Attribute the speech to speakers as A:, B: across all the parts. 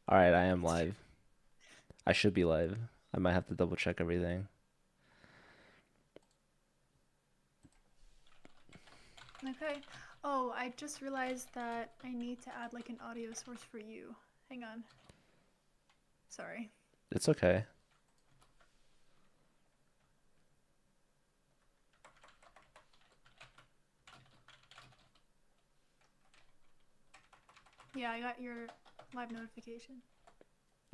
A: All right, I am live. I should be live. I might have to double check everything.
B: Okay. Oh, I just realized that I need to add like an audio source for you. Hang on. Sorry.
A: It's okay.
B: Yeah, I got your live notification.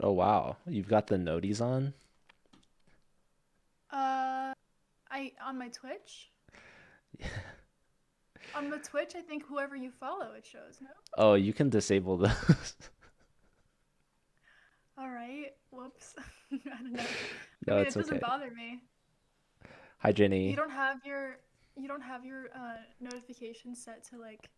A: Oh wow, you've got the noties on?
B: Uh, I on my Twitch. On the Twitch, I think whoever you follow it shows, no?
A: Oh, you can disable those.
B: All right. Whoops. I don't know. I
A: No,
B: mean,
A: it's
B: it doesn't
A: okay.
B: bother me.
A: Hi,
B: You
A: Jenny.
B: don't have your you don't have your notifications set to like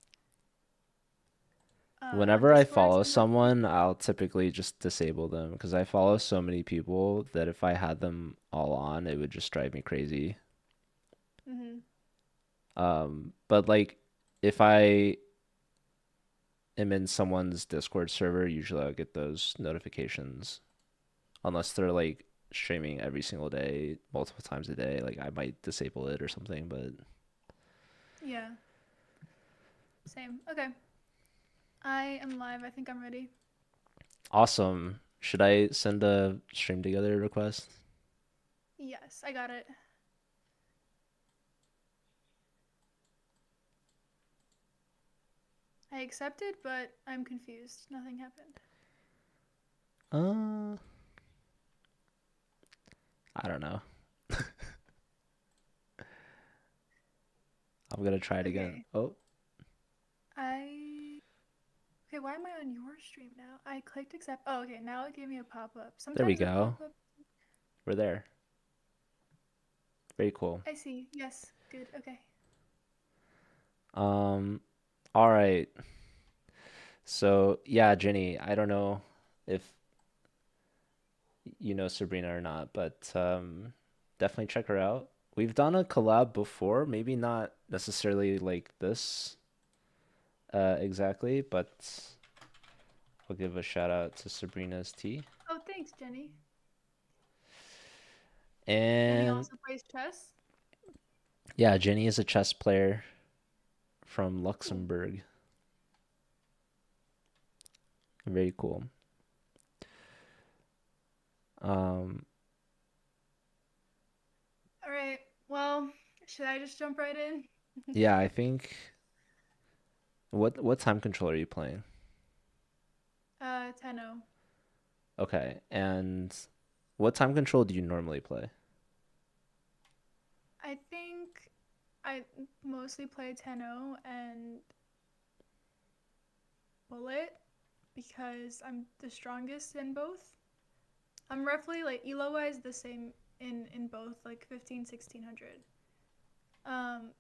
B: on
A: Whenever I
B: Discord or
A: follow
B: something like that?
A: someone, I'll typically just disable them because I follow so many people that if I had them all on, it would just drive me crazy.
B: Mm-hmm.
A: But like if I am in someone's Discord server, usually I'll get those notifications. Unless they're like streaming every single day, multiple times a day, like I might disable it or something, but
B: Yeah. Same. Okay. I am live. I think I'm ready.
A: awesome. Should I send a stream together request?
B: Yes, I got it. I accepted, but I'm confused. Nothing happened.
A: Uh, I don't know. I'm gonna try it again.
B: Okay.
A: Oh,
B: I. Okay, why am I on your stream now? I clicked accept. Oh, okay. Now it gave me a pop up.
A: there we
B: Sometimes the pop
A: go.
B: up.
A: We're there. Very cool.
B: I see. Yes. Good. Okay.
A: Um, all right. So yeah, Jenny, I don't know if you know Sabrina or not, but definitely check her out. We've done a collab before, maybe not necessarily like this exactly, but I'll give a shout out to Sabrina's Tea.
B: Oh, thanks, Jenny. Jenny
A: And
B: also plays chess.
A: yeah, Jenny is a chess player from
B: Cool.
A: Luxembourg. Very cool. Um,
B: All right. Well, should I just jump right in?
A: yeah, I think what time control are you playing?
B: 10-0.
A: Okay, and what time control do you normally play?
B: I think I mostly play 10-0 and bullet because I'm the strongest in both. I'm roughly like elo wise the same in both like 15 1600. Um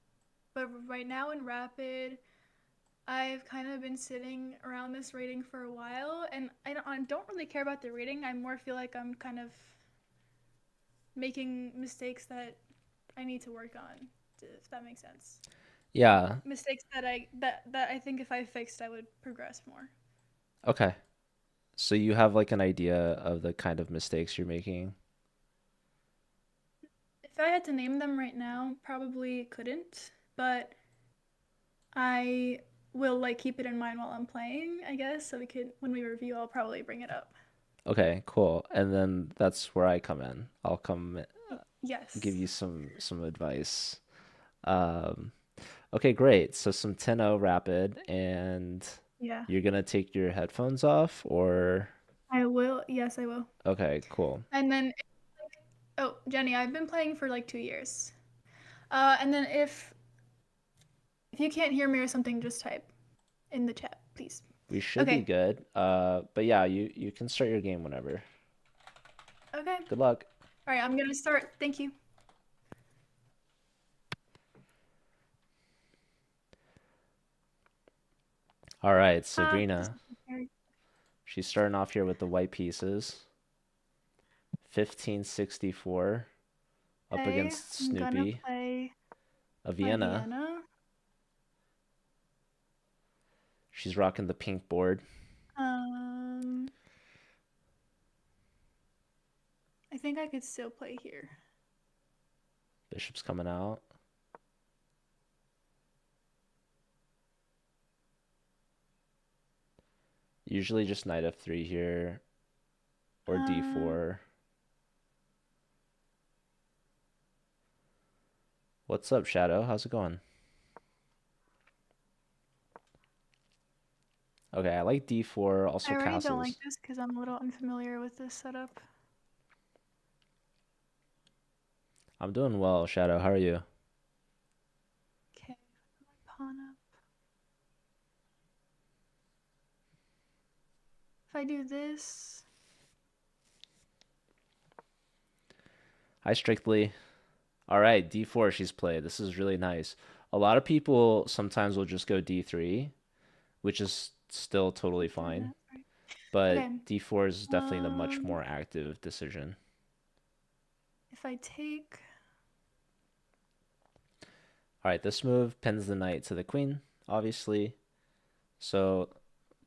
B: but right now in rapid I've kind of been sitting around this rating for a while and I don't really care about the rating. I more feel like I'm kind of making mistakes that I need to work on, if that makes sense.
A: Yeah,
B: Mistakes that I think if I fixed I would progress more.
A: okay. So you have like an idea of the kind of mistakes you're making?
B: If I had to name them right now, probably couldn't, but I will like keep it in mind while I'm playing, I guess, so we could when we review I'll probably bring it up.
A: Okay, cool. And then that's where I come in. I'll come give
B: Yes.
A: you some advice. Um, okay, great. So some 10-0 rapid, and
B: Yeah.
A: you're gonna take your headphones off, or
B: I will. Yes, I will.
A: okay, cool.
B: And then oh, Jenny, I've been playing for like 2 years. And then if you can't hear me or something just type in the chat, please.
A: We should be
B: Okay.
A: good. But yeah, you can start your game whenever.
B: Okay.
A: Good luck.
B: All right, I'm going to start. Thank you.
A: All right,
B: This
A: Sabrina.
B: is very
A: She's starting off here with the white pieces. 1564 up
B: okay.
A: against
B: I'm gonna
A: Snoopy
B: play
A: of
B: my
A: Vienna.
B: Vienna.
A: She's rocking the pink board.
B: Um, think I could still play here.
A: Bishop's coming out. Usually just knight f3 here or
B: Um,
A: d4. What's up, Shadow? How's it going? Okay, I like d4,
B: I
A: also
B: already don't like
A: castles.
B: this because I'm a little unfamiliar with this setup.
A: I'm doing well, Shadow. How are you?
B: Okay, my pawn up. If I do this,
A: Hi, Strictly. All right, d4 she's played. This is really nice. A lot of people sometimes will just go d3, which is still totally
B: can't do
A: fine.
B: that. Right.
A: But
B: Okay.
A: d4 is definitely the much
B: Um,
A: more active decision.
B: if I take,
A: All right, this move pins the knight to the queen, obviously. So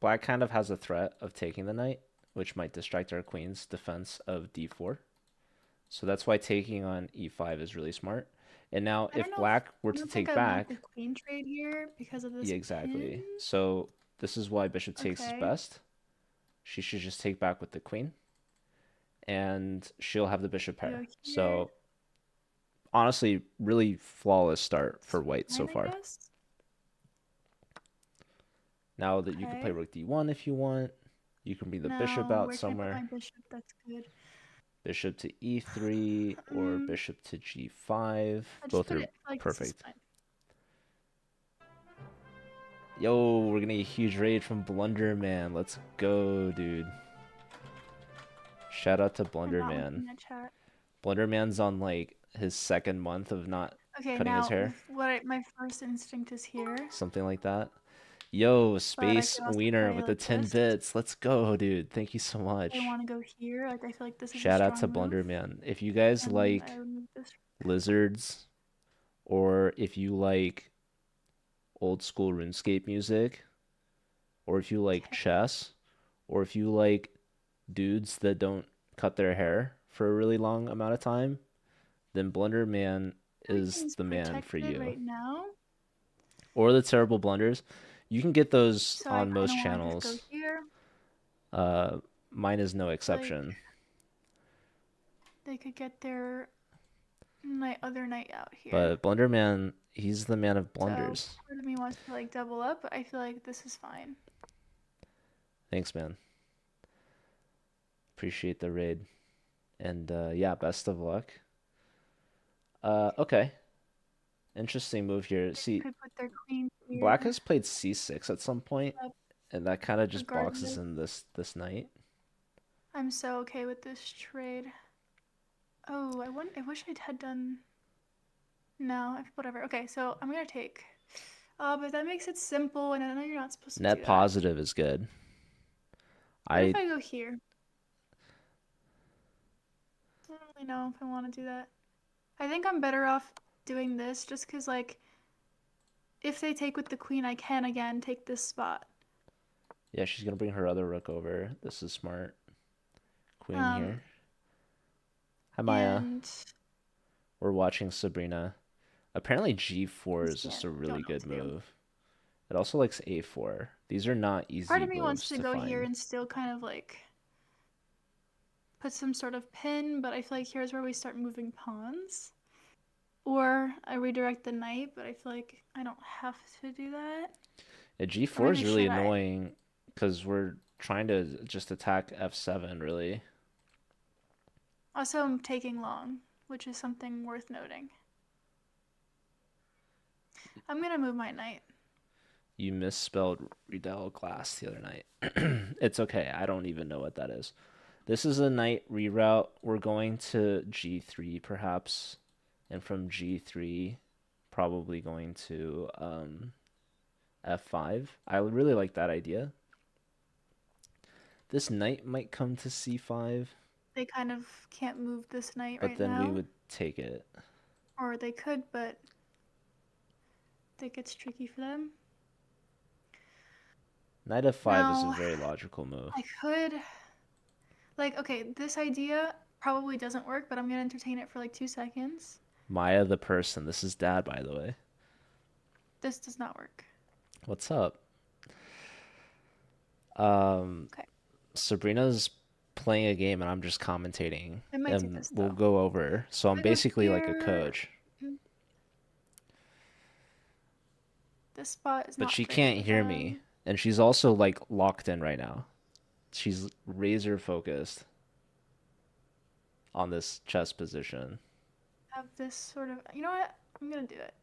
A: black kind of has a threat of taking the knight, which might distract our queen's defense of d4. So that's why taking on e5 is really smart. And now
B: I don't
A: if
B: know if
A: black were
B: I
A: to
B: don't think
A: take
B: I want the
A: back,
B: queen trade here because of
A: yeah,
B: this pin.
A: exactly. So this is why bishop takes is
B: Okay.
A: best. She should just take back with the queen, and she'll have the bishop
B: I go
A: pair.
B: here.
A: So honestly, really flawless start
B: It's
A: for white so
B: fine, I
A: far.
B: guess.
A: Now that you can play
B: Okay.
A: rook d1 if you want, you can bring the bishop
B: Now,
A: out
B: where can I put my
A: somewhere.
B: bishop? That's good.
A: Bishop to e3 or
B: Mm,
A: bishop to g5.
B: I just
A: Both
B: put
A: are
B: it like this is
A: perfect.
B: fine.
A: Yo, we're gonna get a huge raid from Blunderman. Let's go, dude. Shout out to
B: I'm not
A: Blunderman.
B: looking at chat.
A: Blunderman's on like his second month of not
B: Okay,
A: cutting his
B: now
A: hair.
B: my first instinct is here,
A: Something like that. Yo,
B: but I
A: Space
B: could also
A: Wiener
B: play
A: with the
B: like
A: 10
B: this.
A: bits. Let's go, dude. Thank you so
B: I
A: much.
B: want to go here. Like I feel like this is a
A: Shout out to
B: strong move,
A: Blunderman. If you guys
B: and I
A: like
B: would move this.
A: lizards, or if you like old school RuneScape music, or if you like
B: Okay,
A: chess, or if you like dudes that don't cut their hair for a really long amount of time, then Blunderman is
B: everything's
A: the man for
B: protected
A: you.
B: right now,
A: Or the terrible blunders. You can get those
B: so I
A: on
B: kind
A: most
B: of want to just go
A: channels.
B: here.
A: Uh, Mine is no
B: Like
A: exception.
B: they could get their my other knight out here.
A: But Blunderman, he's the man of
B: So
A: blunders.
B: part of me wants to like double up, but I feel like this is fine.
A: Thanks, man. Appreciate the raid. And yeah, best of luck. Okay. Interesting move here.
B: They
A: See,
B: could put their queen
A: Black
B: here,
A: has played c6 at some point,
B: but
A: and that kind of just boxes
B: regardless,
A: in this knight.
B: I'm so okay with this trade. Oh, I wish I had done. No, whatever. Okay, so I'm gonna take. But that makes it simple, and I know you're not supposed to
A: Net
B: do that.
A: positive is good.
B: What if
A: I
B: I go here? I don't really know if I want to do that. I think I'm better off doing this just because, like, if they take with the queen, I can again take this spot.
A: Yeah, she's gonna bring her other rook over. This is smart. Queen
B: Um,
A: here. Hi Maya.
B: and
A: We're watching Sabrina. Apparently G4 is
B: yeah,
A: just a
B: don't
A: really
B: know what
A: good
B: to do.
A: move. It also likes A4. These are not
B: Part
A: easy
B: of me wants
A: moves
B: to
A: to
B: go here
A: find.
B: and still kind of like put some sort of pin, but I feel like here's where we start moving pawns. Or I redirect the knight, but I feel like I don't have to do that.
A: Yeah,
B: Or
A: G4 is
B: maybe
A: really
B: should I?
A: annoying because we're trying to just attack F7 really.
B: Also, I'm taking long, which is something worth noting. I'm gonna move my knight.
A: You misspelled Riedel Glass the other night. It's okay. I don't even know what that is. This is a knight reroute. We're going to G3 perhaps, and from G3 probably going to F5. I would really like that idea. This knight might come to C5,
B: They kind of can't move this knight
A: but
B: right
A: then we
B: now.
A: would take it.
B: Or they could, but I think it's tricky for them.
A: Knight F5 is a
B: Now,
A: very logical move.
B: I could. Like, okay, this idea probably doesn't work, but I'm gonna entertain it for like 2 seconds.
A: Maya the person. This is Dad, by the way.
B: This does not work.
A: What's up? Um,
B: Okay.
A: Sabrina's playing a game and I'm just commentating,
B: I might take
A: and
B: this
A: we'll
B: though.
A: go over. So I'm
B: I go
A: basically like a
B: here.
A: coach,
B: This spot is
A: but
B: not
A: she
B: great
A: can't
B: for
A: hear me,
B: them.
A: and she's also like locked in right now. She's razor focused on this chess position.
B: Have this sort of. You know what? I'm gonna do it.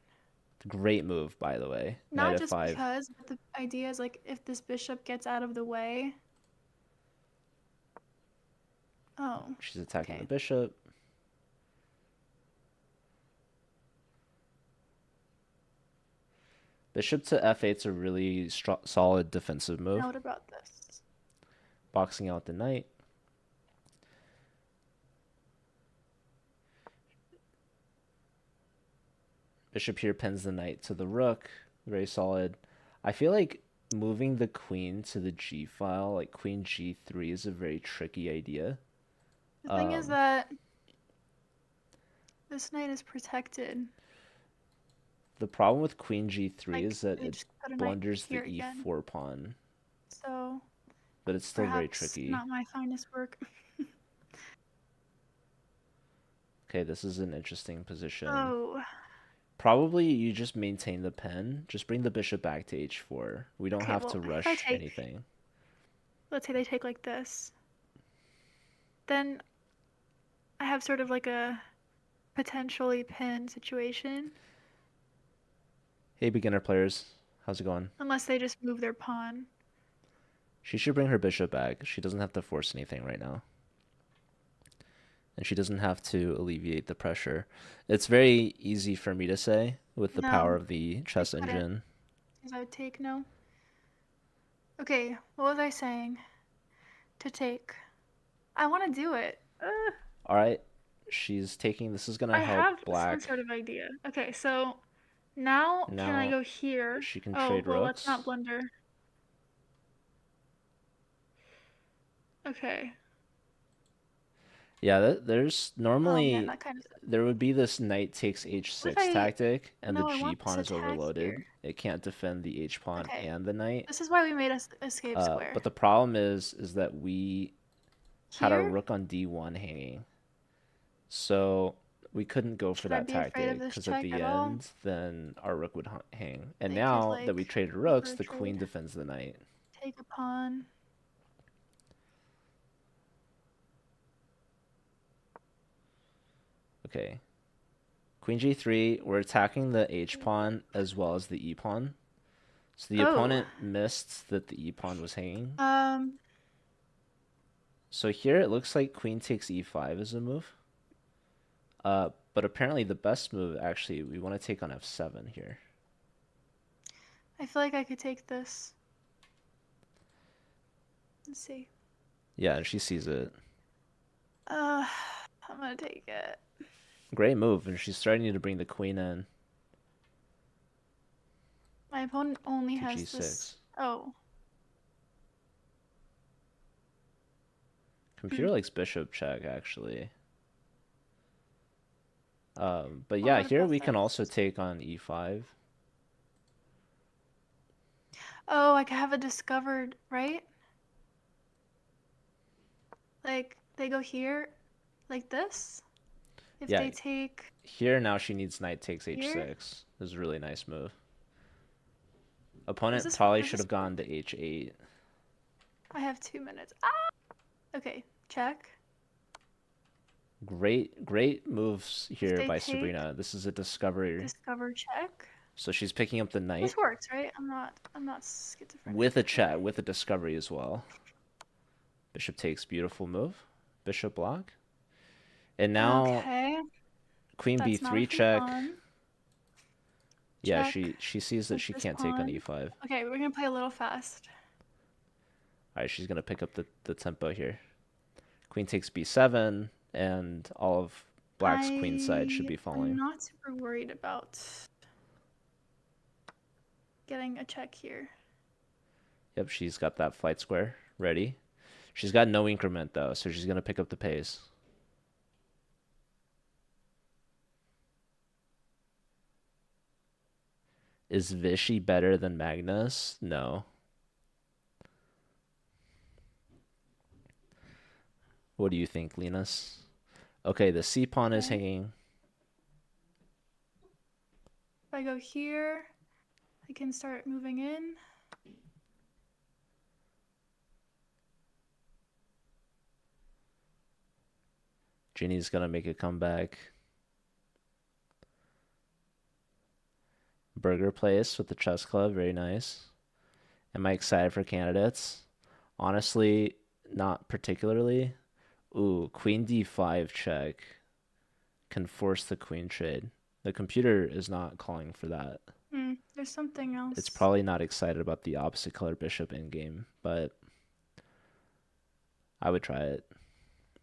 A: Great move, by the way. Knight
B: Not just
A: f5.
B: because, but the idea is like if this bishop gets out of the way. Oh,
A: She's attacking the
B: okay.
A: bishop. Bishop to f8's a really solid defensive move.
B: Now what about this?
A: Boxing out the knight. Bishop here pins the knight to the rook. Very solid. I feel like moving the queen to the g file, like queen g3, is a very tricky idea.
B: The thing is
A: Um,
B: that this knight is protected.
A: the problem with queen g3
B: Like
A: is that
B: they
A: it
B: just put a knight
A: blunders the
B: here again.
A: e4 pawn,
B: So
A: but it's still very
B: perhaps
A: tricky.
B: not my finest work.
A: Okay, this is an interesting position.
B: Oh,
A: Probably you just maintain the pen. Just bring the bishop back to h4. We don't
B: okay.
A: have
B: Well,
A: to
B: if I
A: rush
B: take,
A: anything.
B: let's say they take like this, then I have sort of like a potentially pin situation,
A: Hey, beginner players. How's it going?
B: unless they just move their pawn.
A: She should bring her bishop back. She doesn't have to force anything right now. And she doesn't have to alleviate the pressure. It's very easy for me to say with the power
B: No,
A: of the
B: I
A: chess
B: couldn't,
A: engine.
B: because I would take no. Okay, what was I saying? To take. I want to do it.
A: All right, she's taking. This is going to
B: I
A: help
B: have some
A: black.
B: sort of idea. Okay, so now can I
A: Now
B: go here?
A: she can
B: Oh,
A: trade
B: well, let's not
A: rooks.
B: blunder. Okay.
A: Yeah, there's
B: Oh man,
A: normally
B: that kind of.
A: there would be this knight takes
B: What if
A: h6
B: I?
A: tactic, and the
B: No, I
A: g
B: want this
A: pawn is
B: attack
A: overloaded.
B: here.
A: It can't defend the h pawn
B: Okay,
A: and the knight.
B: this is why we made us escape
A: But
B: square.
A: the problem is that we had our
B: Here,
A: rook on d1 hanging, so we couldn't go for
B: should I
A: that
B: be afraid of
A: tactic
B: this
A: because at
B: check
A: the
B: at all?
A: end, then our rook would hang. And
B: They could
A: now that
B: like
A: we traded
B: go
A: rooks,
B: for a
A: the
B: trade,
A: queen defends the knight.
B: take a pawn.
A: Okay, queen g3. We're attacking the h pawn as well as the e pawn. So the
B: Oh,
A: opponent missed that the e pawn was hanging.
B: um,
A: So here it looks like queen takes e5 is a move. But apparently the best move, actually, we want to take on f7 here.
B: I feel like I could take this. Let's see.
A: Yeah, and she sees it.
B: Uh, I'm gonna take it.
A: Great move, and she's starting to bring the queen in
B: My opponent only
A: to
B: has this.
A: g6.
B: Oh,
A: Computer likes bishop check, actually. But
B: well,
A: yeah,
B: what
A: here
B: about
A: we can
B: this?
A: also take on e5.
B: Oh, I could have a discovered, right? Like they go here, like this. If
A: Yeah,
B: they take
A: here now she needs knight takes
B: here,
A: h6. This is a really nice move.
B: does
A: Opponent
B: this
A: probably
B: does
A: should
B: this
A: have
B: work?
A: gone to h8.
B: I have 2 minutes. Ah, okay, check.
A: Great moves
B: If
A: here
B: they
A: by
B: take
A: Sabrina. This is a discovery.
B: discover check,
A: So she's picking up the
B: this
A: knight
B: works, right? I'm not
A: with a
B: schizophrenic.
A: chat,
B: Okay.
A: with a discovery as well. Bishop takes, beautiful move. Bishop block. And now
B: Okay,
A: queen
B: that's not a
A: b3
B: free
A: check.
B: pawn.
A: Yeah,
B: Check
A: she sees that
B: with
A: she
B: this
A: can't take on
B: pawn.
A: e5.
B: Okay, we're gonna play a little fast.
A: All right, she's going to pick up the tempo here. Queen takes b7, and all of black's queen side should
B: I
A: be
B: am
A: falling.
B: not super worried about getting a check here.
A: Yep, she's got that flight square ready. She's got no increment, though, so she's going to pick up the pace. Is Vichy better than Magnus? No. What do you think, Linus? Okay, the C pawn is
B: Okay.
A: hanging.
B: If I go here, I can start moving in.
A: Ginny's gonna make a comeback. Burger Place with the chess club, very nice. Am I excited for candidates? Honestly, not particularly. Ooh, Queen D5 check can force the queen trade. The computer is not calling for that.
B: There's something
A: It's
B: else.
A: probably not excited about the opposite color bishop in game, but I would try it.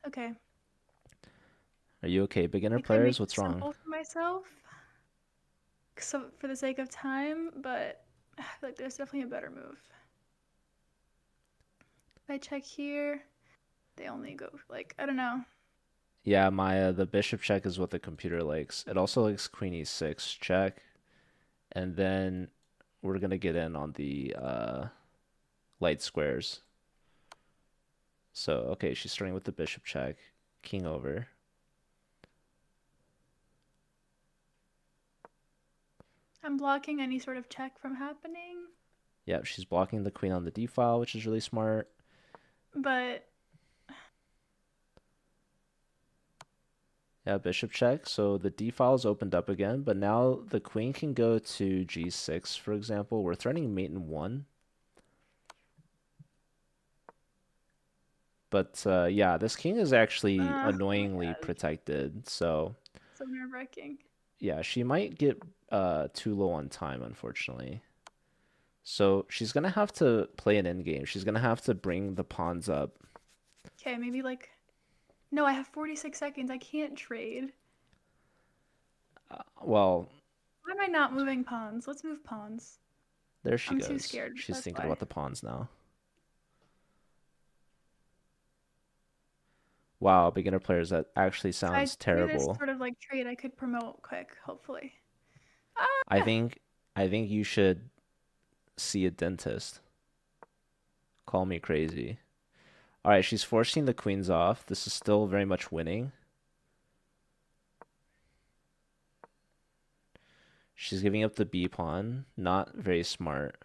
B: Okay.
A: Are you okay, beginner
B: I could make
A: players?
B: it
A: What's wrong?
B: simple for myself, so for the sake of time, but I feel like there's definitely a better move. If I check here, they only go like I don't know.
A: Yeah, Maya, the bishop check is what the computer likes. It also likes queen e6 check, and then we're gonna get in on the light squares. So, okay, she's starting with the bishop check, king over.
B: I'm blocking any sort of check from happening,
A: Yeah, she's blocking the queen on the d file, which is really smart.
B: but
A: Yeah, bishop check. So the d file is opened up again, but now the queen can go to g6, for example. We're threatening mate in 1. But yeah, this king is actually
B: oh my
A: annoyingly
B: god,
A: protected. So
B: so nerve-wracking.
A: yeah, she might get too low on time, unfortunately. So she's gonna have to play an endgame. She's gonna have to bring the pawns up.
B: Okay, maybe like no, I have 46 seconds. I can't trade.
A: Well,
B: Why am I not moving pawns? Let's move pawns.
A: there she
B: I'm too
A: goes.
B: scared.
A: She's
B: That's
A: thinking
B: why.
A: about the pawns now. Wow, beginner players, that actually
B: If I
A: sounds
B: do this
A: terrible.
B: sort of like trade, I could promote quick, hopefully.
A: I
B: Ah!
A: think I think you should see a dentist. Call me crazy. All right, she's forcing the queens off. This is still very much winning. She's giving up the b pawn. Not very smart.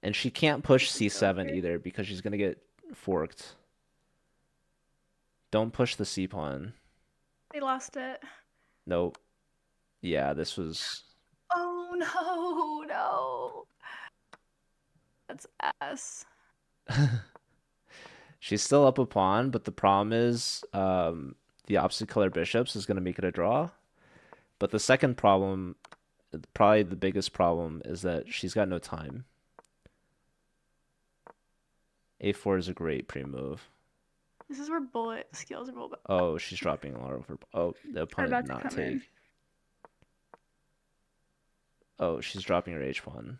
A: And she can't push
B: Let's go
A: c7
B: here.
A: either because she's gonna get forked. Don't push the c pawn.
B: They lost it.
A: Nope. Yeah, this was.
B: Oh no, no. That's ass.
A: She's still up a pawn, but the problem is the opposite color bishops is gonna make it a draw. But the second problem, probably the biggest problem, is that she's got no time. A4 is a great pre-move.
B: This is where bullet skills
A: Oh, she's dropping a lot of her. Oh, the
B: are
A: opponent did
B: about to
A: not
B: come in.
A: take. Oh, she's dropping her H pawn.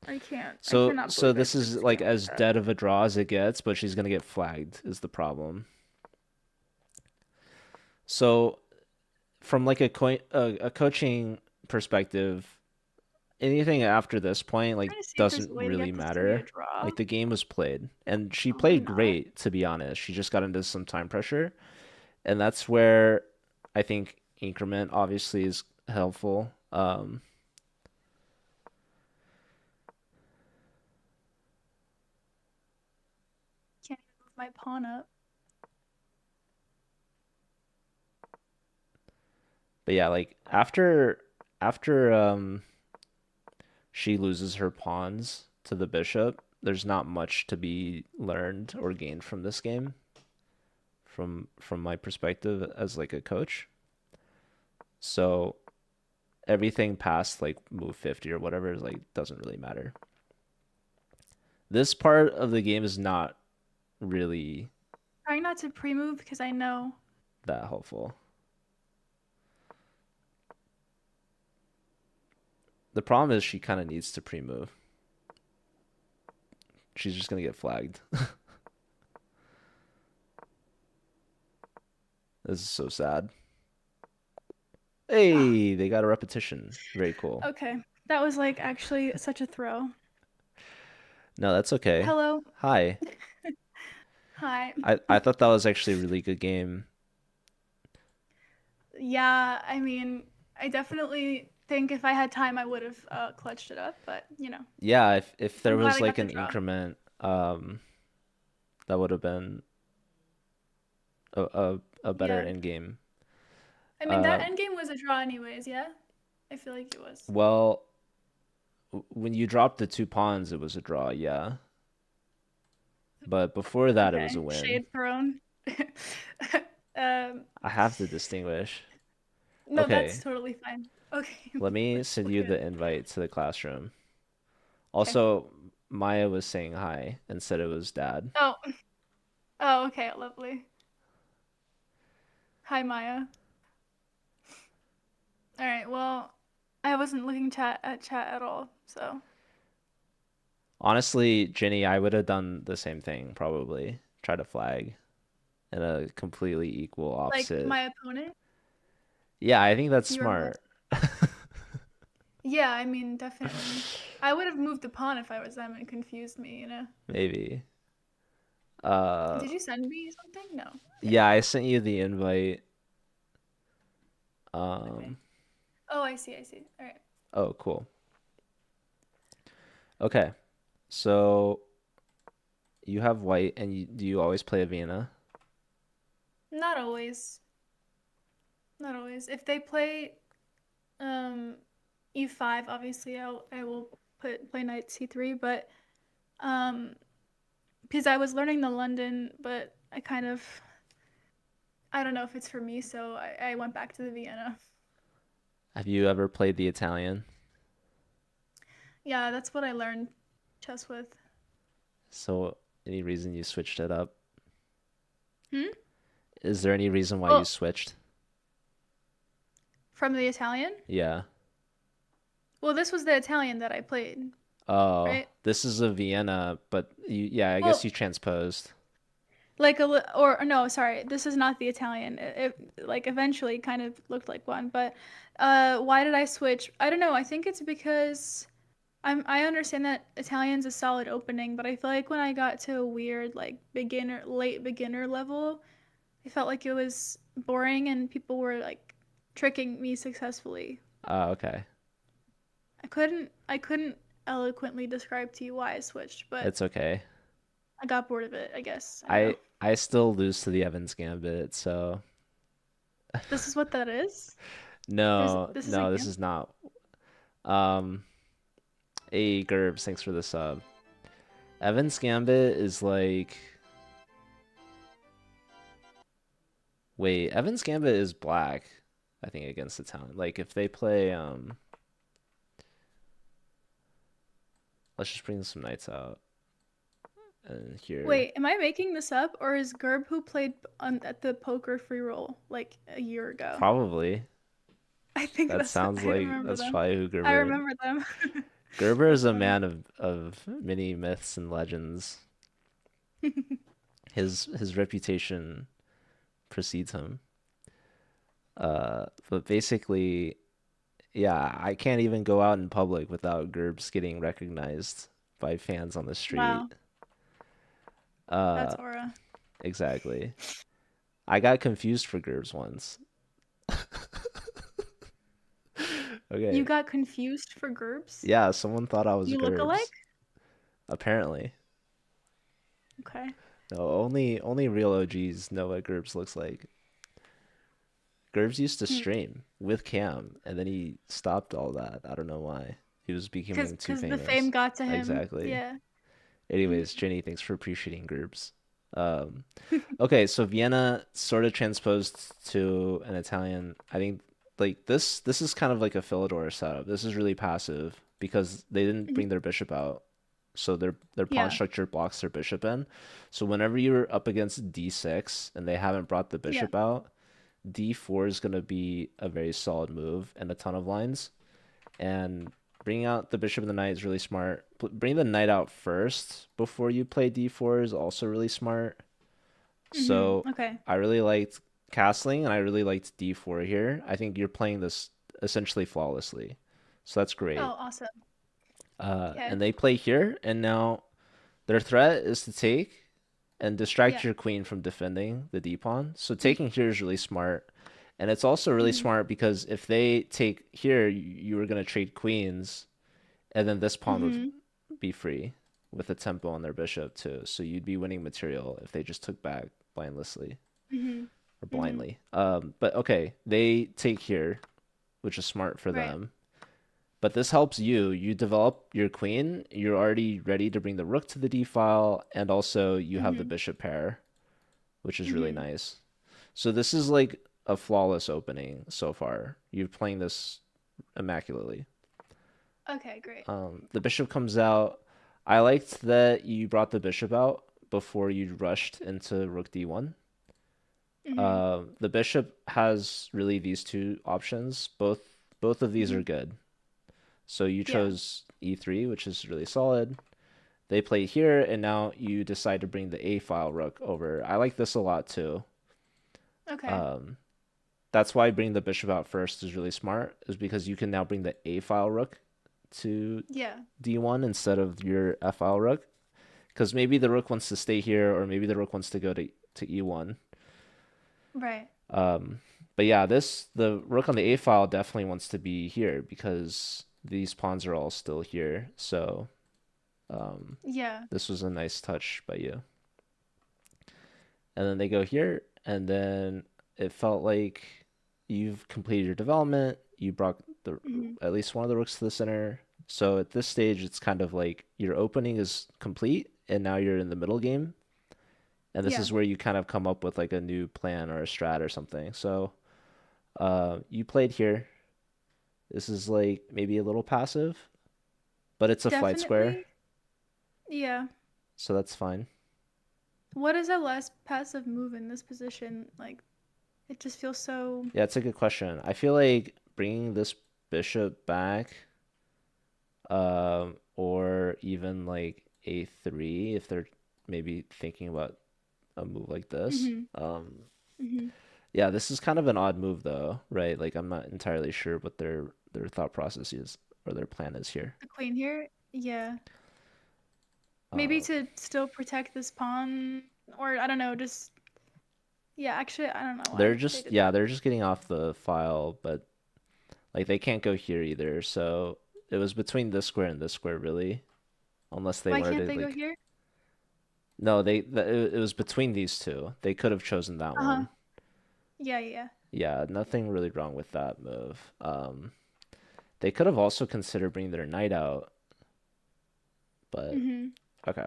B: I can't. I
A: So
B: cannot
A: so
B: believe I
A: this
B: played
A: is
B: this
A: like
B: game like
A: as
B: that.
A: dead of a draw as it gets, but she's gonna get flagged is the problem. So from like a coaching perspective, anything after this point like
B: Trying to see if there's
A: doesn't
B: a way to
A: really
B: get this to be a
A: matter.
B: draw.
A: Like the game was played, and she
B: Probably
A: played
B: not.
A: great to be honest. She just got into some time pressure, and that's where I think increment obviously is helpful.
B: Can't even move my pawn up.
A: But yeah, like after she loses her pawns to the bishop, there's not much to be learned or gained from this game from my perspective as like a coach. So everything past like move 50 or whatever is like doesn't really matter. This part of the game is not really
B: Trying not to pre-move because I know.
A: that helpful. The problem is she kind of needs to pre-move. She's just gonna get flagged. This is so sad.
B: Oh,
A: Hey, they got a repetition. Very cool.
B: okay. That was like actually such a throw.
A: No, that's okay.
B: Hello.
A: Hi.
B: Hi.
A: I thought that was actually a really good game.
B: Yeah, I mean, I definitely think if I had time, I would have clutched it up, but
A: Yeah, if there
B: I'm glad
A: was
B: I
A: like
B: got the
A: an
B: draw.
A: increment, that would have been a better
B: Yeah.
A: end game.
B: I mean, that
A: Uh,
B: endgame was a draw anyways, yeah? I feel like it was.
A: well, when you dropped the two pawns, it was a draw, yeah. But before that, it was a
B: Okay.
A: win.
B: Shade thrown. Um,
A: I have to distinguish.
B: no, that's
A: Okay,
B: totally fine. Okay,
A: let me
B: let's
A: send
B: look
A: you
B: at it.
A: the invite to the classroom.
B: Okay.
A: Also, Maya was saying hi and said it was dad.
B: Oh, oh, okay, lovely. Hi, Maya. All right, well, I wasn't looking chat at all, so
A: Honestly, Jenny, I would have done the same thing, probably. Try to flag in a completely equal
B: like
A: opposite.
B: my opponent,
A: Yeah, I think that's
B: your
A: smart.
B: opponent. Yeah, I mean, definitely. I would have moved the pawn if I was them and confused me.
A: Maybe. Uh,
B: Did you send me something? No. Yeah.
A: yeah, I sent you the invite.
B: Okay.
A: Um,
B: Oh, I see. I see. All right.
A: oh, cool. Okay, so you have white, and do you always play a Vienna?
B: Not always. Not always. If they play um e5, obviously I will play knight c3, but um because I was learning the London, but I don't know if it's for me, so I went back to the Vienna.
A: Have you ever played the Italian?
B: Yeah, that's what I learned chess with.
A: So, any reason you switched it up?
B: Hmm?
A: Is there any reason why you
B: Well,
A: switched?
B: from the Italian?
A: Yeah.
B: Well, this was the Italian that I played,
A: Oh,
B: right?
A: this is a Vienna, but yeah, I guess
B: Well,
A: you transposed.
B: like or no, sorry, this is not the Italian. It like eventually kind of looked like one, but why did I switch? I don't know. I think it's because I understand that Italian's a solid opening, but I feel like when I got to a weird like late beginner level, I felt like it was boring and people were like tricking me successfully.
A: Oh, okay.
B: I couldn't eloquently describe to you why I switched, but
A: It's okay.
B: I got bored of it, I guess. I don't know.
A: I still lose to the Evans Gambit, so
B: This is what that is?
A: no,
B: This is a
A: no, this
B: game?
A: is not. Um, hey, Gerbs, thanks for the sub. Evans Gambit is like, wait, Evans Gambit is black, I think, against the town. Like if they play, let's just bring some knights out and here.
B: Wait, am I making this up, or is Gerb who played at the poker free roll like a year ago?
A: Probably.
B: I think
A: That sounds
B: I
A: like
B: remember
A: that's
B: them.
A: probably who
B: I
A: Gerber.
B: remember them.
A: Gerber is
B: That's
A: a
B: funny.
A: man of many myths and legends. His reputation precedes him. But basically, yeah, I can't even go out in public without Gerbs getting recognized by fans on the
B: Wow,
A: street. Uh,
B: that's aura.
A: exactly. I got confused for Gerbs once.
B: You
A: Okay.
B: got confused for Gerbs?
A: Yeah, someone thought I was
B: You look
A: Gerbs.
B: alike?
A: Apparently.
B: Okay.
A: No, only real OGs know what Gerbs looks like. Gerbs used to
B: Hmm.
A: stream with Cam, and then he stopped all that. I don't know why. He was
B: Cause,
A: becoming too
B: cause the fame
A: famous.
B: got to him.
A: Exactly.
B: Yeah. Hmm.
A: Anyways, Jenny, thanks for appreciating Gerbs. Um, okay, so Vienna sort of transposed to an Italian. I think like this is kind of like a Philidor setup. This is really passive because they didn't
B: Mhm.
A: bring their bishop out. So their pawn
B: Yeah.
A: structure blocks their bishop in. So whenever you're up against d6 and they haven't brought the
B: Yeah.
A: bishop out, d4 is going to be a very solid move and a ton of lines. And bringing out the bishop and the knight is really smart. Bring the knight out first before you play d4 is also really smart.
B: Hmm.
A: So
B: Okay.
A: I really liked castling and I really liked d4 here. I think you're playing this essentially flawlessly. So that's
B: Oh,
A: great.
B: awesome. Okay.
A: And they play here, and now their threat is to take and distract
B: Yeah.
A: your queen from defending the d pawn. So
B: Mhm.
A: taking here is really smart. And it's also really
B: Mhm.
A: smart because if they take here, you were going to trade queens, and then this pawn would
B: Mhm.
A: be free with a tempo on their bishop too. So you'd be winning material if they just took back blindlessly
B: Mhm.
A: or
B: Mhm.
A: blindly. But okay, they take here, which is smart for
B: Right.
A: them. But this helps you. You develop your queen. You're already ready to bring the rook to the d file, and also you have the
B: Mhm.
A: bishop pair, which is really
B: Mhm.
A: nice. So this is like a flawless opening so far. You're playing this immaculately.
B: Okay, great.
A: The bishop comes out. I liked that you brought the bishop out before you rushed into rook d1.
B: Mhm.
A: The bishop has really these two options. Both of these are
B: Mhm.
A: good. So you
B: Yeah.
A: chose e3, which is really solid. They play here, and now you decide to bring the a file rook over. I like this a lot too.
B: Okay.
A: Um, that's why bringing the bishop out first is really smart, is because you can now bring the a file rook to
B: Yeah.
A: d1 instead of your f file rook. Because maybe the rook wants to stay here, or maybe the rook wants to go to e1.
B: Right.
A: Um, but yeah, the rook on the a file definitely wants to be here because these pawns are all still here. So um,
B: Yeah.
A: this was a nice touch by you. And then they go here, and then it felt like you've completed your development. You brought the
B: Mhm.
A: at least one of the rooks to the center. So at this stage, it's kind of like your opening is complete, and now you're in the middle game. And this
B: Yeah.
A: is where you kind of come up with like a new plan or a strat or something. So you played here. This is like maybe a little passive, but it's a flight square,
B: Definitely. Yeah.
A: so that's fine.
B: What is a less passive move in this position? Like, it just feels so.
A: Yeah, it's a good question. I feel like bringing this bishop back, or even like a3 if they're maybe thinking about a move like this.
B: Mhm. Mhm.
A: Yeah, this is kind of an odd move though, right? Like I'm not entirely sure what their thought process is or their plan is here.
B: The queen here. Yeah. Maybe
A: Um,
B: to still protect this pawn, or I don't know. Just yeah. Actually, I don't know
A: they're
B: why they
A: just
B: did
A: yeah,
B: that.
A: they're just getting off the file, but like they can't go here either. So it was between this square and this square really, unless they
B: Why
A: wanted
B: can't
A: to
B: they go
A: like
B: here?
A: no, it was between these two. They could have chosen that
B: Uh huh.
A: one.
B: Yeah. Yeah.
A: Yeah, nothing really wrong with that move. They could have also considered bringing their knight out, but
B: Mhm.
A: okay.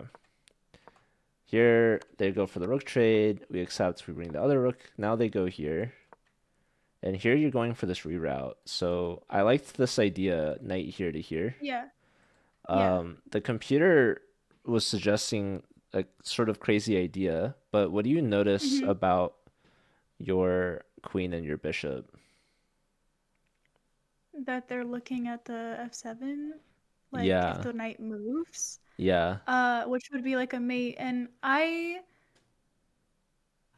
A: Here they go for the rook trade. We accept. We bring the other rook. Now they go here, and here you're going for this reroute. So I liked this idea, knight here to here.
B: Yeah. Yeah.
A: The computer was suggesting a sort of crazy idea, but what do you notice
B: Mhm.
A: about your queen and your bishop?
B: That they're looking at the f7, like if
A: Yeah,
B: the knight moves,
A: yeah.
B: which would be like a mate. And I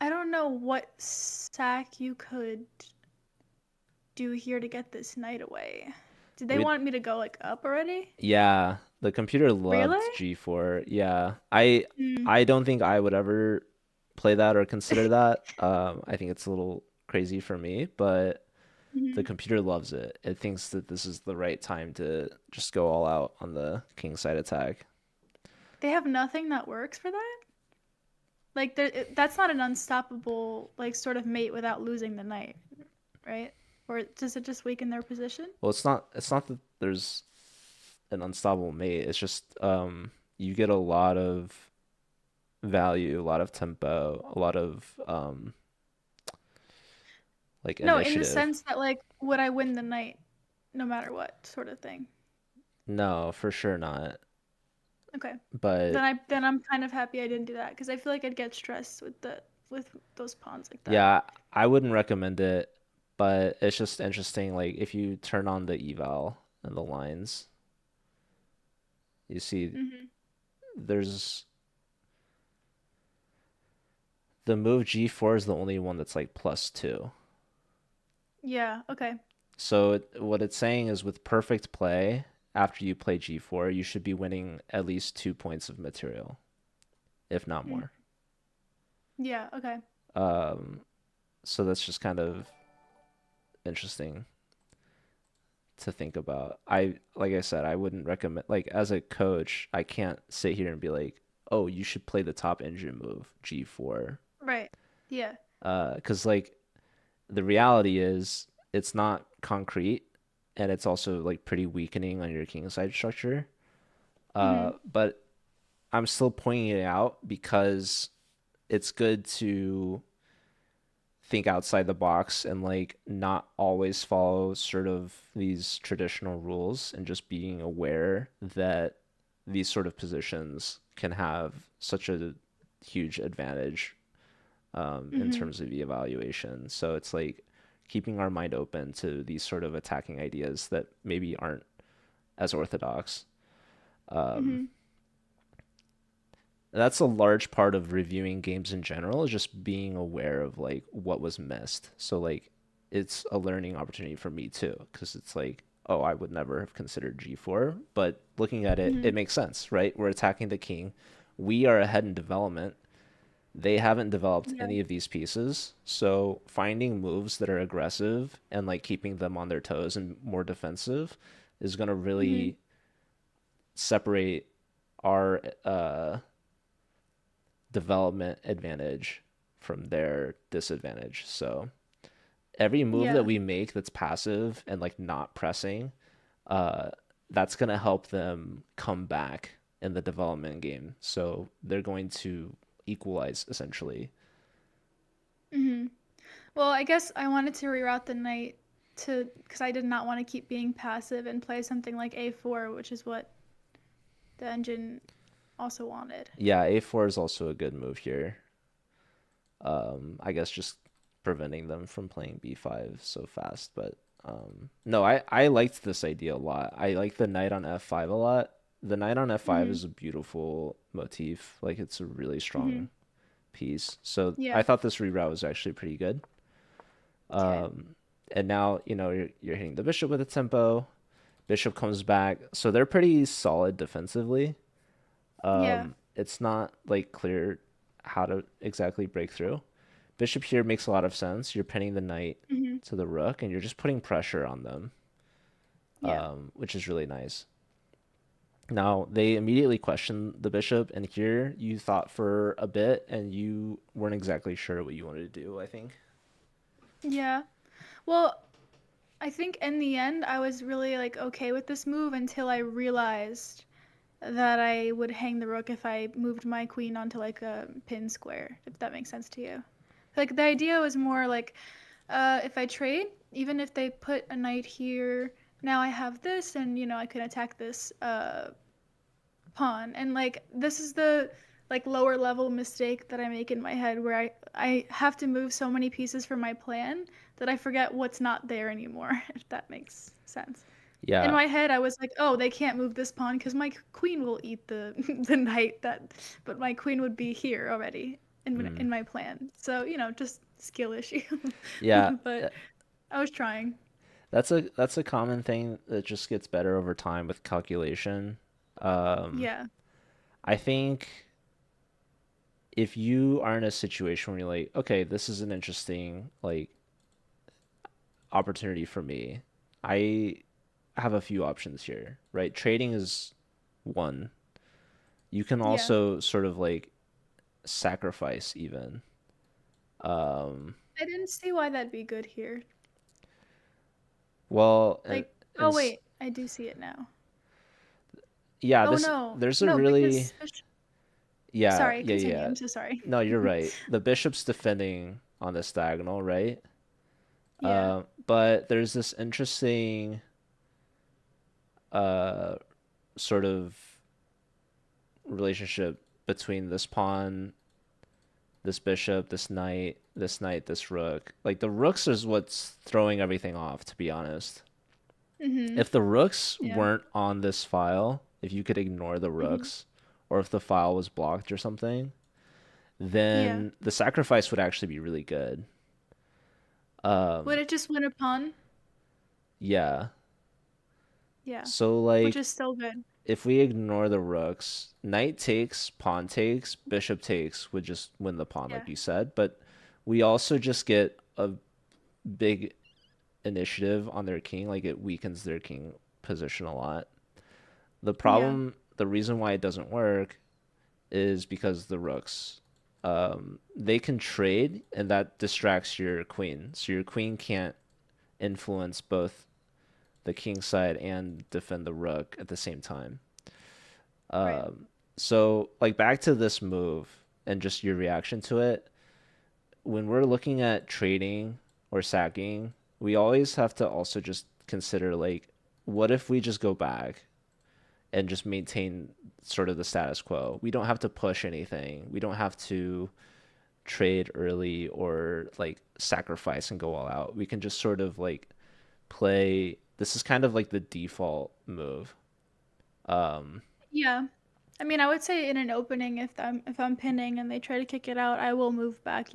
B: don't know what sack you could do here to get this knight away. Did they
A: We
B: want me to go like up already?
A: Yeah, the computer
B: Really?
A: loved G4. Yeah. I
B: Mm.
A: I don't think I would ever play that or consider that. I think it's a little crazy for me, but the
B: Mhm.
A: computer loves it. It thinks that this is the right time to just go all out on the king side attack.
B: They have nothing that works for that? Like that's not an unstoppable like sort of mate without losing the knight, right? Or does it just weaken their position?
A: Well, it's not that there's an unstoppable mate. It's just you get a lot of value, a lot of tempo, a lot of like
B: No, in the
A: initiative.
B: sense that like would I win the knight no matter what sort of thing.
A: No, for sure not.
B: Okay.
A: But
B: Then I'm kind of happy I didn't do that because I feel like I'd get stressed with those pawns like that.
A: yeah, I wouldn't recommend it, but it's just interesting. Like if you turn on the eval and the lines, you see
B: Mhm.
A: there's the move G4 is the only one that's like +2.
B: Yeah, okay.
A: So what it's saying is with perfect play, after you play g4, you should be winning at least 2 points of material, if not
B: Mm.
A: more.
B: Yeah. Okay.
A: Um, so that's just kind of interesting to think about. Like I said, I wouldn't recommend, like as a coach, I can't sit here and be like, "Oh, you should play the top engine move, G4."
B: Right. Yeah.
A: 'Cause like the reality is it's not concrete and it's also like pretty weakening on your king side structure.
B: Mhm.
A: But I'm still pointing it out because it's good to think outside the box and like not always follow sort of these traditional rules and just being aware that these sort of positions can have such a huge advantage in
B: Mhm.
A: terms of the evaluation. So it's like keeping our mind open to these sort of attacking ideas that maybe aren't as orthodox. Um,
B: Mhm.
A: that's a large part of reviewing games in general is just being aware of like what was missed. So like it's a learning opportunity for me too because it's like, oh, I would never have considered G4, but looking at it, it
B: Mhm.
A: makes sense, right? We're attacking the king. We are ahead in development. They haven't developed
B: Yeah.
A: any of these pieces. So finding moves that are aggressive and like keeping them on their toes and more defensive is going to
B: Mhm.
A: really separate our development advantage from their disadvantage. So every move that
B: Yeah.
A: we make that's passive and like not pressing, uh, that's gonna help them come back in the development game. So they're going to equalize essentially.
B: Mhm. Well, I guess I wanted to reroute the knight to because I did not want to keep being passive and play something like a4, which is what the engine also wanted.
A: Yeah, a4 is also a good move here. I guess just preventing them from playing b5 so fast. But no, I liked this idea a lot. I like the knight on f5 a lot. The knight on f5
B: Mhm.
A: is a beautiful motif. Like it's a really
B: Mhm.
A: strong piece. So I
B: Yeah.
A: thought this reroute was actually pretty good.
B: Okay.
A: And now you're hitting the bishop with a tempo. Bishop comes back, so they're pretty solid defensively.
B: Yeah.
A: It's not like clear how to exactly break through. Bishop here makes a lot of sense. You're pinning the knight
B: Mhm.
A: to the rook, and you're just putting pressure on them,
B: Yeah.
A: which is really nice. Now they immediately question the bishop, and here you thought for a bit, and you weren't exactly sure what you wanted to do. I think.
B: Yeah. Well, I think in the end I was really like okay with this move until I realized that I would hang the rook if I moved my queen onto like a pin square, if that makes sense to you. Like the idea was more like if I trade, even if they put a knight here, now I have this, and I can attack this pawn. And like this is the like lower level mistake that I make in my head where I have to move so many pieces for my plan that I forget what's not there anymore, if that makes sense. In
A: Yeah.
B: my head, I was like, "Oh, they can't move this pawn because my queen will eat the the knight that, but my queen would be here already
A: Mm.
B: in my plan." So just skill issue.
A: Yeah.
B: But I was trying.
A: That's a common thing that just gets better over time with calculation. Um,
B: Yeah.
A: I think if you are in a situation where you're like, okay, this is an interesting like opportunity for me. I have a few options here, right? Trading is one. You can
B: Yeah.
A: also sort of like sacrifice even. Um,
B: I didn't see why that'd be good here.
A: well,
B: Like,
A: and
B: oh wait, I do see it now.
A: yeah,
B: Oh
A: this
B: no.
A: there's a
B: No,
A: really
B: because sorry, continue.
A: yeah.
B: I'm so sorry.
A: No, you're right. The bishop's defending on this diagonal, right?
B: Yeah.
A: But there's this interesting uh sort of relationship between this pawn, this bishop, this knight, this rook. Like the rooks is what's throwing everything off, to be honest.
B: Mhm.
A: If the rooks
B: Yeah.
A: weren't on this file, if you could ignore the
B: Mhm.
A: rooks, or if the file was blocked or something,
B: Yeah.
A: then the sacrifice would actually be really good.
B: Would
A: Um,
B: it just win a pawn?
A: Yeah.
B: Yeah,
A: So
B: which
A: like
B: is still good.
A: if we ignore the rooks, knight takes, pawn takes, bishop takes would just win the pawn,
B: Yeah.
A: like you said. But we also just get a big initiative on their king. Like it weakens their king position a lot. The
B: Yeah.
A: problem, the reason why it doesn't work is because the rooks. They can trade, and that distracts your queen. So your queen can't influence both the king side and defend the rook at the same time.
B: Right.
A: So, like, back to this move and just your reaction to it. When we're looking at trading or sacking, we always have to also just consider, like, what if we just go back and just maintain sort of the status quo? We don't have to push anything. We don't have to trade early or like sacrifice and go all out. We can just sort of like play. This is kind of like the default move. Um,
B: Yeah. I mean, I would say in an opening, if I'm pinning and they try to kick it out, I will move back.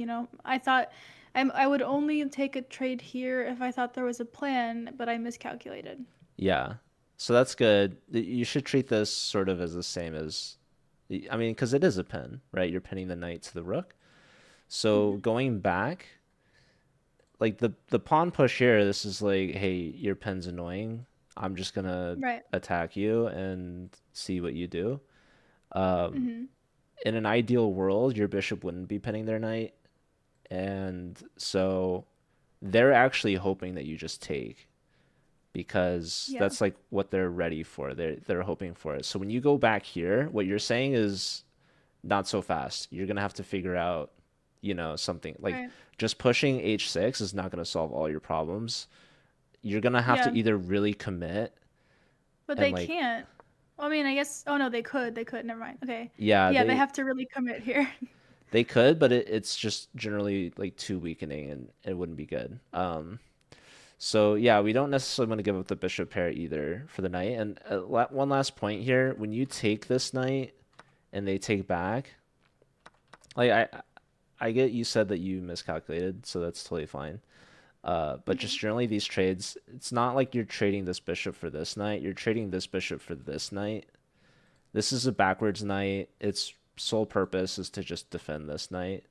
B: I thought I would only take a trade here if I thought there was a plan, but I miscalculated.
A: yeah. So that's good. You should treat this sort of as the same as, I mean, because it is a pin, right? You're pinning the knight to the rook. So
B: Hmm.
A: going back, like the pawn push here, this is like, hey, your pin's annoying. I'm just gonna
B: Right.
A: attack you and see what you do. Um,
B: Hmm.
A: in an ideal world, your bishop wouldn't be pinning their knight, and so they're actually hoping that you just take because
B: Yeah.
A: that's like what they're ready for. They're hoping for it. So when you go back here, what you're saying is not so fast. You're gonna have to figure out, something like
B: Right.
A: just pushing h6 is not gonna solve all your problems. You're gonna have to
B: Yeah.
A: either really commit
B: But
A: and
B: they
A: like,
B: can't. Well, I mean, I guess. Oh no, they could. They could. Never mind. Okay.
A: yeah,
B: Yeah, they have to really commit here.
A: they could, but it's just generally like too weakening and it wouldn't be good. So yeah, we don't necessarily want to give up the bishop pair either for the knight. And one last point here: when you take this knight and they take back, like I get you said that you miscalculated, so that's totally fine. But
B: Hmm.
A: just generally these trades, it's not like you're trading this bishop for this knight. You're trading this bishop for this knight. This is a backwards knight. Its sole purpose is to just defend this knight.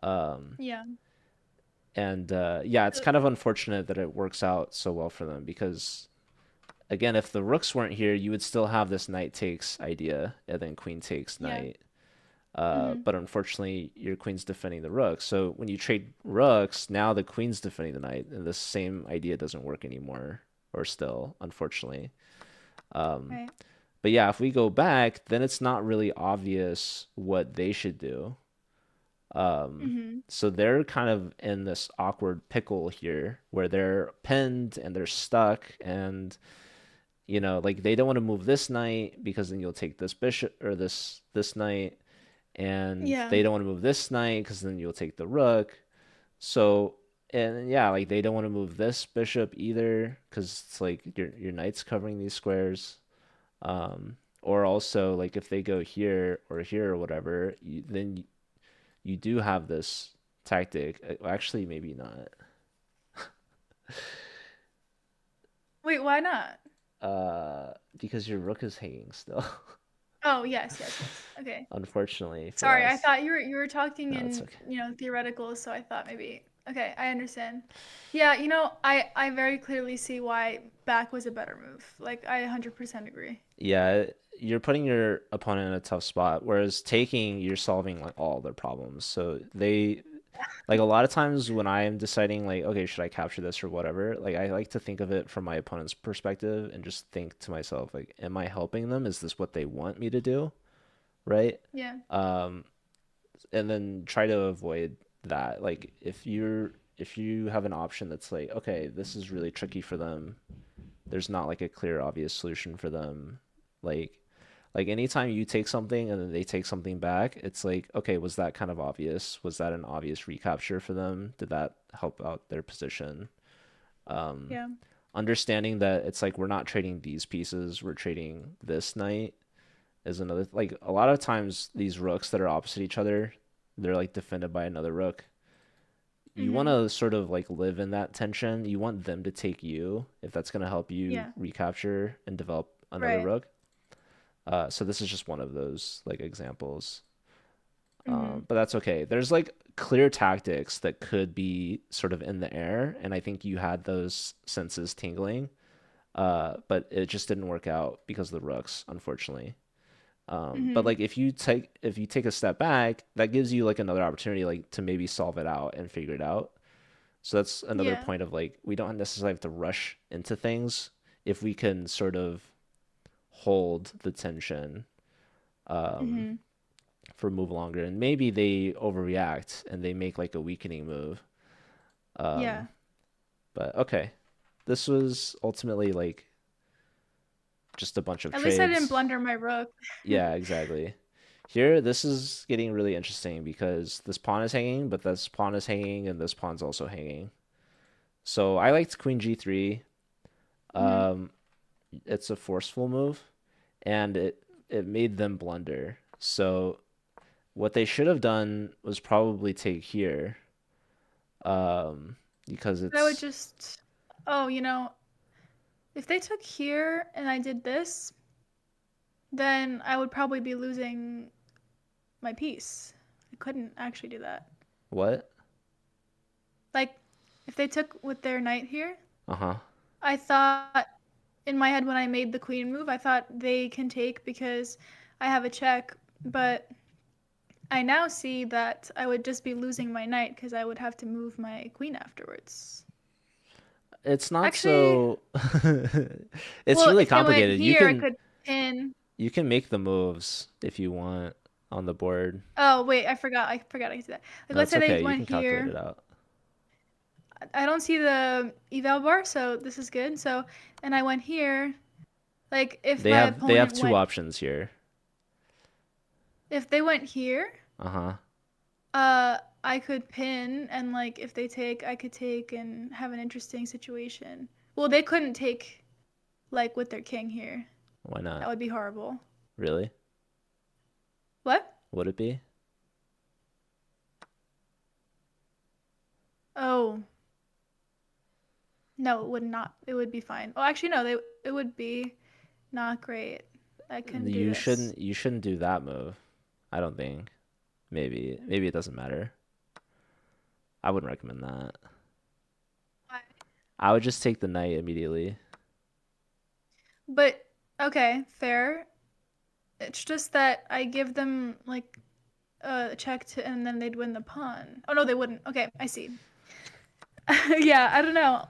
A: Um,
B: Yeah.
A: and yeah, it's
B: So-
A: kind of unfortunate that it works out so well for them because again, if the rooks weren't here, you would still have this knight takes idea and then queen takes
B: Yeah.
A: knight.
B: Hmm.
A: But unfortunately, your queen's defending the rook. So when you trade rooks, now the queen's defending the knight, and the same idea doesn't work anymore, or still, unfortunately. Um,
B: Right.
A: but yeah, if we go back, then it's not really obvious what they should do.
B: Hmm.
A: So they're kind of in this awkward pickle here where they're pinned and they're stuck and like they don't want to move this knight because then you'll take this bishop or this knight and
B: Yeah.
A: they don't want to move this knight because then you'll take the rook. So and yeah, like they don't want to move this bishop either because it's like your knight's covering these squares. Or also like if they go here or here or whatever, then you do have this tactic. Actually, maybe not.
B: Wait, why not?
A: Because your rook is hanging still.
B: Oh, yes, yes, yes. Okay.
A: Unfortunately for
B: Sorry, I
A: us.
B: thought you were talking
A: No, it's
B: in,
A: okay.
B: theoretical, so I thought maybe. Okay, I understand. Yeah, I very clearly see why back was a better move. Like I 100% agree.
A: Yeah, you're putting your opponent in a tough spot, whereas taking, you're solving like all their problems. So they like a lot of times when I am deciding like, okay, should I capture this or whatever, like I like to think of it from my opponent's perspective and just think to myself, like, am I helping them? Is this what they want me to do? Right?
B: Yeah.
A: Um, and then try to avoid that. Like if you have an option that's like, okay, this is really tricky for them. There's not like a clear, obvious solution for them. Like like anytime you take something and then they take something back, it's like, okay, was that kind of obvious? Was that an obvious recapture for them? Did that help out their position? Um,
B: Yeah.
A: Understanding that it's like we're not trading these pieces, we're trading this knight is another like a lot of times these rooks that are opposite each other, they're like defended by another rook. you want
B: Mhm.
A: to sort of like live in that tension. You want them to take you if that's going to help you
B: Yeah.
A: recapture and develop another
B: Right.
A: rook. So this is just one of those like examples.
B: Mhm.
A: But that's okay. There's like clear tactics that could be sort of in the air, and I think you had those senses tingling. But it just didn't work out because of the rooks, unfortunately. But
B: Mhm.
A: like if you take a step back, that gives you like another opportunity like to maybe solve it out and figure it out. So that's another
B: Yeah.
A: point of like we don't necessarily have to rush into things if we can sort of hold the tension um,
B: Mhm.
A: for a move longer. And maybe they overreact and they make like a weakening move. Um,
B: Yeah.
A: but okay, this was ultimately like just a bunch of
B: At least I didn't
A: trades.
B: blunder my rook.
A: Yeah, exactly. Here, this is getting really interesting because this pawn is hanging, but this pawn is hanging and this pawn's also hanging. So I liked queen g3.
B: Mhm.
A: Um, it's a forceful move, and it made them blunder. So what they should have done was probably take here, um, because
B: I would
A: it's
B: just. Oh, if they took here and I did this, then I would probably be losing my piece. I couldn't actually do that.
A: what?
B: Like, if they took with their knight here,
A: Uh-huh.
B: I thought in my head when I made the queen move, I thought they can take because I have a check, but I now see that I would just be losing my knight because I would have to move my queen afterwards.
A: It's not
B: Actually,
A: so it's
B: well,
A: really
B: if they went
A: complicated. You
B: here, I
A: can
B: could pin.
A: you can make the moves if you want on the board.
B: Oh, wait, I forgot. I forgot I could do that. Like,
A: No,
B: let's
A: it's
B: say they
A: okay. You
B: went
A: can calculate
B: here.
A: it out.
B: I don't see the eval bar, so this is good. So, and I went here. Like, if
A: They
B: my
A: have
B: opponent
A: two
B: went,
A: options here.
B: if they went here,
A: Uh-huh.
B: I could pin, and like, if they take, I could take and have an interesting situation. Well, they couldn't take, like, with their king here.
A: Why
B: That
A: not?
B: would be horrible.
A: Really?
B: What?
A: Would it be?
B: Oh, no, it would not. It would be fine. Oh, actually, no, it would be not great. I couldn't do
A: You
B: this.
A: shouldn't do that move. I don't think. Maybe it doesn't matter. I wouldn't recommend that.
B: Why?
A: I would just take the knight immediately.
B: But okay, fair. It's just that I give them like a check to, and then they'd win the pawn. Oh no, they wouldn't. Okay, I see. Yeah, I don't know.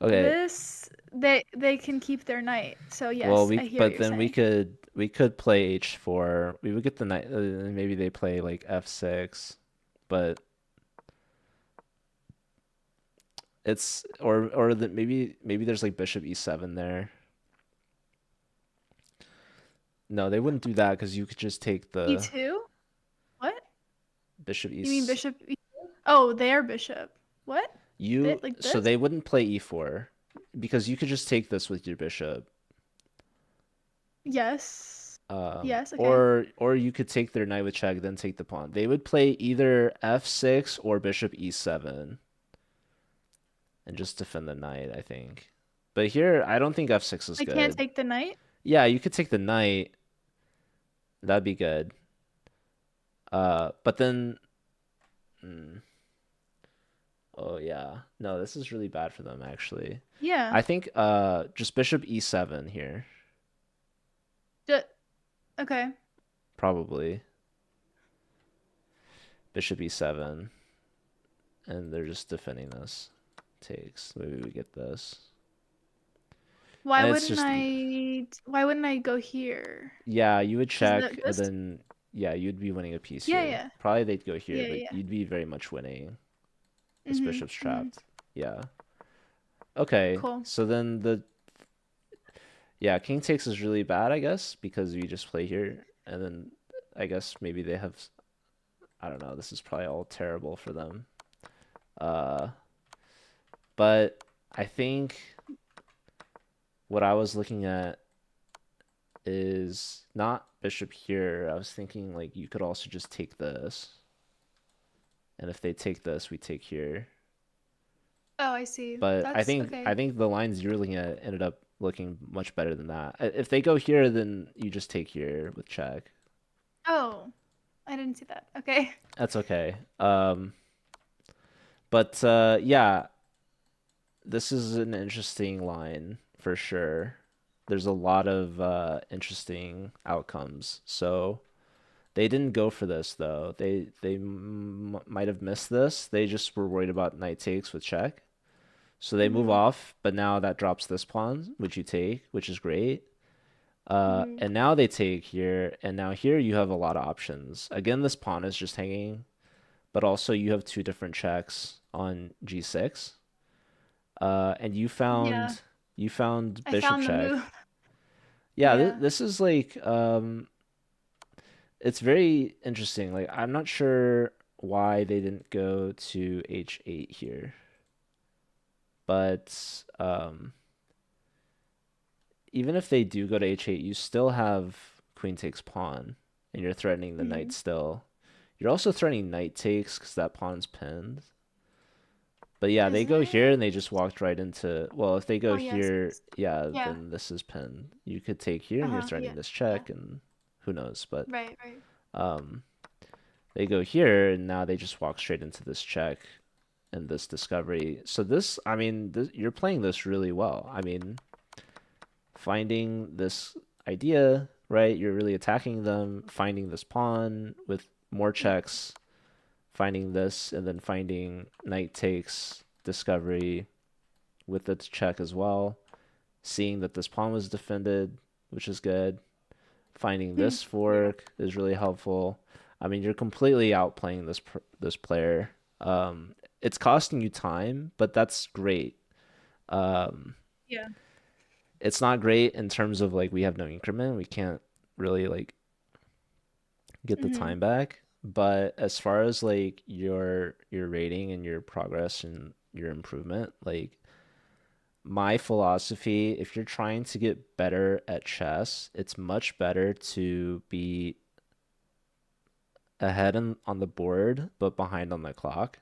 A: Okay.
B: This they can keep their knight. So
A: Well,
B: yes, I hear what
A: but
B: you're
A: then
B: saying.
A: we could play h4. We would get the knight. Maybe they play like f6, but it's or that maybe there's like bishop e7 there. No, they wouldn't do that because you could just take the
B: E2? What?
A: bishop e.
B: You mean bishop E2? Oh, their bishop. What? They, like
A: So
B: this?
A: they wouldn't play e4 because you could just take this with your bishop.
B: Yes. Yes, okay.
A: Or you could take their knight with check, then take the pawn. They would play either f6 or bishop e7 and just defend the knight, I think. But here, I don't think f6 is
B: I can't
A: good.
B: take the knight?
A: Yeah, you could take the knight. That'd be good. But then, hmm, oh yeah, no, this is really bad for them actually.
B: Yeah.
A: I think just bishop e7 here,
B: Ju- okay.
A: probably bishop e7, and they're just defending this. Takes. Maybe we get this. And it's just
B: Why wouldn't I go here?
A: yeah, you would
B: Cuz
A: check and
B: this
A: then yeah, you'd be winning a piece
B: Yeah,
A: here.
B: yeah.
A: Probably they'd go here,
B: Yeah,
A: but
B: yeah.
A: you'd be very much winning. This
B: Mhm.
A: bishop's
B: Mhm.
A: trapped. Yeah. Okay.
B: Cool.
A: So then the yeah, king takes is really bad, I guess, because you just play here and then I guess maybe they have I don't know, this is probably all terrible for them. Uh but I think what I was looking at is not bishop here. I was thinking like you could also just take this and if they take this, we take here.
B: Oh, I see.
A: But I
B: That's
A: think I
B: okay.
A: think the lines you're looking at ended up looking much better than that. If they go here, then you just take here with check.
B: Oh, I didn't see that. Okay.
A: That's okay. But yeah, this is an interesting line for sure. There's a lot of interesting outcomes. So they didn't go for this though. They might have missed this. They just were worried about knight takes with check. So they move
B: Mhm.
A: off, but now that drops this pawn, which you take, which is great.
B: Mhm.
A: And now they take here, and now here you have a lot of options. Again, this pawn is just hanging, but also you have two different checks on g6. And
B: Yeah,
A: you found
B: I
A: bishop
B: found the
A: check.
B: move.
A: Yeah,
B: Yeah.
A: this is like it's very interesting. Like I'm not sure why they didn't go to h8 here, but even if they do go to h8, you still have queen takes pawn, and you're threatening the knight
B: Mhm.
A: still. You're also threatening knight takes because that pawn's pinned. But yeah, they
B: Is
A: go here
B: it?
A: and they just walked right into. Well, if they go
B: Oh, yes.
A: here, yeah,
B: Yeah.
A: then this is pinned. You could take here and you're
B: Uh-huh. Yeah.
A: threatening this
B: Yeah.
A: check, and who knows? But
B: Right, right.
A: um, they go here and now they just walk straight into this check and this discovery. So this, I mean, you're playing this really well. I mean, finding this idea, right? You're really attacking them, finding this pawn with more
B: Yeah.
A: checks, finding this, and then finding knight takes discovery with its check as well. Seeing that this pawn was defended, which is good. Finding
B: Hmm.
A: this
B: Yeah.
A: fork is really helpful. I mean, you're completely outplaying this player. It's costing you time, but that's great. Um,
B: Yeah.
A: it's not great in terms of like we have no increment. We can't really like get the
B: Mhm.
A: time back. But as far as like your rating and your progress and your improvement, like my philosophy, if you're trying to get better at chess, it's much better to be ahead on the board but behind on the clock.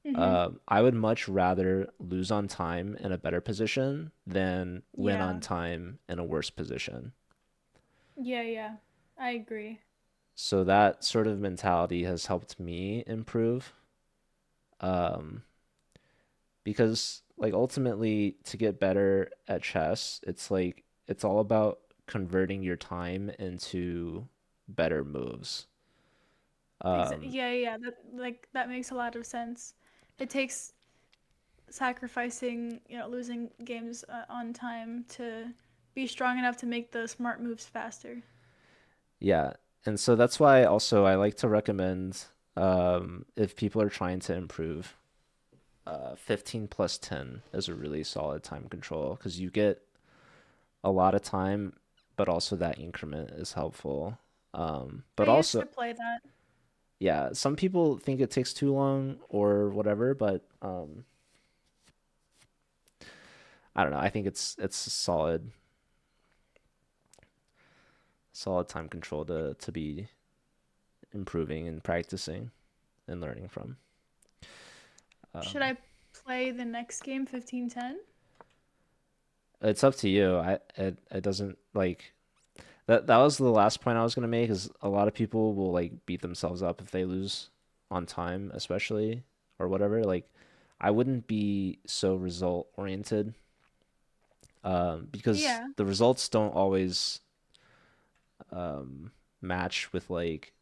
B: Mhm.
A: I would much rather lose on time in a better position than win on
B: Yeah.
A: time in a worse position.
B: Yeah, yeah. I agree.
A: So that sort of mentality has helped me improve. Um, because like ultimately to get better at chess, it's like it's all about converting your time into better moves. Um,
B: Yeah, yeah. That makes a lot of sense. It takes sacrificing, losing games on time to be strong enough to make the smart moves faster.
A: yeah, and so that's why also I like to recommend if people are trying to improve, 15 plus 10 is a really solid time control because you get a lot of time, but also that increment is helpful.
B: I
A: But
B: used
A: also,
B: to play that.
A: yeah, some people think it takes too long or whatever, but I don't know. I think it's a solid time control to be improving and practicing and learning from.
B: Should
A: Um,
B: I play the next game 15-10?
A: it's up to you. It doesn't like that was the last point I was gonna make is a lot of people will like beat themselves up if they lose on time, especially or whatever. Like I wouldn't be so result oriented because
B: Yeah.
A: the results don't always um, match with like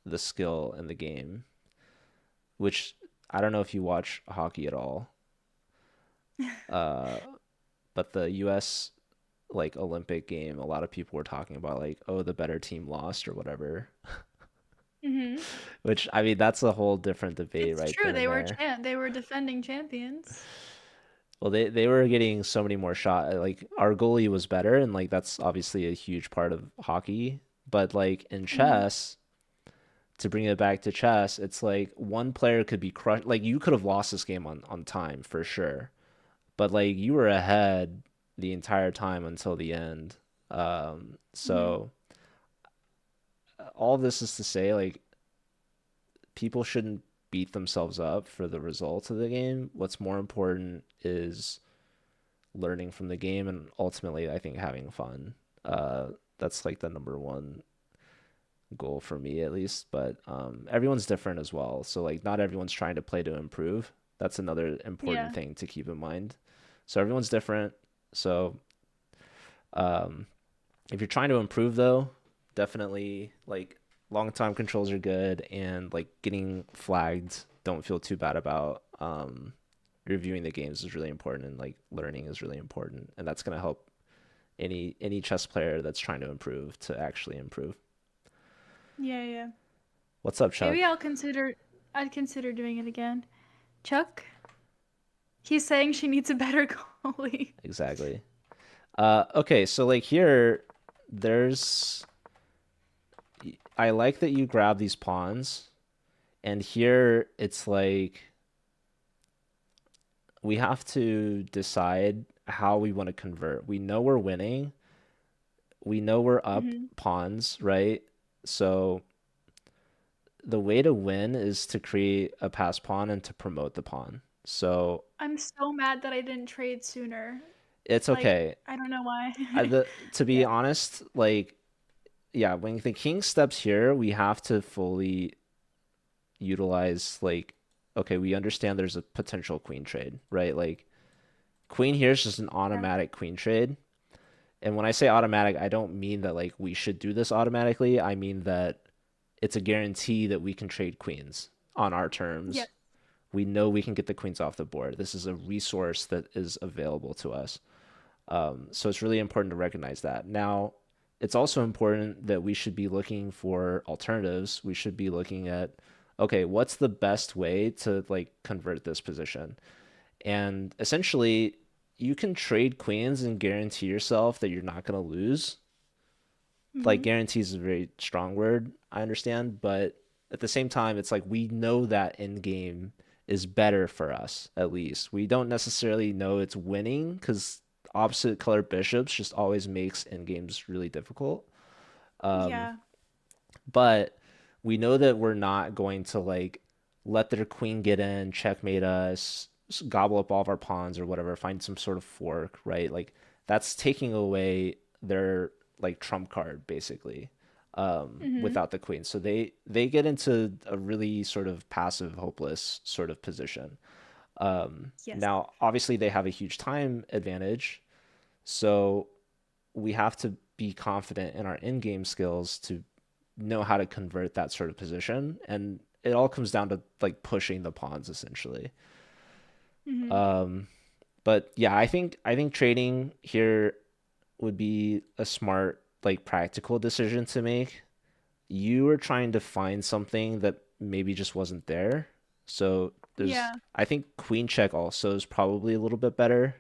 A: the skill in the game, which I don't know if you watch hockey at all, uh, but the U.S. like Olympic game, a lot of people were talking about like, oh, the better team lost or whatever.
B: Mhm.
A: Which I mean, that's a whole different debate
B: It's
A: right
B: true.
A: then and there.
B: They were defending champions.
A: Well, they were getting so many more shot. Like our goalie was better, and like that's obviously a huge part of hockey. But like in
B: Mhm.
A: chess, to bring it back to chess, it's like one player could be crushed. Like you could have lost this game on time for sure, but like you were ahead the entire time until the end.
B: Mhm.
A: So all this is to say, like people shouldn't beat themselves up for the results of the game. What's more important is learning from the game and ultimately I think having fun. That's like the number one goal for me at least, but everyone's different as well. So like not everyone's trying to play to improve. That's another important
B: Yeah.
A: thing to keep in mind. So everyone's different. So um, if you're trying to improve though, definitely like long time controls are good and like getting flagged, don't feel too bad about. Reviewing the games is really important and like learning is really important and that's going to help any chess player that's trying to improve to actually improve.
B: Yeah, yeah.
A: What's up,
B: Maybe
A: Chuck?
B: I'd consider doing it again. Chuck? He's saying she needs a better goalie.
A: Exactly. Okay, so like here, there's I like that you grab these pawns, and here it's like we have to decide how we want to convert. We know we're winning. We know we're up
B: Hmm.
A: pawns, right? So the way to win is to create a pass pawn and to promote the pawn. So
B: I'm so mad that I didn't trade sooner.
A: it's
B: Like,
A: okay.
B: I don't know why.
A: To be
B: Yeah.
A: honest, like yeah, when the king steps here, we have to fully utilize like okay, we understand there's a potential queen trade, right? Like queen here is just an
B: Yeah.
A: automatic queen trade. And when I say automatic, I don't mean that like we should do this automatically. I mean that it's a guarantee that we can trade queens on our terms.
B: Yes.
A: We know we can get the queens off the board. This is a resource that is available to us. So it's really important to recognize that. Now, it's also important that we should be looking for alternatives. We should be looking at, okay, what's the best way to like convert this position? And essentially, you can trade queens and guarantee yourself that you're not going to lose. Like
B: Hmm.
A: guarantees is a very strong word, I understand, but at the same time, it's like we know that in game is better for us, at least. We don't necessarily know it's winning because opposite color bishops just always makes end games really difficult. Um,
B: Yeah.
A: but we know that we're not going to like let their queen get in, checkmate us, gobble up all of our pawns or whatever, find some sort of fork, right? Like that's taking away their like trump card basically
B: Hmm.
A: without the queen. So they get into a really sort of passive, hopeless sort of position.
B: Yes.
A: Now, obviously, they have a huge time advantage, so we have to be confident in our in-game skills to know how to convert that sort of position. And it all comes down to like pushing the pawns essentially.
B: Hmm.
A: Um, but yeah, I think trading here would be a smart, like practical decision to make. You were trying to find something that maybe just wasn't there. So there's,
B: Yeah.
A: I think queen check also is probably a little bit better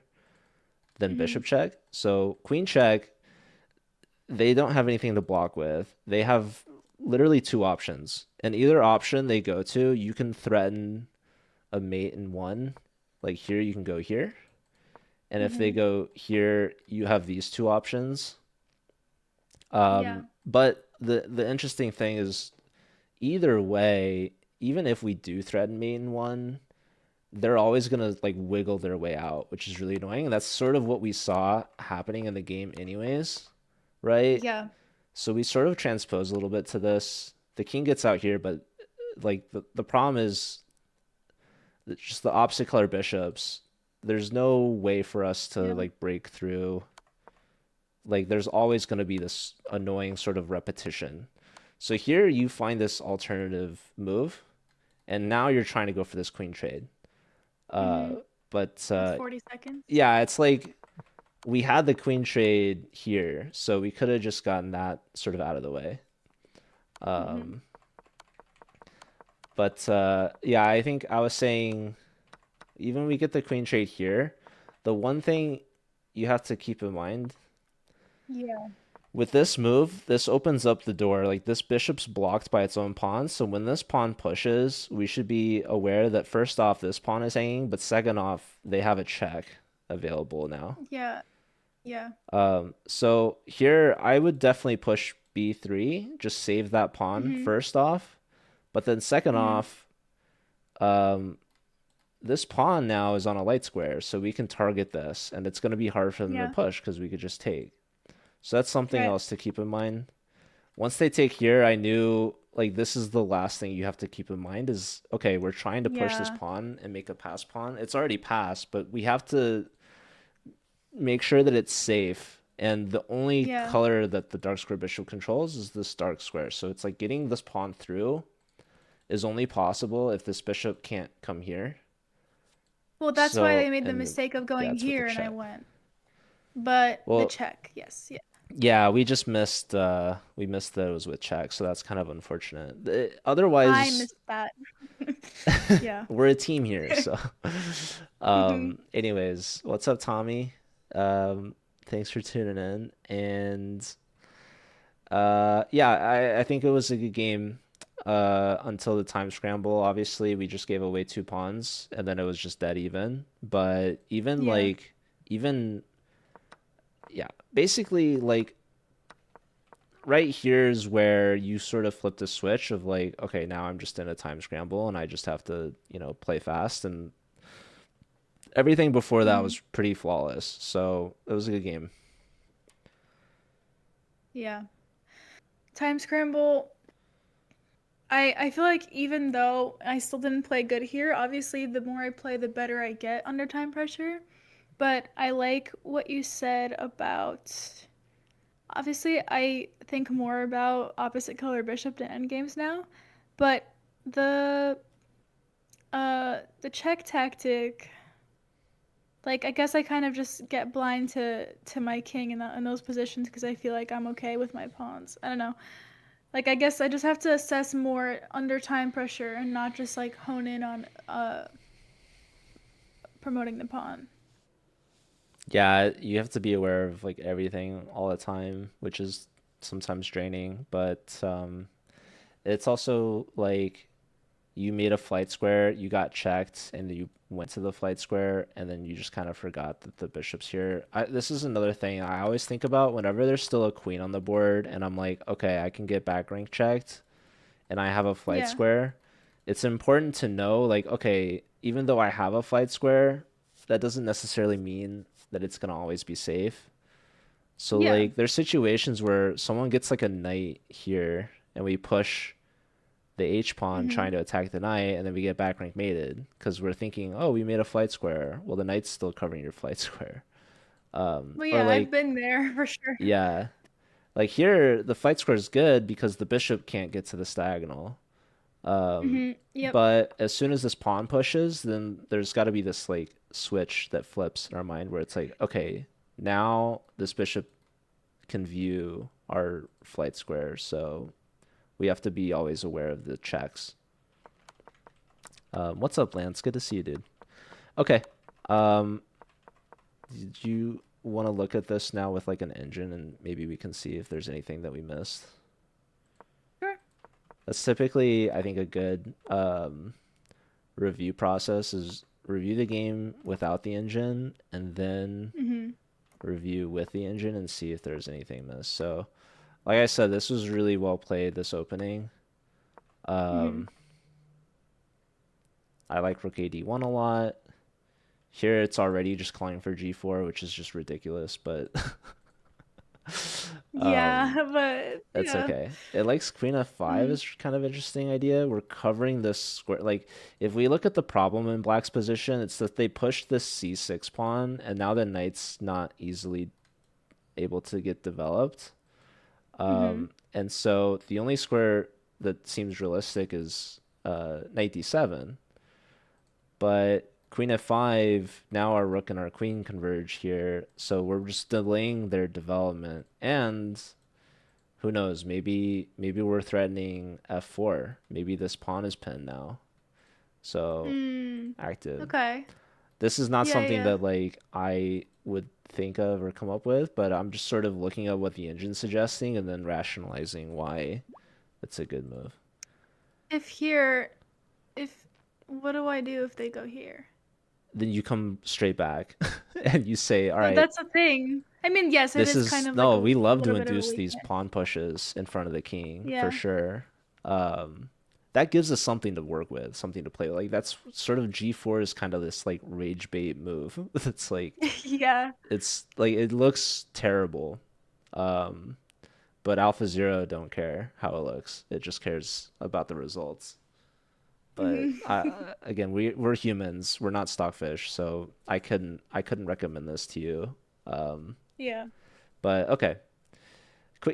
A: than
B: Hmm.
A: bishop check. So queen check, they don't have anything to block with. They have literally two options. And either option they go to, you can threaten a mate in one. Like here, you can go here. And if they
B: Hmm.
A: go here, you have these two options.
B: Yeah.
A: But the interesting thing is either way, even if we do threaten mate in one, they're always gonna like wiggle their way out, which is really annoying. And that's sort of what we saw happening in the game anyways, right?
B: Yeah.
A: So we sort of transpose a little bit to this. The king gets out here, but like the problem is that just the opposite color bishops. There's no way for us to
B: Yeah.
A: like break through. Like there's always going to be this annoying sort of repetition. So here you find this alternative move, and now you're trying to go for this queen trade. Uh,
B: Hmm.
A: but
B: With 40 seconds.
A: yeah, it's like we had the queen trade here, so we could have just gotten that sort of out of the way.
B: Hmm.
A: Um, but yeah, I think I was saying even we get the queen trade here, the one thing you have to keep in mind
B: Yeah.
A: with this move, this opens up the door. Like this bishop's blocked by its own pawn, so when this pawn pushes, we should be aware that first off, this pawn is hanging, but second off, they have a check available now.
B: Yeah. Yeah.
A: So here I would definitely push b3, just save that pawn
B: Hmm.
A: first off, but then second
B: Hmm.
A: off, um, this pawn now is on a light square, so we can target this, and it's going to be hard for them to
B: Yeah.
A: push because we could just take. So that's something
B: Right.
A: else to keep in mind. Once they take here, I knew like this is the last thing you have to keep in mind is okay, we're trying to push this
B: Yeah.
A: pawn and make a pass pawn. It's already passed, but we have to make sure that it's safe. And the only
B: Yeah.
A: color that the dark square bishop controls is this dark square. So it's like getting this pawn through is only possible if this bishop can't come here.
B: Well, that's why
A: So,
B: they made the
A: and
B: mistake of
A: yeah,
B: going
A: it's with the
B: here and I
A: check.
B: went. But the
A: Well,
B: check, yes, yeah.
A: yeah, we just missed we missed that it was with check, so that's kind of unfortunate.
B: I
A: Otherwise,
B: missed that. Yeah.
A: we're a team here, so
B: Hmm.
A: anyways, what's up, Tommy? Thanks for tuning in. And yeah, I think it was a good game until the time scramble. Obviously, we just gave away two pawns and then it was just dead even. But even
B: Yeah.
A: like even yeah, basically like right here is where you sort of flip the switch of like, okay, now I'm just in a time scramble and I just have to, play fast. And everything before that
B: Hmm.
A: was pretty flawless. So it was a good game.
B: Yeah. Time scramble. I feel like even though I still didn't play good here, obviously the more I play, the better I get under time pressure. But I like what you said about. Obviously, I think more about opposite color bishop to endgames now, but the the check tactic, like I guess I kind of just get blind to my king in those positions because I feel like I'm okay with my pawns. I don't know. Like I guess I just have to assess more under time pressure and not just like hone in on promoting the pawn.
A: Yeah, you have to be aware of like everything all the time, which is sometimes draining, but it's also like you made a flight square, you got checked, and you went to the flight square, and then you just kind of forgot that the bishop's here. This is another thing I always think about whenever there's still a queen on the board, and I'm like, okay, I can get back rank checked, and I have a flight
B: Yeah.
A: square. It's important to know, like, okay, even though I have a flight square, that doesn't necessarily mean that it's gonna always be safe. So
B: Yeah.
A: like there's situations where someone gets like a knight here and we push the H pawn
B: Hmm.
A: trying to attack the knight and then we get back rank mated because we're thinking, oh, we made a flight square. Well, the knight's still covering your flight square.
B: Well,
A: Or
B: yeah, I've
A: like,
B: been there for sure.
A: yeah, like here the flight square is good because the bishop can't get to this diagonal. Um,
B: Yep.
A: but as soon as this pawn pushes, then there's got to be this like switch that flips in our mind where it's like, okay, now this bishop can view our flight square, so we have to be always aware of the checks. What's up, Lance? Good to see you, dude. Okay. Um, did you want to look at this now with like an engine and maybe we can see if there's anything that we missed?
B: Sure.
A: That's typically, I think, a good review process is review the game without the engine and then
B: Hmm.
A: review with the engine and see if there's anything missed. So, like I said, this was really well played, this opening.
B: Hmm.
A: Um, I like Rook AD1 a lot. Here it's already just calling for G4, which is just ridiculous, but um,
B: Yeah, but
A: that's
B: yeah.
A: okay. It likes Queen F5
B: Hmm.
A: is kind of interesting idea. We're covering this square. Like, if we look at the problem in Black's position, it's that they pushed this C6 pawn, and now the knight's not easily able to get developed.
B: Hmm.
A: And so the only square that seems realistic is knight d7. But queen f5, now our rook and our queen converge here. So we're just delaying their development. And who knows, maybe we're threatening f4. Maybe this pawn is pinned now. So
B: Mm.
A: active.
B: Okay.
A: This is not
B: Yeah,
A: something
B: yeah.
A: that like I would think of or come up with, but I'm just sort of looking at what the engine's suggesting and then rationalizing why it's a good move.
B: If here, if what do I do if they go here?
A: Then you come straight back and you say, all
B: But
A: right,
B: that's the thing. I mean, yes, it
A: this
B: is kind
A: is
B: of like
A: no,
B: a
A: we love to
B: little bit of a
A: induce these
B: weakness.
A: pawn pushes in front of the king for
B: Yeah.
A: sure. Um, that gives us something to work with, something to play. Like that's sort of G4 is kind of this like rage bait move. It's like
B: Yeah.
A: it's like it looks terrible. Um, but Alpha Zero don't care how it looks. It just cares about the results. But
B: Hmm.
A: again, we're humans. We're not stockfish, so I couldn't recommend this to you. Um,
B: Yeah.
A: but okay,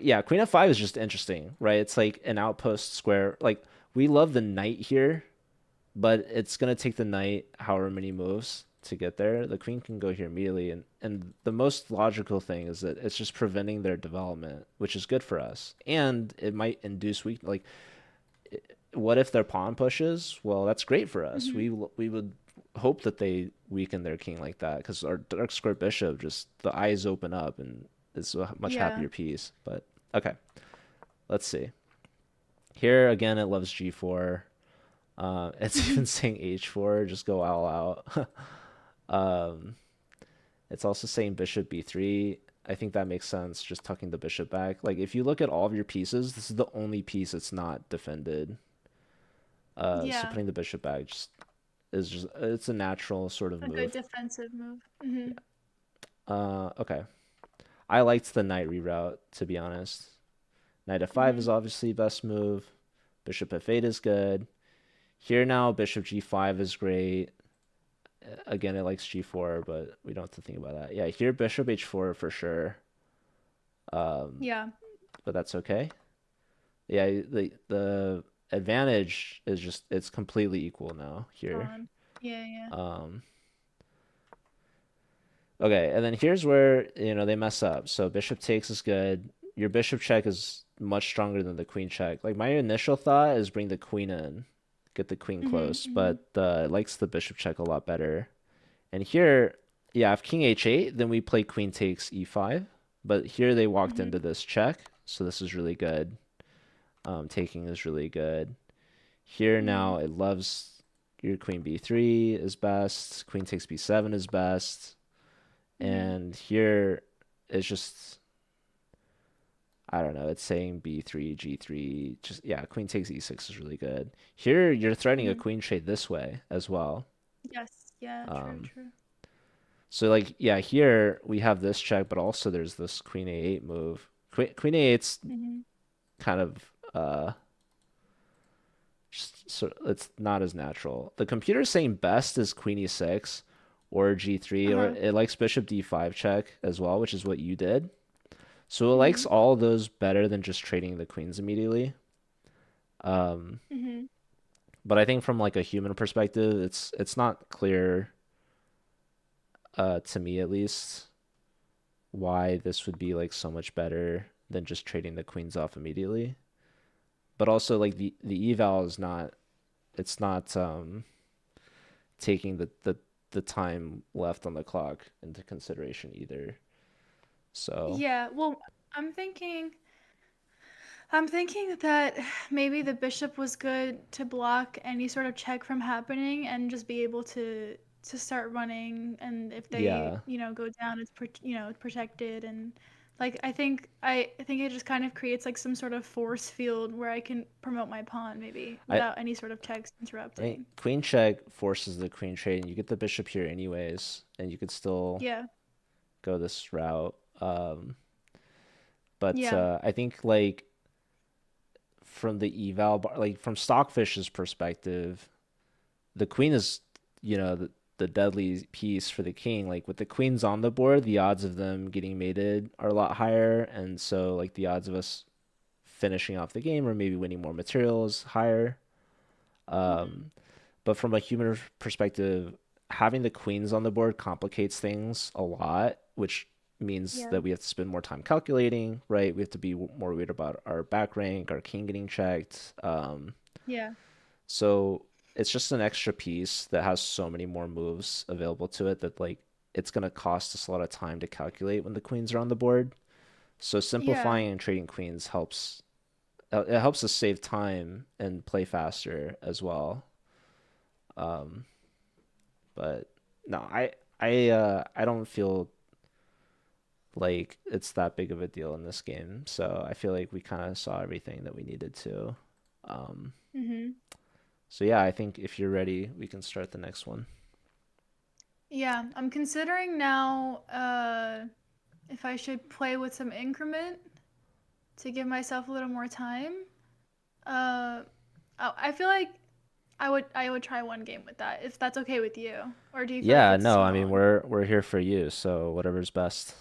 A: yeah, Queen F5 is just interesting, right? It's like an outpost square. Like we love the knight here, but it's gonna take the knight however many moves to get there. The queen can go here immediately, and the most logical thing is that it's just preventing their development, which is good for us, and it might induce weak. Like, what if their pawn pushes? Well, that's great for us.
B: Hmm.
A: We would hope that they weaken their king like that because our dark square bishop just the eyes open up and it's a much
B: Yeah.
A: happier piece. But okay, let's see. Here again, it loves g4. It's even saying h4. Just go all out. um, it's also saying bishop b3. I think that makes sense. Just tucking the bishop back. Like if you look at all of your pieces, this is the only piece that's not defended. So
B: Yeah.
A: putting the bishop back just is just it's a natural sort of
B: A good
A: move.
B: defensive move. Hmm.
A: Okay. I liked the knight reroute to be honest. Knight f5 is
B: Hmm.
A: obviously best move. Bishop f8 is good. Here now, bishop g5 is great. Again, it likes g4, but we don't have to think about that. Yeah, here bishop h4 for sure. Um,
B: Yeah.
A: but that's okay. Yeah, the advantage is just it's completely equal now here.
B: Pawn. Yeah, yeah.
A: Um, okay, and then here's where they mess up. So bishop takes is good. Your bishop check is much stronger than the queen check. Like my initial thought is bring the queen in, get the queen
B: Hmm.
A: close,
B: Hmm.
A: but it likes the bishop check a lot better. And here, yeah, if king h8, then we play queen takes e5. But here they walked
B: Hmm.
A: into this check, so this is really good. Taking is really good. Here
B: Hmm.
A: now it loves your queen b3 is best, queen takes b7 is best,
B: Hmm.
A: and here it's just I don't know, it's saying b3, g3, just yeah, queen takes e6 is really good. Here you're threatening a
B: Hmm.
A: queen trade this way as well.
B: Yes. Yeah. True.
A: Um,
B: True.
A: So like yeah, here we have this check, but also there's this queen a8 move. Queen a8's
B: Hmm.
A: kind of just, so it's not as natural. The computer's saying best is queen e6 or g3,
B: Uh
A: or
B: huh.
A: it likes bishop d5 check as well, which is what you did. So it likes
B: Hmm.
A: all those better than just trading the queens immediately. Um,
B: Hmm.
A: but I think from like a human perspective, it's not clear to me at least why this would be like so much better than just trading the queens off immediately. But also like the eval is not it's not taking the time left on the clock into consideration either. So
B: Yeah. Well, I'm thinking. I'm thinking that maybe the bishop was good to block any sort of check from happening and just be able to start running, and if they,
A: yeah,
B: go down, it's protected. And like I think it just kind of creates like some sort of force field where I can promote my pawn maybe
A: I
B: without any sort of checks
A: I think
B: interrupting.
A: queen check forces the queen trade, and you get the bishop here anyways, and you could still
B: Yeah.
A: go this route. But
B: Yeah.
A: I think like from the eval bar, like from Stockfish's perspective, the queen is, the deadly piece for the king. Like with the queens on the board, the odds of them getting mated are a lot higher, and so like the odds of us finishing off the game or maybe winning more material is higher.
B: Hmm.
A: Um, but from a human perspective, having the queens on the board complicates things a lot, which means
B: Yeah.
A: that we have to spend more time calculating, right? We have to be more worried about our back rank, our king getting checked.
B: Yeah.
A: So it's just an extra piece that has so many more moves available to it that like it's gonna cost us a lot of time to calculate when the queens are on the board. So
B: Yeah.
A: simplifying and trading queens it helps us save time and play faster as well. Um, but no, I don't feel like it's that big of a deal in this game. So I feel like we kind of saw everything that we needed to. Um,
B: Mm-hmm.
A: so yeah, I think if you're ready, we can start the next one.
B: Yeah, I'm considering now if I should play with some increment to give myself a little more time. Uh, I feel like I would try one game with that if that's okay with you, or do you feel like
A: Yeah,
B: it's
A: no,
B: too
A: I mean
B: long?
A: we're here for you, so whatever's best.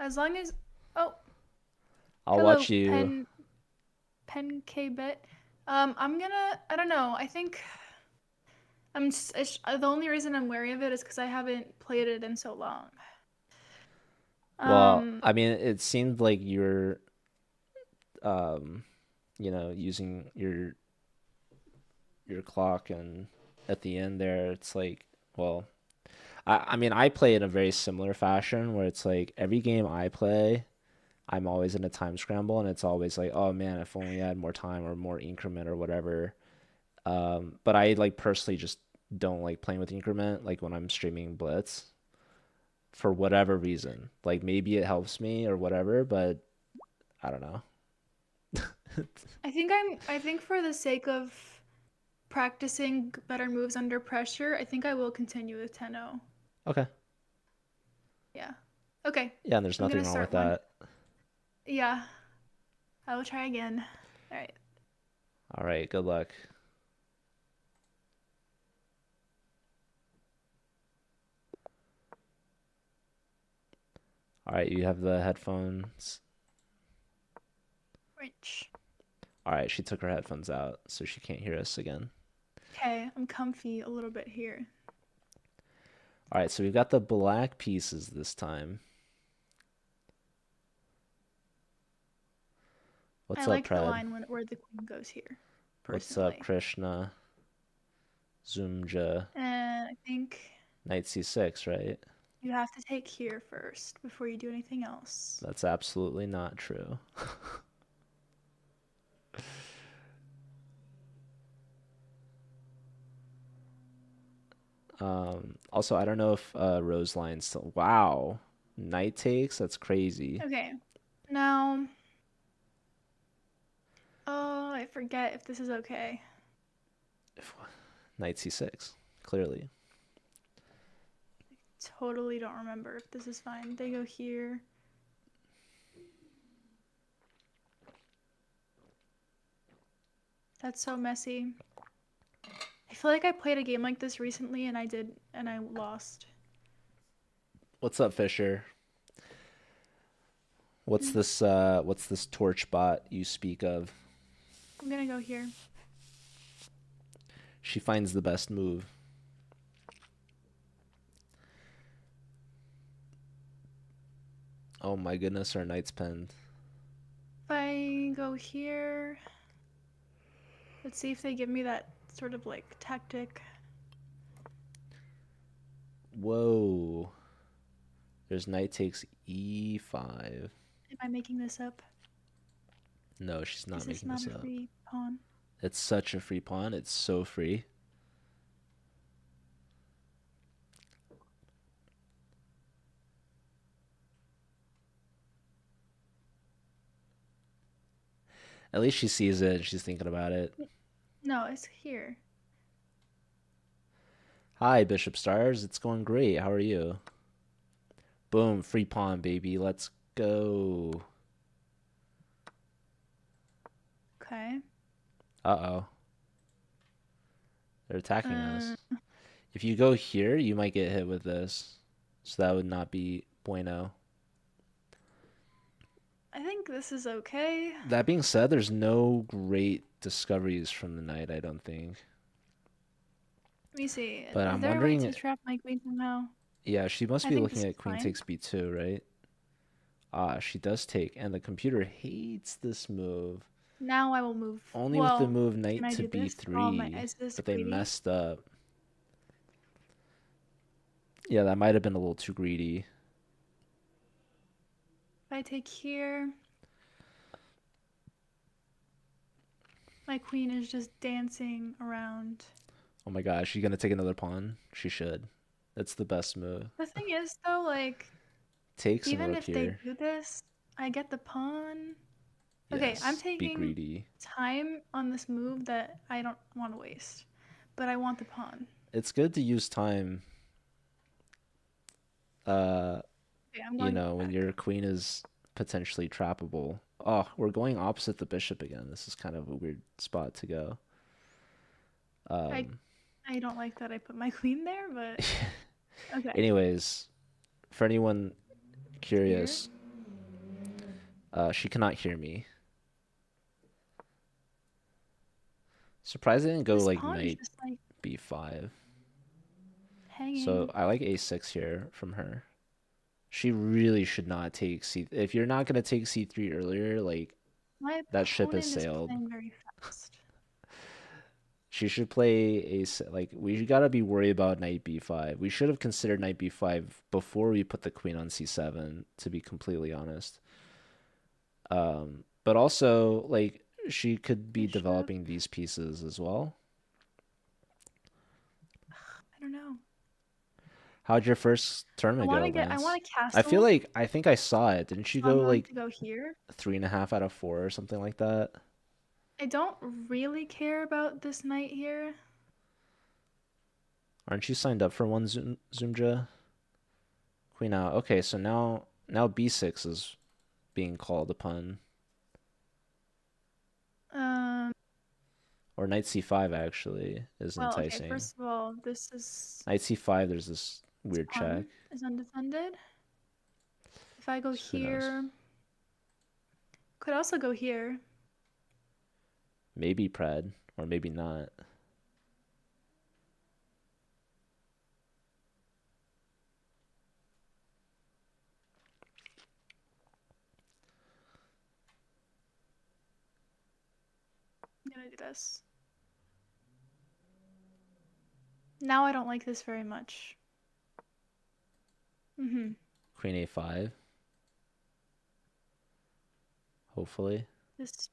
B: As long as oh,
A: I'll
B: hello
A: watch you.
B: Pen K bit. I'm gonna I don't know. I think the only reason I'm wary of it is because I haven't played it in so long.
A: Well,
B: Um,
A: I mean, it seemed like you're um, using your clock, and at the end there, it's like, well, I mean, I play in a very similar fashion where it's like every game I play, I'm always in a time scramble, and it's always like, oh man, if only I had more time or more increment or whatever. But I like personally just don't like playing with increment, like when I'm streaming Blitz for whatever reason. Like maybe it helps me or whatever, but I don't know.
B: I think for the sake of practicing better moves under pressure, I think I will continue with 10-0.
A: Okay.
B: Yeah. Okay.
A: Yeah, and there's
B: I'm
A: nothing
B: gonna
A: wrong with
B: start one.
A: that.
B: Yeah. I will try again. All right.
A: All right, good luck. All right, you have the headphones.
B: Wrench.
A: All right, she took her headphones out, so she can't hear us again.
B: Okay, I'm comfy a little bit here.
A: All right, so we've got the black pieces this time.
B: I
A: What's up,
B: like the
A: Pred?
B: line where the queen goes here,
A: What's up,
B: personally.
A: Krishna? Zoomja.
B: And I think
A: Knight c6, right?
B: you have to take here first before you do anything else.
A: That's absolutely not true. Also, I don't know if Roseline's still. Wow, knight takes. That's crazy.
B: Okay. Now, oh, I forget if this is okay.
A: If, knight c6, clearly.
B: Totally don't remember if this is fine. They go here. That's so messy. I feel like I played a game like this recently and I lost.
A: What's up, Fisher?
B: Mm,
A: What's this torch bot you speak of?
B: I'm gonna go here.
A: She finds the best move. Oh my goodness, our knight's pinned.
B: If I go here, let's see if they give me that sort of like tactic.
A: Whoa. There's knight takes e5.
B: Am I making this up?
A: No, she's not
B: Is this
A: making
B: not
A: this
B: a
A: up.
B: free pawn?
A: It's such a free pawn. It's so free. At least she sees it and she's thinking about it.
B: No, it's here.
A: Hi, Bishop Stars. It's going great. How are you? Boom, free pawn, baby. Let's go.
B: Okay.
A: Uh-oh. They're attacking
B: Uh,
A: us. If you go here, you might get hit with this. So that would not be bueno.
B: I think this is okay.
A: That being said, there's no great discoveries from the knight, I don't think.
B: Let me see.
A: But
B: Is
A: I'm
B: there a way
A: wondering,
B: to trap my queen somehow?
A: yeah, she must
B: I
A: be
B: think
A: looking
B: this is
A: at queen
B: fine.
A: takes b2, right? Ah, she does take, and the computer hates this move.
B: Now I will move.
A: Only with the
B: Well,
A: move
B: can
A: knight
B: I
A: to
B: do this? Oh my,
A: b3,
B: is this
A: but they
B: greedy?
A: messed up. Yeah, that might have been a little too greedy.
B: If I take here, my queen is just dancing around.
A: Oh my gosh, she's gonna take another pawn? She should. That's the best move.
B: The thing is, though, like,
A: Take some
B: even
A: rook
B: if they
A: here.
B: do this, I get the pawn. Okay, I'm
A: Yes, be
B: taking
A: greedy.
B: time on this move that I don't want to waste, but I want the pawn.
A: It's good to use time, uh,
B: Okay, I'm going
A: when
B: back.
A: your queen is potentially trappable. Oh, we're going opposite the bishop again. This is kind of a weird spot to go.
B: I
A: Um,
B: I don't like that I put my queen there, but okay.
A: anyways, for anyone
B: Here,
A: curious, she cannot hear me. Surprised I didn't go
B: this
A: like
B: pawn is
A: knight
B: just like
A: b5. So
B: hanging.
A: I like a6 here from her. She really should not take c. If you're not gonna take c3 earlier, like
B: My
A: that ship has
B: opponent is
A: sailed.
B: playing very fast.
A: She should play like we gotta be worried about knight b5. We should have considered knight b5 before we put the queen on c7, to be completely honest. But also like she could be
B: Bishop.
A: developing these pieces as well.
B: I don't know.
A: How'd your first
B: I
A: tournament
B: want
A: go,
B: to get. I
A: Lance?
B: want a
A: I feel
B: castle,
A: like I think I saw it. Didn't you
B: so I'm
A: go
B: going
A: like
B: to go here.
A: 3.5 out of 4 or something like that?
B: I don't really care about this knight here.
A: Aren't you signed up for one Zoomja? Queen out. Okay, so now b6 is being called upon.
B: Um.
A: Or knight c5 actually is
B: Well, okay.
A: enticing.
B: First of all, this
A: Knight c5, there's this weird check.
B: pawn is undefended. If I go
A: So who knows?
B: here, could also go here.
A: Maybe pred, or maybe not.
B: I'm gonna do this. Now I don't like this very much. Mm-hmm.
A: Queen a5, hopefully.
B: This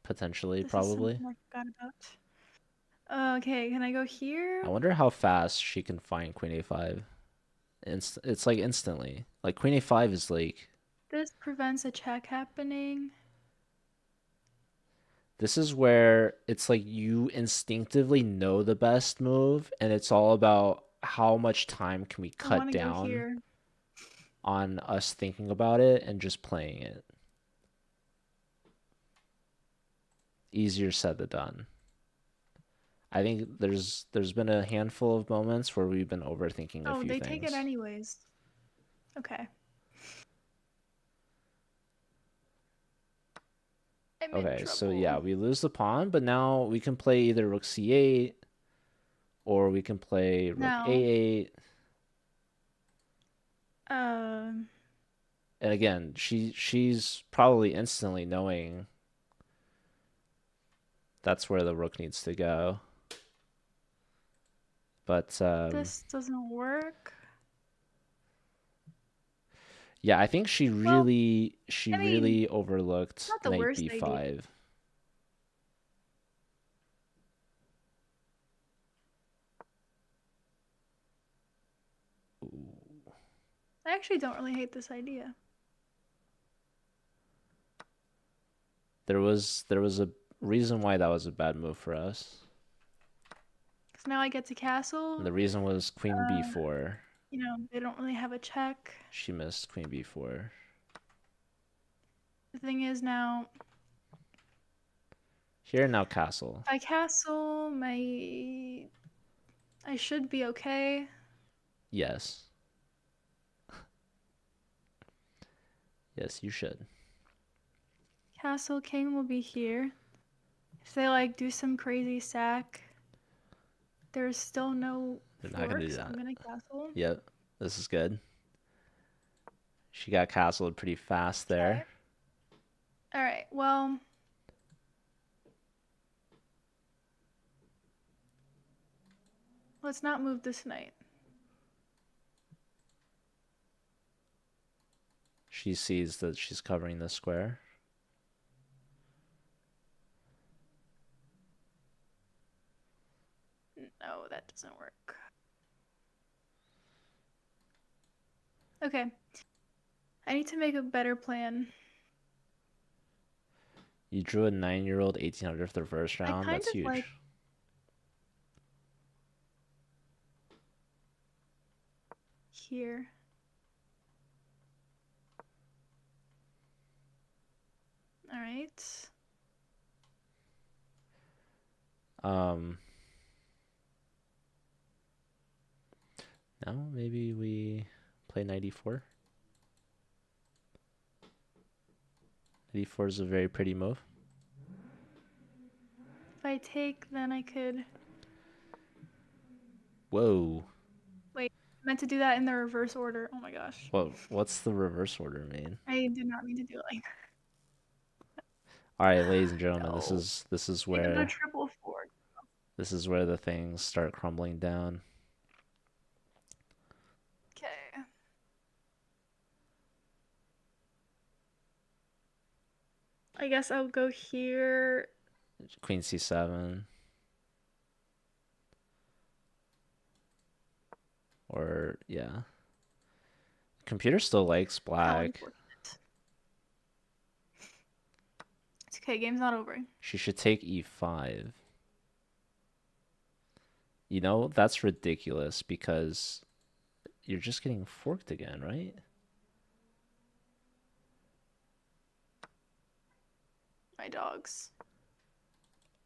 A: Potentially,
B: this is
A: probably.
B: something I forgot about. Okay, can I go here?
A: I wonder how fast she can find queen a5. It's like instantly. Like queen a5 is like
B: This prevents a check happening.
A: this is where it's like you instinctively know the best move, and it's all about how much time can we
B: I
A: cut
B: want to go
A: down
B: here.
A: on us thinking about it and just playing it. Easier said than done. I think there's been a handful of moments where we've been overthinking a
B: Oh,
A: few
B: they take it
A: things.
B: anyways. Okay. I'm in
A: Okay, so yeah,
B: trouble.
A: we lose the pawn, but now we can play either rook c8 or we can play rook
B: Now,
A: a8.
B: um,
A: And again, she's probably instantly knowing that's where the rook needs to go. But
B: this doesn't work.
A: yeah, I think she
B: Well,
A: really she
B: I mean,
A: really
B: it's
A: overlooked
B: not the
A: knight
B: worst idea.
A: b5.
B: I actually don't really hate this idea.
A: There was a reason why that was a bad move for us.
B: Because now I get to
A: And
B: castle.
A: the reason was queen
B: Uh,
A: b4.
B: they don't really have a check.
A: She missed queen b4.
B: The thing is now,
A: Here now castle.
B: if I castle, I should be okay.
A: Yes. Yes, you should.
B: Castle king will be here. If they like do some crazy sack, there's still no
A: They're not gonna
B: fork,
A: do
B: so I'm
A: that.
B: gonna castle.
A: Yep. This is good. She got castled pretty fast there.
B: Okay. All right. Well, let's not move this knight.
A: She sees that she's covering the square.
B: No, that doesn't work. Okay. I need to make a better plan.
A: You drew a 9-year-old 1800 for the first
B: I
A: round.
B: kind
A: That's
B: of like
A: huge.
B: here. All right.
A: Um, Now maybe we play knight e4. Knight e4 is a very pretty move.
B: If I take, then I could.
A: Whoa.
B: Wait, I meant to do that in the reverse order. Oh my gosh.
A: What's the reverse order mean?
B: I did not mean to do it like
A: All right, ladies and
B: that.
A: gentlemen, this
B: No.
A: is this is
B: Make it a
A: where
B: triple four.
A: this is where the things start crumbling down.
B: Okay. I guess I'll go here.
A: Queen c7. Or yeah. Computer still likes
B: How
A: black.
B: unfortunate. It's okay, game's not over.
A: She should take e5. You know, that's ridiculous because you're just getting forked again, right?
B: My dogs.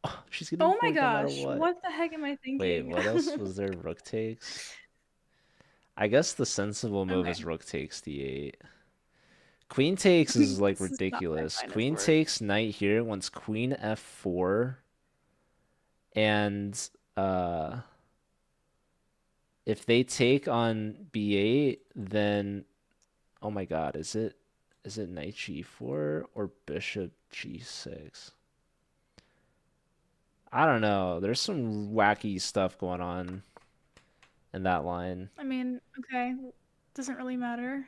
A: Oh, she's getting
B: Oh my
A: forked no matter
B: gosh,
A: what.
B: what the heck am I
A: Wait,
B: thinking?
A: what else was there? Rook takes? I guess the sensible move
B: Okay.
A: is rook takes d8. Queen takes is like
B: This is not my
A: ridiculous.
B: finest
A: Queen
B: work.
A: takes knight here once queen f4 and if they take on b8 then oh my god, is it knight g4 or bishop g6? I don't know. There's some wacky stuff going on in that line.
B: I mean, okay, doesn't really matter.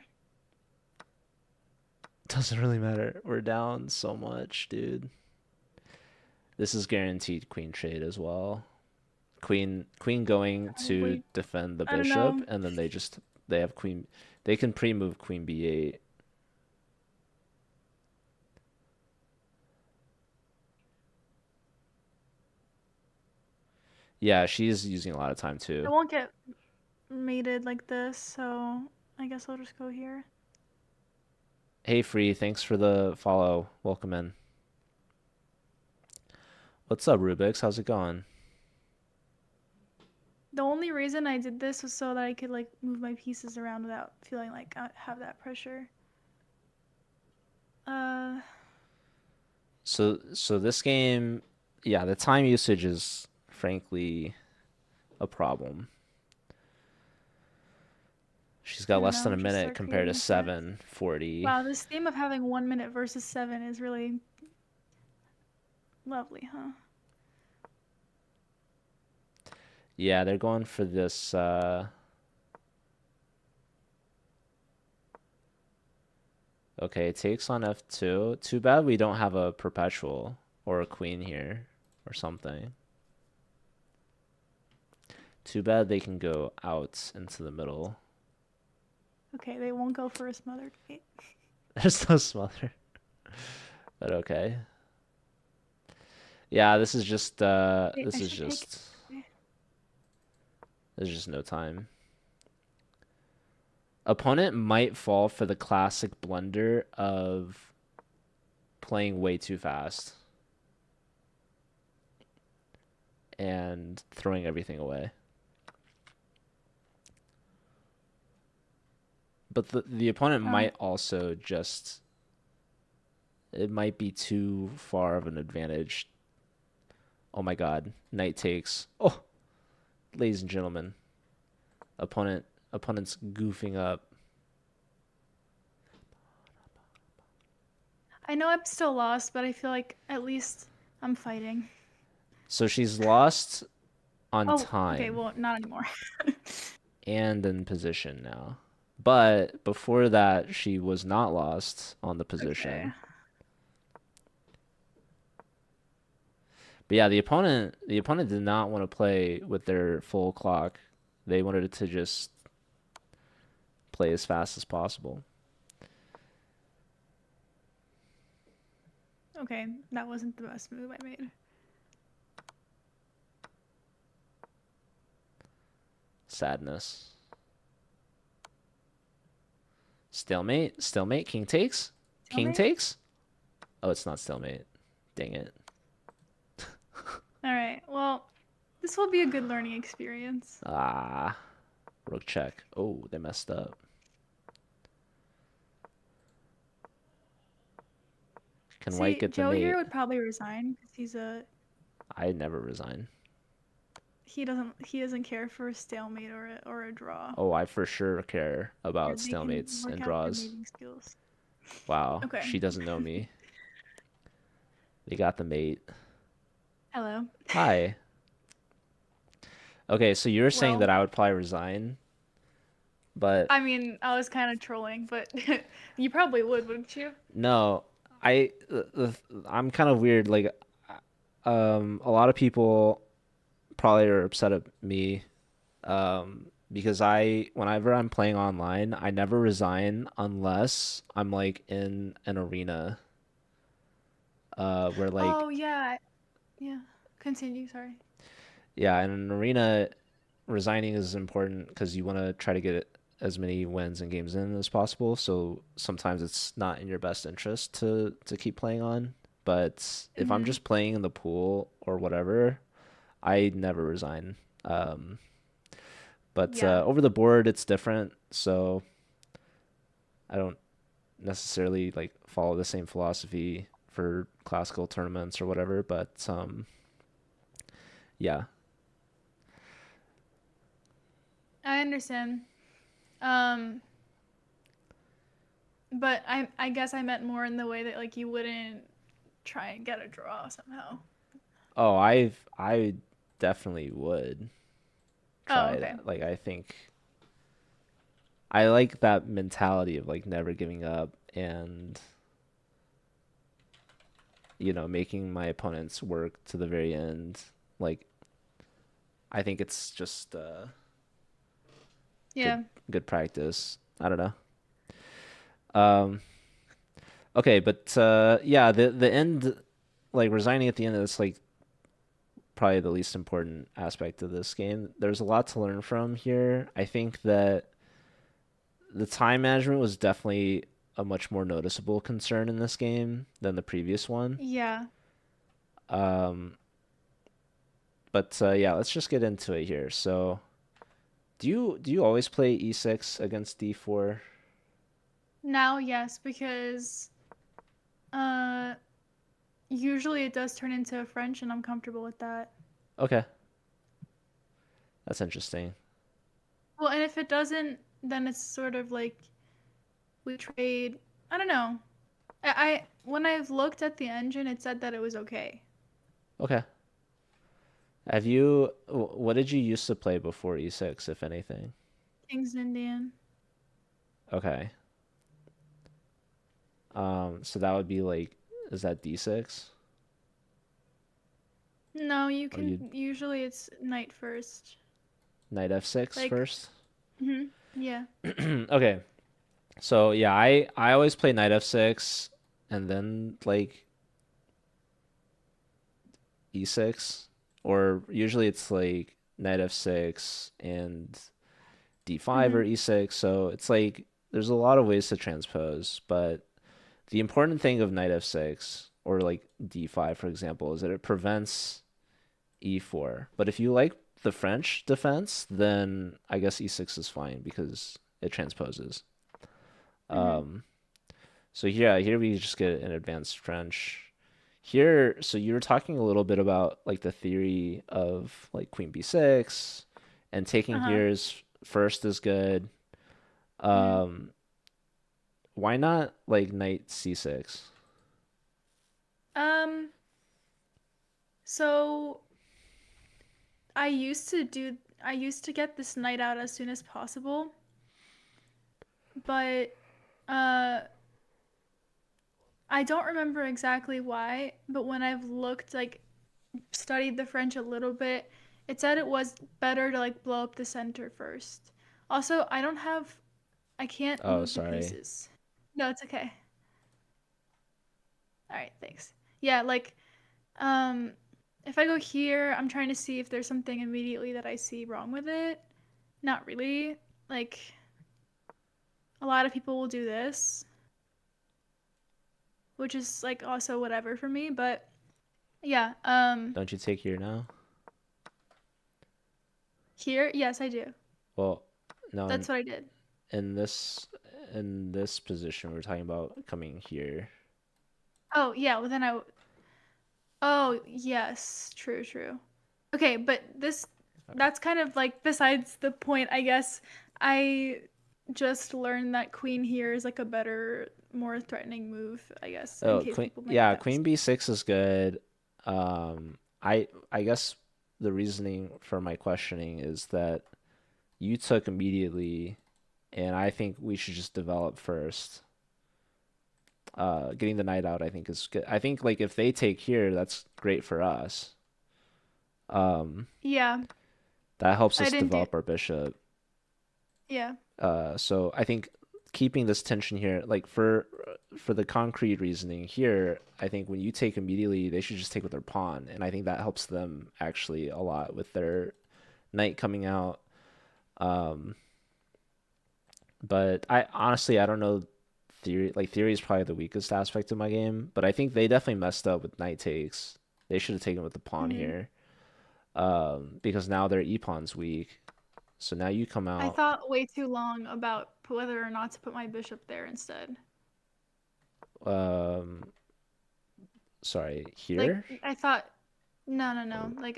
A: Doesn't really matter. We're down so much, dude. This is guaranteed queen trade as well. Queen going to
B: Probably,
A: defend the
B: I don't
A: bishop,
B: know.
A: and then they have queen. They can pre-move queen b8. Yeah, she's using a lot of time
B: I
A: too.
B: won't get mated like this, so I guess I'll just go here.
A: Hey, Free, thanks for the follow. Welcome in. What's up, Rubix? How's it going?
B: The only reason I did this was so that I could like move my pieces around without feeling like I have that pressure. Uh,
A: So this game, yeah, the time usage is frankly a problem. She's
B: I
A: got
B: don't
A: less than
B: know,
A: a
B: just
A: minute
B: start
A: compared to
B: creating threats.
A: 7:40.
B: Wow, this theme of having 1 minute versus 7 is really lovely, huh?
A: Yeah, they're going for this okay, it takes on f2. Too bad we don't have a perpetual or a queen here or something. Too bad they can go out into the middle.
B: Okay, they won't go for a smothered gate.
A: There's no smother. But okay. Yeah, this is just
B: Wait, I should take.
A: there's just no time. Opponent might fall for the classic blunder of playing way too fast and throwing everything away. But the opponent
B: Oh,
A: might also just it might be too far of an advantage. Oh my god, knight takes. Oh, ladies and gentlemen, opponent's goofing up.
B: I know I'm still lost, but I feel like at least I'm fighting.
A: So she's lost on
B: Oh, okay,
A: time
B: well, not anymore.
A: and in position now. But before that, she was not lost on the
B: Okay.
A: position. But yeah, the opponent did not want to play with their full clock. They wanted to just play as fast as possible.
B: Okay, that wasn't the best move I made.
A: Sadness. Stalemate. Stalemate. King takes. King
B: Stalemate?
A: takes. Oh, it's not stalemate. Dang it.
B: All right. Well, this will be a good learning experience.
A: Ah. Rook check. Oh, they messed up. Can white
B: See,
A: get the
B: Joe here
A: mate?
B: would probably resign because
A: I never resign.
B: he doesn't care for a stalemate or a draw.
A: Oh, I for sure care
B: Here,
A: about
B: they can
A: stalemates
B: work
A: and
B: out their
A: draws.
B: mating skills.
A: Wow,
B: Okay.
A: she doesn't know me. They got the mate.
B: Hello.
A: Hi. Okay, so you're saying that
B: Well,
A: I would probably resign, but
B: I mean, I was kind of trolling, but you probably would, wouldn't you?
A: no, I'm kind of weird. Like, a lot of people probably are upset at me, because whenever I'm playing online, I never resign unless I'm like in an arena, where like,
B: Oh yeah, yeah. Continue. Sorry.
A: yeah, in an arena, resigning is important because you want to try to get as many wins and games in as possible. So sometimes it's not in your best interest to keep playing on. But if I'm
B: Mm-hmm.
A: just playing in the pool or whatever, I never resign. Um, but
B: Yeah.
A: over the board, it's different. So I don't necessarily like follow the same philosophy for classical tournaments or whatever. But yeah.
B: I understand. Um, but I guess I meant more in the way that like you wouldn't try and get a draw somehow.
A: Oh, I definitely would
B: Oh,
A: try
B: okay.
A: that. Like I think I like that mentality of like never giving up and making my opponents work to the very end. Like I think it's just good
B: Yeah.
A: good practice. I don't know. Um okay, but yeah, the end, like resigning at the end, is like probably the least important aspect of this game. There's a lot to learn from here. I think that the time management was definitely a much more noticeable concern in this game than the previous one.
B: Yeah.
A: Um, but yeah, let's just get into it here. So, do you always play e6 against d4?
B: Now, yes, because uh usually it does turn into a French and I'm comfortable with that.
A: Okay, that's interesting.
B: Well, and if it doesn't, then it's sort of like we trade. I don't know. I when I've looked at the engine, it said that it was okay.
A: Okay. What did you used to play before e6, if anything?
B: King's Indian.
A: Okay. So that would be like, is that d6?
B: No, you
A: Or
B: can
A: you
B: usually it's knight first.
A: knight f6
B: Like,
A: first?
B: yeah.
A: Okay. So yeah, I always play knight f6 and then like e6, or usually it's like knight f6 and d5 or
B: Mhm.
A: e6. So it's like there's a lot of ways to transpose, but the important thing of knight f6 or like d5, for example, is that it prevents e4. But if you like the French defense, then I guess e6 is fine because it transposes.
B: Mhm.
A: Um, so yeah, here we just get an advanced French. Here, so you were talking a little bit about like the theory of like queen b6 and taking
B: Uh-huh.
A: here is first is good.
B: Mhm.
A: Um, why not like knight c6?
B: Um so I used to get this knight out as soon as possible, but uh I don't remember exactly why, but when I've looked like studied the French a little bit, it said it was better to like blow up the center first. Also, I can't
A: Oh,
B: move the
A: sorry.
B: pieces. No, it's okay. All right, thanks. Yeah, like um if I go here, I'm trying to see if there's something immediately that I see wrong with it. Not really. Like a lot of people will do this, which is like also whatever for me, but yeah,
A: Don't you take here now?
B: here, yes, I do.
A: Well, no,
B: That's what I did.
A: in this in this position we're talking about coming here.
B: Oh, yeah, well then I Oh, yes, true, true. Okay, but this that's kind of like besides the point, I guess. I just learned that queen here is like a better, more threatening move, I guess, in
A: Oh,
B: case
A: queen,
B: people might
A: yeah,
B: ask.
A: queen b6 is good. I guess the reasoning for my questioning is that you took immediately, and I think we should just develop first. Getting the knight out, I think is good. I think like if they take here, that's great for us. Um,
B: Yeah,
A: that helps
B: I
A: us
B: didn't do.
A: develop our bishop.
B: Yeah.
A: So I think keeping this tension here, like for the concrete reasoning here, I think when you take immediately, they should just take with their pawn, and I think that helps them actually a lot with their knight coming out. Um, but I honestly I don't know theory. Like theory is probably the weakest aspect of my game, but I think they definitely messed up with knight takes. They should have taken with the pawn
B: Hmm.
A: here, because now their e pawn's weak. So now you come
B: I
A: out.
B: thought way too long about whether or not to put my bishop there instead.
A: Um, sorry,
B: Like
A: here.
B: I thought no, no, no. Like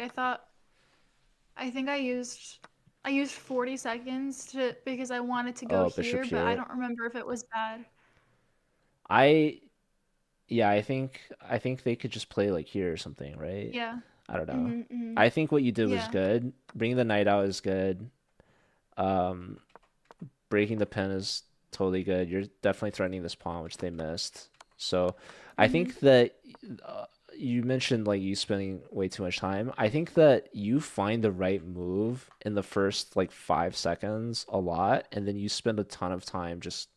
B: I think I used 40 seconds to because I wanted to go
A: Oh, bishop
B: here, but I
A: here.
B: don't remember if it was bad.
A: I Yeah, I think they could just play like here or something, right?
B: Yeah.
A: I don't know.
B: Mhm. Mhm.
A: I think what you did was
B: Yeah.
A: good. Bringing the knight out is good. Um, breaking the pin is totally good. You're definitely threatening this pawn, which they missed. So, I
B: Mhm.
A: think that you mentioned like you spending way too much time. I think that you find the right move in the first like 5 seconds a lot, and then you spend a ton of time just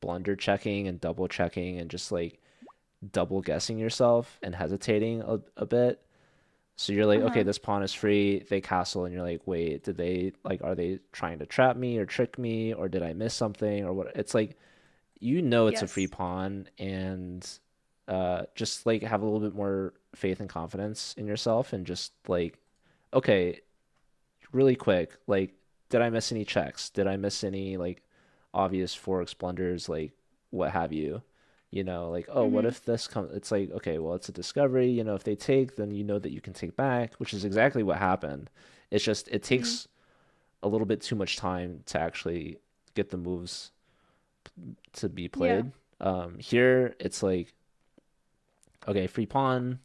A: blunder checking and double checking and just like double guessing yourself and hesitating a bit. So you're like, okay,
B: Uh-huh.
A: this pawn is free. They castle, and you're like, wait, did they like, are they trying to trap me or trick me, or did I miss something, or what? It's like it's a free
B: Yes.
A: pawn, and just like have a little bit more faith and confidence in yourself, and just like, okay, really quick, like, did I miss any checks? Did I miss any like obvious forex blunders, like what have you? Like, oh, what
B: Mhm.
A: if this comes? It's like, okay, well, it's a discovery. If they take, then you know that you can take back, which is exactly what happened. It's just it
B: Mhm.
A: takes a little bit too much time to actually get the moves to be
B: Yeah.
A: played. Here it's like, okay, free pawn,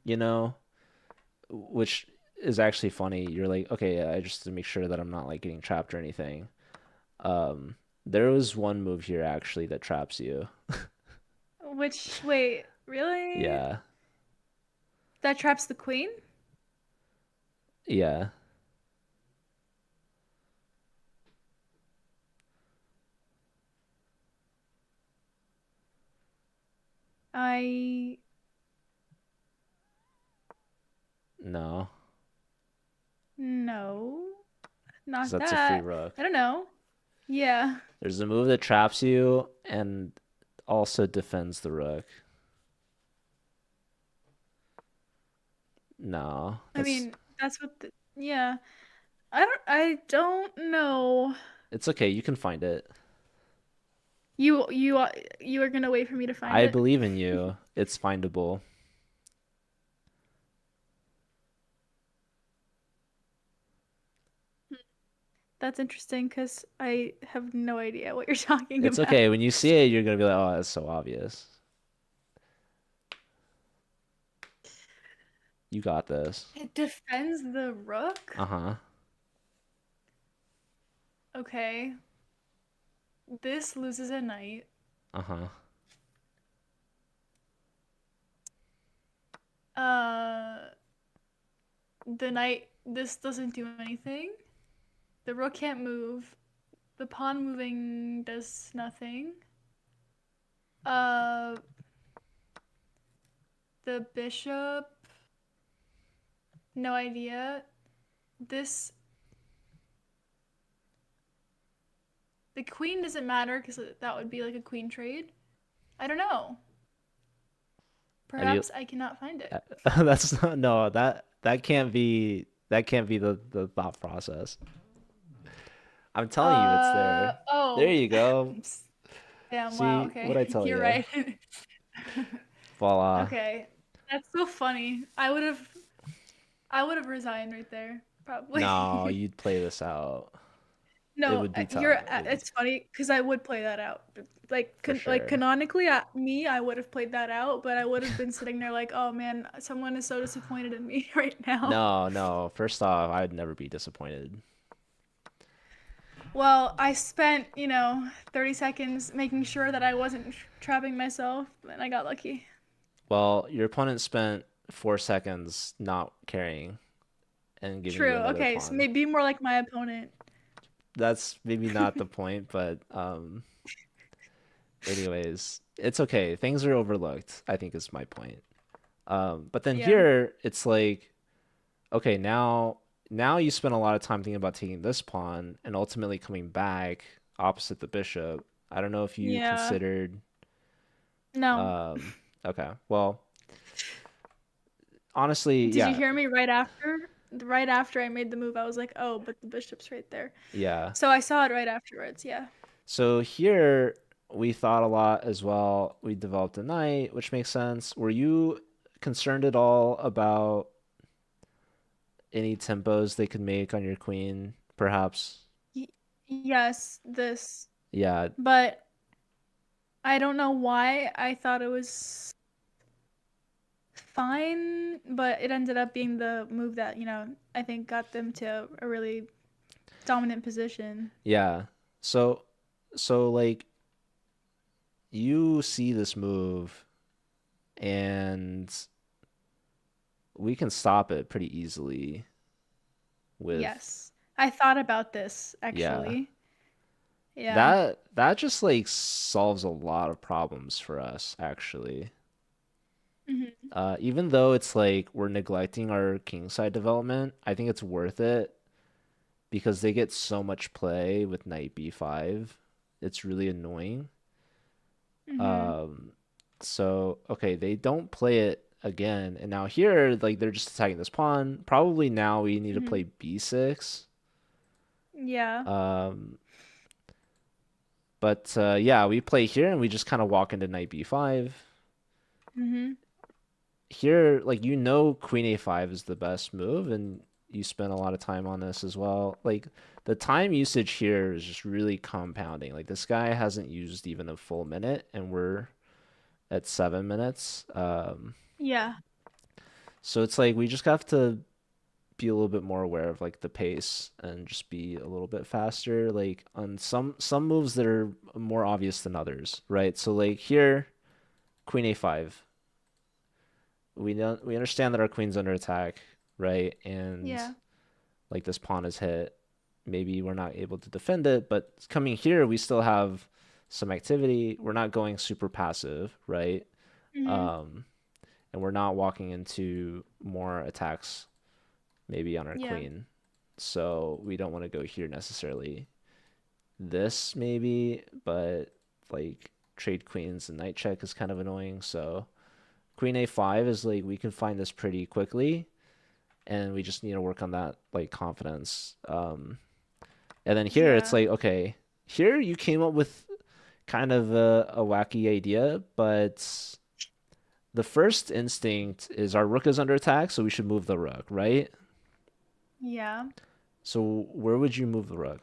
A: which is actually funny. You're like, okay, I just to make sure that I'm not like getting trapped or anything. Um, there was one move here actually that traps you.
B: Which wait, really?
A: Yeah,
B: That traps the queen?
A: yeah.
B: I
A: No,
B: no,
A: because
B: not
A: that's a free
B: that.
A: rook.
B: I don't know. Yeah.
A: There's a move that traps you and also defends the rook. No,
B: I
A: that's
B: mean, that's what yeah. I don't know.
A: it's okay. You can find it.
B: You are gonna wait for me to find
A: I
B: it?
A: believe in you. It's findable.
B: That's interesting because I have no idea what you're talking
A: It's
B: about.
A: okay. When you see it, you're gonna be like, oh, that's so obvious. You got this.
B: It defends the rook?
A: Uh-huh.
B: Okay. This loses a knight.
A: Uh-huh.
B: Uh, the knight, this doesn't do anything. The rook can't move. The pawn moving does nothing. Uh, the bishop, no idea. This the queen doesn't matter because that would be like a queen trade. I don't know.
A: Are you
B: Perhaps I cannot find it.
A: that's not no, that can't be the thought process. I'm telling you it's there. There
B: Oh.
A: you go.
B: Damn, wow,
A: See what
B: okay.
A: I tell
B: You're
A: you.
B: right.
A: Voila.
B: Okay. That's so funny. I would have resigned right there,
A: No,
B: probably.
A: you'd play this out. It
B: No,
A: would be tough.
B: you're
A: It would be
B: it's funny because I would play that out.
A: for
B: Like
A: sure.
B: canonically, I would have played that out, but I would have been sitting there like, "Oh man, someone is so disappointed in me right now."
A: No, no. First off, I'd never be disappointed.
B: Well, I spent, 30 seconds making sure that I wasn't trapping myself, and I got lucky.
A: Well, your opponent spent 4 seconds not carrying and giving you
B: True.
A: another
B: Okay, so
A: pawn.
B: maybe more like my opponent.
A: That's maybe not the point, but anyways, it's okay. Things are overlooked, I think is my point. But then
B: Yeah.
A: here it's like, okay, now you spend a lot of time thinking about taking this pawn and ultimately coming back opposite the bishop. I don't know if you
B: Yeah.
A: considered
B: No.
A: um okay. Well, honestly,
B: Did you
A: yeah.
B: hear me right after? Right after I made the move, I was like, "Oh, but the bishop's right there."
A: Yeah.
B: So I saw it right afterwards. Yeah.
A: So here we thought a lot as well. We developed a knight, which makes sense. Were you concerned at all about any tempos they could make on your queen, perhaps?
B: Y yes, this.
A: Yeah,
B: But I don't know why I thought it was fine, but it ended up being the move that, I think got them to a really dominant position.
A: yeah. So, so like you see this move and we can stop it pretty easily with,
B: Yes. I thought about this
A: yeah.
B: actually. Yeah.
A: That just like solves a lot of problems for us, actually.
B: Hmm.
A: Even though it's like we're neglecting our kingside development, I think it's worth it because they get so much play with knight b5. It's really annoying.
B: Hmm.
A: Um, so okay, they don't play it again, and now here, like they're just attacking this pawn. Probably now we need to
B: Hmm.
A: play b6.
B: Yeah.
A: Um, but yeah, we play here and we just kind of walk into knight b5.
B: Hmm.
A: Here, like queen a5 is the best move, and you spend a lot of time on this as well. Like the time usage here is just really compounding. Like this guy hasn't used even a full minute, and we're at 7 minutes.
B: Yeah.
A: So it's like we just have to be a little bit more aware of like the pace and just be a little bit faster. Like on some moves that are more obvious than others, right? So like here, queen a5. We understand that our queen's under attack, right? And
B: Yeah.
A: like this pawn is hit. Maybe we're not able to defend it, but coming here, we still have some activity. We're not going super passive, right?
B: Hmm.
A: Um, and we're not walking into more attacks maybe on our
B: Yeah.
A: queen. So we don't want to go here necessarily. This maybe, but like trade queens and knight check is kind of annoying. So queen a5 is like we can find this pretty quickly, and we just need to work on that like confidence. And then here it's
B: Yeah.
A: like, okay, here you came up with kind of a wacky idea, but the first instinct is our rook is under attack, so we should move the rook, right?
B: Yeah.
A: So where would you move the rook?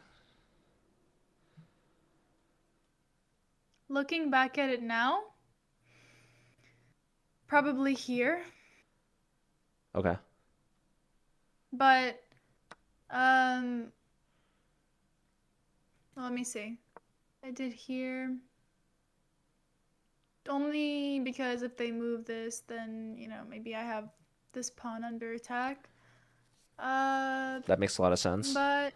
B: Looking back at it now, probably here,
A: Okay.
B: but um let me see. I did here only because if they move this, then, maybe I have this pawn under attack. Uh,
A: That makes a lot of sense.
B: but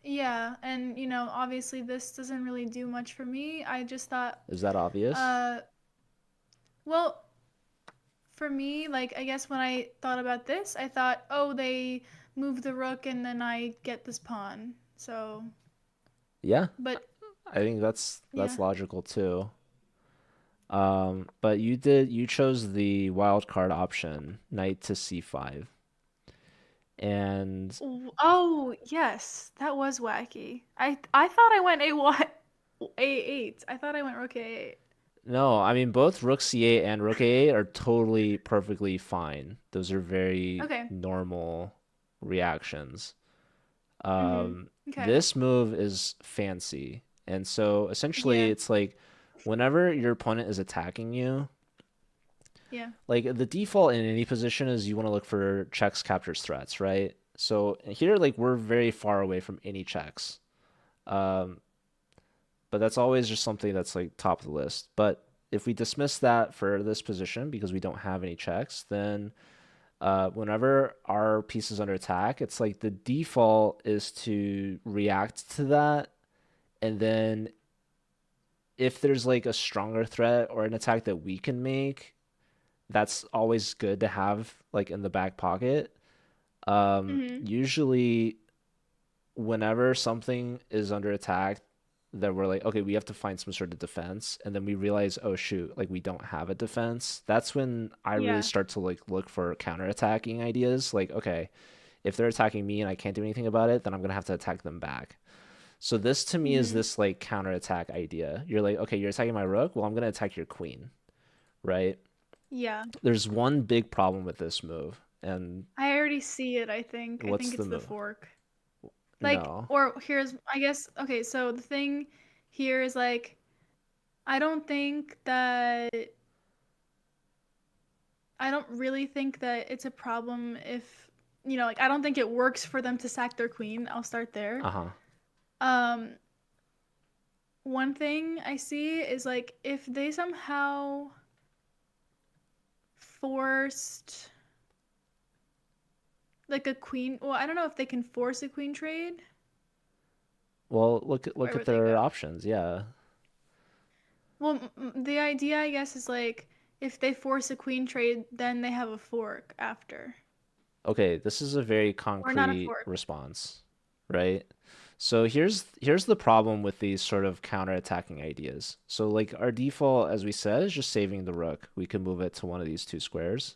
B: yeah, and obviously this doesn't really do much for me. I just thought,
A: Is that obvious?
B: uh, well, for me, like I guess when I thought about this, I thought, oh, they move the rook and then I get this pawn. So,
A: Yeah,
B: but
A: I think that's
B: yeah.
A: logical too. But you chose the wild card option, knight to c5. And
B: Oh, yes, that was wacky. I thought I went a what? A8. I thought I went rook A8.
A: no, I mean both rook c8 and rook a8 are totally perfectly fine. Those are very
B: Okay.
A: normal reactions.
B: Mhm. Okay.
A: This move is fancy. And so essentially
B: Yeah.
A: it's like whenever your opponent is attacking you,
B: Yeah.
A: like the default in any position is you want to look for checks, captures, threats, right? So here, like we're very far away from any checks. Um, but that's always just something that's like top of the list. But if we dismiss that for this position because we don't have any checks, then whenever our piece is under attack, it's like the default is to react to that. And then if there's like a stronger threat or an attack that we can make, that's always good to have like in the back pocket.
B: Mhm.
A: Usually, whenever something is under attack, that we're like, okay, we have to find some sort of defense, and then we realize, oh shoot, like we don't have a defense. That's when I really
B: Yeah.
A: start to like look for counterattacking ideas. Like, okay, if they're attacking me and I can't do anything about it, then I'm gonna have to attack them back. So this to me is
B: Mhm.
A: this like counterattack idea. You're like, okay, you're attacking my rook. Well, I'm gonna attack your queen, right?
B: Yeah.
A: There's one big problem with this move, and
B: I already see it, I think. I
A: what's
B: think
A: the
B: it's the
A: move?
B: fork. Like,
A: No.
B: or here's, I guess, okay, so the thing here is like, I don't think that, I don't really think that it's a problem if, like, I don't think it works for them to sack their queen. I'll start there.
A: Uh-huh.
B: Um, One thing I see is like, if they somehow forced like a queen, well, I don't know if they can force a queen trade.
A: Well,
B: Where
A: look at
B: would they
A: their
B: go?
A: options. Yeah.
B: Well, the idea, I guess, is like if they force a queen trade, then they have a fork after.
A: Okay, this is a very
B: Or not a
A: concrete
B: fork.
A: response, right? So here's the problem with these sort of counterattacking ideas. So like our default, as we said, is just saving the rook. We can move it to one of these two squares.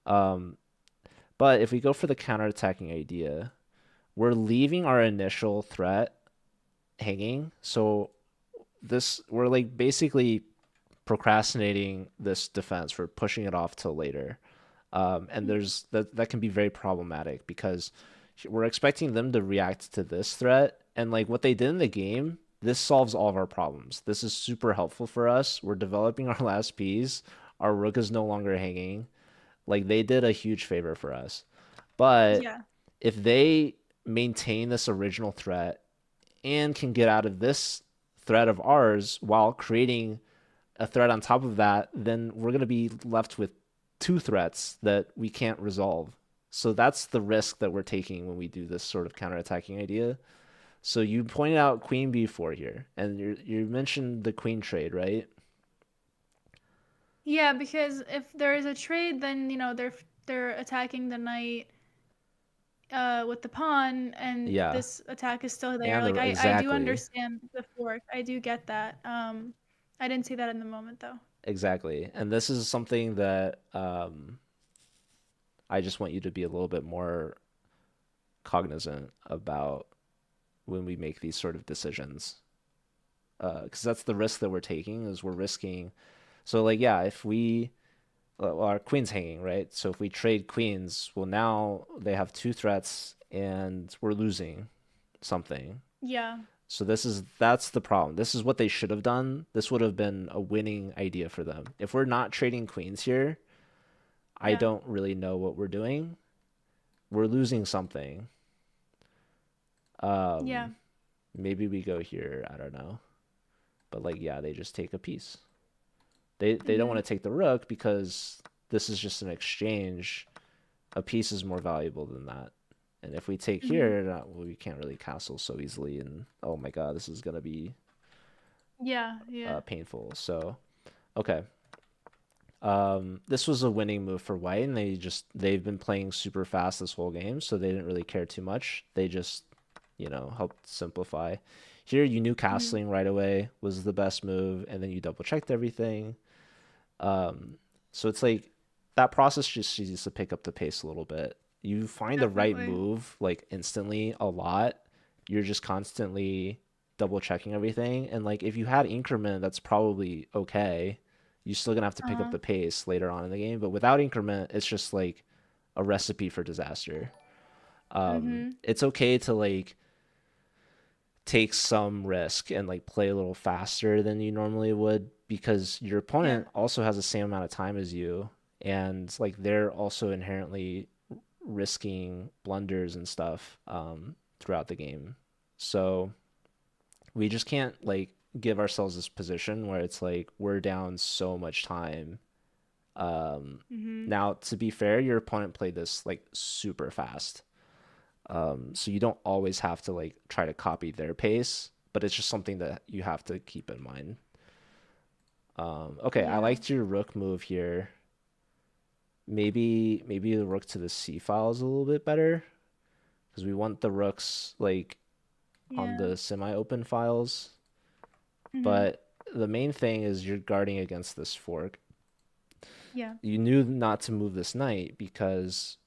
A: Um, but if we go for the counterattacking idea, we're leaving our initial threat hanging. So this we're like basically procrastinating this defense. We're pushing it off till later. And there's that can be very problematic because we're expecting them to react to this threat, and like what they did in the game, this solves all of our problems. This is super helpful for us. We're developing our last piece. Our rook is no longer hanging. Like they did a huge favor for us. But
B: Yeah.
A: if they maintain this original threat and can get out of this threat of ours while creating a threat on top of that, then we're going to be left with two threats that we can't resolve. So that's the risk that we're taking when we do this sort of counterattacking idea. So you pointed out queen b4 here, and you mentioned the queen trade, right?
B: Yeah, because if there is a trade, then they're attacking the knight with the pawn, and
A: Yeah,
B: this attack is still there.
A: and
B: Like
A: the
B: I do
A: exactly,
B: understand the fork. I do get that. I didn't see that in the moment though.
A: exactly. And this is something that I just want you to be a little bit more cognizant about when we make these sort of decisions. Because that's the risk that we're taking is we're risking. So like yeah, if we well, our queen's hanging, right? So if we trade queens, well now they have two threats and we're losing something.
B: Yeah.
A: So that's the problem. This is what they should have done. This would have been a winning idea for them. If we're not trading queens here, I
B: Yeah.
A: don't really know what we're doing. We're losing something.
B: Yeah.
A: Um, maybe we go here. I don't know. But like, yeah, they just take a piece. They don't want
B: Mhm.
A: to take the rook because this is just an exchange. A piece is more valuable than that. And if we take
B: Mhm.
A: here, well, we can't really castle so easily. And oh my god, this is gonna be
B: Yeah. Yeah.
A: painful. So okay, This was a winning move for White, and they've been playing super fast this whole game, so they didn't really care too much. They just, helped simplify. Here, you knew
B: Mm-hmm.
A: castling right away was the best move, and then you double checked everything. Um, so it's like that process just needs to pick up the pace a little bit. You find the right
B: Definitely.
A: move like instantly a lot. You're just constantly double checking everything. And like if you had increment, that's probably okay. You're still gonna have to pick up
B: Uh-huh.
A: the pace later on in the game. But without increment, it's just like a recipe for disaster.
B: Mm-hmm.
A: It's okay to like take some risk and like play a little faster than you normally would because your
B: Yeah.
A: opponent also has the same amount of time as you, and like they're also inherently risking blunders and stuff throughout the game. So we just can't like give ourselves this position where it's like we're down so much time. um
B: Mm-hmm.
A: Now to be fair, your opponent played this like super fast. So you don't always have to like try to copy their pace, but it's just something that you have to keep in mind. Okay, I
B: Yeah.
A: liked your rook move here. Maybe the rook to the c file is a little bit better because we want the rooks like on
B: Yeah.
A: the semi-open files.
B: Mm-hmm.
A: But the main thing is you're guarding against this fork.
B: Yeah.
A: You knew not to move this knight because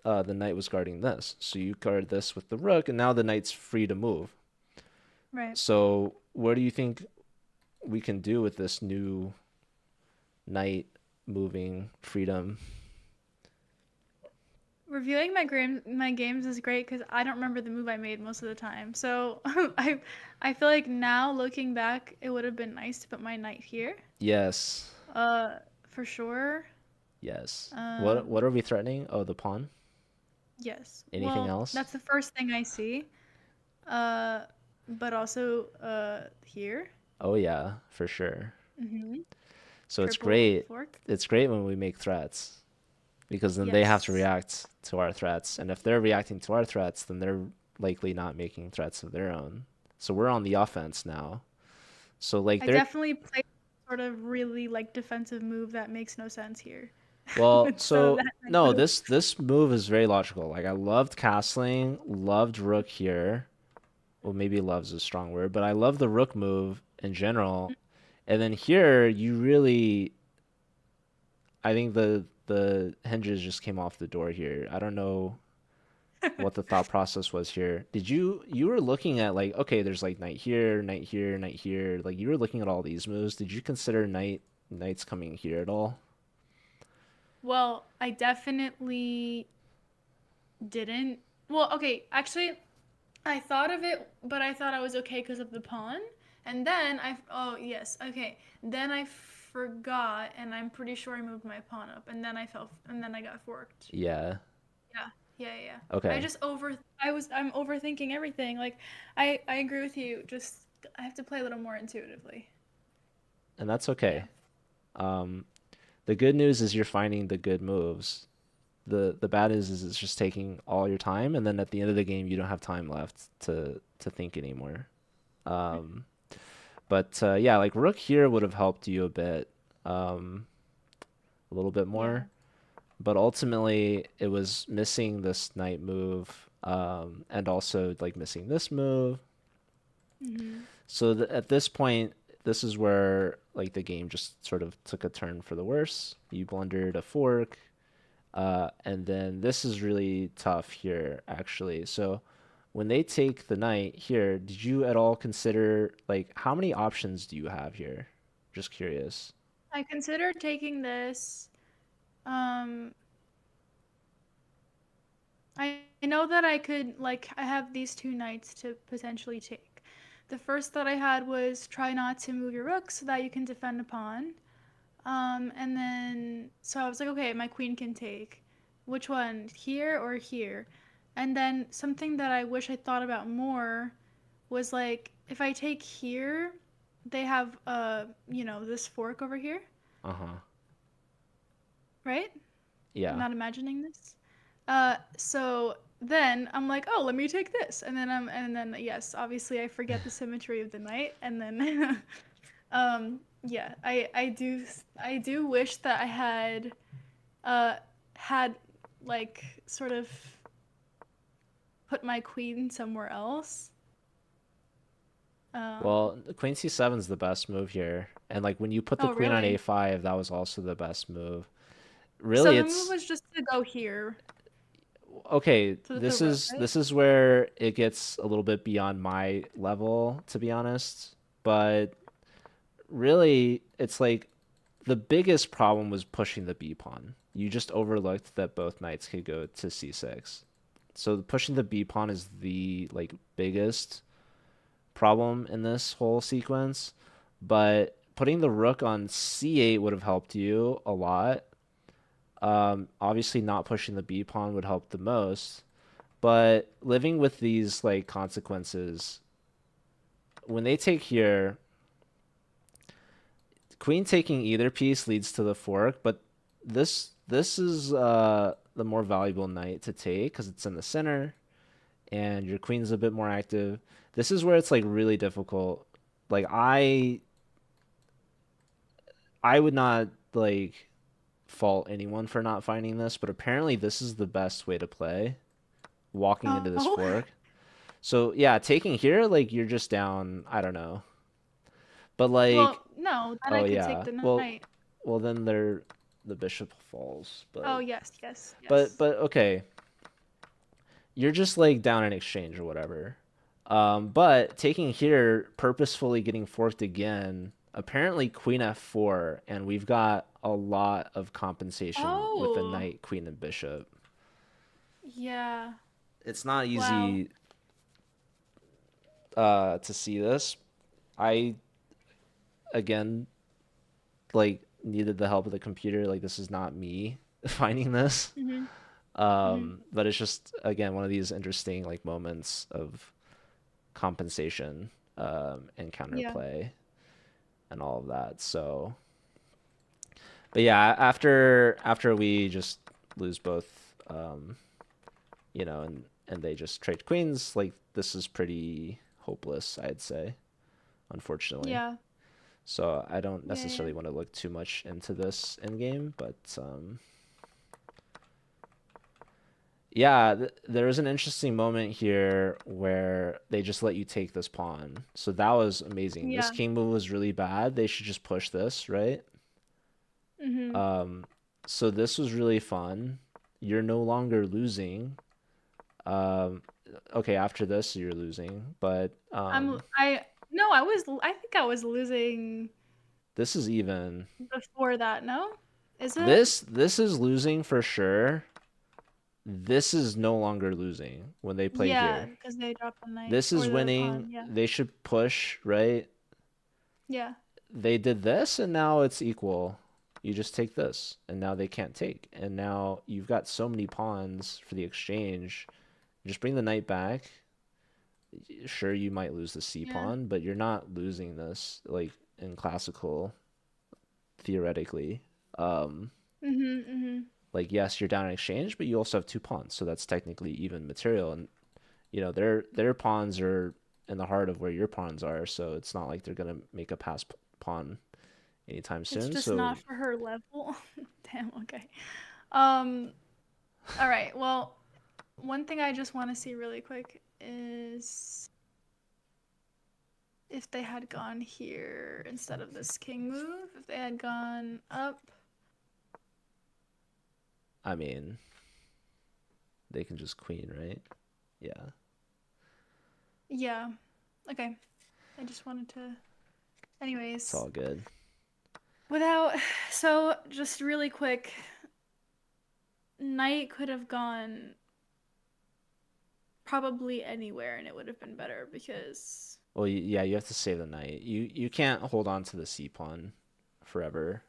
A: the knight was guarding this. So you guard this with the rook, and now the knight's free to move.
B: Right.
A: So what do you think we can do with this new knight moving freedom?
B: Reviewing my games is great because I don't remember the move I made most of the time. So I feel like now looking back, it would have been nice to put my knight here.
A: Yes.
B: For sure.
A: Yes. What
B: Um,
A: are we threatening? Oh, the pawn?
B: yes.
A: Anything
B: Well,
A: else?
B: that's the first thing I see. Uh, but also here.
A: Oh yeah, for sure.
B: Mm-hmm.
A: So it's
B: Triple
A: great.
B: fork.
A: It's great when we make threats because then they have to
B: Yes.
A: react to our threats. And if they're reacting to our threats, then they're likely not making threats of their own. So we're on the offense now. So like
B: I
A: they're
B: definitely played sort of really like defensive move that makes no sense here.
A: well,
B: Instead of
A: so
B: that night
A: no,
B: move.
A: this move is very logical. Like I loved castling, loved rook here. Well, maybe love's a strong word, but I love the rook move in general. And then here, you really, I think the hinges just came off the door here. I don't know what the thought process was here. You were looking at like, okay, there's like knight here, knight here, knight here. Like you were looking at all these moves. Did you consider knights coming here at all?
B: Well, I definitely didn't. Well, okay, actually, I thought of it, but I thought I was okay because of the pawn. And then oh, yes, okay. Then I forgot, and I'm pretty sure I moved my pawn up, and then and then I got forked.
A: Yeah.
B: Yeah, yeah, yeah.
A: Okay.
B: I'm overthinking everything. Like, I agree with you. Just, I have to play a little more intuitively.
A: And that's
B: Yeah.
A: okay. Um, the good news is you're finding the good moves. The bad is it's just taking all your time, and then at the end of the game, you don't have time left to think anymore. Um, but yeah, like rook here would have helped you a bit, um, a little bit
B: Yeah.
A: more. But ultimately, it was missing this knight move, and also like missing this move.
B: Mm-hmm.
A: So at this point, this is where like the game just sort of took a turn for the worse. You blundered a fork, and then this is really tough here, actually. So when they take the knight here, did you at all consider like how many options do you have here? Just curious.
B: I considered taking this. Um, I know that I could, like, I have these two knights to potentially take. The first thought I had was try not to move your rook so that you can defend a pawn. And then, so I was like, okay, my queen can take. Which one, here or here? And then something that I wish I thought about more was like, if I take here, they have, this fork over here,
A: Uh-huh.
B: right? I'm
A: Yeah.
B: not imagining this. So then I'm like, oh, let me take this, and then yes, obviously I forget the symmetry of the knight, and then Yeah, I do wish that I had uh had like sort of put my queen somewhere else. Um,
A: Well, Queen C7 is the best move here. And like when you put the
B: oh
A: queen on
B: really?
A: A5, that was also the best move.
B: So
A: Really,
B: the move
A: it's
B: was just to go here
A: okay.
B: to the
A: This
B: rook,
A: is
B: right?
A: this is where it gets a little bit beyond my level, to be honest. But really, it's like the biggest problem was pushing the B pawn. You just overlooked that both knights could go to C6. So pushing the B pawn is the like biggest problem in this whole sequence. But putting the rook on C8 would have helped you a lot. Obviously, not pushing the B pawn would help the most. But living with these like consequences, when they take here, queen taking either piece leads to the fork, but this is the more valuable knight to take because it's in the center and your queen's a bit more active. This is where it's like really difficult. Like I would not like fault anyone for not finding this, but apparently this is the best way to play walking into this
B: Oh,
A: fork. So yeah, taking here like you're just down, I don't know. But like
B: well, no, then
A: oh
B: I could take
A: yeah.
B: the
A: Well
B: knight.
A: well then they're the bishop falls,
B: Oh
A: but
B: yes, yes,
A: but
B: yes.
A: but okay. You're just like down in exchange or whatever. But taking here, purposefully getting forked again, apparently queen f4, and we've got a lot of compensation with the
B: Oh,
A: knight, queen, and bishop.
B: yeah.
A: It's not
B: Wow.
A: easy to see this. I again like needed the help of the computer. Like this is not me finding this.
B: Mhm. Mhm.
A: But it's just again one of these interesting like moments of compensation and
B: Yeah.
A: counterplay and all of that. So, but yeah, after we just lose both, and they just trade queens, like this is pretty hopeless, I'd say, unfortunately.
B: Yeah.
A: So I don't
B: Yeah. Yeah.
A: necessarily want to look too much into this end game, but yeah, there was an interesting moment here where they just let you take this pawn. So that was amazing. This
B: Yeah.
A: king move was really bad. They should just push this, right?
B: Mhm.
A: Um, so this was really fun. You're no longer losing. Um, okay, after this you're losing, but
B: I no, I think I was losing
A: this is even.
B: before that, no? Is it?
A: This is losing for sure. This is no longer losing when they play
B: Yeah,
A: here.
B: because they dropped the knight
A: This is
B: or the
A: winning.
B: pawn. Yeah.
A: They should push, right?
B: Yeah.
A: They did this and now it's equal. You just take this and now they can't take. And now you've got so many pawns for the exchange. Just bring the knight back. Sure, you might lose the c
B: Yeah.
A: pawn, but you're not losing this like in classical theoretically. Um,
B: Mhm. Mhm.
A: like yes, you're down in exchange, but you also have two pawns, so that's technically even material. And their pawns are in the heart of where your pawns are, so it's not like they're gonna make a pawn anytime
B: It's
A: soon.
B: just
A: So
B: not for her level. Damn. Okay. Um. All right. Well, one thing I just want to see really quick is if they had gone here instead of this king move, if they had gone up.
A: I mean, they can just queen, right? Yeah,
B: Yeah. Okay. I just wanted to.
A: it's
B: Anyways,
A: all good.
B: without. So, just really quick, knight could have gone probably anywhere and it would have been better because
A: Well, yeah, you have to save the knight. You can't hold on to the c pawn forever,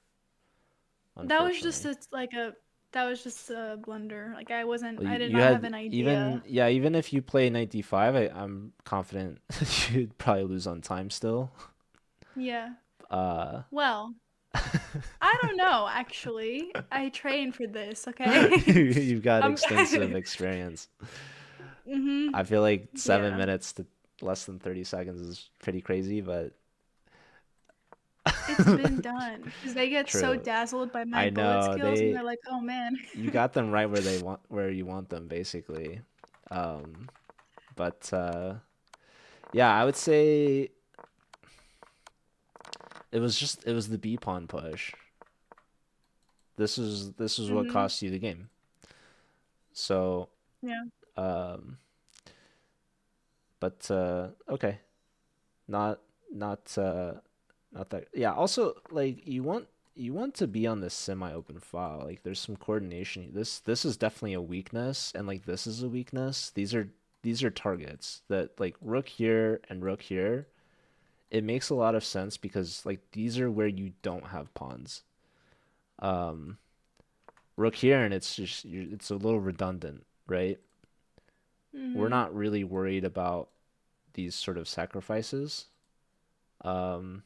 B: that was just
A: unfortunately.
B: that was just a blunder. Like
A: Well,
B: I did
A: you
B: not have
A: had
B: an
A: even
B: idea.
A: yeah, even if you play knight d5, I'm confident you'd probably lose on time still.
B: Yeah.
A: Uh,
B: Well, I don't know actually. I trained for this, okay?
A: you've got
B: um
A: extensive experience. I
B: Mhm.
A: feel like 7
B: Yeah.
A: minutes to less than 30 seconds is pretty crazy, but
B: It's been done because they get so
A: True.
B: dazzled by my
A: I
B: bullet
A: know
B: skills, and
A: they
B: they're like, "Oh man."
A: you got them right where you want them basically. Um, but yeah, I would say it was the B pawn push. This is what
B: Mhm.
A: cost you the game. So
B: Yeah.
A: um, but okay, not not not that. Yeah. Also, like you want to be on this semi-open file. Like there's some coordination. This is definitely a weakness, and like this is a weakness. These are targets that like rook here and rook here. It makes a lot of sense because like these are where you don't have pawns. Um, rook here, and it's just it's a little redundant, right? We're
B: Mhm.
A: not really worried about these sort of sacrifices. Um,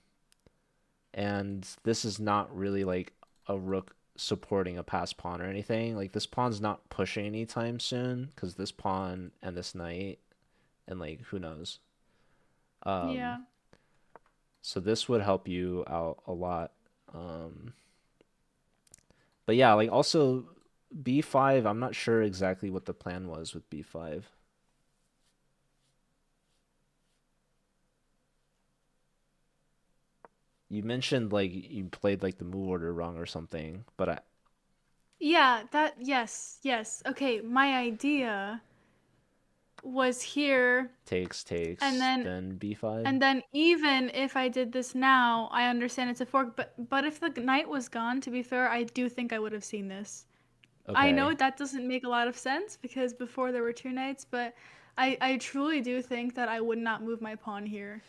A: and this is not really like a rook supporting a passed pawn or anything. Like this pawn's not pushing anytime soon because this pawn and this knight and like who knows. Um,
B: Yeah.
A: so this would help you out a lot. Um, but yeah, like also B5, I'm not sure exactly what the plan was with B5. You mentioned like you played like the move order wrong or something, but I
B: Yeah, that yes, yes. Okay, my idea was here and
A: takes,
B: then
A: then B5.
B: and then even if I did this now, I understand it's a fork, but if the knight was gone, to be fair, I do think I would have seen this. I know
A: Okay.
B: that doesn't make a lot of sense because before there were two knights, but I truly do think that I would not move my pawn here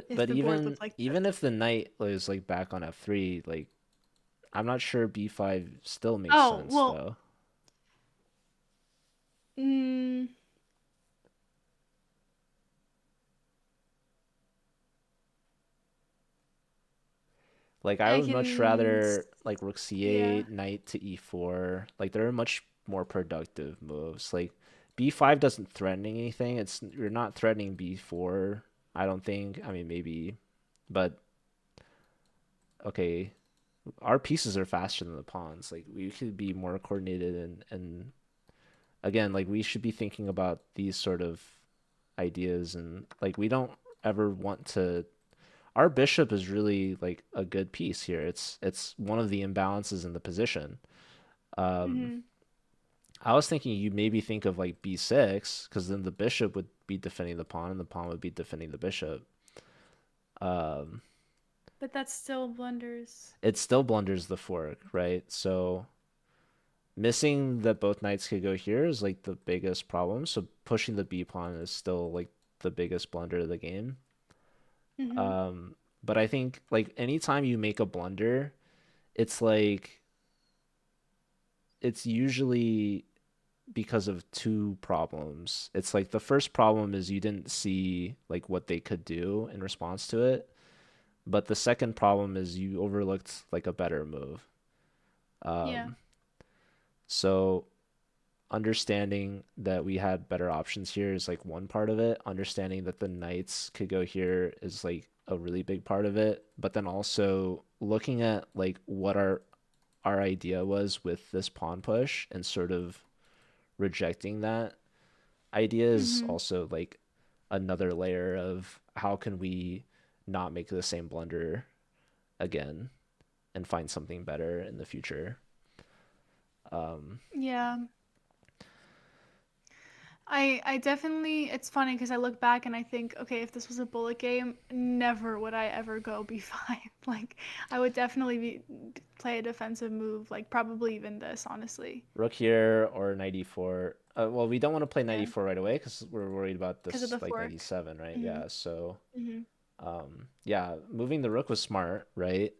B: if
A: But
B: the board looked like this.
A: even if the knight was like back on F3, like I'm not sure B5 still makes
B: Oh,
A: sense
B: well,
A: though.
B: mm,
A: Like I
B: I
A: would much
B: can,
A: rather like rook
B: yeah.
A: C8, knight to E4. Like there are much more productive moves. Like B5 doesn't threaten anything. It's you're not threatening B4, I don't think. I mean maybe, but okay, our pieces are faster than the pawns. Like we should be more coordinated and again, like we should be thinking about these sort of ideas and like we don't ever want to our bishop is really like a good piece here. It's one of the imbalances in the position. Um,
B: Hmm.
A: I was thinking you maybe think of like b6 because then the bishop would be defending the pawn and the pawn would be defending the bishop. Um,
B: But that still blunders.
A: it still blunders the fork, right? So missing that both knights could go here is like the biggest problem. So pushing the b pawn is still like the biggest blunder of the game.
B: Hmm.
A: Um, but I think like anytime you make a blunder, it's like it's usually because of two problems. It's like the first problem is you didn't see like what they could do in response to it, but the second problem is you overlooked like a better move.
B: Yeah.
A: Um, so understanding that we had better options here is like one part of it. Understanding that the knights could go here is like a really big part of it. But then also looking at like what our idea was with this pawn push and sort of rejecting that idea is
B: Hmm.
A: also like another layer of how can we not make the same blunder again and find something better in the future. Um,
B: Yeah. I definitely it's funny because I look back and I think, okay, if this was a bullet game, never would I ever go B5. Like I would definitely play a defensive move, like probably even this, honestly.
A: rook here or knight e4. Well, we don't want to play knight
B: Yeah.
A: e4 right away because we're worried about
B: Because of
A: this
B: the
A: like knight
B: fork.
A: e7, right?
B: Hmm.
A: Yeah. So,
B: Hmm.
A: yeah, moving the rook was smart, right?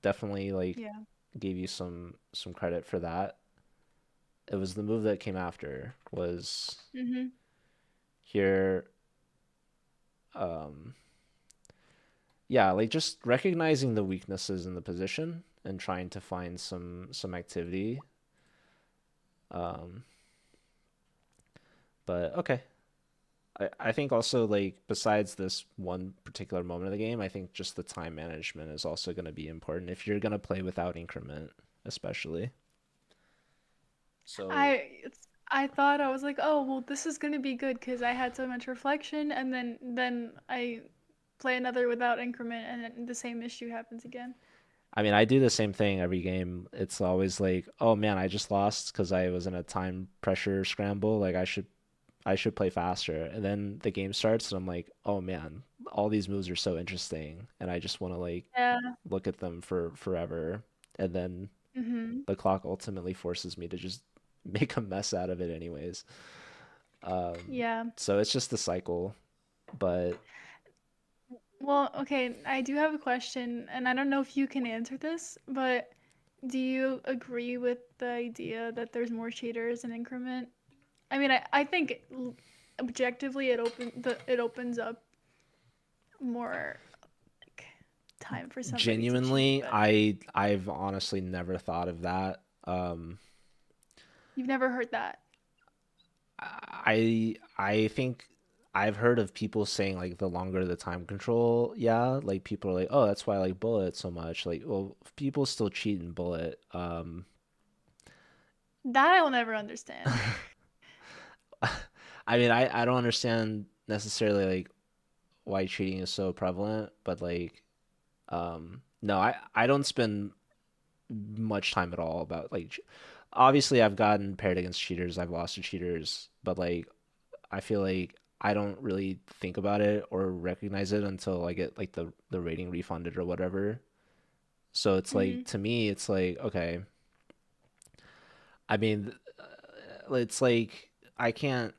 A: Definitely like
B: Yeah.
A: gave you some credit for that. It was the move that came after was
B: Hmm.
A: here. Um, yeah, like just recognizing the weaknesses in the position and trying to find some activity. Um, but okay. I think also like besides this one particular moment of the game, I think just the time management is also going to be important if you're going to play without increment, especially. So
B: I thought I was like, oh well, this is gonna be good because I had so much reflection, and then I play another without increment, and then the same issue happens again.
A: I mean, I do the same thing every game. It's always like, oh man, I just lost because I was in a time pressure scramble. Like I should play faster. And then the game starts and I'm like, oh man, all these moves are so interesting and I just want to like
B: Yeah.
A: look at them for forever. And then
B: Mhm.
A: the clock ultimately forces me to just make a mess out of it anyways.
B: Yeah.
A: So it's just the cycle. But
B: Well, okay, I do have a question, and I don't know if you can answer this, but do you agree with the idea that there's more cheaters in increment? I mean, I think objectively it opens up more like time for somebody to cheat,
A: genuinely,
B: but
A: I've honestly never thought of that.
B: you've never heard that.
A: I think I've heard of people saying like the longer the time control, yeah, like people are like, oh, that's why I like Bullet so much. Like, well, people still cheat in Bullet.
B: That I will never understand.
A: I mean, I don't understand necessarily like why cheating is so prevalent, but like, no, I don't spend much time at all about like. Obviously, I've gotten paired against cheaters, I've lost to cheaters, but like I feel like I don't really think about it or recognize it until I get like the rating refunded or whatever. So it's like
B: Mhm.
A: to me, it's like okay. I mean, it's like I can't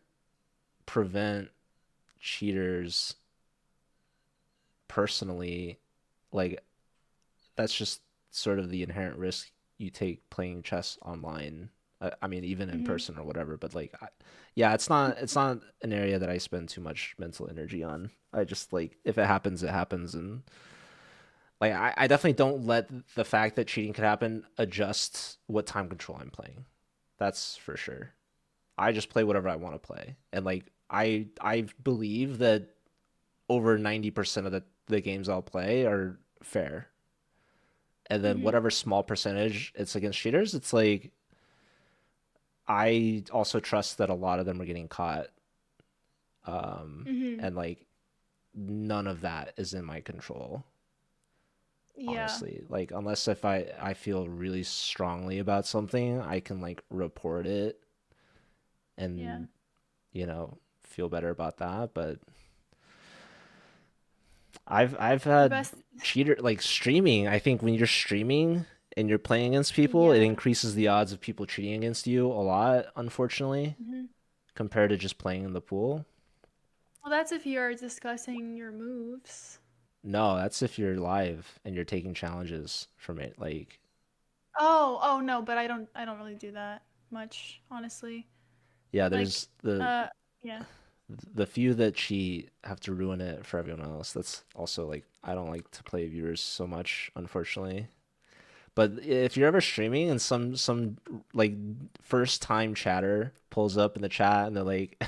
A: prevent cheaters personally. Like that's just sort of the inherent risk you take playing chess online. I mean, even in
B: Mhm.
A: person or whatever. But like, yeah, it's not an area that I spend too much mental energy on. I just like if it happens, it happens, and like I definitely don't let the fact that cheating could happen adjust what time control I'm playing. That's for sure. I just play whatever I want to play, and like I believe that over 90% of the games I'll play are fair, and then
B: Mhm.
A: whatever small percentage it's against cheaters, it's like I also trust that a lot of them are getting caught,
B: Mhm.
A: and like none of that is in my control.
B: Yeah.
A: Honestly, like unless if I feel really strongly about something, I can like report it
B: Yeah.
A: and feel better about that. But I've
B: The
A: had
B: best.
A: cheater like streaming. I think when you're streaming and you're playing against people, it
B: Yeah.
A: increases the odds of people cheating against you a lot, unfortunately,
B: Mhm.
A: compared to just playing in the pool.
B: Well, that's if you're discussing your moves.
A: No, that's if you're live and you're taking challenges from it. Like,
B: Oh no, but I don't really do that much, honestly.
A: yeah,
B: Like,
A: there's the
B: uh, yeah.
A: the few that cheat have to ruin it for everyone else. That's also like I don't like to play viewers so much, unfortunately. But if you're ever streaming and some like first time chatter pulls up in the chat and they're like,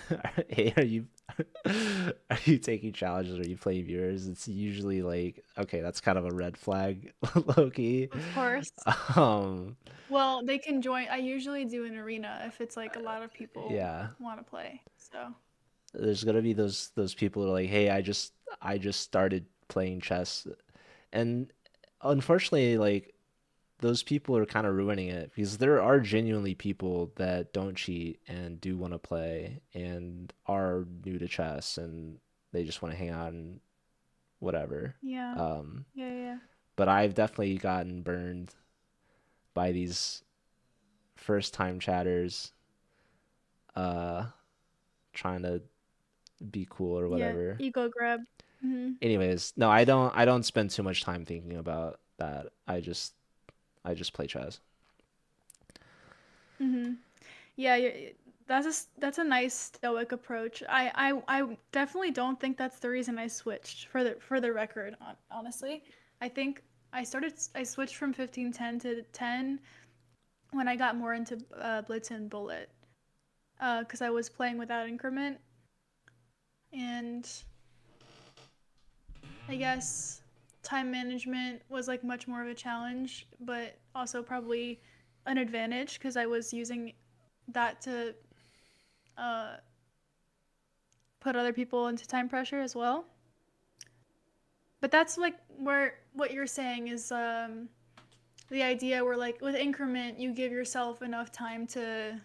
A: "Hey, are you taking challenges? Or are you playing viewers?" It's usually like, okay, that's kind of a red flag, low key.
B: Of course.
A: Um,
B: Well, they can join. I usually do an arena if it's like a lot of people
A: yeah,
B: want to play. So,
A: there's gonna be those people who are like, "Hey, I just started playing chess," and unfortunately, like those people are kind of ruining it because there are genuinely people that don't cheat and do want to play and are new to chess and they just want to hang out and whatever.
B: yeah.
A: Um,
B: Yeah, yeah.
A: but I've definitely gotten burned by these first time chatters uh, trying to be cool or
B: Yeah,
A: whatever.
B: ego grab. Mhm.
A: Anyways, no, I don't spend too much time thinking about that. I just play chess.
B: Mhm. Yeah, that's a nice stoic approach. I definitely don't think that's the reason I switched for the record, honestly. I think I switched from 1510 to 10 when I got more into Blitz and Bullet. Cuz I was playing without increment and I guess time management was like much more of a challenge, but also probably an advantage because I was using that to uh, put other people into time pressure as well. But that's like where what you're saying is the idea where like with increment you give yourself enough time to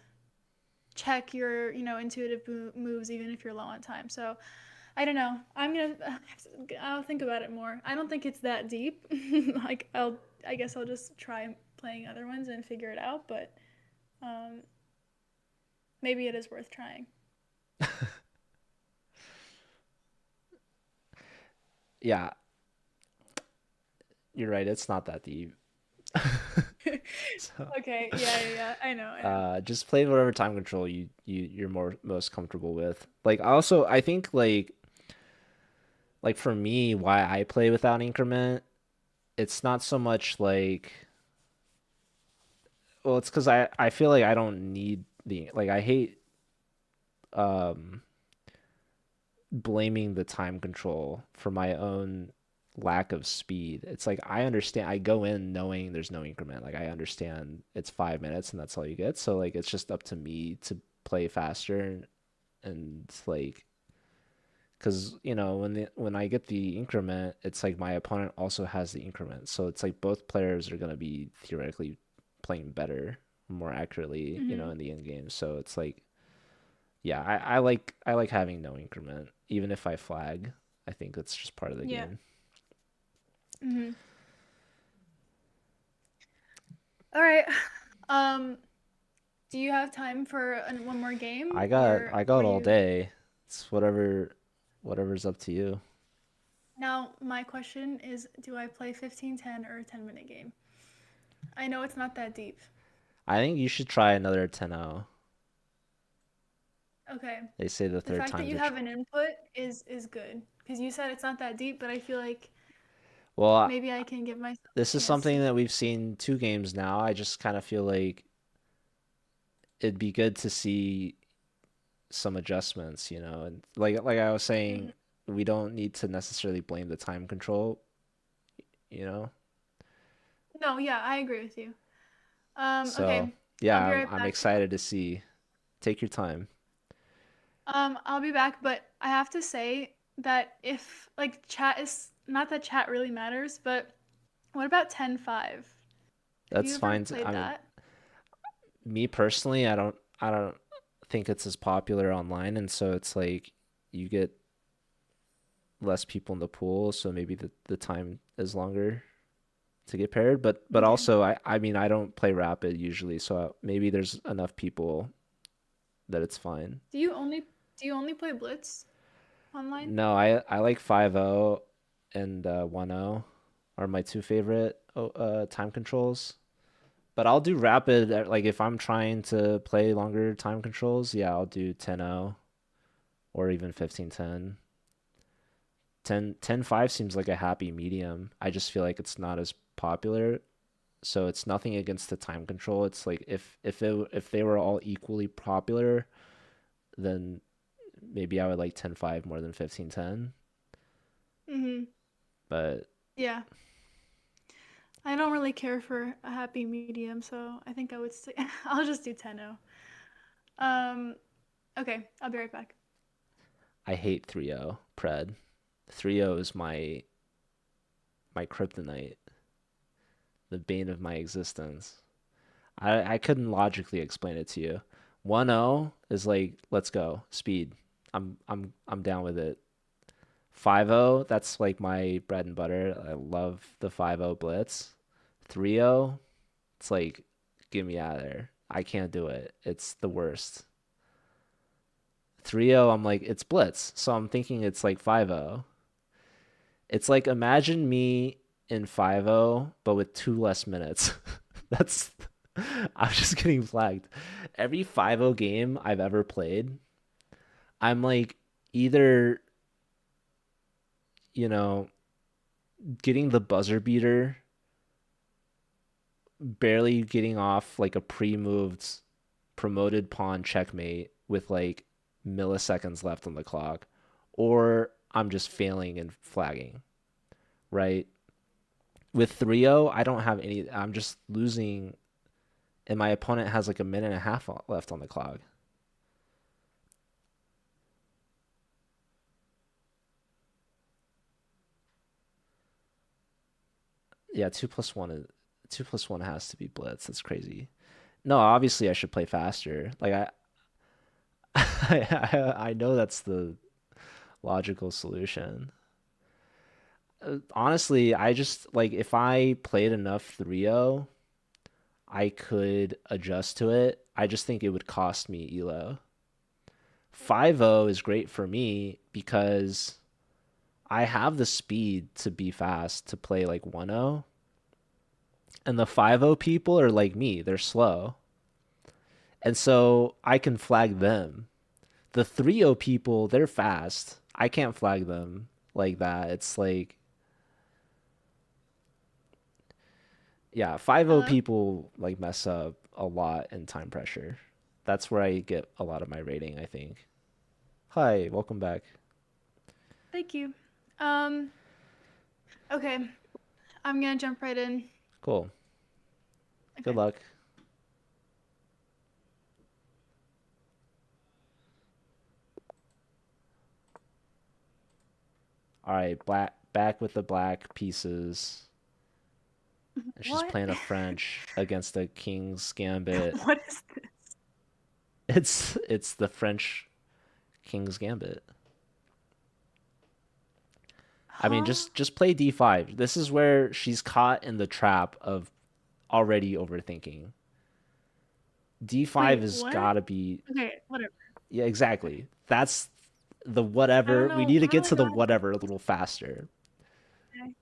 B: check your intuitive moves even if you're low on time. So I don't know. I'll think about it more. I don't think it's that deep. Like I guess I'll just try playing other ones and figure it out. But um, maybe it is worth trying.
A: Yeah, you're right. It's not that deep. So,
B: Okay. Yeah. Yeah. Yeah. I know. I know.
A: just play whatever time control you're more most comfortable with. Like also, I think like for me, why I play without increment, it's not so much like well, it's because I feel like I don't need the like I hate um blaming the time control for my own lack of speed. It's like I understand I go in knowing there's no increment. Like I understand it's 5 minutes and that's all you get. So like it's just up to me to play faster and like because when I get the increment, it's like my opponent also has the increment. So it's like both players are gonna be theoretically playing better, more accurately,
B: Hmm.
A: in the end game. So it's like yeah, I like having no increment, even if I flag. I think that's just part of the
B: Yeah.
A: game.
B: Hmm. All right. Um, do you have time for one more game, or
A: I
B: were
A: got all
B: you?
A: day. It's whatever's up to you.
B: Now, my question is, do I play 15-10 or a 10-minute game? I know it's not that deep.
A: I think you should try another 10-0.
B: Okay.
A: They say the
B: The
A: third
B: fact that
A: time's
B: you
A: a
B: have
A: charm.
B: an input is good because you said it's not that deep, but I feel like
A: Well,
B: maybe I can give myself
A: this
B: a
A: is
B: chance to.
A: something that we've seen two games now. I just kind of feel like it'd be good to see some adjustments, and like I was saying,
B: Mhm.
A: we don't need to necessarily blame the time control, you know.
B: No, yeah, I agree with you.
A: So
B: Okay, I'll be
A: yeah,
B: right
A: I'm
B: back.
A: excited to see. Take your time.
B: I'll be back, but I have to say that if like chat is not that chat really matters, but what about 10-5? Have you
A: That's
B: ever
A: fine.
B: played
A: I mean,
B: that?
A: me personally, I don't think it's as popular online, and so it's like you get less people in the pool, so maybe the time is longer to get paired. But
B: Okay.
A: also, I mean, I don't play rapid usually, so maybe there's enough people that it's fine.
B: Do you only do you only play Blitz online?
A: No, I like 5-0 and 1-0 are my two favorite time controls. But I'll do rapid like if I'm trying to play longer time controls, yeah, I'll do 10-0 or even 15-10. 10-5 seems like a happy medium. I just feel like it's not as popular. So it's nothing against the time control. It's like if they were all equally popular, then maybe I would like 10-5 more than 15-10.
B: Mm-hmm.
A: But
B: Yeah. I don't really care for a happy medium, so I think I would say I'll just do 10-0. Okay, I'll be right back.
A: I hate 3-0 pred. 3-0 is my kryptonite, the bane of my existence. I couldn't logically explain it to you. 1-0 is like, let's go, speed. I'm down with it. 5-0, that's like my bread and butter. I love the 5-0 blitz. 3-0, it's like, get me out of there. I can't do it. It's the worst. 3-0, I'm like, it's blitz. So I'm thinking it's like 5-0. It's like imagine me in 5-0, but with two less minutes. That's I'm just getting flagged. Every 5-0 game I've ever played, I'm like either, you know, getting the buzzer beater, barely getting off like a pre-moved promoted pawn checkmate with like milliseconds left on the clock, or I'm just failing and flagging, right? With 3-0, I don't have any. I'm just losing, and my opponent has like a minute and a half left on the clock. Yeah, 2+1 has to be blitz. That's crazy. No, obviously I should play faster. Like I know that's the logical solution. Honestly, I just like if I played enough 3-0, I could adjust to it. I just think it would cost me elo. 5-0 is great for me because I have the speed to be fast to play like 1-0, and the 5-0 people are like me, they're slow. And so I can flag them. The 3-0 people, they're fast. I can't flag them like that. It's like, yeah, 5-0
B: Hello?
A: people like mess up a lot in time pressure. That's where I get a lot of my rating, I think. Hi, welcome back.
B: Thank you. Um, okay. I'm gonna jump right in.
A: Cool. Good
B: Okay.
A: luck. All right, black back with the black pieces. And she's
B: What?
A: playing a French against the King's Gambit.
B: What is this?
A: It's the French King's Gambit. I mean,
B: Huh?
A: just play d5. This is where she's caught in the trap of already overthinking. D5
B: Wait,
A: has
B: what?
A: got to be,
B: Okay, whatever.
A: yeah, exactly. That's the
B: I don't
A: whatever. We
B: know.
A: need to
B: I
A: get
B: really
A: to the
B: don't have
A: whatever a little faster.
B: okay.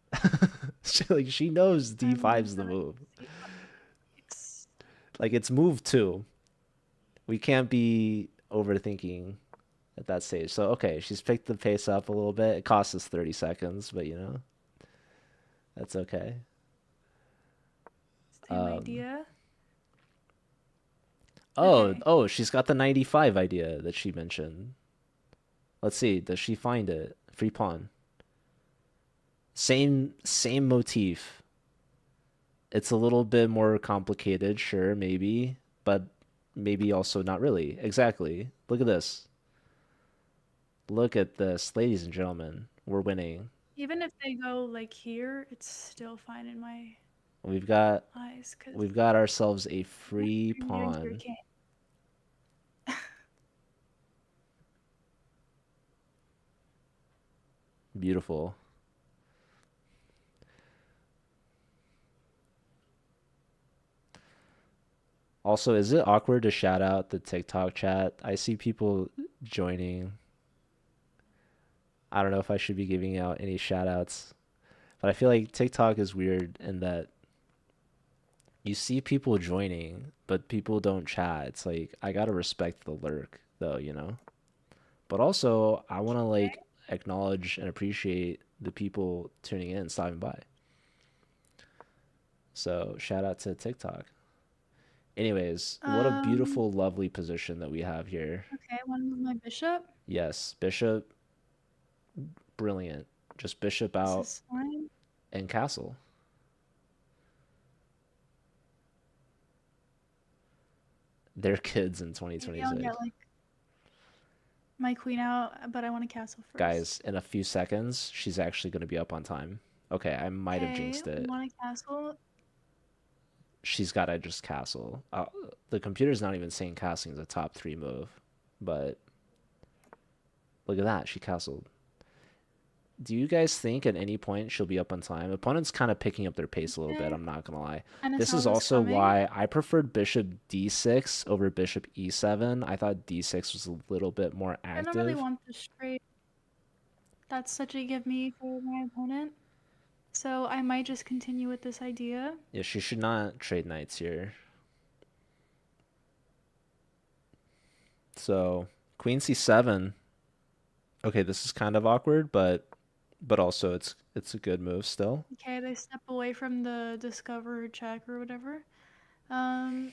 A: She knows
B: I'm
A: D5's the
B: gonna
A: move.
B: see what it's
A: Like it's move two. We can't be overthinking at that stage. So okay, she's picked the pace up a little bit. It costs us 30 seconds, but that's okay.
B: same
A: Um,
B: idea.
A: oh,
B: Okay.
A: oh, she's got the 95 idea that she mentioned. Let's see, does she find it? Free pawn. Same motif. It's a little bit more complicated, sure, maybe, but maybe also not really. Exactly. Look at this. Look at this, ladies and gentlemen. We're winning.
B: Even if they go like here, it's still fine in my
A: We've got
B: eyes because
A: we've got ourselves a
B: what
A: free
B: are you doing to your
A: pawn.
B: king?
A: Beautiful. Also, is it awkward to shout out the TikTok chat? I see people joining. I don't know if I should be giving out any shout outs, but I feel like TikTok is weird in that you see people joining, but people don't chat. It's like I gotta respect the lurk though. But also I wanna like acknowledge and appreciate the people tuning in, stopping by. So shout out to TikTok. Anyways, what a
B: Um,
A: beautiful, lovely position that we have here.
B: okay, one with my bishop.
A: Yes, bishop, brilliant. Just bishop
B: This
A: out
B: is fine.
A: and castle. They're kids in
B: Maybe I'll
A: 2026.
B: get like my queen out, but I want a castle first.
A: Guys, in a few seconds, she's actually going to be up on time. Okay, I might have
B: Okay,
A: jinxed
B: we
A: it.
B: want a castle.
A: She's got to just castle. The computer's not even saying castling is a top three move, but look at that. She castled. Do you guys think at any point she'll be up on time? Opponent's kind of picking up their pace a little bit,
B: Okay,
A: I'm not gonna lie.
B: kind of
A: This
B: saw
A: is
B: this
A: also
B: coming.
A: why I preferred bishop d6 over bishop e7. I thought d6 was a little bit more
B: I don't really
A: active.
B: want this straight. That's such a give me for my opponent. So I might just continue with this idea.
A: Yeah, she should not trade knights here. So, queen c7. Okay, this is kind of awkward, but also it's a good move still.
B: Okay, they step away from the discover check or whatever. Um,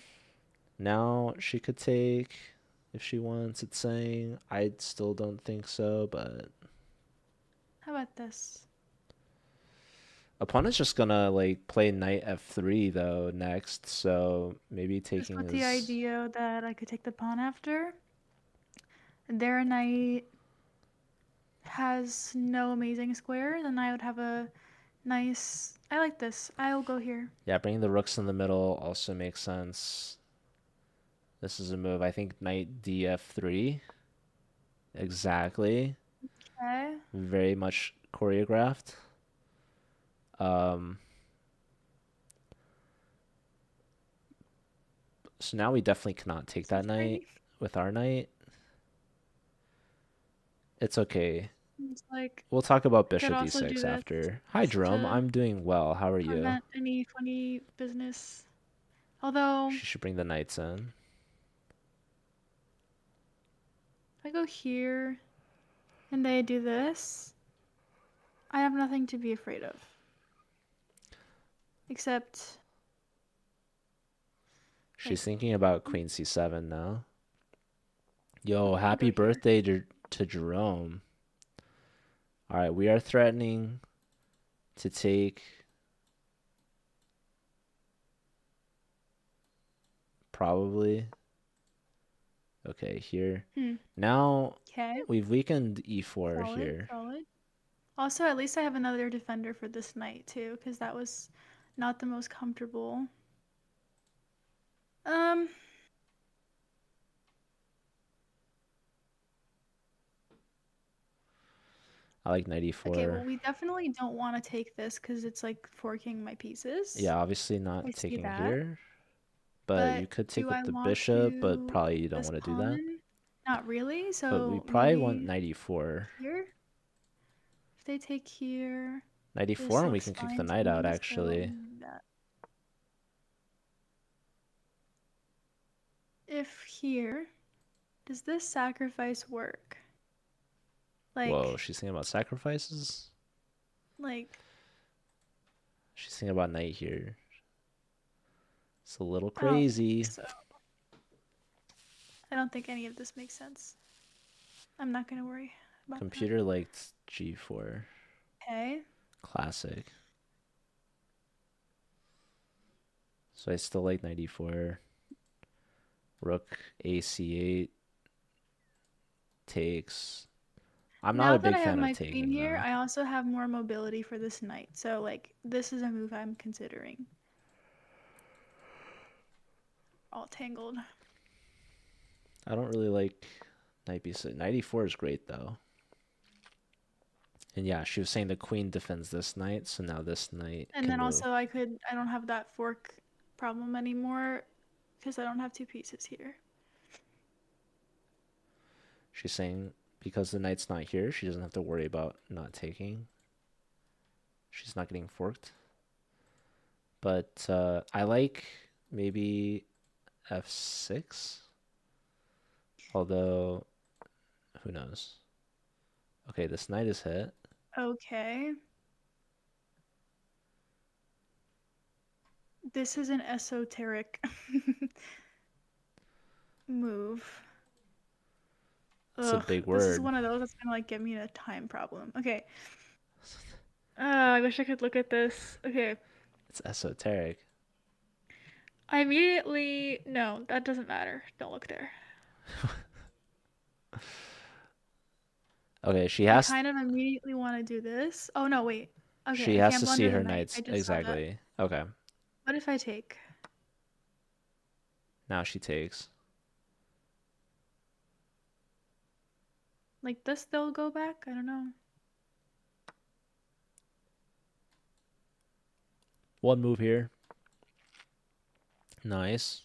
A: Now she could take if she wants, it's saying. I still don't think so, but
B: How about this?
A: Opponent's just gonna like play knight f3 though next, so maybe
B: Just
A: taking
B: with the
A: is
B: idea that I could take the pawn after. Their knight has no amazing square, then I would have a nice. I like this. I will go here.
A: yeah, bringing the rooks in the middle also makes sense. This is a move. I think knight df3. Exactly.
B: Okay.
A: Very much choreographed. Um, so now we definitely cannot take that
B: Something.
A: knight with our knight. It's okay.
B: It's like
A: We'll talk about
B: I could
A: bishop
B: also do
A: d6
B: this
A: after. Hi,
B: just
A: Jerome.
B: to
A: I'm doing well. How are you?
B: prevent any funny business. Although,
A: She should bring the knights in.
B: if I go here and they do this, I have nothing to be afraid of. Except,
A: She's
B: like,
A: thinking about queen c7 now. Yo,
B: I
A: happy
B: go here.
A: birthday to Jerome. All right, we are threatening to take probably. Okay, here.
B: Hmm.
A: Now
B: Okay.
A: we've weakened e4
B: Solid,
A: here.
B: solid. Also, at least I have another defender for this knight too, because that was not the most comfortable. Um,
A: I like knight
B: okay, well,
A: e4.
B: we definitely don't want to take this because it's like forking my pieces.
A: Yeah, obviously
B: I
A: not
B: see
A: taking
B: that.
A: here, but you
B: But
A: could take
B: do
A: with
B: I
A: the
B: want
A: bishop, but
B: to
A: probably you don't
B: this
A: want to do that.
B: pawn? Not really,
A: But we
B: so
A: probably want
B: maybe
A: knight e4.
B: here? If they take here,
A: Knight e4
B: this
A: and we
B: looks
A: can kick the
B: fine to
A: knight out
B: me, so I'm
A: actually.
B: gonna do that. If here, does this sacrifice work?
A: Whoa,
B: Like,
A: she's thinking about sacrifices?
B: like,
A: She's thinking about knight here. It's a little
B: I don't think
A: crazy.
B: so. I don't think any of this makes sense. I'm not gonna worry about that.
A: Computer liked g4.
B: Okay.
A: Classic. So I still like knight e4. Rook ac8 takes. I'm not
B: Now
A: a
B: that
A: big
B: I have
A: fan of
B: my queen
A: taking
B: here,
A: though.
B: I also have more mobility for this knight. So, like, this is a move I'm considering. All tangled.
A: I don't really like knight b6. Knight e4 is great though. And yeah, she was saying the queen defends this knight, so now this knight
B: And
A: can
B: then
A: move.
B: also I don't have that fork problem anymore because I don't have two pieces here.
A: She's saying because the knight's not here, she doesn't have to worry about not taking. She's not getting forked. But I like maybe f6. Although, who knows? Okay, this knight is hit.
B: Okay. This is an esoteric move.
A: It's a
B: Ugh,
A: big
B: this is
A: word.
B: one of those that's gonna like give me a time problem. Okay. I wish I could look at this. Okay.
A: It's esoteric.
B: I immediately no, that doesn't matter. Don't look there.
A: Okay,
B: I kind of immediately want to do this. Oh no, wait.
A: she
B: Okay,
A: has
B: I
A: to see
B: blundered the
A: her
B: knight.
A: knights
B: I just saw that.
A: exactly. Okay,
B: What if I take?
A: now she takes.
B: Like this they'll go back? I don't know.
A: One move here. Nice.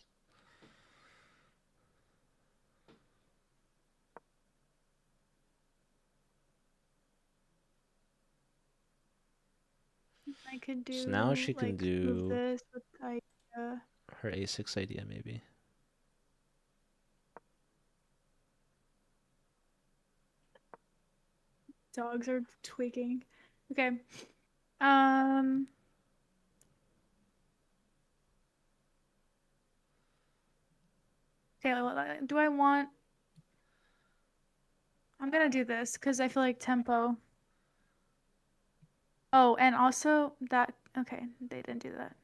B: I could
A: So now
B: do
A: she can
B: like move
A: do
B: this with the idea.
A: her a6 idea maybe.
B: Dogs are tweaking. Okay. Um okay, do I want I'm gonna do this because I feel like tempo. Oh, and also that okay, they didn't do that.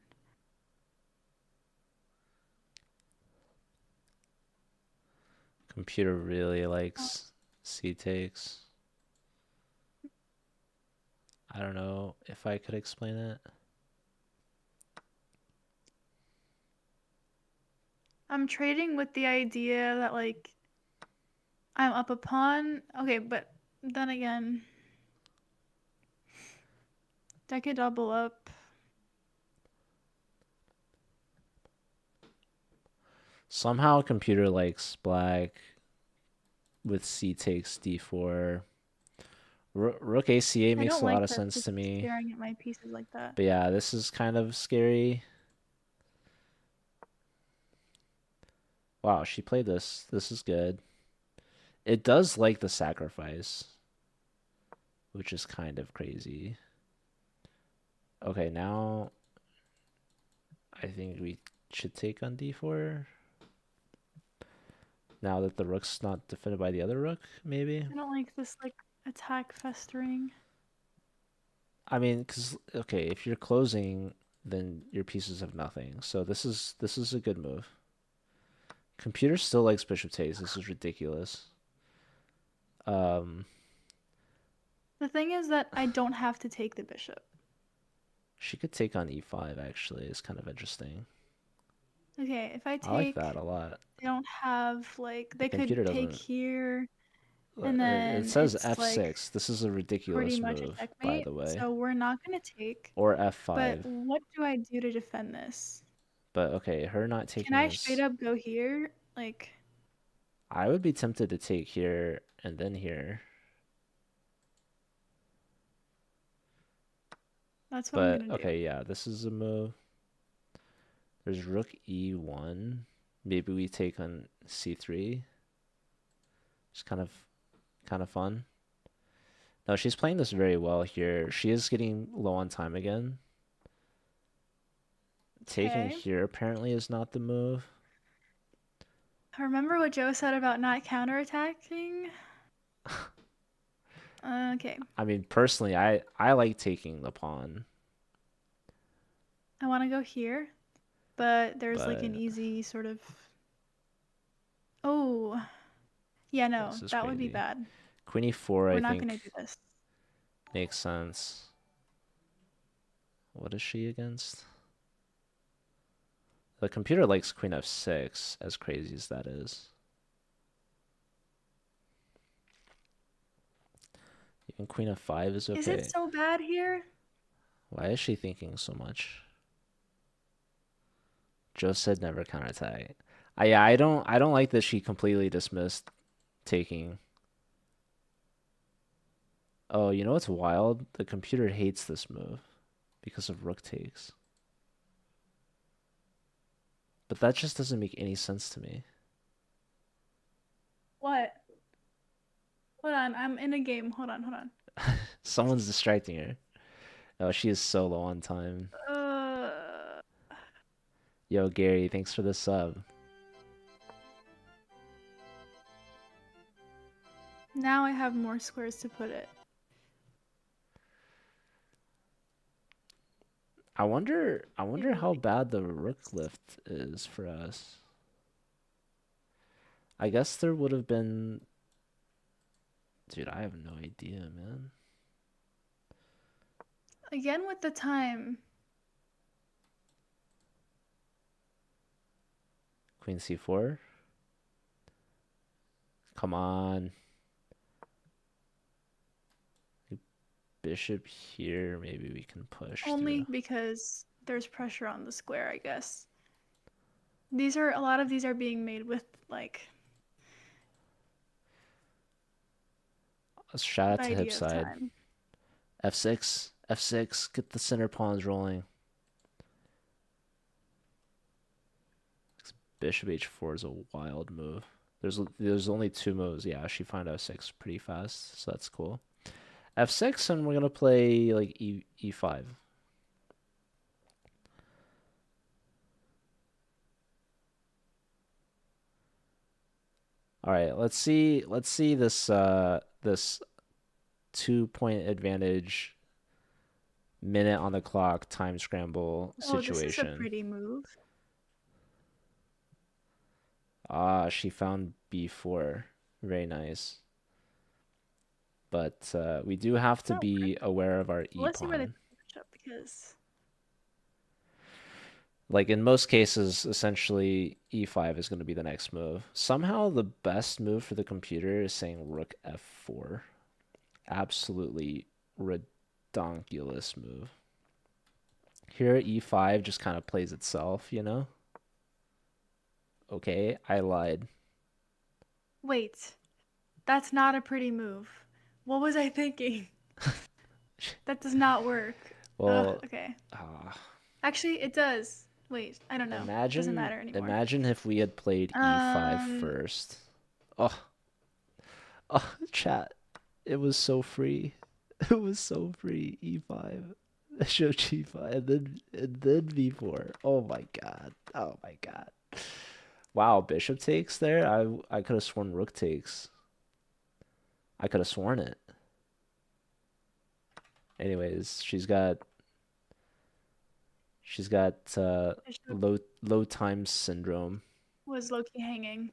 A: Computer really
B: Oh,
A: likes C takes. I don't know if I could explain it.
B: I'm trading with the idea that like I'm up a pawn. Okay, but then again, that could double up.
A: Somehow computer likes black with C takes D4. Rook ACA
B: I
A: makes
B: don't
A: a lot
B: like
A: of
B: that
A: sense
B: it's
A: to me.
B: staring at my pieces like that.
A: But yeah, this is kind of scary. Wow, she played this. This is good. It does like the sacrifice, which is kind of crazy. Okay, now I think we should take on D4. Now that the rook's not defended by the other rook, maybe?
B: I don't like this like attack festering.
A: I mean, because, okay, if you're closing, then your pieces have nothing. So this is a good move. Computer still likes bishop takes. This is ridiculous. Um,
B: The thing is that I don't have to take the bishop.
A: she could take on E5, actually. It's kind of interesting.
B: Okay, if I
A: I like
B: take,
A: that a lot.
B: they don't have like
A: The
B: they could
A: computer
B: take
A: doesn't.
B: here and
A: It
B: then
A: says
B: it's like
A: F6. This is a
B: pretty
A: ridiculous
B: much a
A: move, by
B: checkmate.
A: the way.
B: So we're not gonna take.
A: Or
B: But
A: F5.
B: what do I do to defend this?
A: But okay, her not
B: Can
A: taking
B: I straight
A: this.
B: up go here? Like,
A: I would be tempted to take here and then here.
B: that's what I'm
A: But
B: gonna do.
A: okay, yeah, this is a move. There's rook E1. Maybe we take on C3. It's kind of fun. No, she's playing this very well here. She is getting low on time again. Taking
B: Okay.
A: here apparently is not the move.
B: Remember what Joe said about not counterattacking? Okay.
A: I mean, personally, I like taking the pawn,
B: I want to go here, but there's like an
A: but
B: easy sort of. Oh, yeah, no,
A: this is
B: that would be
A: crazy.
B: bad.
A: Queen E4,
B: We're
A: I
B: not
A: think,
B: gonna do this.
A: makes sense. What is she against? The computer likes Queen F6, as crazy as that is. Even Queen F5 is
B: Is it
A: okay.
B: so bad here?
A: Why is she thinking so much? Joe said never counterattack. Yeah, I don't like that she completely dismissed taking. Oh, you know what's wild? The computer hates this move because of rook takes. But that just doesn't make any sense to me.
B: What? Hold on, I'm in a game. Hold on, hold on.
A: Someone's distracting her. Oh, she is so low on time.
B: Uh,
A: Yo, Gary, thanks for the sub.
B: now I have more squares to put it.
A: I wonder
B: Maybe
A: how
B: like
A: bad the rook
B: this.
A: lift is for us. I guess there would have been. Dude, I have no idea, man.
B: Again with the time.
A: Queen C4. Come on. Bishop here. Maybe we can push
B: Only
A: through.
B: because there's pressure on the square, I guess. These are a lot of these are being made with like
A: Let's shout
B: the
A: out to hip
B: idea of
A: side.
B: time.
A: F6. F6. Get the center pawns rolling. Bishop H4 is a wild move. There's only two moves. Yeah, she found F6 pretty fast, so that's cool. F6, and we're gonna play like E5. All right, let's see this 2 point advantage minute on the clock time scramble
B: Oh, this is a
A: situation.
B: pretty move.
A: Ah, she found b4. Very nice. But we do have to
B: That
A: be
B: worked.
A: aware of our e
B: Let's see where they
A: pawn.
B: put the bishop because
A: Like in most cases, essentially e5 is going to be the next move. Somehow the best move for the computer is saying rook f4. Absolutely redonkulous move. Here e5 just kind of plays itself, you know? Okay, I lied.
B: wait, that's not a pretty move. What was I thinking? That does not work. Ugh,
A: Well,
B: okay.
A: uh,
B: Actually, it does. Wait, I don't know. Doesn't
A: imagine
B: matter anymore.
A: imagine if we had played e5
B: Um,
A: first. Oh, oh, chat. It was so free. It was so free. E5. Show G5 and then V4. Oh my god. Oh my god. Wow, bishop takes there. I could have sworn rook takes. I could have sworn it. Anyways, she's got
B: bishop
A: low time syndrome.
B: was low-key hanging.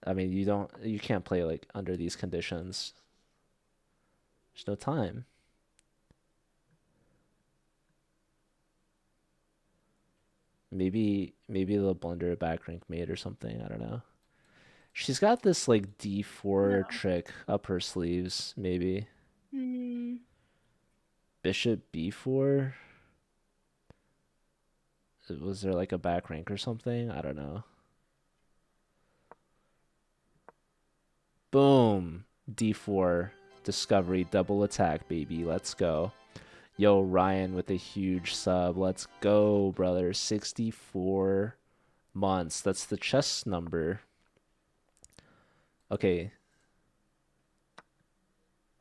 A: I mean, you can't play like under these conditions. There's no time. Maybe they'll blunder a back rank mate or something. I don't know. She's got this like D4
B: No.
A: trick up her sleeves, maybe.
B: Hmm.
A: Bishop B4? Was there like a back rank or something? I don't know. Boom. D4. Discovery. Double attack, baby. Let's go. Yo, Ryan with a huge sub. Let's go, brother. 64 months. That's the chess number. Okay.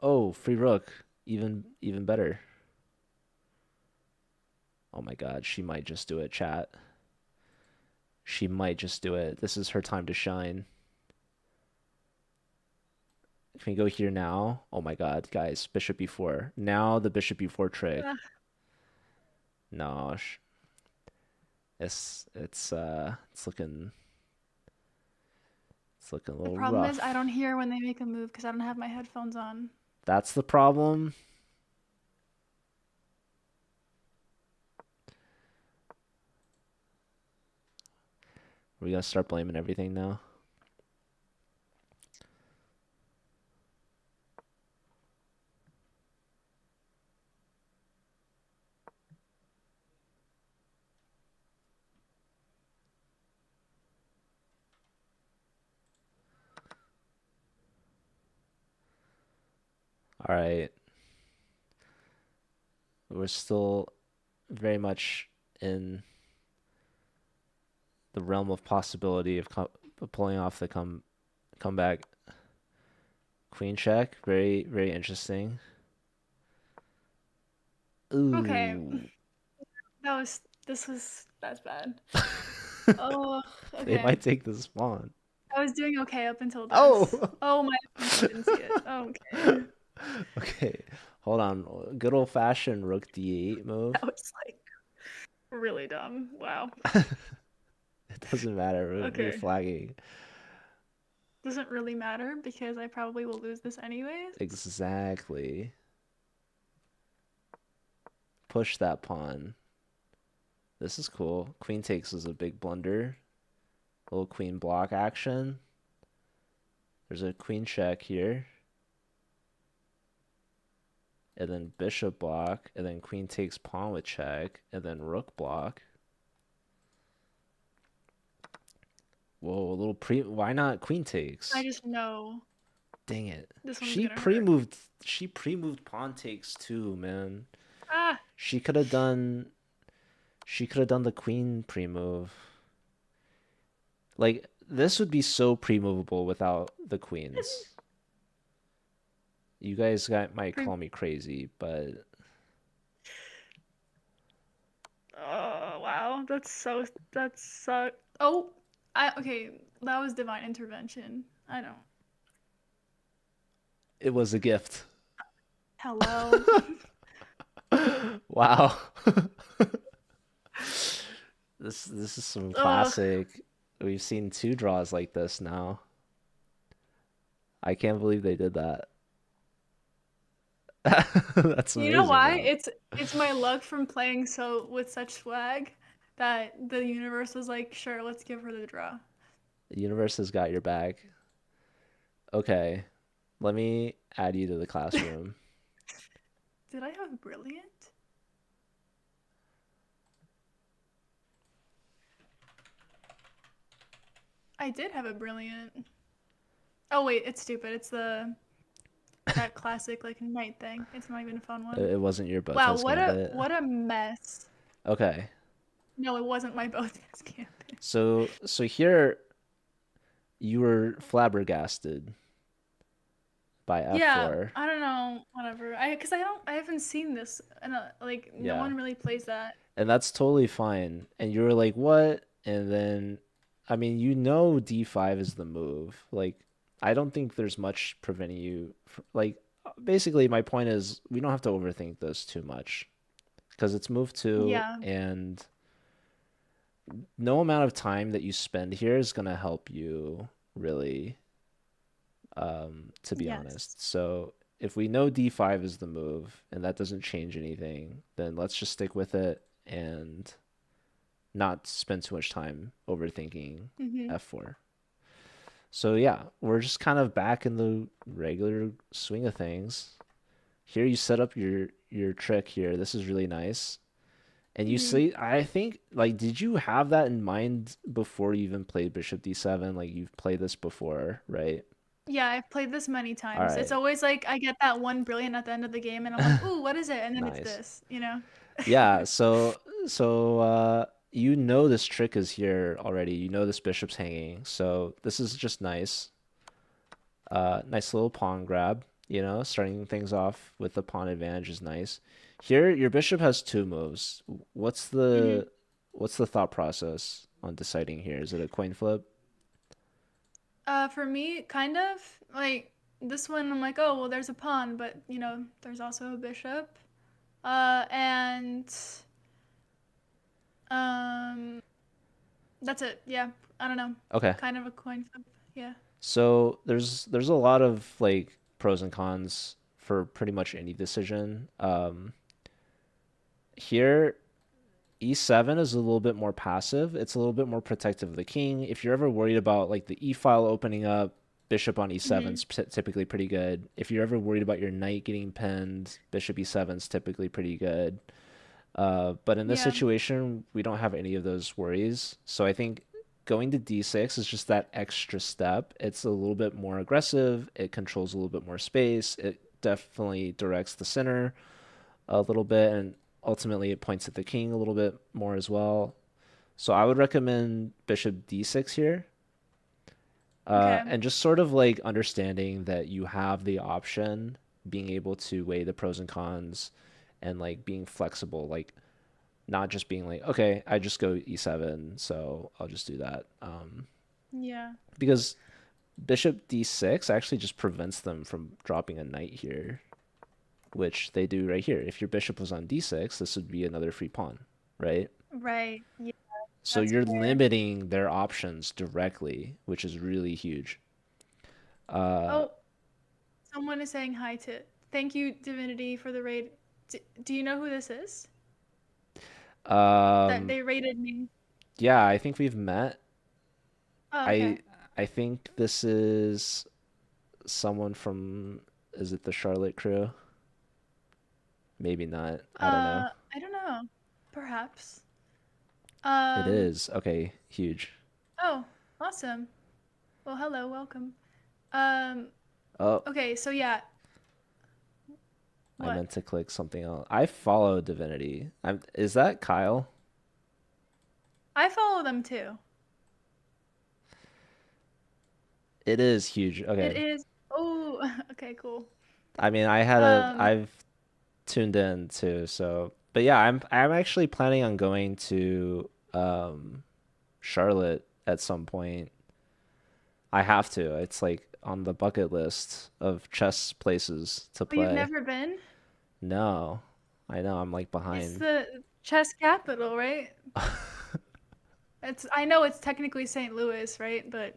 A: Oh, free rook. Even better. Oh my god, she might just do it, chat. She might just do it. This is her time to shine. Can we go here now? Oh my god, guys, bishop b4. Now the bishop b4 trick.
B: Uh,
A: No, it's looking a
B: the
A: little
B: problem is I
A: rough.
B: don't hear when they make a move because I don't have my headphones on.
A: That's the problem. We're gonna start blaming everything now. All right, we're still very much in the realm of possibility of pulling off the comeback. Queen check, very very interesting.
B: Okay,
A: Ooh.
B: that's bad. Oh,
A: They
B: okay.
A: might take this pawn.
B: I was doing okay up until this.
A: Oh.
B: Oh, my opponent didn't see it. Okay.
A: Okay. Hold on. Good old fashioned rook d8 move.
B: That was like really dumb. Wow.
A: It doesn't matter. We're
B: Okay.
A: flagging.
B: Doesn't really matter because I probably will lose this anyways.
A: Exactly. Push that pawn. This is cool. Queen takes is a big blunder. Little queen block action. There's a queen check here. And then bishop block. And then queen takes pawn with check. And then rook block. Whoa, a little pre. Why not queen
B: I
A: takes?
B: just know
A: Dang it.
B: this one's
A: She
B: gonna hurt.
A: pre-moved. She pre-moved pawn takes too, man.
B: Ah,
A: She could have done. She could have done the queen pre-move. Like this would be so pre-movable without the queens. You guys might
B: pre.
A: call me crazy, but
B: Oh wow, that's so. Oh, I okay. That was divine intervention. I don't.
A: It was a gift.
B: Hello.
A: Wow. This is some
B: Ugh.
A: classic. We've seen two draws like this now. I can't believe they did that. That's
B: You know
A: amazing
B: why?
A: though.
B: It's my luck from playing so with such swag that the universe was like, sure, let's give her the draw.
A: The universe has got your back. Okay, let me add you to the classroom.
B: Did I have brilliant? I did have a brilliant. Oh wait, it's stupid. It's the that classic like night thing. It's not even a fun one.
A: It wasn't your
B: Wow,
A: Botas Gambit.
B: what a mess.
A: Okay,
B: No, it wasn't my Bothas Gambit.
A: so here you were flabbergasted by
B: Yeah,
A: F4.
B: I don't know, whatever. I haven't seen this and like no
A: Yeah.
B: one really plays that.
A: And that's totally fine. And you were like, "What?" And then I mean, you know D5 is the move. Like I don't think there's much preventing you like basically my point is we don't have to overthink this too much because it's move 2
B: Yeah.
A: and no amount of time that you spend here is going to help you really to be
B: Yes.
A: honest. So if we know D5 is the move and that doesn't change anything, then let's just stick with it and not spend too much time overthinking
B: Mhm.
A: F4. So yeah, we're just kind of back in the regular swing of things. Here you set up your trick here. This is really nice. And you
B: Mhm.
A: see, I think like did you have that in mind before you even played Bishop D7? Like you've played this before, right?
B: Yeah, I've played this many
A: All
B: times. It's
A: right.
B: always like I get that one brilliant at the end of the game and I'm like, "Ooh, what is it?" And then it's
A: Nice.
B: this, you know?
A: Yeah, so you know this trick is here already. You know this bishop's hanging. So this is just nice. Nice little pawn grab, you know, starting things off with the pawn advantage is nice. Here, your bishop has two moves. What's
B: Mhm.
A: the what's the thought process on deciding here? Is it a coin flip?
B: For me, kind of like this one I'm like, "Oh, well there's a pawn, but you know, there's also a bishop." And um that's it. Yeah. I don't know.
A: Okay.
B: Kind of a coin flip. Yeah.
A: So there's a lot of like pros and cons for pretty much any decision. Here E7 is a little bit more passive. It's a little bit more protective of the king. If you're ever worried about like the E file opening up, bishop on E7
B: Mhm.
A: is typically pretty good. If you're ever worried about your knight getting pinned, bishop E7 is typically pretty good. But in this
B: Yeah.
A: situation, we don't have any of those worries. So I think going to D6 is just that extra step. It's a little bit more aggressive. It controls a little bit more space. It definitely directs the center a little bit, and ultimately it points at the king a little bit more as well. So I would recommend bishop d6 here,
B: Okay.
A: and just sort of like understanding that you have the option, being able to weigh the pros and cons, and like being flexible, like not just being like, okay, I just go e7, so I'll just do that.
B: Yeah.
A: Because bishop d6 actually just prevents them from dropping a knight here, which they do right here. If your bishop was on d6, this would be another free pawn, right?
B: Right. Yeah,
A: So
B: that's
A: you're
B: fair.
A: limiting their options directly, which is really huge. Uh,
B: Oh, someone is saying hi to. Thank you, Divinity, for the raid. Do you know who this is? That
A: um,
B: they raided me.
A: yeah, I think we've met.
B: Oh,
A: I
B: okay.
A: I think this is someone from, is it the Charlotte crew? Maybe not. I don't know.
B: I don't know. Perhaps.
A: It
B: Um.
A: is. Okay, huge.
B: Oh, awesome. Well, hello, welcome. Um.
A: Oh,
B: Okay, so yeah.
A: I
B: What?
A: meant to click something else. I follow Divinity. Is that Kyle?
B: I follow them too.
A: It is huge.
B: It
A: Okay.
B: is. Oh, okay, cool.
A: I mean,
B: Um.
A: I've tuned in too, so but yeah, I'm actually planning on going to Charlotte at some point. I have to. It's like on the bucket list of chess places to
B: Oh, you've
A: play.
B: never been?
A: No, I know I'm like
B: It's
A: behind.
B: the chess capital, right? I know it's technically St. Louis, right? But,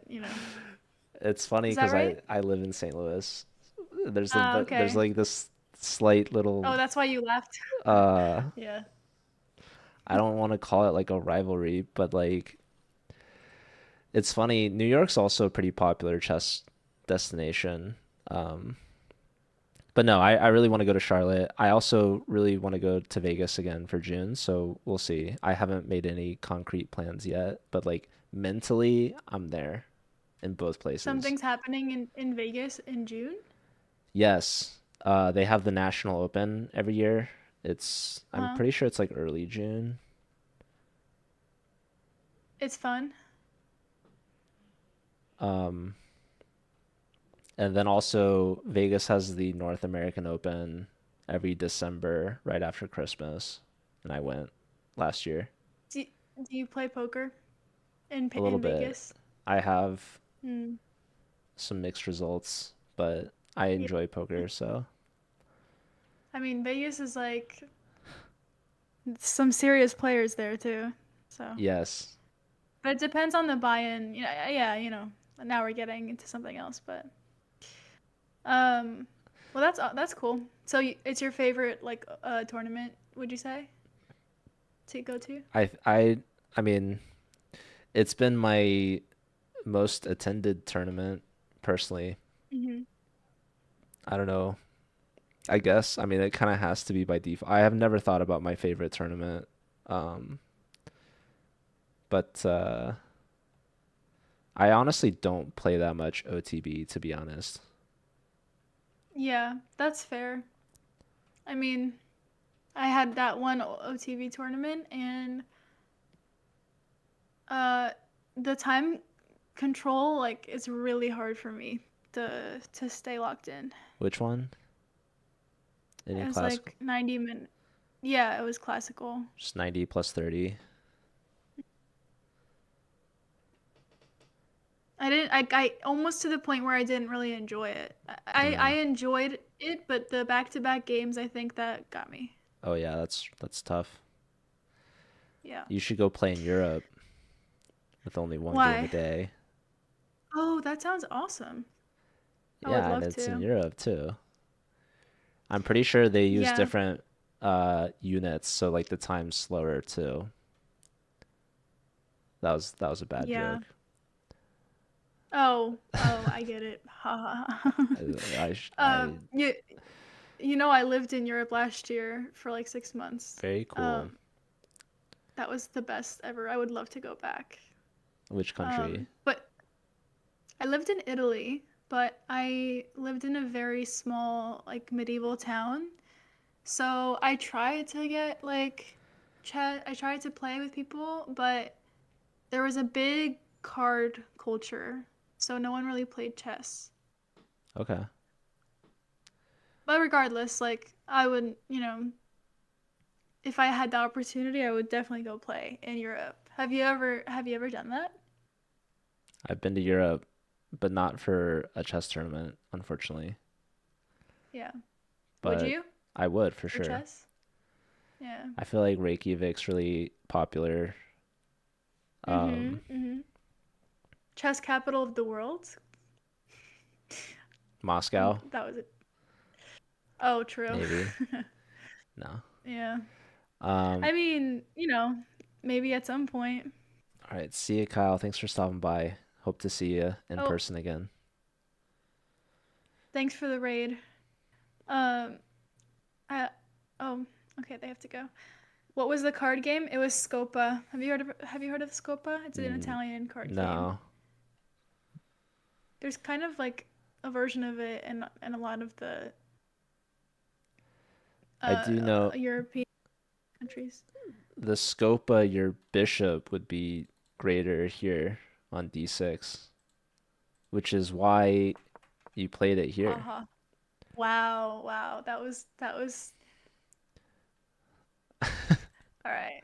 A: It's funny
B: is that
A: because
B: right?
A: I live in St. Louis.
B: Ah,
A: There's
B: okay.
A: like this slight
B: Oh,
A: little
B: that's why you left.
A: uh
B: Yeah.
A: I don't want to call it like a rivalry, but like it's funny. New York's also a pretty popular chess destination. Um, but no, I really want to go to Charlotte. I also really want to go to Vegas again for June, so we'll see. I haven't made any concrete plans yet, but like mentally, I'm there in both places.
B: Something's happening in Vegas in June?
A: Yes, they have the National Open every year. I'm
B: Uh-huh.
A: pretty sure it's like early June.
B: It's fun.
A: Um, And then also Vegas has the North American Open every December right after Christmas. And I went last year
B: Do, do you play poker
A: a little
B: in
A: bit.
B: Vegas?
A: I have
B: Hmm.
A: some mixed results, but I
B: Yeah.
A: enjoy poker, so
B: I mean, Vegas is like some serious players there too. So,
A: yes.
B: but it depends on the buy-in. Yeah, now we're getting into something else, but um well that's cool. So it's your favorite like tournament, would you say, to go to?
A: I I I mean, it's been my most attended tournament personally.
B: Mhm.
A: I don't know. I guess. I mean, it kind of has to be by default. I have never thought about my favorite tournament. Um, but I honestly don't play that much OTB, to be honest.
B: Yeah, that's fair. I mean, I had that one OTV tournament and uh the time control like it's really hard for me to stay locked in.
A: Which one? Any
B: It was
A: classical?
B: like 90 minutes. Yeah, it was classical.
A: Just 90 plus 30.
B: I almost to the point where I didn't really enjoy it. I
A: Hmm.
B: enjoyed it, but the back-to-back games I think that got me.
A: Oh yeah, that's tough.
B: Yeah.
A: You should go play in Europe with only one game a
B: Why?
A: day.
B: Oh, that sounds awesome. I would
A: Yeah, and
B: love
A: it's in
B: to.
A: Europe too. I'm pretty sure they use
B: Yeah.
A: different units, so like the time's slower too. That was a bad
B: Yeah.
A: joke.
B: Oh, I get it. Ha ha ha.
A: I
B: You I lived in Europe last year for like 6 months.
A: very cool.
B: Um, that was the best ever. I would love to go back.
A: Which country?
B: But I lived in Italy, but I lived in a very small, like medieval town. So I tried to get like chat. I tried to play with people, but there was a big card culture, so no one really played chess.
A: Okay.
B: But regardless, like I would, if I had the opportunity, I would definitely go play in Europe. Have you ever done that?
A: I've been to Europe, but not for a chess tournament, unfortunately.
B: Yeah. Would
A: But
B: you
A: I would for
B: for
A: sure.
B: chess? Yeah.
A: I feel like Reykjavik's really popular.
B: Mhm.
A: Um,
B: Mhm. Chess capital of the world.
A: Moscow,
B: That was it. Oh, true.
A: maybe. No.
B: Yeah.
A: Um,
B: I mean, maybe at some point.
A: all right. See you, Kyle. Thanks for stopping by. Hope to see you in
B: Oh,
A: person again.
B: thanks for the raid. Um, I, oh, okay, they have to go. What was the card game? It was Scopa. Have you heard of Scopa? It's an
A: Mm,
B: Italian card game.
A: no.
B: There's kind of like a version of it in a lot of the
A: I do know
B: European countries.
A: the Scopa, your bishop would be greater here on d6, which is why you played it here.
B: Haha. Wow, wow. That was all right.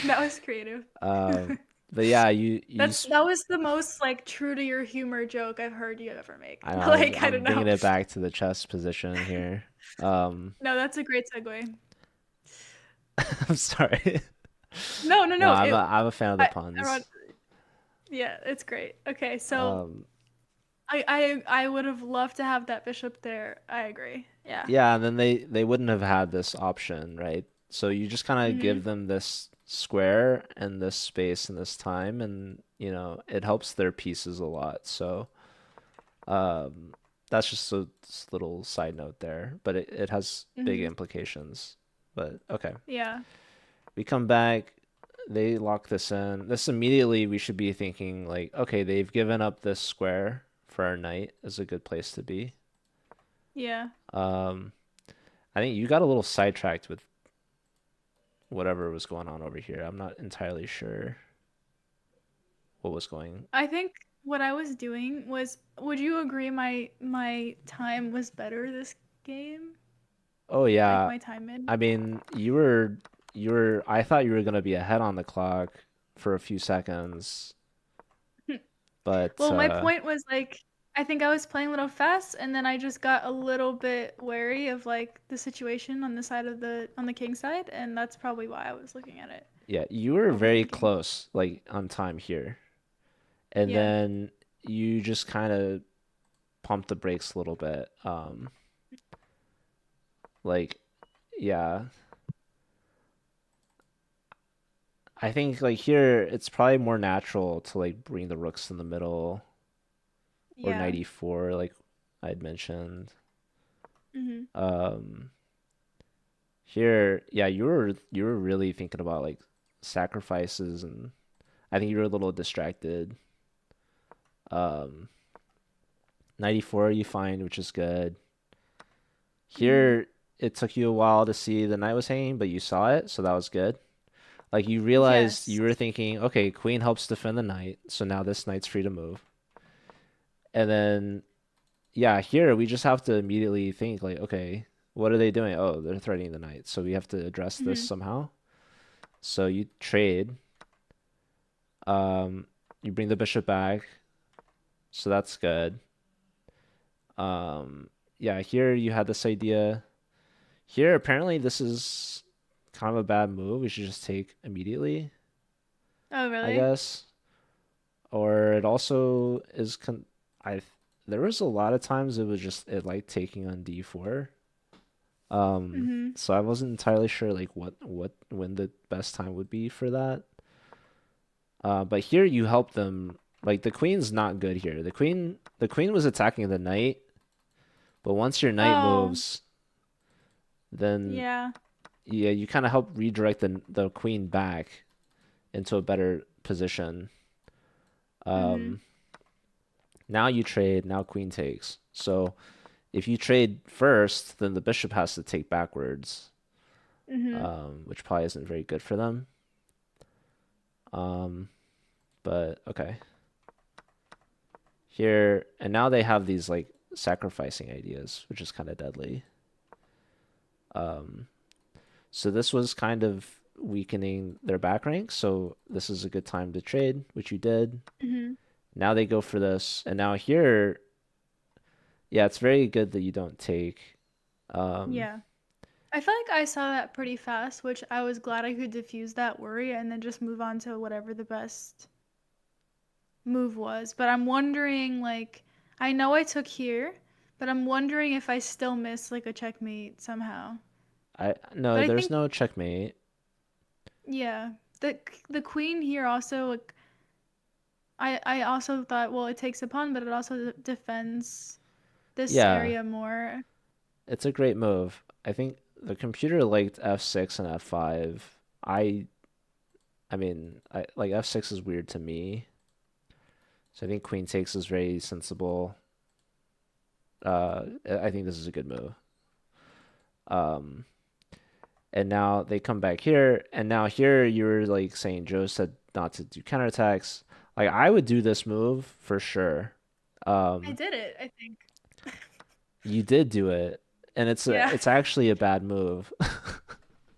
B: That was creative.
A: Um, But yeah, you
B: That was the most like true to your humor joke I've heard you ever make.
A: I know
B: Like I
A: I'm
B: don't know.
A: bringing it back to the chess position here. Um,
B: No, that's a great segue.
A: I'm sorry.
B: No, no,
A: No,
B: no. It
A: I'm a fan of the
B: I wrote,
A: puns.
B: yeah, it's great. Okay, so
A: Um,
B: I would have loved to have that bishop there. I agree. Yeah.
A: yeah, and then they wouldn't have had this option, right? So you just kind of give
B: Mhm.
A: them this square and this space and this time, and it helps their pieces a lot. So that's just a little side note there, but it has big
B: Mhm.
A: implications. But okay,
B: Yeah.
A: we come back. They lock this in. This immediately we should be thinking like, okay, they've given up this square for our knight is a good place to be.
B: Yeah.
A: Um, I think you got a little sidetracked with whatever was going on over here. I'm not entirely sure what was going.
B: I think what I was doing was, would you agree my time was better this game?
A: Oh
B: Like
A: yeah,
B: my time in?
A: I mean, you were I thought you were gonna be ahead on the clock for a few seconds, but
B: Well, my point was like I think I was playing a little fast and then I just got a little bit wary of like the situation on the side of the on the king side and that's probably why I was looking at it
A: yeah, you were very
B: overthinking.
A: close like on time here. And
B: Yeah.
A: then you just kind of pumped the brakes a little bit. Like yeah, I think like here it's probably more natural to like bring the rooks in the middle or
B: Yeah.
A: 94 like I'd mentioned.
B: Mhm.
A: Um Here, yeah, you were really thinking about like sacrifices and I think you were a little distracted. Um 94 you find, which is good.
B: Mhm.
A: Here it took you a while to see the knight was hanging, but you saw it, so that was good. Like you realized
B: Yes.
A: you were thinking, okay, queen helps defend the knight, so now this knight's free to move. And then yeah, here we just have to immediately think like, okay, what are they doing? Oh, they're threatening the knight. So we have to address this
B: Mhm.
A: somehow. So you trade. You bring the bishop back, so that's good. Um, yeah, here you had this idea. Here, apparently, this is kind of a bad move. We should just take immediately,
B: Oh,
A: I
B: really?
A: guess. Or it also is I there was a lot of times it was just it like taking on d4.
B: Mhm.
A: So I wasn't entirely sure like what when the best time would be for that. But here you help them. Like the queen's not good here. The queen was attacking the knight, but once your knight
B: Oh,
A: moves, then
B: yeah.
A: yeah, you kind of help redirect the queen back into a better position.
B: Mhm.
A: Um, Now you trade, now queen takes. So if you trade first, then the bishop has to take backwards,
B: Mhm.
A: which probably isn't very good for them. Um, but okay. Here, and now they have these like sacrificing ideas, which is kind of deadly. Um, so this was kind of weakening their back rank, so this is a good time to trade, which you did.
B: Mhm.
A: Now they go for this, and now here, yeah, it's very good that you don't take. Um,
B: Yeah. I feel like I saw that pretty fast, which I was glad I could diffuse that worry and then just move on to whatever the best move was. But I'm wondering, like, I know I took here, but I'm wondering if I still miss like a checkmate somehow.
A: I no,
B: But I
A: there's
B: think,
A: no checkmate.
B: yeah, the queen here also, like, I also thought, well, it takes a pawn, but it also defends this
A: Yeah,
B: area more.
A: it's a great move. I think the computer liked f6 and f5. I mean, I like f6 is weird to me. So I think queen takes is very sensible. I think this is a good move. Um, and now they come back here, and now here you're like saying Joe said not to do counterattacks. Like I would do this move for sure.
B: I
A: Um,
B: did it, I think.
A: you did do it, and
B: Yeah.
A: it's actually a bad move.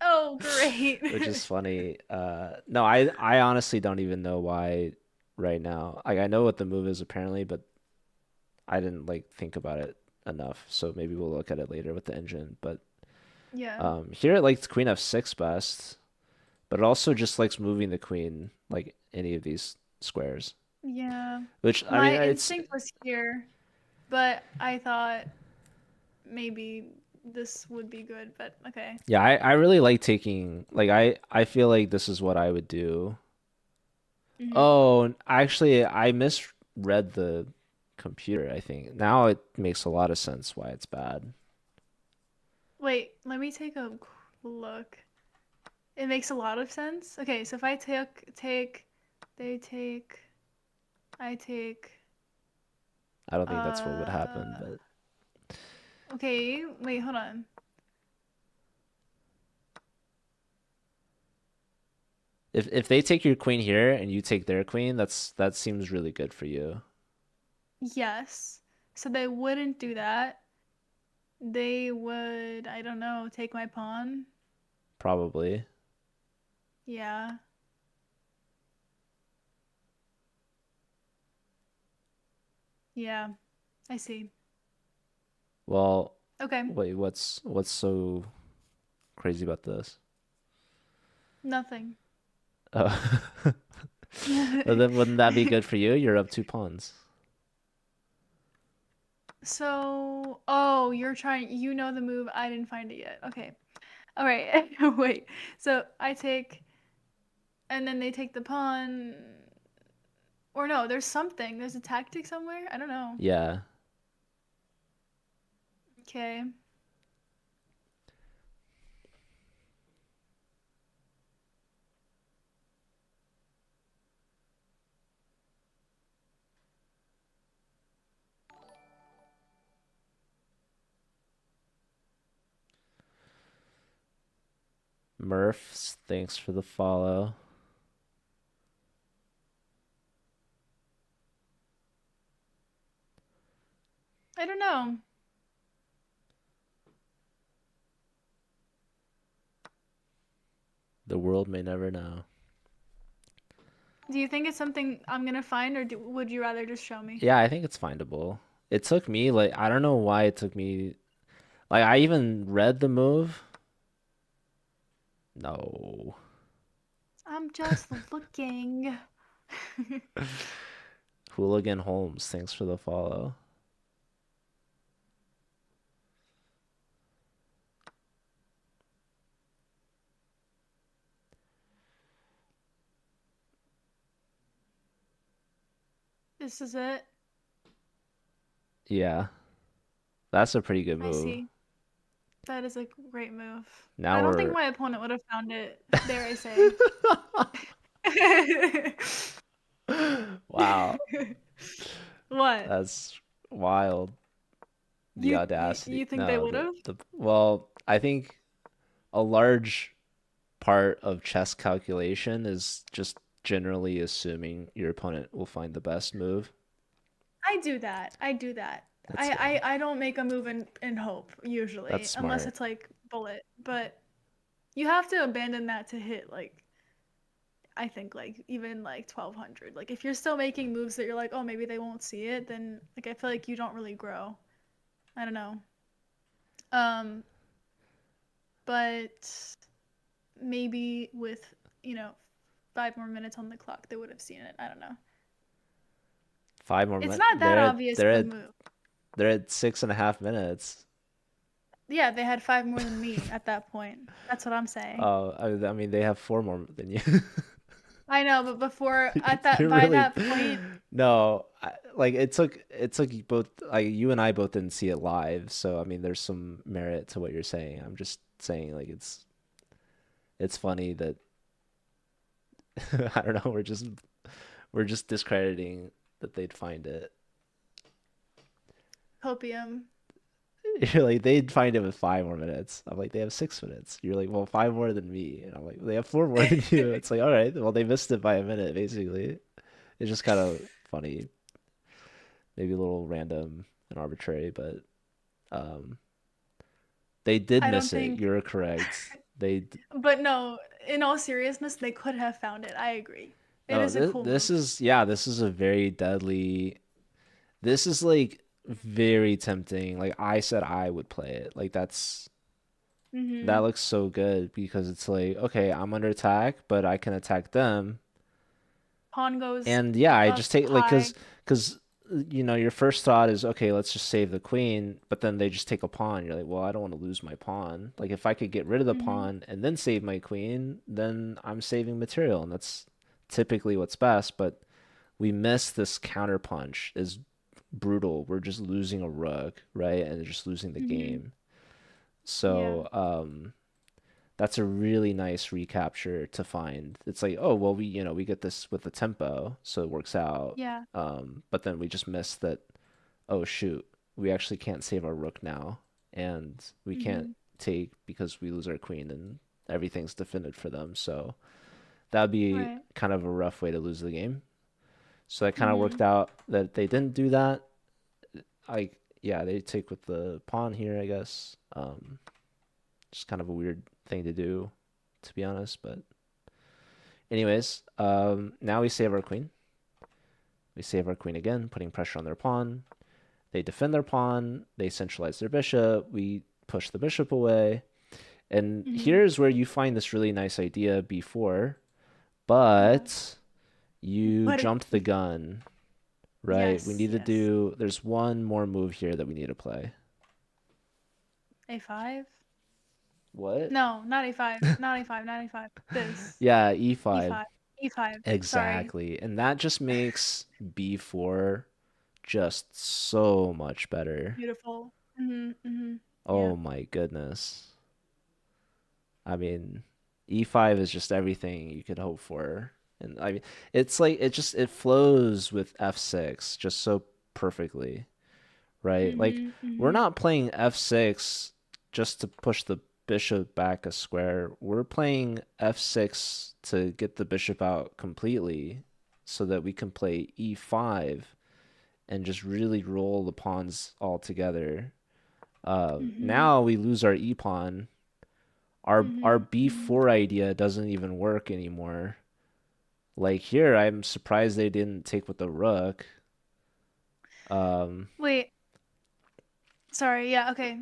B: Oh, great. I hate.
A: which is funny. No, I honestly don't even know why right now. Like I know what the move is apparently, but I didn't like think about it enough. So maybe we'll look at it later with the engine. But
B: Yeah.
A: here it likes queen f6 best, but it also just likes moving the queen like any of these squares.
B: Yeah.
A: Which I mean,
B: My
A: it's
B: instinct was here, but I thought maybe this would be good, but okay.
A: yeah. I really like taking like I feel like this is what I would do.
B: Hmm.
A: Oh, actually, I misread the computer, I think. Now it makes a lot of sense why it's bad.
B: Wait, let me take a look. It makes a lot of sense. Okay, so if I they take, I take,
A: I don't think that's what would happen,
B: uh,
A: but
B: okay, wait, hold on.
A: if they take your queen here and you take their queen, that seems really good for you.
B: Yes. So they wouldn't do that. They would, I don't know, take my pawn.
A: Probably.
B: Yeah. Yeah. I see.
A: Well,
B: Okay.
A: wait, what's so crazy about this?
B: Nothing.
A: Oh. Well, then wouldn't that be good for you? You're up 2 pawns.
B: So, oh, you know the move. I didn't find it yet. Okay. All right. Wait. So I take, and then they take the pawn. Or no, there's something. There's a tactic somewhere. I don't know.
A: Yeah.
B: Okay.
A: Murphs, thanks for the follow.
B: I don't know.
A: The world may never know.
B: Do you think it's something I'm gonna find, or would you rather just show me?
A: Yeah, I think it's findable. It took me like I don't know why it took me like I even read the move. No.
B: I'm just looking.
A: Hooligan Holmes, thanks for the follow.
B: This is it.
A: Yeah, that's a pretty good
B: I
A: move.
B: see. That is a great move. I
A: Now
B: don't think
A: we're
B: my opponent would have found it, dare I say.
A: wow,
B: What?
A: that's wild. The
B: You
A: audacity.
B: think they
A: No,
B: would have?
A: the well, I think a large part of chess calculation is just generally assuming your opponent will find the best move.
B: I do that. I do that.
A: That's good.
B: I don't make a move in hope
A: That's
B: usually, unless
A: smart.
B: it's like bullet. But you have to abandon that to hit like I think like even like 1200. Like if you're still making moves that you're like, "Oh, maybe they won't see it," then like I feel like you don't really grow. I don't know. Um, but maybe with, you know, 5 more minutes on the clock, they would have seen it. I don't know.
A: 5 more
B: It's
A: minutes.
B: not that obvious of a move.
A: They're at 6.5 minutes.
B: Yeah, they had five more than me at that point. That's what I'm saying.
A: I mean they have 4 more than you.
B: I know, but before at that
A: You're
B: by
A: really
B: that point,
A: no. Like it took you both like you and I both didn't see it live, so I mean there's some merit to what you're saying. I'm just saying like it's funny that I don't know. We're just discrediting that they'd find it.
B: copium.
A: You're like they'd find it with 5 more minutes. I'm like they have 6 minutes. You're like well 5 more than me, and I'm like they have 4 more than you. It's like all right, well they missed it by a minute basically. It's just kind of funny, maybe a little random and arbitrary, but um, they did
B: I don't
A: miss it.
B: think
A: You're correct. They
B: But no, in all seriousness, they could have found it. I agree. It
A: no,
B: is a
A: this
B: cool
A: this
B: move.
A: is yeah, this is a very deadly. This is like very tempting. Like I said I would play it. Like that
B: Mm-hmm.
A: looks so good because it's like, okay, I'm under attack, but I can attack them.
B: Pawn goes
A: And yeah, I
B: up
A: just take like
B: high.
A: cuz you know, your first thought is, okay, let's just save the queen, but then they just take a pawn. You're like, well, I don't want to lose my pawn. Like if I could get rid of the
B: Mm-hmm.
A: pawn and then save my queen, then I'm saving material, and that's typically what's best, but we miss this counter punch is brutal. We're just losing a rook, right? And just losing the
B: Mm-hmm.
A: game.
B: Yeah.
A: So, that's a really nice recapture to find. It's like, oh, well, we get this with the tempo, so it works out.
B: Yeah.
A: But then we just miss that, oh, shoot, we actually can't save our rook now, and we can't
B: Mm-hmm.
A: take because we lose our queen and everything's defended for them. So that'd be
B: Right.
A: kind of a rough way to lose the game. So that kind of
B: Mm-hmm.
A: worked out that they didn't do that. I Yeah, they take with the pawn here, I guess. Just kind of a weird thing to do, to be honest. But anyways, now we save our queen. We save our queen again, putting pressure on their pawn. They defend their pawn. They centralize their bishop. We push the bishop away. And
B: Mm-hmm.
A: here's where you find this really nice idea before,
B: Yeah.
A: but you
B: But
A: jumped the gun, right? We
B: yes,
A: need to
B: yes.
A: do, there's one more move here that we need to play.
B: A5?
A: What?
B: No, not A5. Not A5. Not A5. This.
A: Yeah, e5.
B: E5. E5. Sorry.
A: Exactly. And that just makes b4 just so much better.
B: Beautiful. Mm-hmm. Mm-hmm. Yeah.
A: Oh my goodness. I mean, e5 is just everything you could hope for. And I mean, it's like it flows with f6 just so perfectly, right? Like
B: Mm-hmm.
A: we're
B: Mm-hmm.
A: not playing f6 just to push the bishop back a square. We're playing f6 to get the bishop out completely so that we can play e5 and just really roll the pawns all together.
B: Mm-hmm.
A: Now we lose our e pawn. Our
B: Mm-hmm. Mm-hmm.
A: b4 idea doesn't even work anymore. Like here, I'm surprised they didn't take with the rook. Um,
B: Wait. Sorry. Yeah. Okay.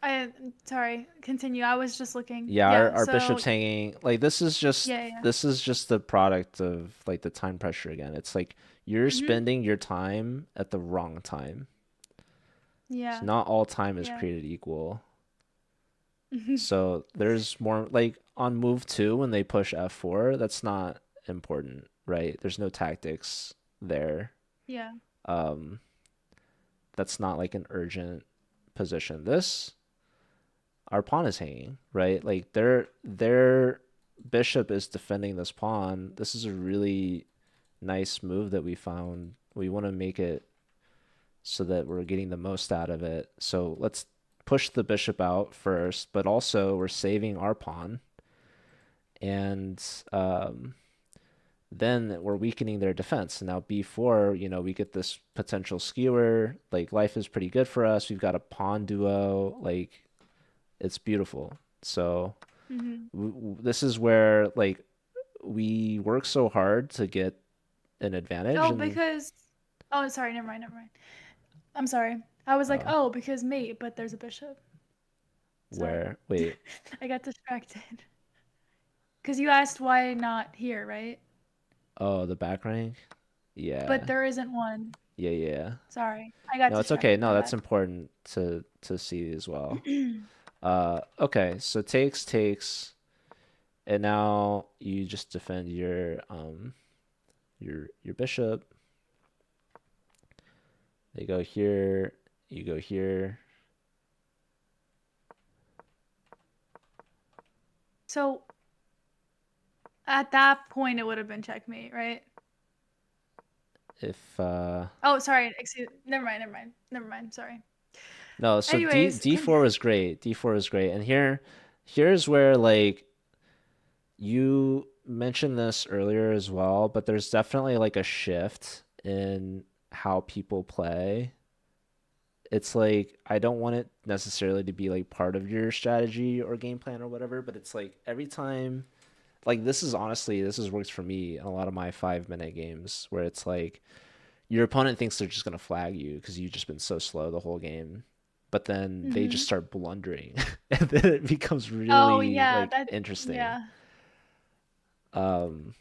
B: I sorry. Continue. I was just looking.
A: yeah, our,
B: Yeah.
A: our
B: So
A: bishop's hanging. Like this is just
B: yeah. Yeah.
A: this is just the product of like the time pressure again. It's like you're
B: Mm-hmm.
A: spending your time at the wrong time. So
B: Yeah.
A: not all time is
B: Yeah.
A: created equal. So there's more like on move two when they push f4, that's not important, right? There's no tactics there.
B: Yeah.
A: Um, that's not like an urgent position. This our pawn is hanging, right? Like their bishop is defending this pawn. This is a really nice move that we found. We want to make it so that we're getting the most out of it. So let's push the bishop out first, but also we're saving our pawn. And then we're weakening their defense. And now b4, we get this potential skewer. Like life is pretty good for us. We've got a pawn duo. Like it's beautiful. So
B: Mm-hmm.
A: this is where like we work so hard to get an advantage
B: Oh,
A: and
B: because oh, sorry. Never mind. Never mind. I'm sorry. I was like,
A: uh,
B: oh, because mate, but there's a bishop. Sorry.
A: where wait,
B: I got distracted. Because you asked why not here, right?
A: oh, the back rank?
B: But
A: Yeah.
B: there isn't one.
A: Yeah, yeah.
B: Sorry. I got
A: No, it's okay.
B: distracted.
A: No,
B: My
A: that's
B: bad.
A: important to see as well. Okay, so takes, and now you just defend your bishop. They go here, you go here.
B: So at that point, it would have been checkmate, right?
A: If
B: Oh, sorry. Excuse. Never mind. Never mind. Never mind. Sorry.
A: no, so D
B: Anyways,
A: D4 was great. D4 was great. And here's where like you mentioned this earlier as well, but there's definitely like a shift in how people play it's like I don't want it necessarily to be like part of your strategy or game plan or whatever, but it's like every time like this is honestly this has worked for me in a lot of my 5 minute games where it's like your opponent thinks they're just gonna flag you because you've just been so slow the whole game, but then they just
B: Mhm.
A: start blundering, and then it becomes
B: Oh
A: really
B: yeah,
A: like
B: that
A: interesting.
B: yeah.
A: Um,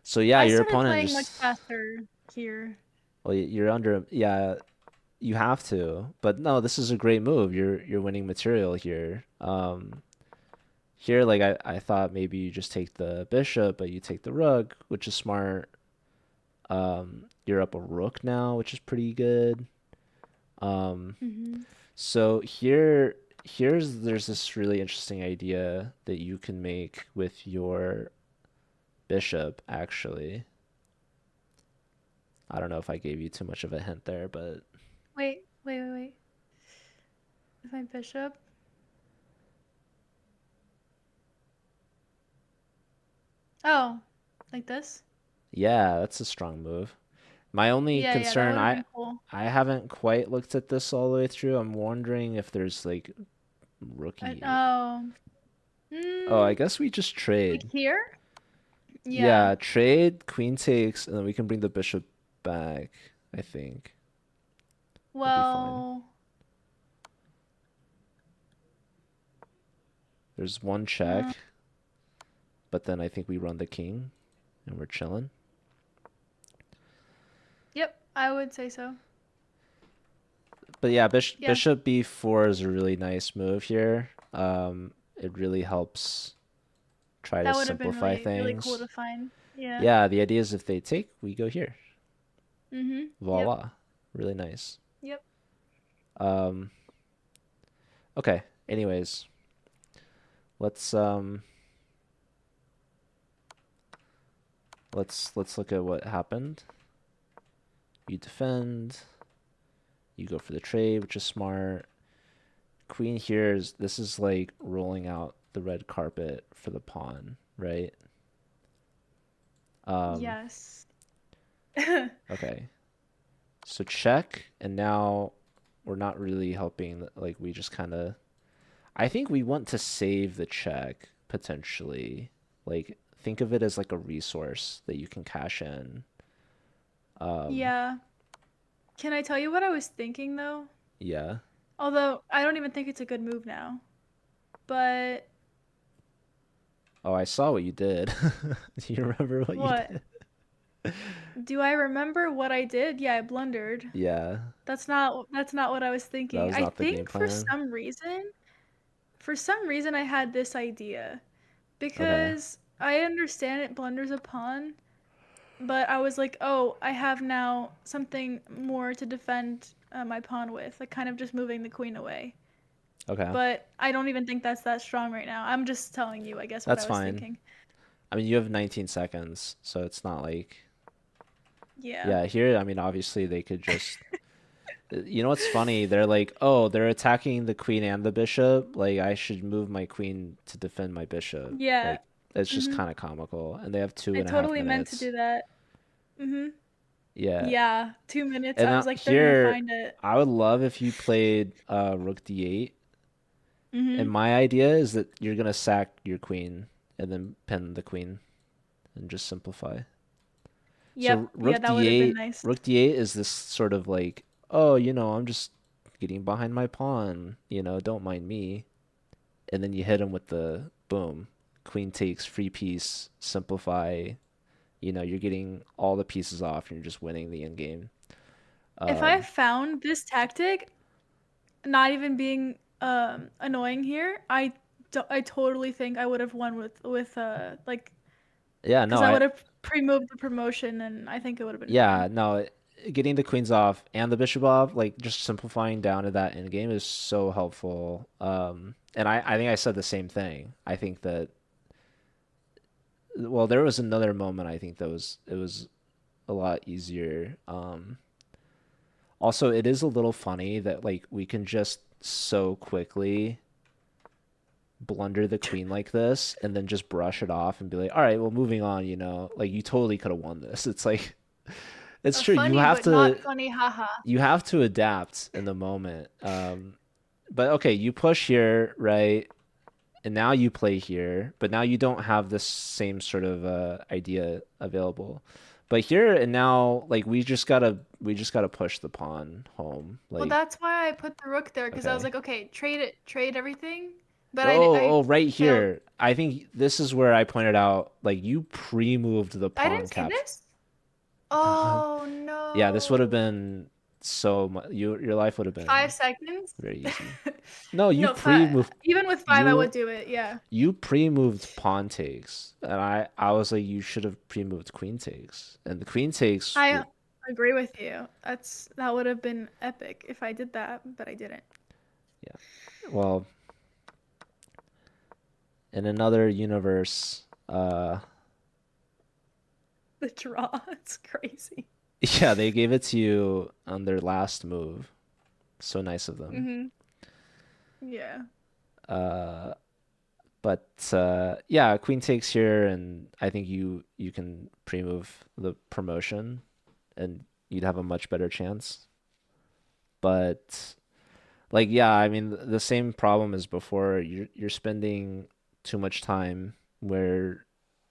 A: so yeah,
B: I
A: your
B: started
A: opponent
B: playing much
A: just
B: faster here.
A: well, you're under yeah, you have to, but no, this is a great move. You're winning material here. Here like I thought maybe you just take the bishop, but you take the rook, which is smart. You're up a rook now, which is pretty good. Um,
B: Mhm.
A: so here's there's this really interesting idea that you can make with your bishop, actually. I don't know if I gave you too much of a hint there, but
B: Wait. Is my bishop? Oh, like this?
A: yeah, that's a strong move. My only
B: Yeah, that
A: concern,
B: would have been cool.
A: I haven't quite looked at this all the way through. I'm wondering if there's like rookie.
B: Oh,
A: Oh, I
B: mm,
A: guess we just
B: like
A: trade.
B: here? Yeah.
A: Yeah, trade, queen takes, and then we can bring the bishop back, I think. We'll be fine.
B: Well,
A: There's one
B: uh,
A: check, but then I think we run the king and we're chilling.
B: yep, I would say so.
A: But yeah,
B: Yeah,
A: bishop b4 is a really nice move here. It really helps try to
B: that would have been
A: simplify
B: really cool
A: things.
B: to find. Yeah.
A: Yeah, the idea is if they take, we go here.
B: Yep.
A: Voila. Really nice.
B: Yep.
A: Um, okay. Anyways, let's um let's look at what happened. You defend, you go for the trade, which is smart. Queen here is this is like rolling out the red carpet for the pawn, right? Um,
B: Yes.
A: okay. So check, and now we're not really helping. Like we just kind of. I think we want to save the check potentially. Like think of it as like a resource that you can cash in. Um,
B: Yeah. Can I tell you what I was thinking though?
A: yeah.
B: Although I don't even think it's a good move now. But
A: Oh, I saw what you did. Do you remember what you
B: what?
A: did?
B: Do I remember what I did? Yeah, I blundered.
A: Yeah,
B: That's not what I was
A: that
B: thinking.
A: was
B: I
A: not the game
B: think
A: plan.
B: for some reason I had this idea
A: Okay.
B: because I understand it blunders a pawn, but I was like, "Oh, I have now something more to defend my pawn with, like kind of just moving the queen away."
A: Okay.
B: But I don't even think that's that strong right now. I'm just telling you, I guess what I
A: That's
B: was
A: fine.
B: thinking.
A: I mean, you have 19 seconds, so it's not like
B: Yeah.
A: yeah, here I mean obviously they could just you know what's funny? They're like, "Oh, they're attacking the queen and the bishop. Like I should move my queen to defend my bishop."
B: Yeah.
A: Like it's just
B: Mhm.
A: kind of comical. And they have two
B: I
A: and a half
B: totally meant to
A: minutes.
B: do that. Mhm.
A: Yeah.
B: Yeah, 2 minutes.
A: And
B: I
A: now
B: was like, they're gonna
A: here
B: find it.
A: I would love if you played rook d8. And
B: Mhm.
A: my idea is that you're gonna sack your queen and then pin the queen and just simplify. So
B: Yep. Yeah, that would have been nice.
A: Rook D8 is this sort of like, oh, I'm just getting behind my pawn, don't mind me. And then you hit him with the boom, queen takes, free piece, simplify. You're getting all the pieces off and you're just winning the end game.
B: If I
A: Um,
B: found this tactic not even being annoying here, I totally think I would have won with like
A: yeah, no,
B: because I would have pre-moved the promotion and I think it would have been fine.
A: yeah, no, getting the queens off and the bishop off, like just simplifying down to that end game is so helpful. And I think I said the same thing. I think that well, there was another moment I think that it was a lot easier. Also, it is a little funny that like we can just so quickly blunder the queen like this and then just brush it off and be like, all right, well, moving on. Like you totally could have won this. It's like It's
B: A
A: true.
B: funny but not funny haha.
A: You have to adapt in the moment. But okay, you push here, right? And now you play here, but now you don't have the same sort of idea available. But here and now, like we just gotta push the pawn home.
B: Well,
A: Like,
B: that's why I put the rook there because I was
A: okay.
B: like, okay, trade it, trade everything. But I
A: Oh, right
B: failed.
A: here. I think this is where I pointed out, like you pre-moved the
B: I
A: pawn
B: didn't see
A: cap.
B: this. Oh
A: Yeah, this would have
B: no.
A: been so much. Your life would have
B: 5
A: been
B: seconds?
A: very easy. No, you
B: No, five.
A: pre-moved
B: Even with 5, I would
A: you
B: do it. Yeah.
A: you pre-moved pawn takes, and I was like you should have pre-moved queen takes, and the queen takes.
B: I agree with you. That would have been epic if I did that, but I didn't.
A: Yeah. Well, in another universe,
B: The draw, it's crazy.
A: yeah, they gave it to you on their last move. So nice of them.
B: Mhm. Yeah.
A: Uh, but yeah, queen takes here, and I think you can pre-move the promotion, and you'd have a much better chance. But like, yeah, I mean, the same problem as before. You're spending too much time where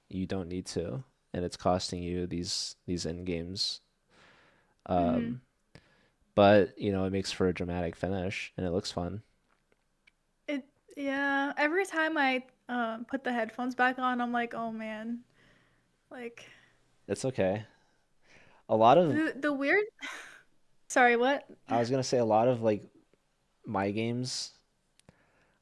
A: you don't need to, and it's costing you these end games.
B: Mhm.
A: Um, but you know, it makes for a dramatic finish, and it looks fun.
B: It yeah, every time I put the headphones back on, I'm like, "Oh man." Like
A: It's okay. A lot of
B: the weird Sorry, what?
A: I was gonna say a lot of like my games,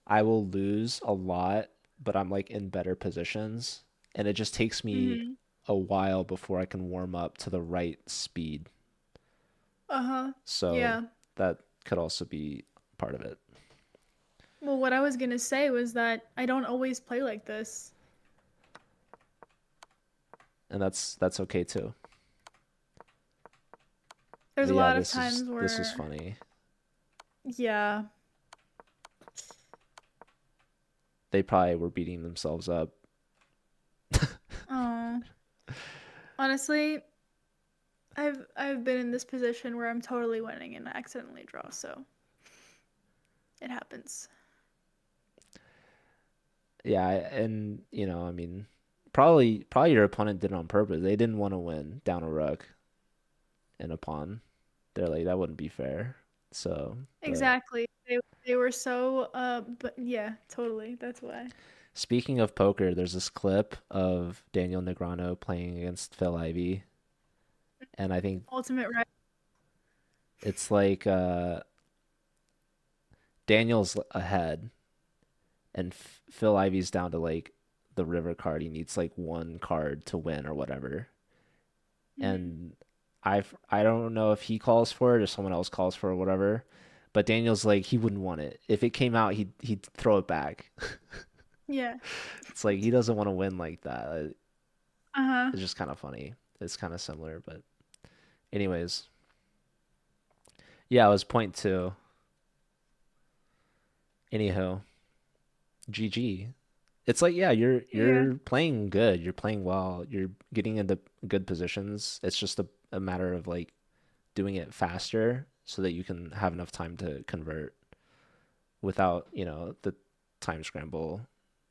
A: I will lose a lot, but I'm like in better positions, and it just takes me
B: Mhm.
A: a while before I can warm up to the right speed.
B: Uh-huh.
A: So
B: Yeah.
A: that could also be part of it.
B: Well, what I was gonna say was that I don't always play like this.
A: And that's okay too.
B: There's
A: But
B: a
A: yeah,
B: lot of times
A: this was
B: where,
A: funny.
B: yeah.
A: They probably were beating themselves up.
B: Oh, honestly, I've been in this position where I'm totally winning and I accidentally draw, so it happens.
A: Yeah, and you know, I mean, probably your opponent did it on purpose. They didn't want to win down a rook and a pawn. They're like that wouldn't be fair. So, but
B: Exactly. They were so but yeah, totally. That's why.
A: speaking of poker, there's this clip of Daniel Negreanu playing against Phil Ivey, and I think
B: Ultimate right.
A: it's like Daniel's ahead, and Phil Ivey's down to like the river card. He needs like one card to win or whatever.
B: Hmm.
A: And I don't know if he calls for it or someone else calls for it or whatever. But Daniel's like he wouldn't want it. If it came out, he'd throw it back.
B: Yeah.
A: It's like he doesn't want to win like that.
B: Uh-huh.
A: It's just kind of funny. It's kind of similar, but anyways, yeah, it was point two. Anyhow, GG. It's like yeah,
B: Yeah.
A: you're playing good. You're playing well. You're getting into good positions. It's just a matter of like doing it faster so that you can have enough time to convert without, you know, the time scramble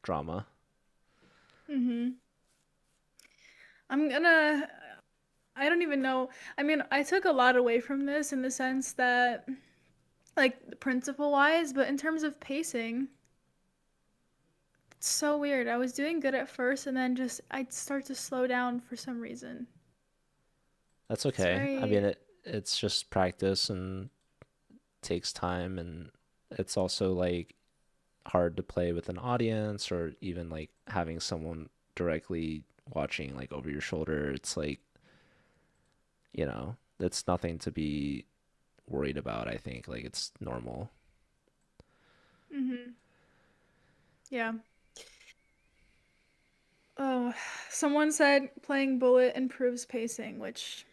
A: drama.
B: Mhm. I'm gonna I don't even know. I mean, I took a lot away from this in the sense that like principle wise, but in terms of pacing, it's so weird. I was doing good at first and then just I'd start to slow down for some reason.
A: That's
B: It's
A: okay. I mean,
B: very
A: it's just practice and takes time, and it's also like hard to play with an audience or even like having someone directly watching like over your shoulder. It's like, you know, that's nothing to be worried about, I think. Like it's normal.
B: Mhm. Yeah. Oh, someone said playing bullet improves pacing, which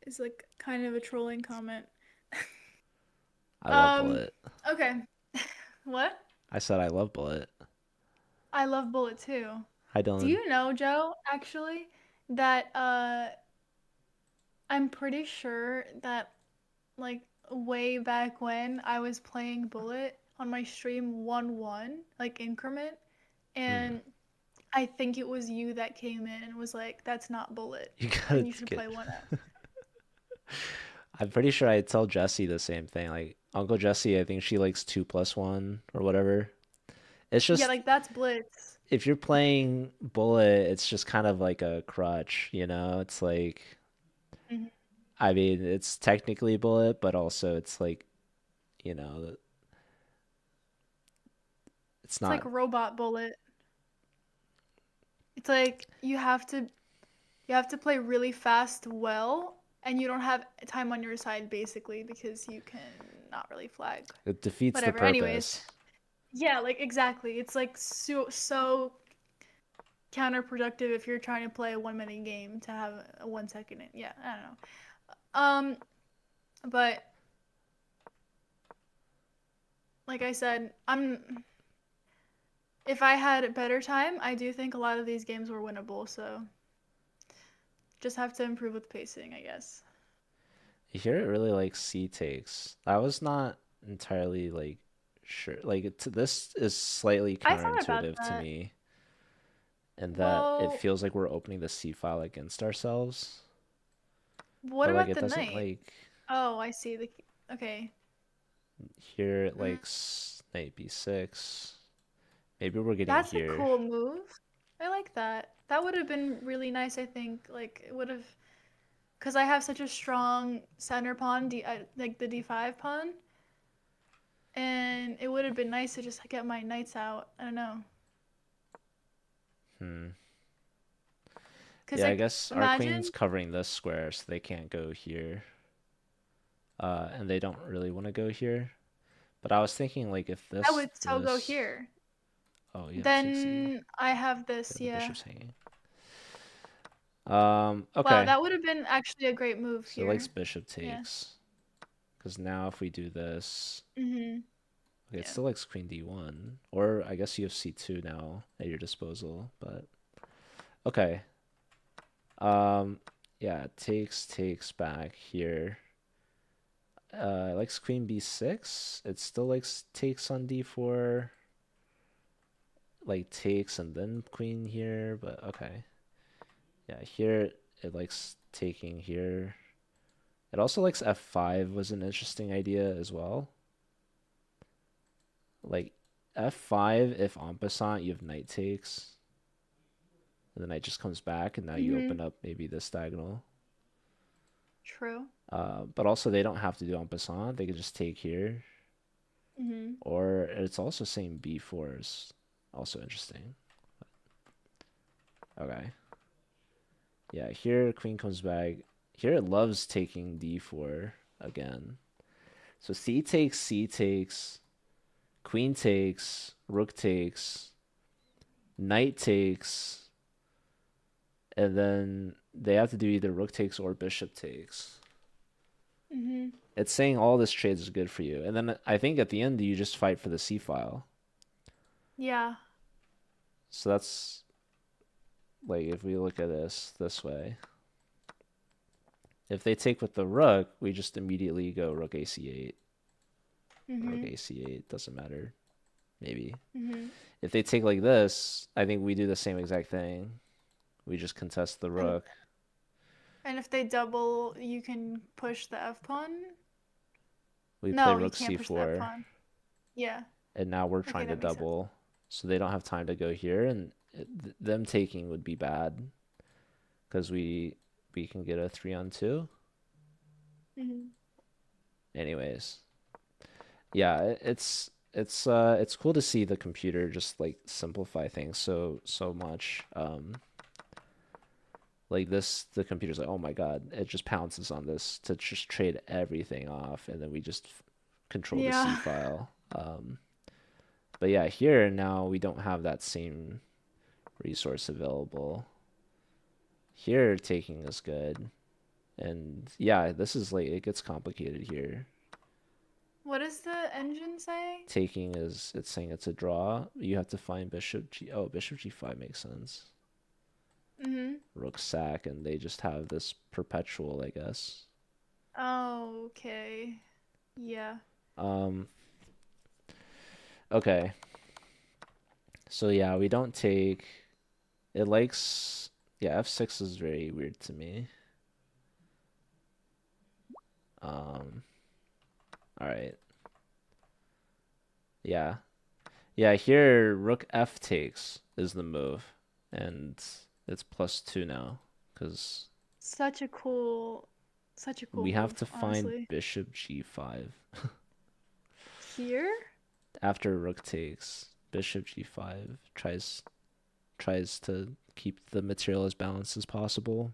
B: is like kind of a trolling comment.
A: I love
B: Um,
A: Bullet.
B: okay. What?
A: I said I love Bullet.
B: I love bullet too.
A: Hi
B: Do
A: Dylan.
B: you know, Joe, actually? that I'm pretty sure that like way back when I was playing Bullet on my stream 1-1 like increment,
A: Hmm.
B: and I think it was you that came in and was like, "That's not Bullet,
A: You gotta
B: and you should
A: get.
B: play 1F."
A: I'm pretty sure I tell Jesse the same thing. Like Uncle Jesse, I think she likes 2+1 or whatever. It's
B: Yeah,
A: just
B: like that's Blitz.
A: if you're playing Bullet, it's just kind of like a crutch, you know? It's like,
B: Mhm.
A: I mean, it's technically Bullet, but also it's like, you know, it's
B: It's like
A: not.
B: Robot Bullet. It's like you have to play really fast well, and you don't have time on your side basically because you can not really flag.
A: It defeats the
B: Whatever. Anyways,
A: purpose.
B: yeah, like exactly. It's like so counterproductive if you're trying to play a 1 minute game to have a 1 second in. Yeah, I don't know. But like I said, I'm if I had better time, I do think a lot of these games were winnable. So just have to improve with pacing, I guess.
A: You hear it really like C takes. I was not entirely like sure. Like this is slightly
B: I thought about
A: counterintuitive to
B: that.
A: me in that it
B: Well,
A: feels like we're opening the C file against ourselves,
B: what
A: but like
B: about
A: it
B: the
A: doesn't
B: knight?
A: like
B: Oh, I see. The okay.
A: here it
B: Mm,
A: likes knight B6. Maybe we're getting
B: that's a
A: here.
B: cool move. I like that. That would have been really nice, I think. Like it would have, because I have such a strong center pawn, like the D5 pawn, and it would have been nice to just get my knights out. I don't know,
A: Hmm.
B: because
A: Yeah, I
B: like
A: guess our queen's
B: imagine
A: covering this square, so they can't go here. And they don't really want to go here. But I was thinking like if
B: I
A: this
B: would still go
A: this
B: here.
A: oh you have to take C.
B: Then I have
A: Yeah,
B: this,
A: the
B: yeah.
A: bishop's hanging.
B: Wow,
A: Okay.
B: that would have been actually a great move
A: So like
B: here.
A: bishop
B: Yeah.
A: takes. Because now if we do this,
B: Mhm.
A: okay, it
B: Yeah.
A: still likes queen d1. Or I guess you have c2 now at your disposal. But okay. Um, yeah, takes back here. It likes queen b6. It still likes takes on d4. Like takes and then queen here. But okay. Yeah, here it likes taking here. It also likes f5 was an interesting idea as well. Like f5, if en passant, you have knight takes, and the knight just comes back, and now you open
B: Mhm.
A: up maybe this diagonal.
B: True.
A: But also they don't have to do en passant; they could just take here,
B: Mhm.
A: or it's also saying b4 is also interesting. Okay, yeah, here queen comes back. Here it loves taking d4 again. So c takes, queen takes, rook takes, knight takes, and then they have to do either rook takes or bishop takes.
B: Mhm.
A: It's saying all this trades is good for you, and then I think at the end you just fight for the c file.
B: Yeah.
A: So that's like if we look at this way, if they take with the rook, we just immediately go rook ac8 or rook
B: Mhm.
A: ac8. Doesn't matter. Maybe
B: Mhm.
A: if they take like this, I think we do the same exact thing. We just contest the
B: And
A: rook.
B: and if they double, you can push the F pawn.
A: We play
B: No, you
A: rook
B: can't push the F
A: c4.
B: pawn. Yeah.
A: And now we're
B: Okay,
A: trying to
B: that makes sense.
A: double, so they don't have time to go here, and them taking would be bad because we can get a 3-on-2.
B: Mhm.
A: Anyways, yeah, it's cool to see the computer just like simplify things so much. Like this, the computer's like, oh my God, it just pounces on this to just trade everything off, and then we just control the C
B: Yeah.
A: file. But yeah, here now we don't have that same resource available. Here taking is good. And yeah, this is like it gets complicated here.
B: What does the engine say?
A: Taking is it's saying it's a draw. You have to find bishop G. Oh, bishop G5 makes sense.
B: Mhm.
A: rook sack, and they just have this perpetual, I guess.
B: Oh, okay. Yeah.
A: Um, okay. So yeah, we don't take it likes yeah, f6 is very weird to me. Um, all right. Yeah. Yeah, here rook f takes is the move, and it's +2 now because
B: Such a cool, such a cool
A: we have
B: move,
A: to find
B: honestly.
A: bishop g5
B: Here?
A: after rook takes. Bishop g5 tries to keep the material as balanced as possible.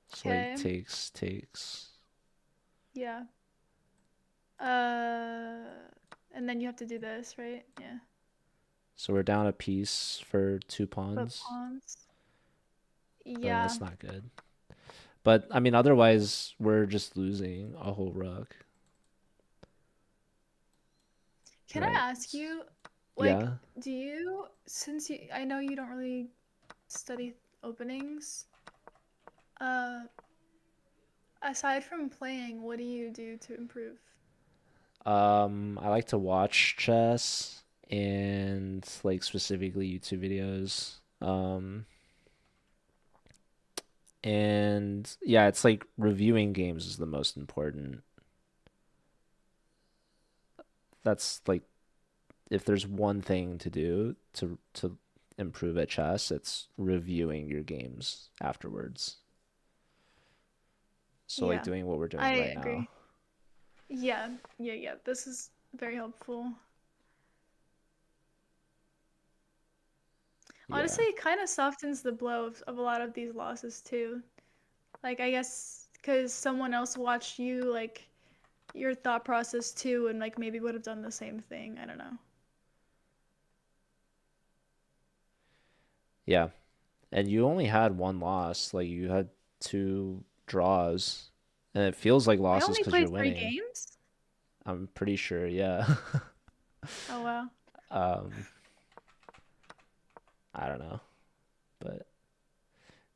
A: So like
B: Okay.
A: takes.
B: Yeah. Uh, and then you have to do this, right? Yeah.
A: So we're down a piece for two
B: Flip
A: pawns,
B: pawns.
A: and
B: Yeah.
A: that's not good. But I mean, otherwise we're just losing a whole rook,
B: Can I
A: right?
B: ask you, like,
A: Yeah.
B: do you, since you, I know you don't really study openings, uh, aside from playing, what do you do to improve?
A: I like to watch chess and like specifically YouTube videos. And yeah, it's like reviewing games is the most important. That's like if there's one thing to do to improve at chess, it's reviewing your games afterwards. So like
B: Yeah,
A: doing what we're doing
B: I
A: right now.
B: agree. Yeah, yeah, yeah. This is very helpful.
A: Yeah.
B: Honestly, it kind of softens the blow of a lot of these losses too. Like, I guess because someone else watched you, like, your thought process too, and like maybe would have done the same thing. I don't know.
A: Yeah. And you only had one loss, like you had two draws, and it feels like
B: I
A: losses
B: only
A: because you're
B: played three
A: winning.
B: games.
A: I'm pretty sure, yeah.
B: Oh wow.
A: um, I don't know, but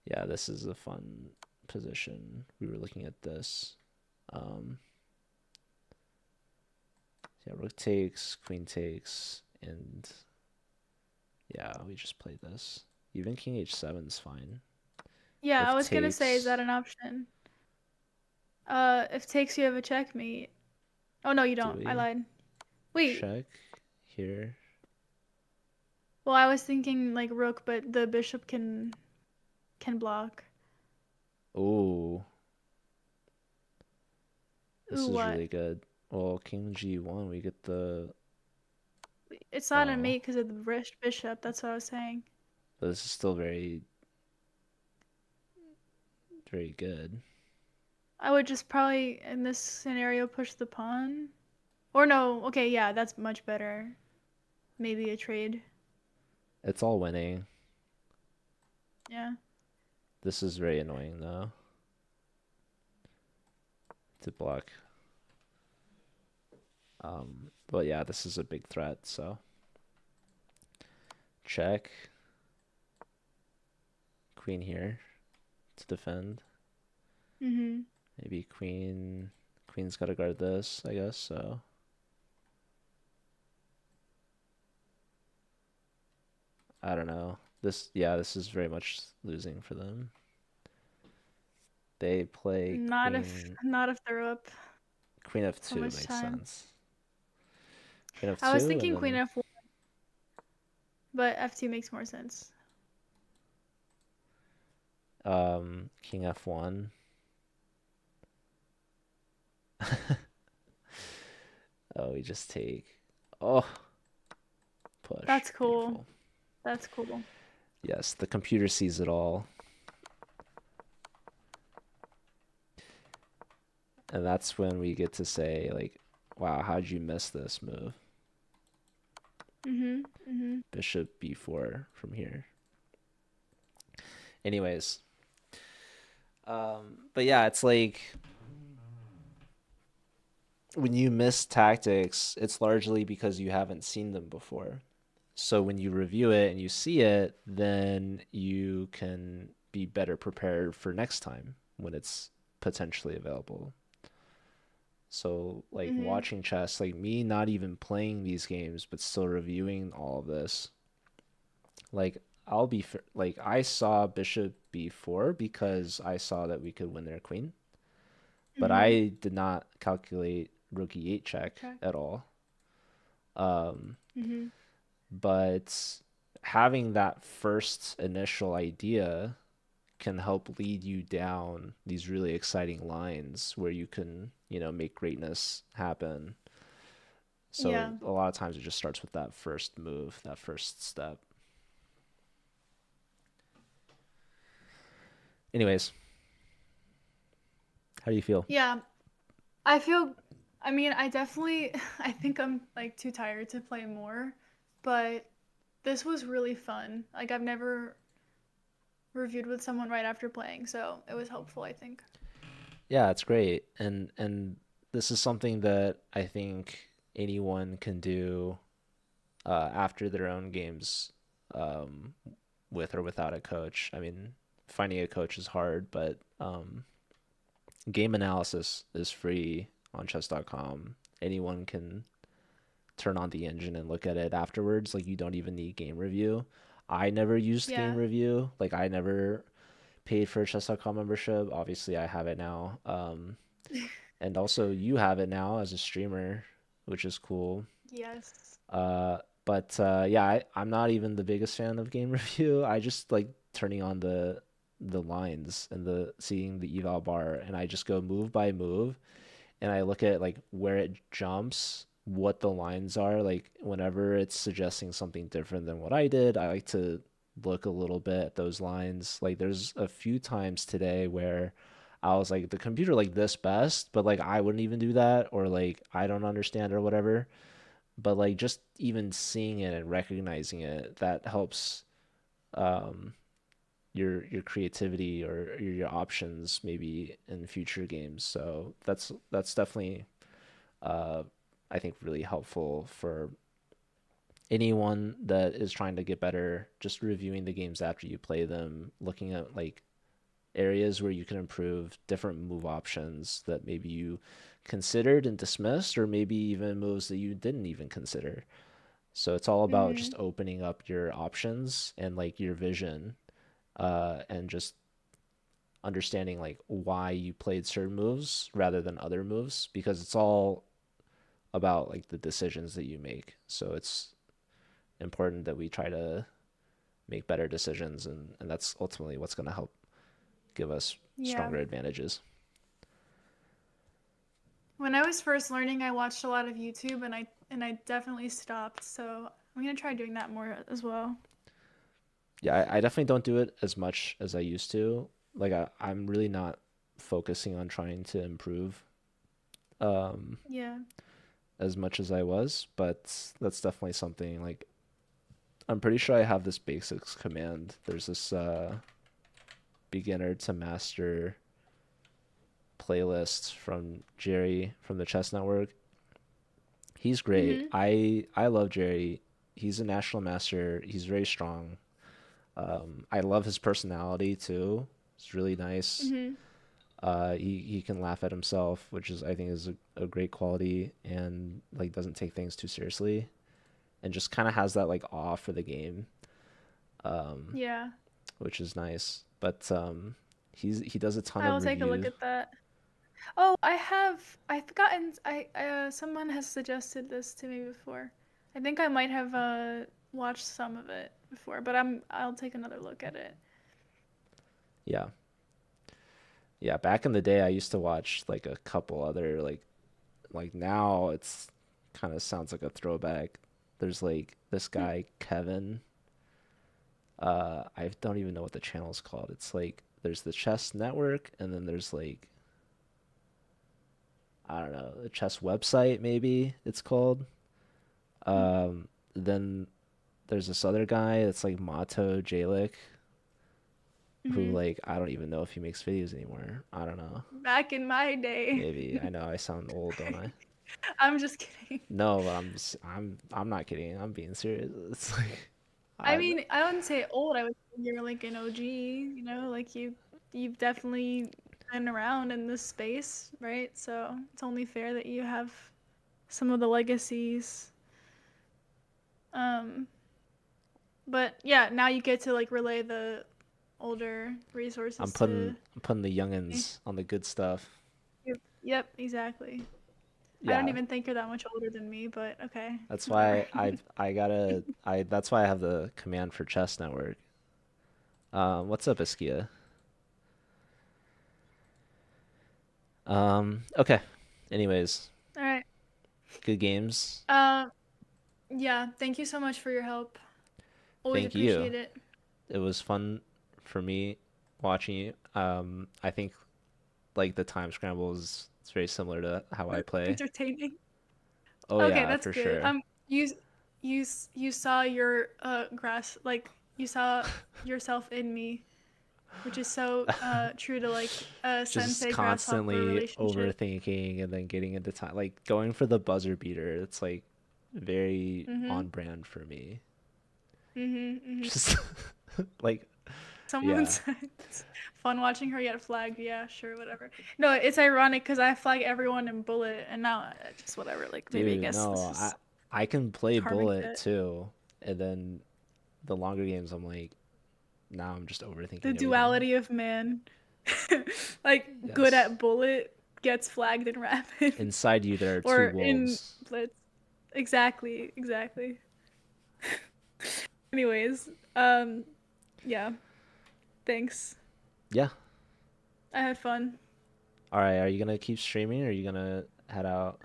A: yeah, this is a fun position. We were looking at this. Um, yeah, rook takes, queen takes, and yeah, we just played this. Even king h7 is fine.
B: Yeah, I
A: If
B: was gonna say, is that
A: takes,
B: an option? If takes you have a checkmate. Oh no, you
A: do
B: don't. I
A: we
B: lied. Wait.
A: check here?
B: Well, I was thinking like rook, but the bishop can block.
A: Oh, this
B: Ooh,
A: is
B: what?
A: really good. Well, king g1, we get the
B: It's not a
A: oh,
B: mate because of the bishop. That's what I was saying.
A: but this is still very good.
B: I would just probably in this scenario push the pawn. Or no, okay, yeah, that's much better. Maybe a trade.
A: It's all winning.
B: Yeah.
A: This is very annoying though to block. But yeah, this is a big threat, so check. Queen here to defend.
B: Mhm.
A: Maybe queen's gotta guard this, I guess, so I don't know. This is very much losing for them. They play
B: Not if they're up
A: queen
B: so
A: f2
B: much
A: makes
B: time.
A: sense. Queen
B: I was
A: f2 and
B: thinking queen
A: then
B: f1, but f2 makes more sense.
A: king f1. Oh, we just take. Oh, push.
B: That's cool.
A: Beautiful.
B: That's cool.
A: Yes, the computer sees it all. And that's when we get to say, like, wow, how'd you miss this move?
B: Mhm. Mhm.
A: Bishop b4 from here. Anyways, but yeah, it's like when you miss tactics, it's largely because you haven't seen them before. So when you review it and you see it, then you can be better prepared for next time when it's potentially available. So like
B: Mhm.
A: watching chess, like me not even playing these games but still reviewing all of this, like like I saw bishop b4 because I saw that we could win their queen, but
B: Mhm.
A: I did not calculate rook e8 check
B: Okay.
A: at all. Um,
B: Mhm.
A: but having that first initial idea can help lead you down these really exciting lines where you can, make greatness happen. So
B: Yeah.
A: a lot of times it just starts with that first move, that first step. Anyways, how do you feel?
B: Yeah. I feel I mean, I definitely I think I'm like too tired to play more, but this was really fun. Like I've never reviewed with someone right after playing, so it was helpful, I think.
A: Yeah, it's great. And this is something that I think anyone can do after their own games, um, with or without a coach. I mean, finding a coach is hard, but game analysis is free on chess.com. Anyone can turn on the engine and look at it afterwards. Like you don't even need game review. I never used game
B: Yeah.
A: review. Like I never paid for a chess.com membership. Obviously, I have it now. And also you have it now as a streamer, which is cool.
B: Yes.
A: But yeah, I'm not even the biggest fan of game review. I just like turning on the lines and the seeing the eval bar, and I just go move by move, and I look at like where it jumps, what the lines are. Like whenever it's suggesting something different than what I did, I like to look a little bit at those lines. Like there's a few times today where I was like the computer like this best, but like I wouldn't even do that, or like I don't understand or whatever. But like just even seeing it and recognizing it, that helps um your creativity or your options maybe in future games. So that's definitely uh, I think really helpful for anyone that is trying to get better. Just reviewing the games after you play them, looking at like areas where you can improve, different move options that maybe you considered and dismissed, or maybe even moves that you didn't even consider. So it's all about just
B: Mhm.
A: opening up your options and like your vision, and just understanding like why you played certain moves rather than other moves, because it's all about like the decisions that you make. So it's important that we try to make better decisions, and that's ultimately what's going to help give us
B: Yeah.
A: stronger advantages.
B: When I was first learning, I watched a lot of YouTube and I definitely stopped. So I'm gonna try doing that more as well.
A: Yeah, I definitely don't do it as much as I used to. Like I'm really not focusing on trying to improve um,
B: Yeah.
A: as much as I was, but that's definitely something like I'm pretty sure I have this basics command. There's this beginner to master playlist from Jerry from the Chess Network. He's great.
B: Mhm.
A: I love Jerry. He's a national master. He's very strong. I love his personality too. It's really nice.
B: Mhm.
A: He can laugh at himself, which is I think is a great quality, and like doesn't take things too seriously, and just kind of has that like awe for the game, um,
B: Yeah.
A: which is nice. But he does a ton
B: I
A: of
B: will take a look
A: reviews.
B: at that. Oh, I've gotten someone has suggested this to me before. I think I might have watched some of it before, but I'll take another look at it.
A: Yeah, yeah. Back in the day, I used to watch like a couple other like now it's kind of sounds like a throwback. There's like this guy Kevin. I don't even know what the channel is called. It's like there's the chess network, and then there's like I don't know, the chess website maybe it's called. Then there's this other guy that's like Mato Jalik, who
B: Mm-hmm.
A: like I don't even know if he makes videos anymore. I don't know.
B: Back in my day.
A: Maybe I know I sound old, don't I?
B: I'm just kidding.
A: No, but I'm not kidding. I'm being serious. It's like
B: I
A: I
B: mean, I wouldn't say old. I would say you're like an OG, like you've definitely been around in this space, right? So it's only fair that you have some of the legacies. Um, but yeah, now you get to like relay the older
A: I'm
B: resources
A: putting
B: to
A: I'm putting the
B: me.
A: youngins on the good stuff.
B: Yep, exactly. I don't
A: Yeah,
B: even think you're that much older than me, but okay,
A: that's
B: whatever.
A: why I gotta I that's why I have the command for chess network. What's up, Iskia? Okay. Anyways,
B: All right.
A: good games.
B: Uh, yeah, thank you so much for your help. Always
A: Thank you.
B: appreciate it.
A: It was fun for me watching you. I think like the time scramble is it's very similar to how I play.
B: Entertaining.
A: Oh
B: Okay,
A: yeah,
B: that's
A: for
B: good.
A: sure.
B: You saw your grass like you saw yourself in me, which is so true to like a
A: Just
B: sensei grasshopper
A: constantly
B: relationship.
A: overthinking and then getting into time, like going for the buzzer beater. It's like very on
B: Mhm.
A: brand for me.
B: Mhm. Mhm.
A: Just like
B: Someone
A: yeah,
B: said it's fun watching her get flagged. Yeah, sure, whatever. No, it's ironic because I flag everyone in bullet, and now just whatever. Like maybe I
A: dude.
B: guess
A: No,
B: this
A: I
B: is
A: I can play
B: karmic
A: bullet
B: debt.
A: too, and then the longer games, I'm like now I'm just
B: The
A: overthinking everything.
B: duality of man, like good
A: Yes,
B: at bullet gets flagged in rapid,
A: inside you there are two
B: or in
A: wolves.
B: blitz. Exactly, exactly. Anyways, yeah, thanks.
A: Yeah.
B: I had fun.
A: All right. Are you gonna keep streaming or are you gonna head out?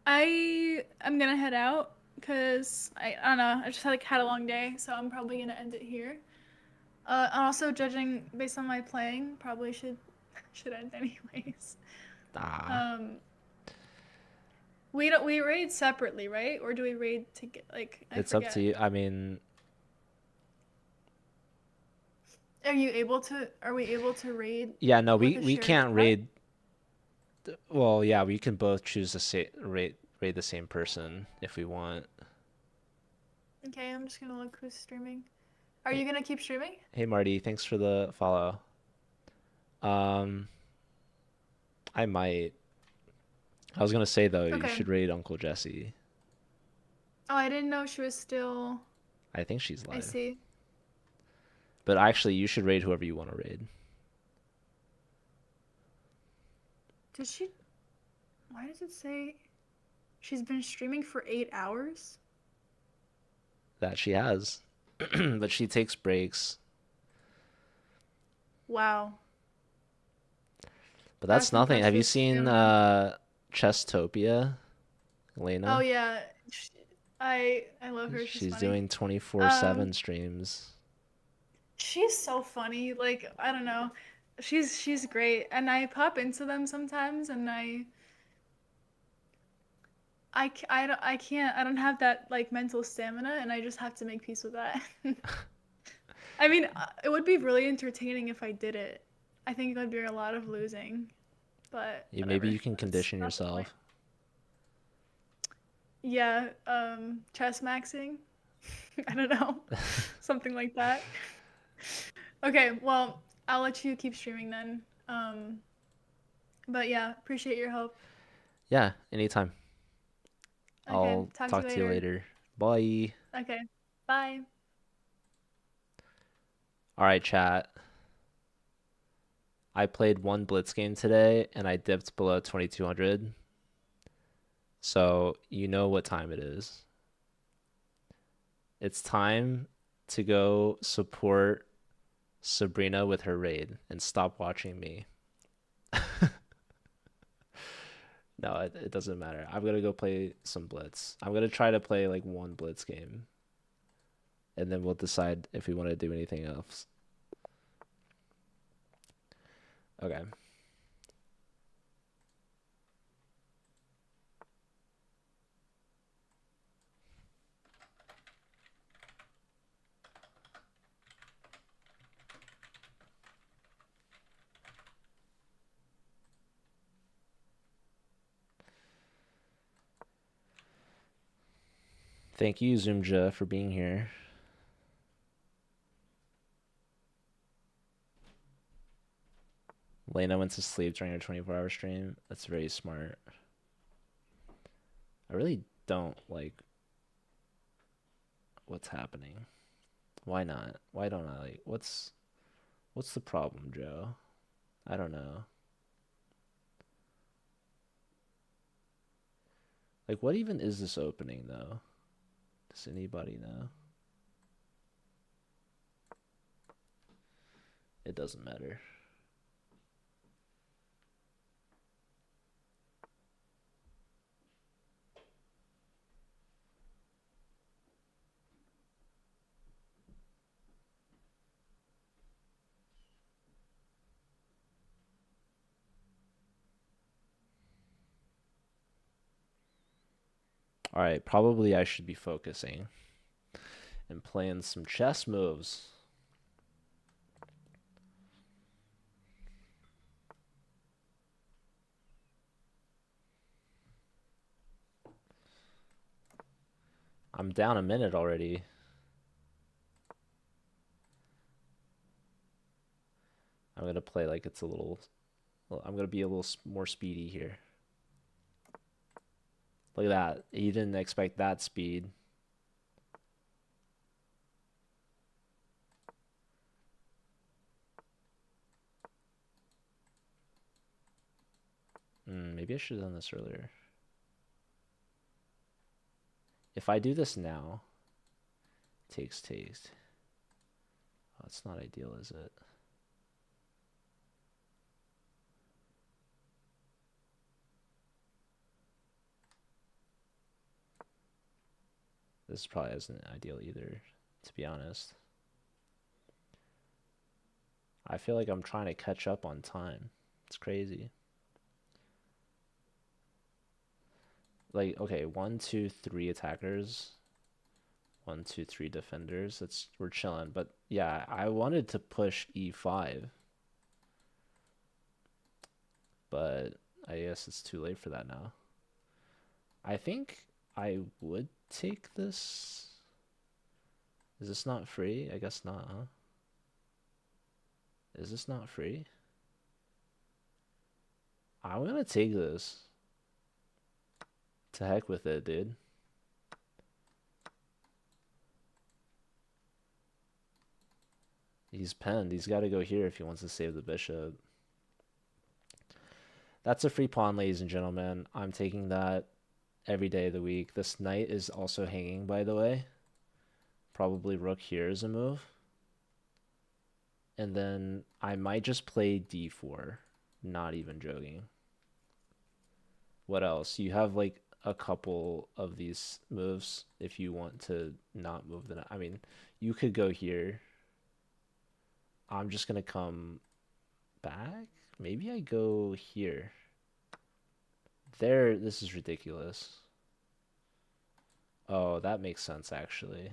B: I am gonna head out because I don't know. I just had a long day, so I'm probably gonna end it here. And also judging based on my playing, probably should end anyways.
A: Ah,
B: Um, we don't we raid separately, right? Or do we raid to get like I
A: it's up to
B: forget.
A: you. I mean,
B: Are we able to raid
A: yeah, no,
B: with a
A: we
B: shared
A: can't
B: chat?
A: raid. Well, yeah, we can both choose to say raid the same person if we want.
B: Okay, I'm just gonna look who's streaming. Are
A: Hey,
B: you gonna keep streaming?
A: hey Marty, thanks for the follow. Um, I might. I was gonna say though, you
B: Okay.
A: should raid Uncle Jesse.
B: Oh, I didn't know she was still.
A: I think she's
B: I
A: live.
B: see.
A: But actually, you should raid whoever you want to raid.
B: Did she? Why does it say she's been streaming for 8 hours?
A: That she has, but she takes breaks.
B: Wow,
A: But that's
B: that's
A: nothing. Have you
B: impressive
A: seen
B: stamina.
A: Chesstopia,
B: Oh
A: Elena?
B: yeah, I love her. She's
A: She's
B: funny.
A: doing
B: Um,
A: 24/7 streams.
B: she's so funny. Like I don't know, she's great, and I pop into them sometimes, and I can't I don't have that like mental stamina, and I just have to make peace with that. I mean, it would be really entertaining if I did it. I think it would be a lot of losing, but
A: Maybe
B: whatever.
A: you can
B: That's
A: condition
B: not the point.
A: yourself.
B: Yeah, chess maxing. I don't know. Something like that. Okay, well, I'll let you keep streaming then. But yeah, appreciate your help.
A: Yeah, anytime.
B: Okay,
A: I'll
B: talk to you
A: talk to you
B: later.
A: later. Bye.
B: Okay, bye.
A: All right, chat. I played one Blitz game today and I dipped below 2200. So you know what time it is. It's time to go support Sabrina with her raid and stop watching me. No, it doesn't matter. I'm gonna go play some Blitz. I'm gonna try to play like one Blitz game, and then we'll decide if we want to do anything else. Okay. Thank you, Zoomja, for being here. Lena went to sleep during her 24-hour stream. That's very smart. I really don't like what's happening. Why not? Why don't I like what's the problem, Joe? I don't know. Like what even is this opening though? Does anybody know? It doesn't matter. All right, probably I should be focusing and playing some chess moves. I'm down a minute already. I'm gonna play like it's a little. Well, I'm gonna be a little more speedy here. Look at that. You didn't expect that speed. Maybe I should have done this earlier. If I do this now, takes taste. Oh, it's not ideal, is it? This probably isn't ideal either, to be honest. I feel like I'm trying to catch up on time. It's crazy. Like, okay, 1, 2, 3 attackers. 1, 2, 3 defenders. We're chilling. But yeah, I wanted to push e5. But I guess it's too late for that now. I think I would take this. Is this not free? I guess not, huh? Is this not free? I'm gonna take this. To heck with it, dude. He's penned. He's got to go here if he wants to save the bishop. That's a free pawn, ladies and gentlemen. I'm taking that every day of the week. This knight is also hanging, by the way. Probably rook here is a move. And then I might just play d4. Not even joking. What else? You have like a couple of these moves if you want to not move the knight. I mean, you could go here. I'm just going to come back. Maybe I go here. There, this is ridiculous. Oh, that makes sense, actually.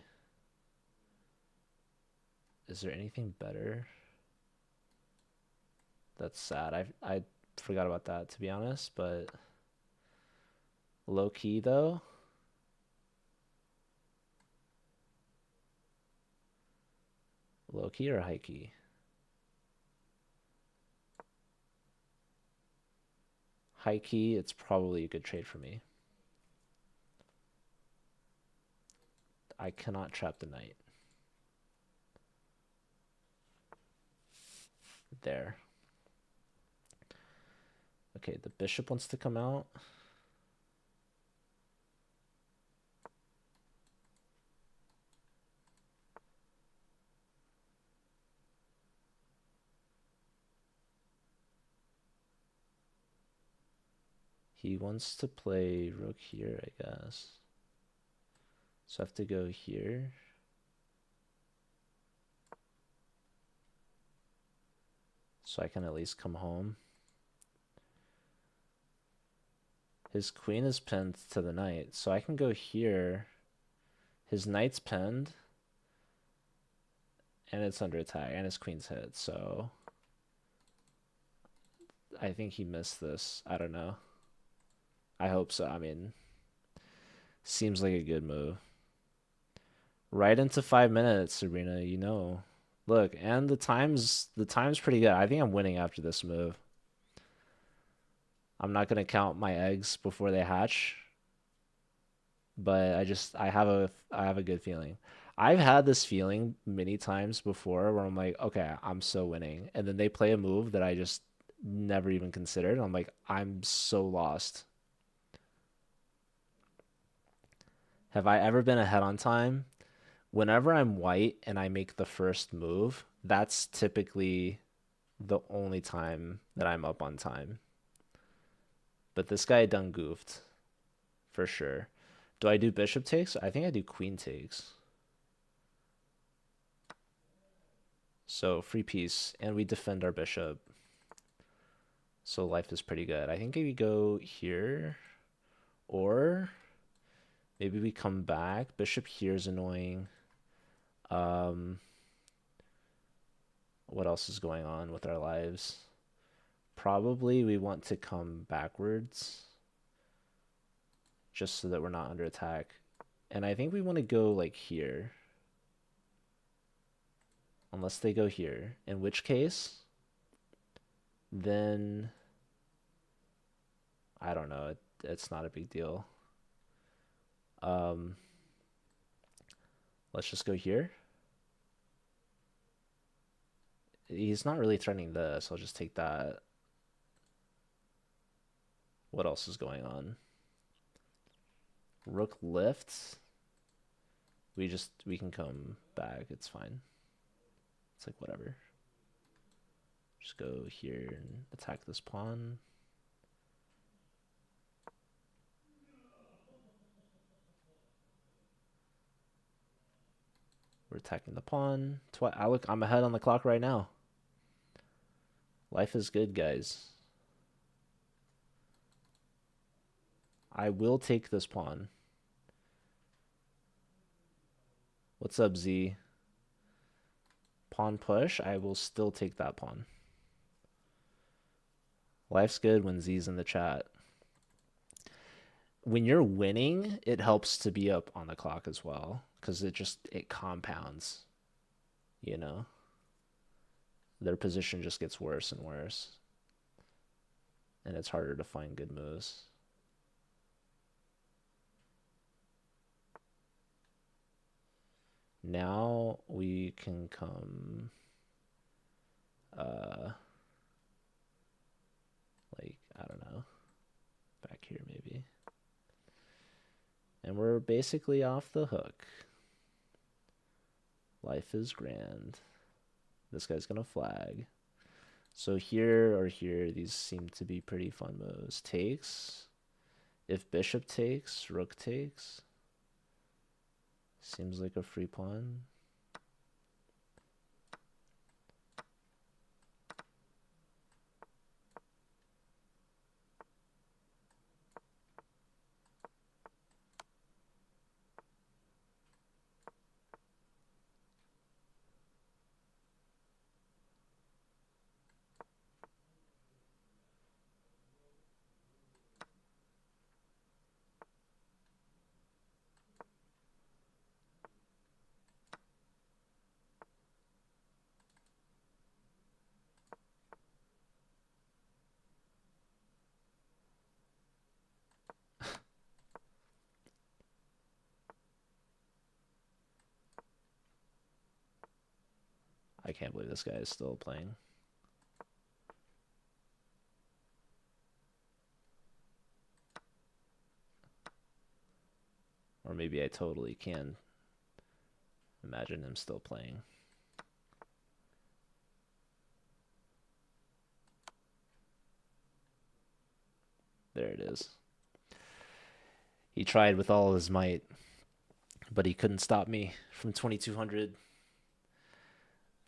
A: Is there anything better? That's sad. I forgot about that, to be honest, but low key, though. Low key or high key? High key, it's probably a good trade for me. I cannot trap the knight. There. Okay, the bishop wants to come out. He wants to play rook here, I guess. So I have to go here. So I can at least come home. His queen is pinned to the knight, so I can go here. His knight's pinned. And it's under attack, and his queen's hit, so I think he missed this. I don't know. I hope so. I mean, seems like a good move. Right into 5 minutes, Sabrina, you know. Look, and the time's pretty good. I think I'm winning after this move. I'm not gonna count my eggs before they hatch, but I have a good feeling. I've had this feeling many times before where I'm like, okay, I'm so winning. And then they play a move that I just never even considered. I'm like, I'm so lost. Have I ever been ahead on time? Whenever I'm white and I make the first move, that's typically the only time that I'm up on time. But this guy done goofed for sure. Do I do bishop takes? I think I do queen takes. So free piece, and we defend our bishop. So life is pretty good. I think if we go here, or maybe we come back. Bishop here is annoying. Um, what else is going on with our lives? Probably we want to come backwards just so that we're not under attack. And I think we want to go like here. Unless they go here. In which case, then I don't know. It's not a big deal. Um, let's just go here. He's not really threatening this. I'll just take that. What else is going on? Rook lifts. We can come back. It's fine. It's like whatever. Just go here and attack this pawn. We're attacking the pawn. I'm ahead on the clock right now. Life is good, guys. I will take this pawn. What's up, Z? Pawn push. I will still take that pawn. Life's good when Z's in the chat. When you're winning, it helps to be up on the clock as well because it compounds, you know? Their position just gets worse and worse, and it's harder to find good moves. Now we can come like I don't know, back here maybe. And we're basically off the hook. Life is grand. This guy's gonna flag. So here or here, these seem to be pretty fun moves. Takes. If bishop takes, rook takes. Seems like a free pawn. I can't believe this guy is still playing. Or maybe I totally can imagine him still playing. There it is. He tried with all his might, but he couldn't stop me from 2200.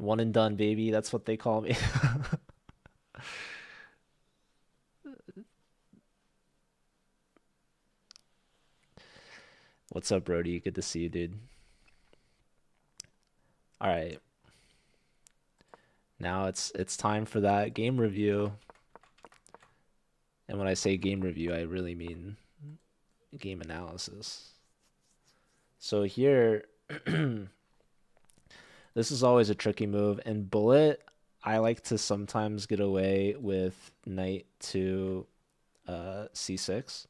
A: One and done, baby. That's what they call me. What's up, Brody? Good to see you, dude. All right. Now it's time for that game review. And when I say game review, I really mean game analysis. So here This is always a tricky move. In Bullet, I like to sometimes get away with knight to c6.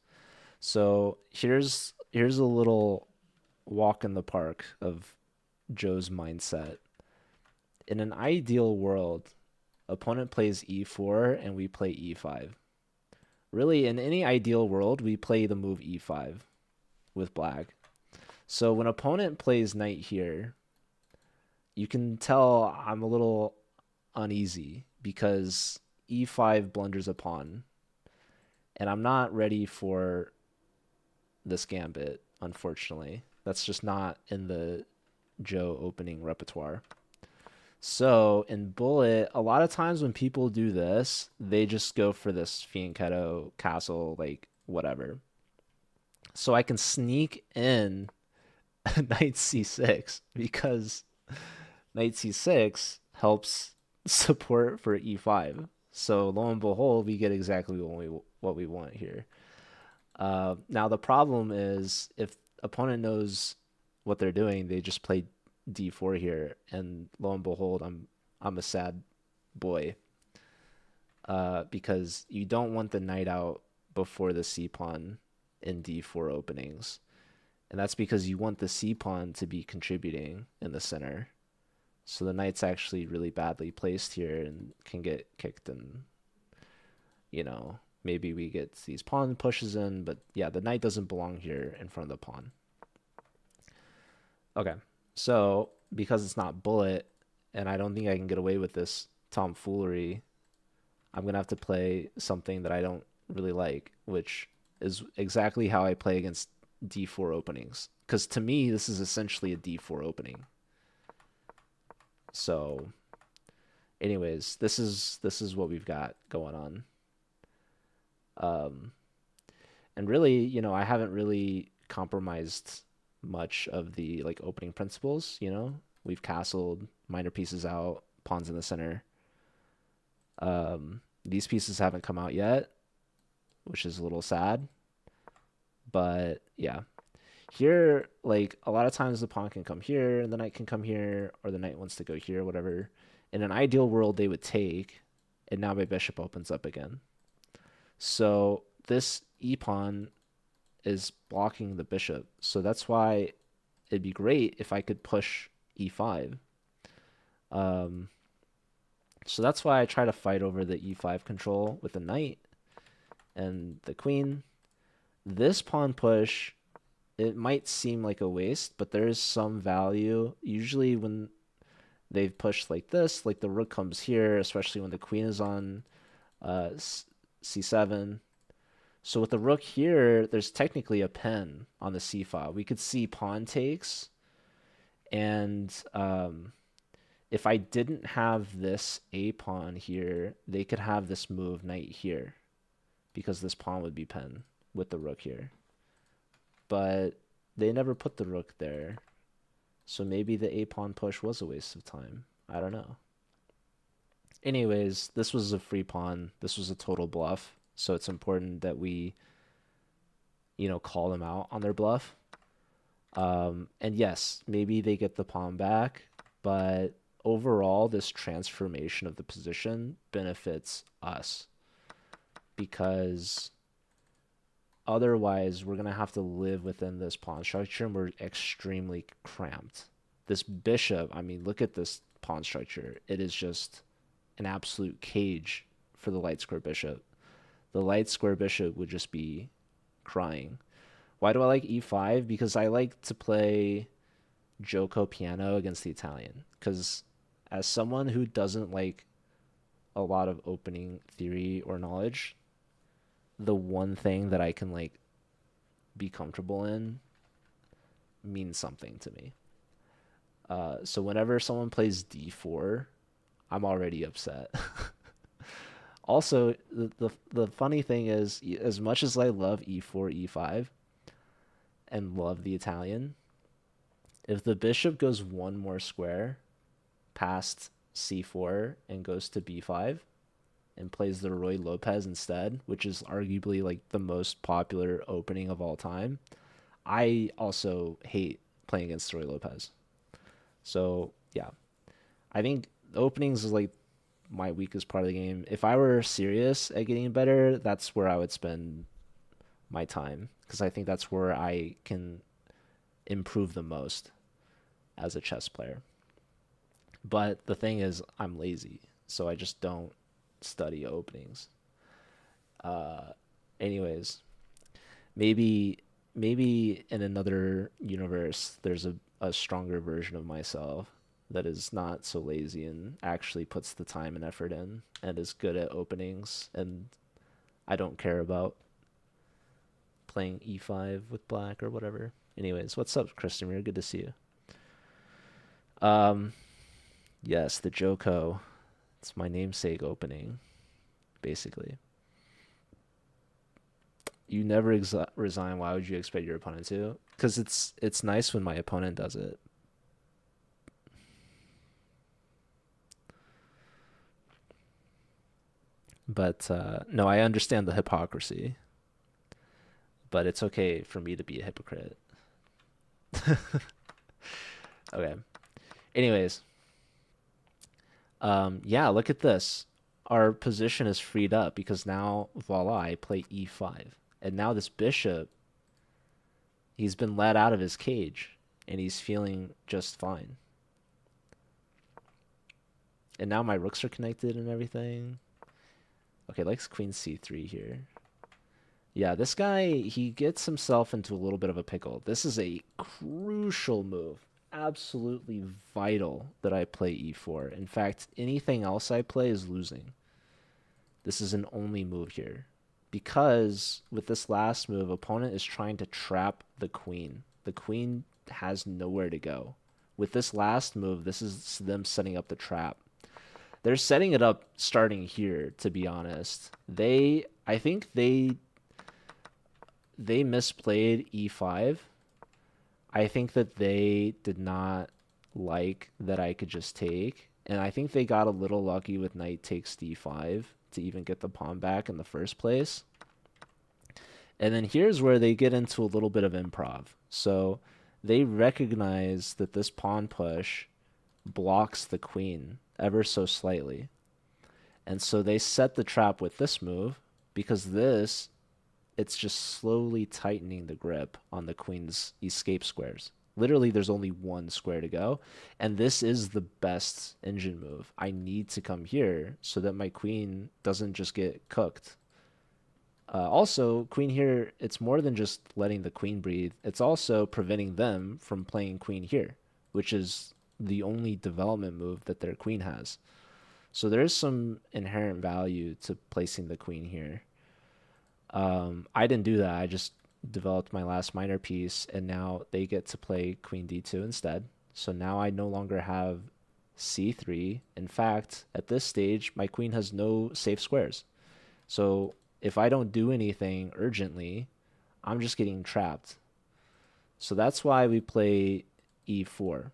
A: So here's a little walk in the park of Joe's mindset. In an ideal world, opponent plays e4 and we play e5. Really, in any ideal world, we play the move e5 with black. So when opponent plays knight here, you can tell I'm a little uneasy because e5 blunders a pawn, and I'm not ready for this gambit, unfortunately. That's just not in the Joe opening repertoire. So in Bullet, a lot of times when people do this, they just go for this fianchetto castle, like whatever. So I can sneak in knight c6 because knight c6 helps support for e5. So lo and behold, we get exactly what we want here. Now the problem is if opponent knows what they're doing, they just play d4 here, and lo and behold, I'm a sad boy. Because you don't want the knight out before the c pawn in d4 openings, and that's because you want the c pawn to be contributing in the center. So the knight's actually really badly placed here and can get kicked, and maybe we get these pawn pushes in, but yeah, the knight doesn't belong here in front of the pawn. Okay, so because it's not Bullet, and I don't think I can get away with this tomfoolery, I'm gonna have to play something that I don't really like, which is exactly how I play against d4 openings. Because to me, this is essentially a d4 opening. So, anyways, this is what we've got going on. Um, and really, I haven't really compromised much of the like opening principles. We've castled minor pieces out, pawns in the center. These pieces haven't come out yet, which is a little sad. But yeah, here, like a lot of times the pawn can come here, and the knight can come here, or the knight wants to go here, whatever. In an ideal world, they would take, and now my bishop opens up again. So this e pawn is blocking the bishop. So that's why it'd be great if I could push e5. Um, so that's why I try to fight over the e5 control with the knight and the queen. This pawn push, it might seem like a waste, but there is some value. Usually when they've pushed like this, like the rook comes here, especially when the queen is on c7. So with the rook here, there's technically a pen on the c file. We could see pawn takes, and if I didn't have this a pawn here, they could have this move knight here, because this pawn would be pen with the rook here. But they never put the rook there, so maybe the a pawn push was a waste of time. I don't know. Anyways, this was a free pawn. This was a total bluff. So it's important that we, call them out on their bluff. And yes, maybe they get the pawn back, but overall, this transformation of the position benefits us because otherwise we're going to have to live within this pawn structure and we're extremely cramped. This bishop, I mean, look at this pawn structure. It is just an absolute cage for the light square bishop. The light square bishop would just be crying. Why do I like e5? Because I like to play Gioco piano against the Italian. Because as someone who doesn't like a lot of opening theory or knowledge, the one thing that I can like be comfortable in means something to me. So whenever someone plays d4, I'm already upset. Also, the funny thing is, as much as I love e4, e5, and love the Italian, if the bishop goes one more square past c4 and goes to b5 and plays the Roy Lopez instead, which is arguably like the most popular opening of all time, I also hate playing against Roy Lopez. So yeah, I think openings is like my weakest part of the game. If I were serious at getting better, that's where I would spend my time because I think that's where I can improve the most as a chess player. But the thing is, I'm lazy, so I just don't study openings. Uh, anyways, maybe maybe in another universe, there's a stronger version of myself that is not so lazy and actually puts the time and effort in and is good at openings, and I don't care about playing e5 with black or whatever. Anyways, what's up, Christopher? Good to see you. Um, yes, the Joko. It's my namesake opening, basically. You never resign. Why would you expect your opponent to? Because it's nice when my opponent does it. But no, I understand the hypocrisy. But it's okay for me to be a hypocrite. Okay. Anyways, yeah, look at this. Our position is freed up because now, voila, I play e5. And now this bishop, he's been let out of his cage and he's feeling just fine. And now my rooks are connected and everything. Okay, likes queen c3 here. Yeah, this guy, he gets himself into a little bit of a pickle. This is a crucial move. Absolutely vital that I play e4. In fact, anything else I play is losing. This is an only move here. Because with this last move, opponent is trying to trap the queen. The queen has nowhere to go. With this last move, this is them setting up the trap. They're setting it up starting here, to be honest. I think they misplayed e5. I think that they did not like that I could just take, and I think they got a little lucky with knight takes d5 to even get the pawn back in the first place. And then here's where they get into a little bit of improv. So they recognize that this pawn push blocks the queen ever so slightly. And so they set the trap with this move because this, it's just slowly tightening the grip on the queen's escape squares. Literally, there's only one square to go. And this is the best engine move. I need to come here so that my queen doesn't just get cooked. Also, queen here, it's more than just letting the queen breathe. It's also preventing them from playing queen here, which is the only development move that their queen has. So there is some inherent value to placing the queen here. I didn't do that. I just developed my last minor piece, and now they get to play queen d2 instead. So now I no longer have c3. In fact, at this stage, my queen has no safe squares. So if I don't do anything urgently, I'm just getting trapped. So that's why we play e4,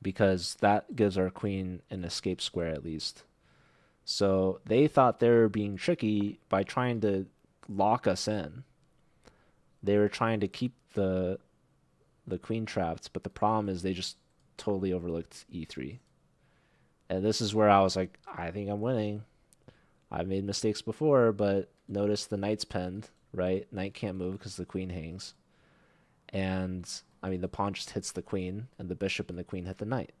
A: because that gives our queen an escape square at least. So they thought they were being tricky by trying to lock us in. They were trying to keep the queen trapped, but the problem is they just totally overlooked e3. And this is where I was like, I think I'm winning. I've made mistakes before, but notice the knight's pinned, right? Knight can't move because the queen hangs. And, I mean, the pawn just hits the queen, and the bishop and the queen hit the knight.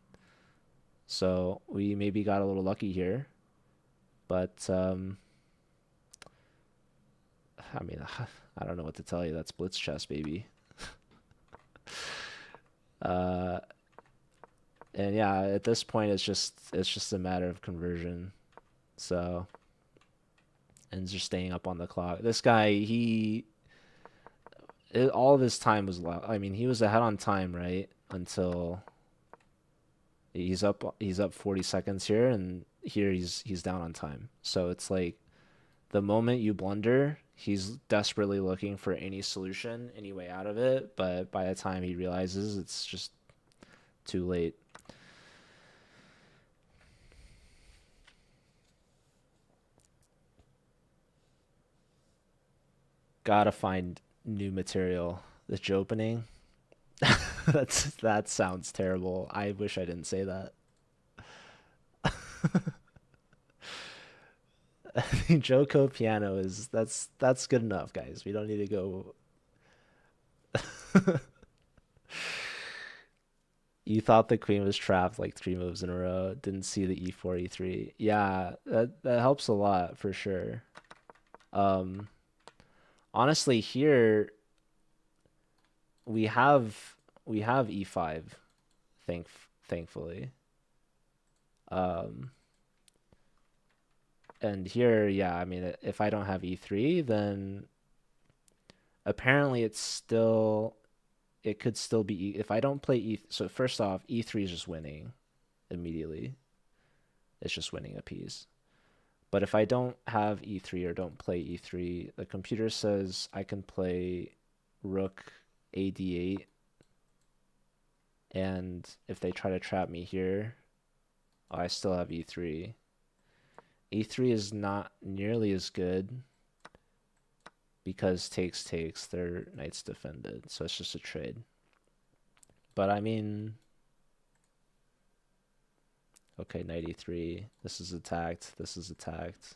A: So we maybe got a little lucky here. But, I mean, I don't know what to tell you. That's blitz chess, baby. uh, and yeah, at this point, it's just a matter of conversion. So, and just staying up on the clock. This guy, all of his time was I mean, he was ahead on time, right? Until he's up 40 seconds here, and here he's down on time. So it's like the moment you blunder, he's desperately looking for any solution, any way out of it, but by the time he realizes, it's just too late. Gotta find new material. This opening. That sounds terrible. I wish I didn't say that. I think Joko piano is that's good enough, guys. We don't need to go. You thought the queen was trapped like 3 moves in a row. Didn't see the e4, e3. Yeah, that helps a lot for sure. Um, Honestly, here we have we have e5, thankfully. Um, and here, yeah, I mean, if I don't have e3, then apparently it could still be if I don't play e. So first off, e3 is just winning immediately. It's just winning a piece. But if I don't have e3 or don't play e3, the computer says I can play rook ad8, and if they try to trap me here, I still have e3. E3 is not nearly as good because takes their knight's defended, so it's just a trade. But I mean, okay, knight e3. This is attacked. This is attacked.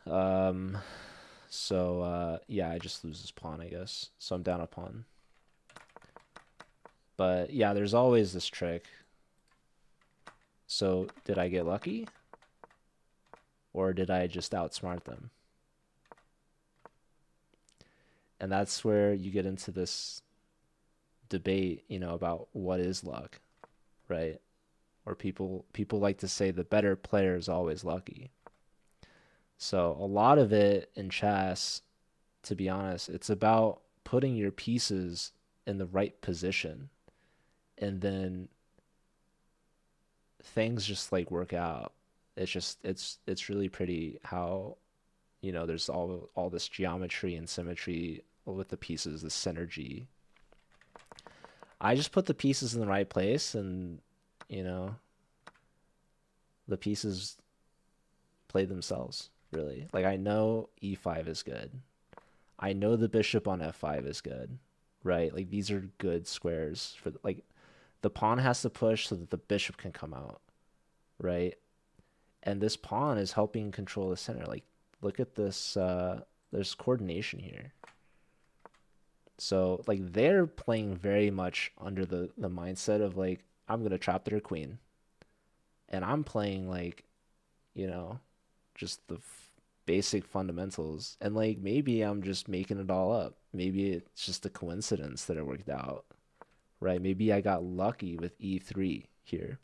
A: Um, yeah, I just lose this pawn, I guess. So I'm down a pawn. But yeah, there's always this trick. So did I get lucky? Or did I just outsmart them? And that's where you get into this debate, about what is luck, right? Or people like to say the better player is always lucky. So a lot of it in chess, to be honest, it's about putting your pieces in the right position, and then things just like work out. It's really pretty how, there's all this geometry and symmetry with the pieces, the synergy. I just put the pieces in the right place, and you know, the pieces play themselves, really. Like I know e5 is good. I know the bishop on f5 is good, right? Like these are good squares for like the pawn has to push so that the bishop can come out, right? And this pawn is helping control the center. Like look at this there's coordination here. So like they're playing very much under the mindset of like I'm gonna trap their queen, and I'm playing like you know just the basic fundamentals, and like maybe I'm just making it all up. Maybe it's just a coincidence that it worked out, right? Maybe I got lucky with e3 here,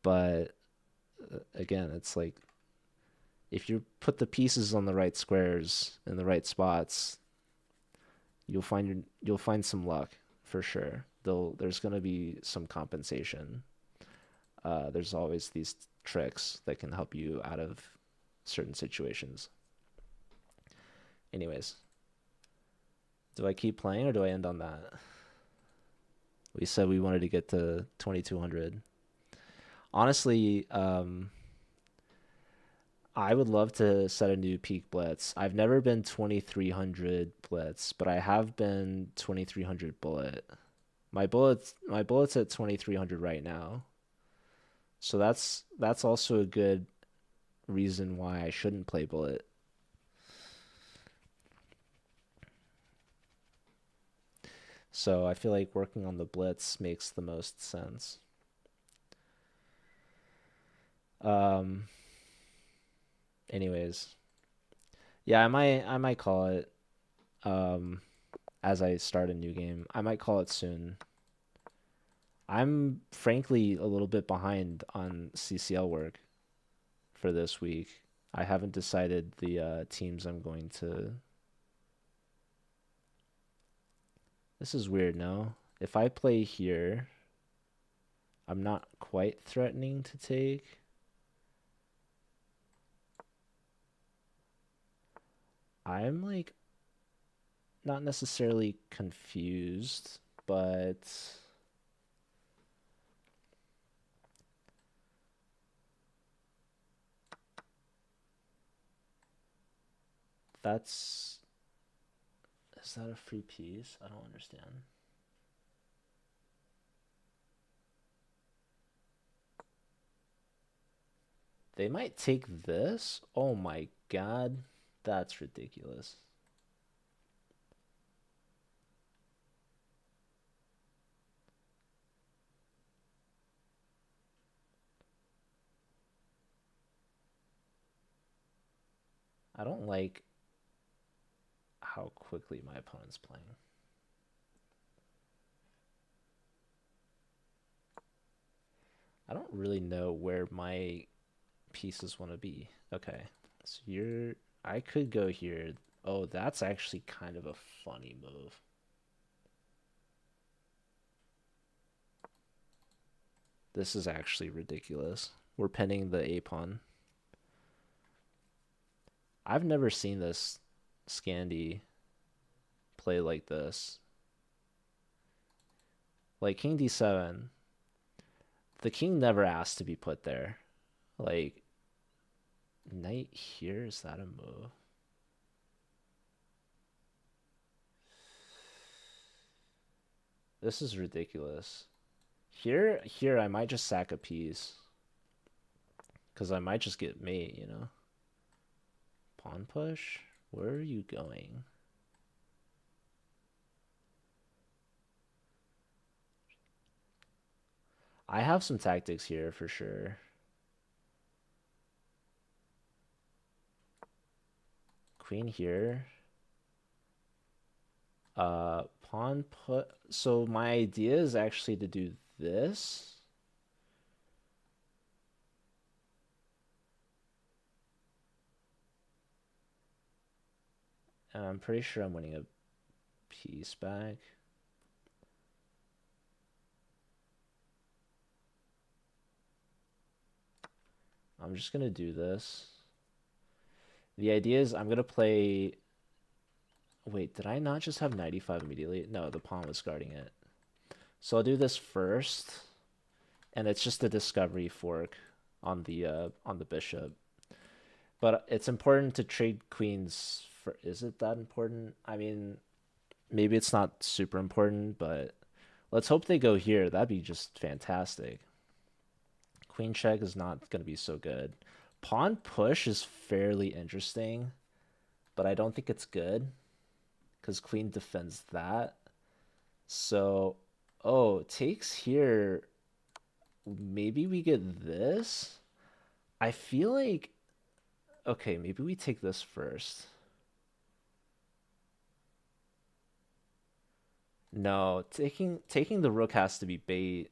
A: but again, it's like if you put the pieces on the right squares in the right spots, you'll find some luck for sure. There's going to be some compensation. There's always these tricks that can help you out of certain situations. Anyways, do I keep playing or do I end on that? We said we wanted to get to 2200. Honestly, I would love to set a new peak blitz. I've never been 2300 blitz, but I have been 2300 bullet. My bullet's at 2300 right now. So that's also a good reason why I shouldn't play bullet. So I feel like working on the blitz makes the most sense. Um Anyways, yeah, I might call it um as I start a new game. I might call it soon. I'm frankly a little bit behind on CCL work for this week. I haven't decided the teams I'm going to. This is weird, no? If I play here, I'm not quite threatening to take. I'm like not necessarily confused, but that's Is that a free piece? I don't understand. They might take this? Oh my god. That's ridiculous. I don't like how quickly my opponent's playing. I don't really know where my pieces want to be. Okay. So you're I could go here. Oh, that's actually kind of a funny move. This is actually ridiculous. We're pinning the a pawn. I've never seen this Scandi play like this. Like king d7, the king never asked to be put there. Like knight here, is that a move? This is ridiculous. Here I might just sack a piece because I might just get mate, you know. Pawn push? Where are you going? I have some tactics here for sure. Queen here. Pawn put. So my idea is actually to do this. And I'm pretty sure I'm winning a piece back. I'm just gonna do this. The idea is I'm gonna play. Wait, did I not just have 95 immediately? No, the pawn was guarding it. So I'll do this first, and it's just a discovery fork on the bishop. But it's important to trade queens for. Is it that important? I mean, maybe it's not super important, but let's hope they go here. That'd be just fantastic. Queen check is not going to be so good. Pawn push is fairly interesting, but I don't think it's good because queen defends that. So, oh, takes here. Maybe we get this. I feel like, okay, maybe we take this first. No, taking the rook has to be bait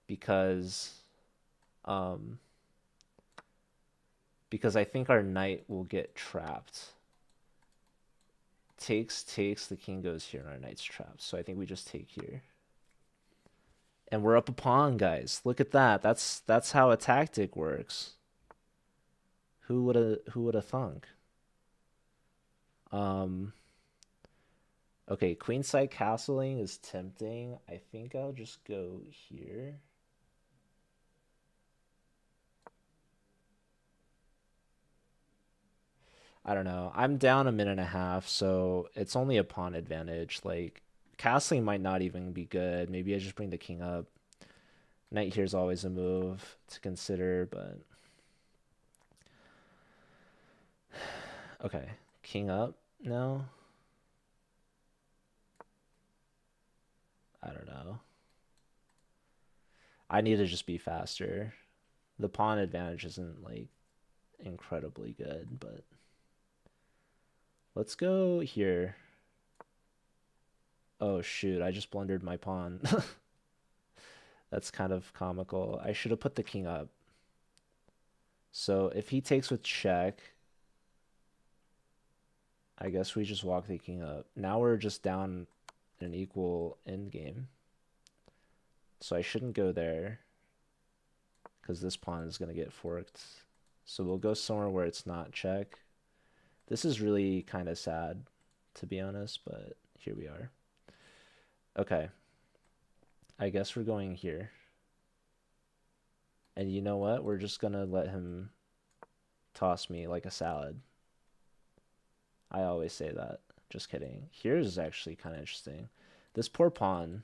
A: because um because I think our knight will get trapped. Takes, the king goes here and our knight's trapped. So I think we just take here. And we're up a pawn, guys. Look at that. That's how a tactic works. Who would have thunk? Um okay, queenside castling is tempting. I think I'll just go here. I don't know. I'm down a minute and a half, so it's only a pawn advantage. Like, castling might not even be good. Maybe I just bring the king up. Knight here is always a move to consider, but okay. King up now? I don't know. I need to just be faster. The pawn advantage isn't like incredibly good, but let's go here. Oh shoot, I just blundered my pawn. That's kind of comical. I should have put the king up. So if he takes with check, I guess we just walk the king up. Now we're just down an equal end game. So I shouldn't go there because this pawn is going to get forked. So we'll go somewhere where it's not check. This is really kind of sad, to be honest, but here we are. Okay. I guess we're going here. And you know what? We're just going to let him toss me like a salad. I always say that. Just kidding. Here's is actually kind of interesting. This poor pawn.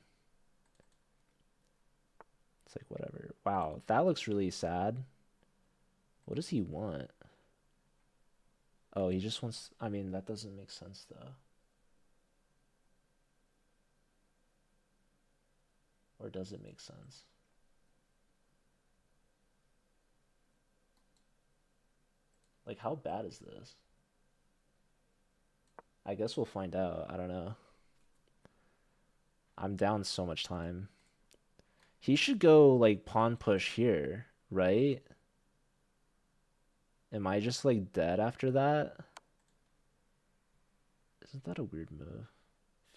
A: It's like, whatever. Wow, that looks really sad. What does he want? Oh, he just wants... I mean, that doesn't make sense, though. Or does it make sense? Like, how bad is this? I guess we'll find out. I don't know. I'm down so much time. He should go, like, pawn push here, right? Am I just, like, dead after that? Isn't that a weird move?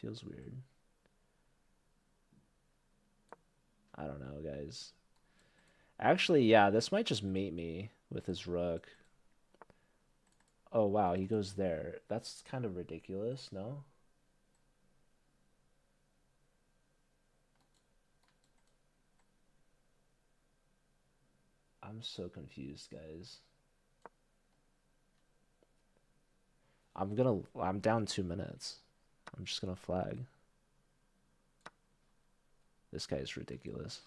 A: Feels weird. I don't know, guys. Actually, yeah, this might just mate me with his rook. Oh, wow, he goes there. That's kind of ridiculous, no? I'm so confused, guys. I'm down 2 minutes. I'm just gonna flag. This guy's ridiculous.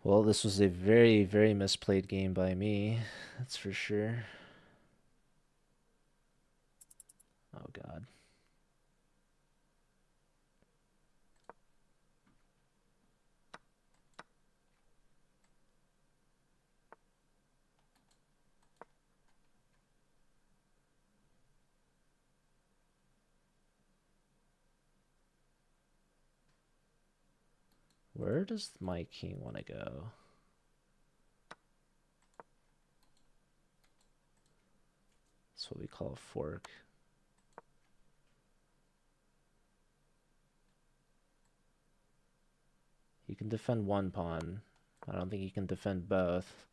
A: Well, this was a very, very misplayed game by me. That's for sure. Oh, God. Where does my king want to go? That's what we call a fork. He can defend one pawn. I don't think he can defend both.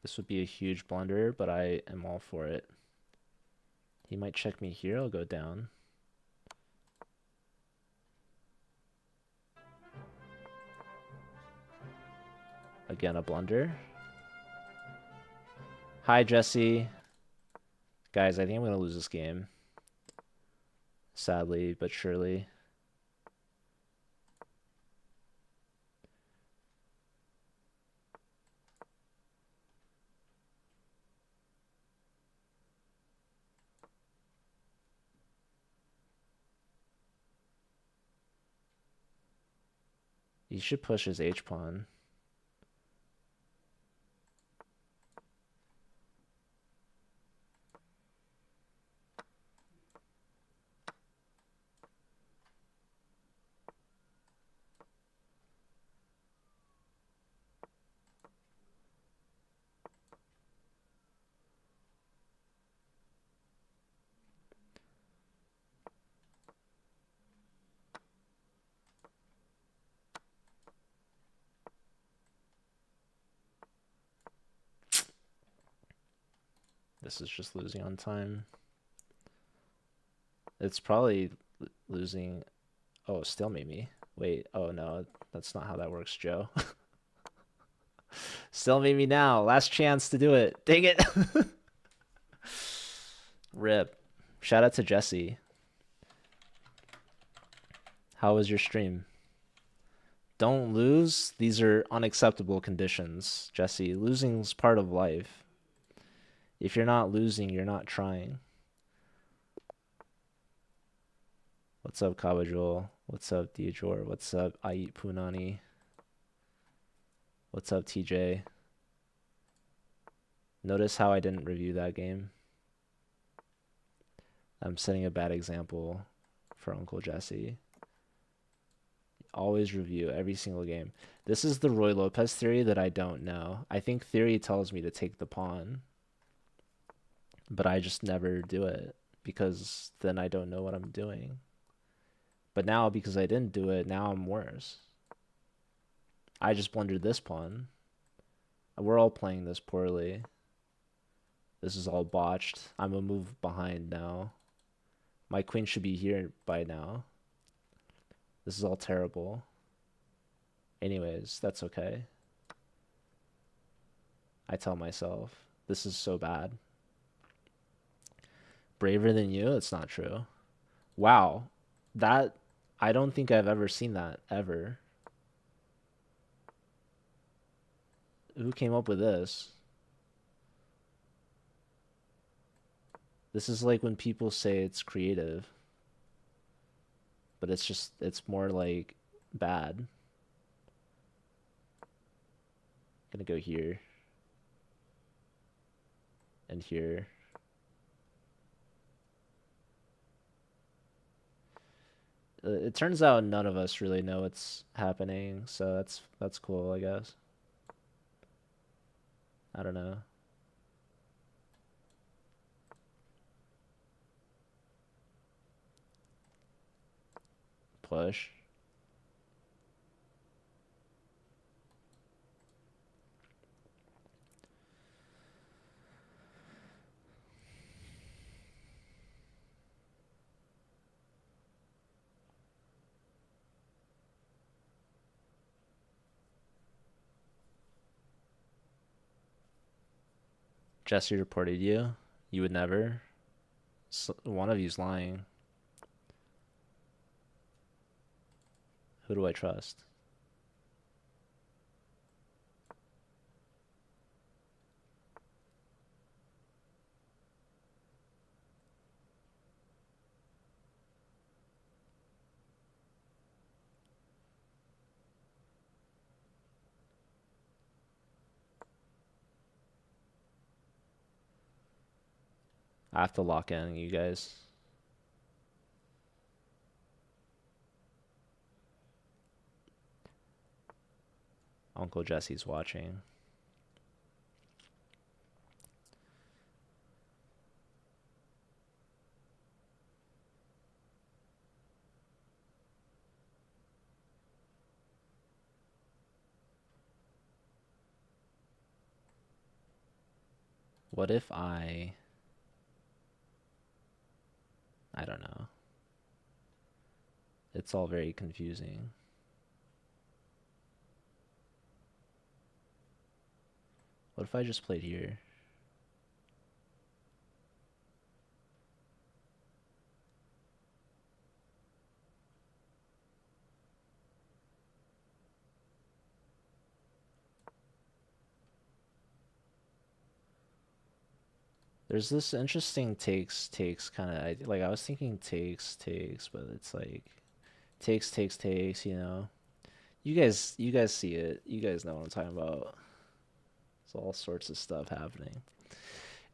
A: This would be a huge blunder, but I am all for it. He might check me here. I'll go down. Again, a blunder. Hi, Jesse. Guys, I think I'm going to lose this game. Sadly, but surely. He should push his H-pawn. This is just losing on time. It's probably losing... Oh, still made me. Wait, oh no, that's not how that works, Joe. Still made me now. Last chance to do it. Dang it. Rip. Shout out to Jesse. How was your stream? Don't lose. These are unacceptable conditions, Jesse. Losing's part of life. If you're not losing, you're not trying. What's up, Kabajol? What's up, Diajor? What's up, Ait Punani? What's up, TJ? Notice how I didn't review that game? I'm setting a bad example for Uncle Jesse. Always review every single game. This is the Roy Lopez theory that I don't know. I think theory tells me to take the pawn, but I just never do it because then I don't know what I'm doing. But now, because I didn't do it, now I'm worse. I just blundered this pawn. We're all playing this poorly. This is all botched. I'm a move behind now. My queen should be here by now. This is all terrible. Anyways, that's okay. I tell myself, this is so bad. Braver than you? It's not true. Wow. That, I don't think I've ever seen that, ever. Who came up with this? This is like when people say it's creative, but it's more like bad. Gonna go here and here. It turns out none of us really know what's happening, so that's cool, I guess. I don't know. Push. Jesse reported you. You would never. One of you's lying. Who do I trust? I have to lock in, you guys. Uncle Jesse's watching. What if I don't know. It's all very confusing. What if I just played here? There's this interesting takes kind of like I was thinking takes, but it's like takes, you know. You guys see it. You guys know what I'm talking about. There's all sorts of stuff happening.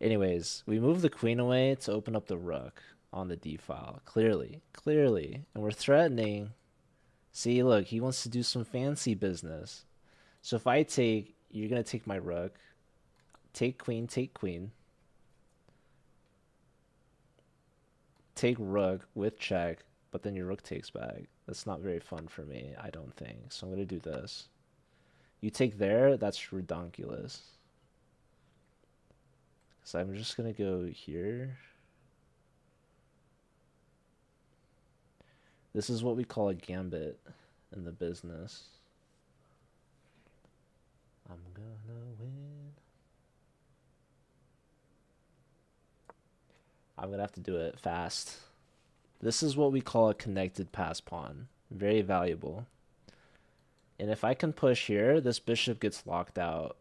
A: Anyways, we move the queen away to open up the rook on the d file. Clearly. And we're threatening. See, look, he wants to do some fancy business. So if I take, you're going to take my rook. Take queen. Take rook with check, but then your rook takes back. That's not very fun for me, I don't think. So I'm going to do this. You take there, that's redonkulous. So I'm just going to go here. This is what we call a gambit in the business. I'm gonna win. I'm gonna have to do it fast. This is what we call a connected pass pawn. Very valuable. And if I can push here, this bishop gets locked out.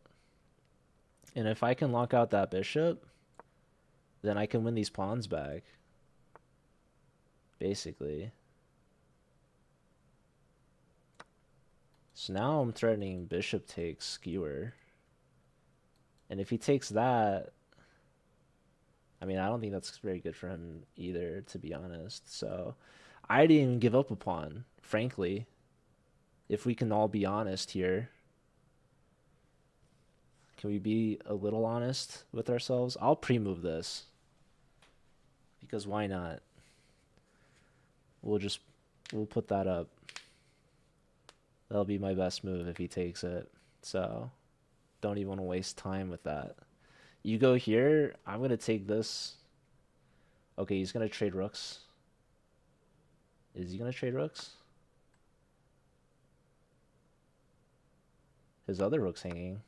A: And if I can lock out that bishop, then I can win these pawns back. Basically. So now I'm threatening bishop takes skewer. And if he takes that, I mean, I don't think that's very good for him either, to be honest. So I didn't even give up a pawn, frankly. If we can all be honest here, can we be a little honest with ourselves? I'll pre-move this because why not? We'll just we'll put that up. That'll be my best move if he takes it. So don't even want to waste time with that. You go here, I'm gonna take this. Okay, he's gonna trade rooks. Is he gonna trade rooks? His other rook's hanging.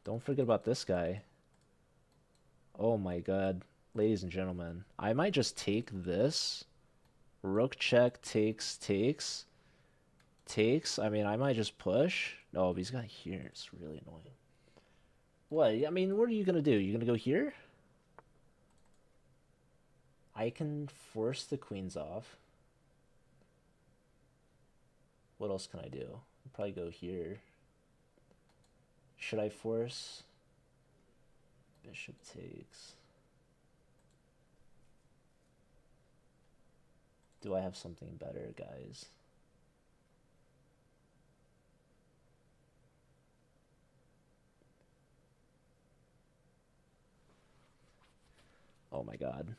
A: Don't forget about this guy. Oh my god. Ladies and gentlemen, I might just take this. Rook check, takes. I mean, I might just push. No, but he's got here. It's really annoying. What? I mean, what are you gonna do? You gonna go here? I can force the queens off. What else can I do? I'll probably go here. Should I force? Bishop takes. Do I have something better, guys? Oh my god.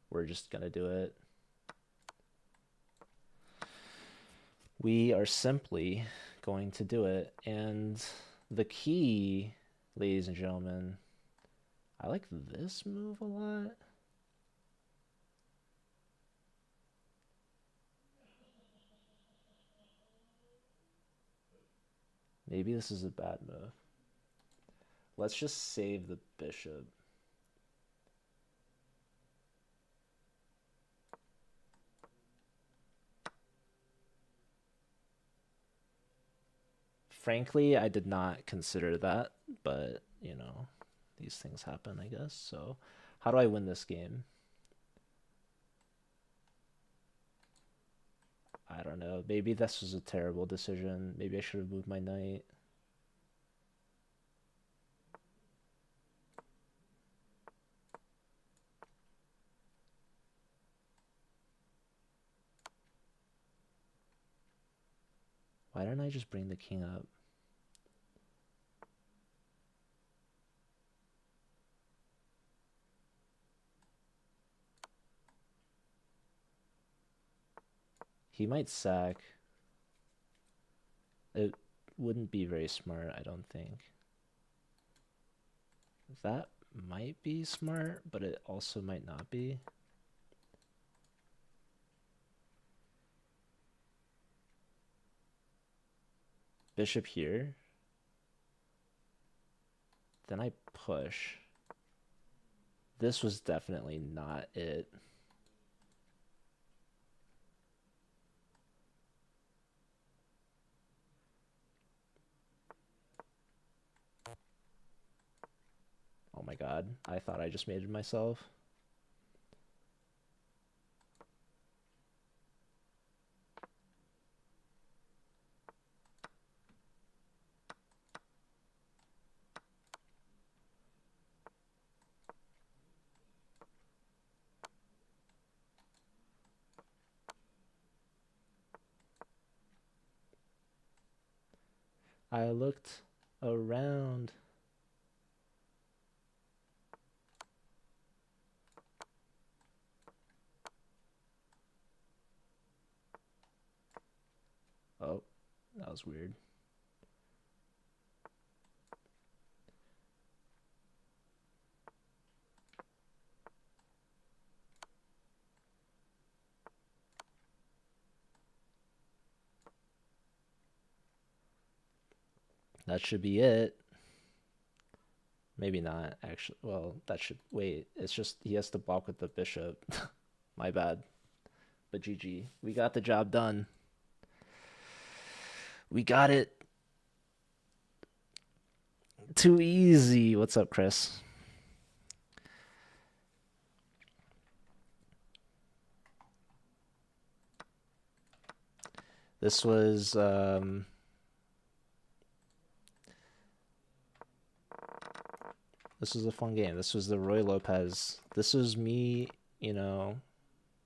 A: We're just gonna do it. We are simply going to do it. And the key, ladies and gentlemen, I like this move a lot. Maybe this is a bad move. Let's just save the bishop. Frankly, I did not consider that, but, you know, these things happen, I guess. So, how do I win this game? I don't know. Maybe this was a terrible decision. Maybe I should have moved my knight. Why didn't I just bring the king up? He might sack. It wouldn't be very smart, I don't think. That might be smart, but it also might not be. Bishop here. Then I push. This was definitely not it. Oh my god, I thought I just mated myself. I looked around. Oh, that was weird. That should be it. Maybe not, actually. Well, that should... Wait, it's just he has to block with the bishop. My bad. But GG. We got the job done. We got it. Too easy. What's up, Chris? This was... This was a fun game. This was the Roy Lopez. This was me, you know,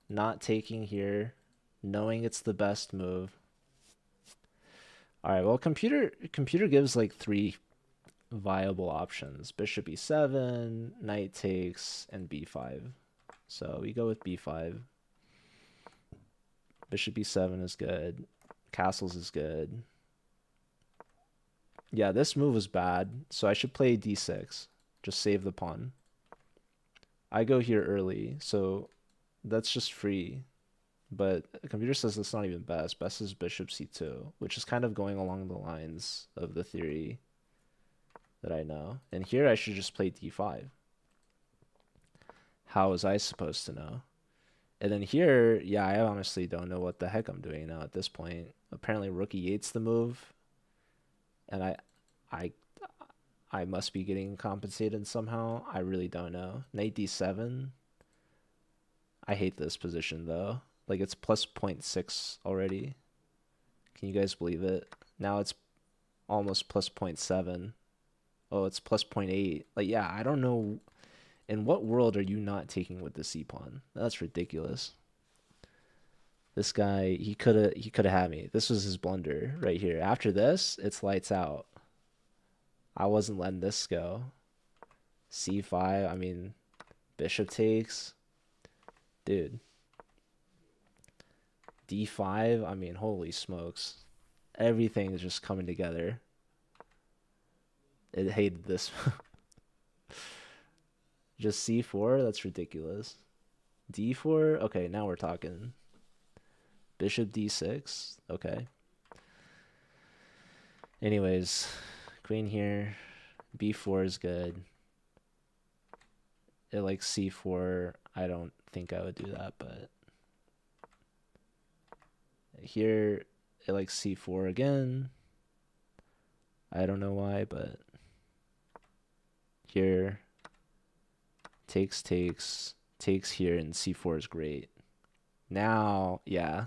A: not taking here, knowing it's the best move. All right, well, computer gives like three viable options: Bishop e7, knight takes, and b5. So we go with b5. Bishop e7 is good. Castles is good. Yeah, this move was bad, so I should play d6. Just save the pawn. I go here early, so that's just free. But the computer says that's not even best. Best is bishop c2, which is kind of going along the lines of the theory that I know. And here I should just play d5. How was I supposed to know? And then here, yeah, I honestly don't know what the heck I'm doing now at this point. Apparently rook e8's the move, and I I must be getting compensated somehow. I really don't know. Knight d7. I hate this position though. Like it's plus zero point 0.6 already. Can you guys believe it? Now it's almost plus zero point 0.7. Oh, it's plus zero point 0.8. Like yeah, I don't know. In what world are you not taking with the c pawn? That's ridiculous. This guy, he could have had me. This was his blunder right here. After this, it's lights out. I wasn't letting this go. c5, I mean, bishop takes. Dude. d5, I mean, holy smokes. Everything is just coming together. It hated this. Just c4, that's ridiculous. d4, okay, now we're talking. Bishop d6, okay. Anyways, queen here. b4 is good. It likes c4. I don't think I would do that, but here it likes c4 again. I don't know why, but here takes here, and c4 is great. Now, yeah,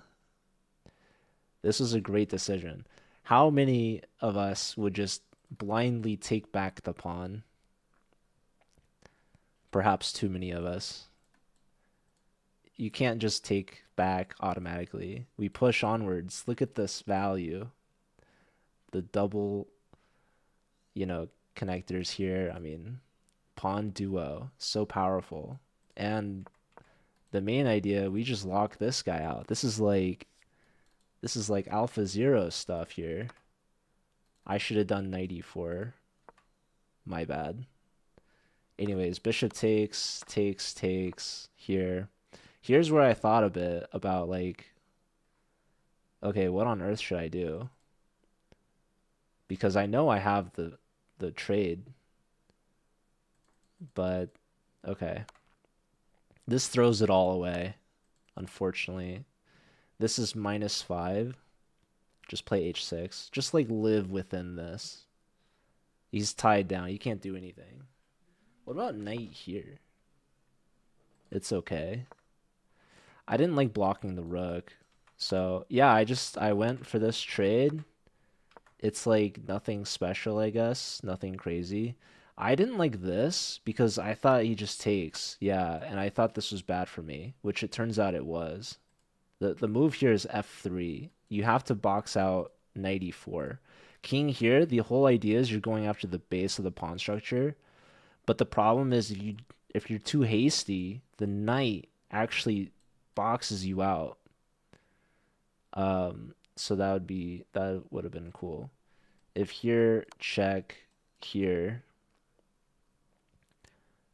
A: this was a great decision. How many of us would just blindly take back the pawn? Perhaps too many of us. You can't just take back automatically. We push onwards. Look at this value. The double, connectors here. I mean, pawn duo, so powerful. And the main idea, we just lock this guy out. This is like Alpha Zero stuff here. I should have done knight e4. My bad. Anyways, bishop takes here. Here's where I thought a bit about like, okay, what on earth should I do? Because I know I have the trade, but okay. This throws it all away, unfortunately. This is -5. Just play h6. Just like live within this. He's tied down. You can't do anything. What about knight here? It's okay. I didn't like blocking the rook. So, yeah, I went for this trade. It's like nothing special, I guess. Nothing crazy. I didn't like this because I thought he just takes. Yeah, and I thought this was bad for me, which it turns out it was. The move here is f3. You have to box out knight e4. King here, the whole idea is you're going after the base of the pawn structure. But the problem is if you're too hasty, the knight actually boxes you out. So that would have been cool. If here check here,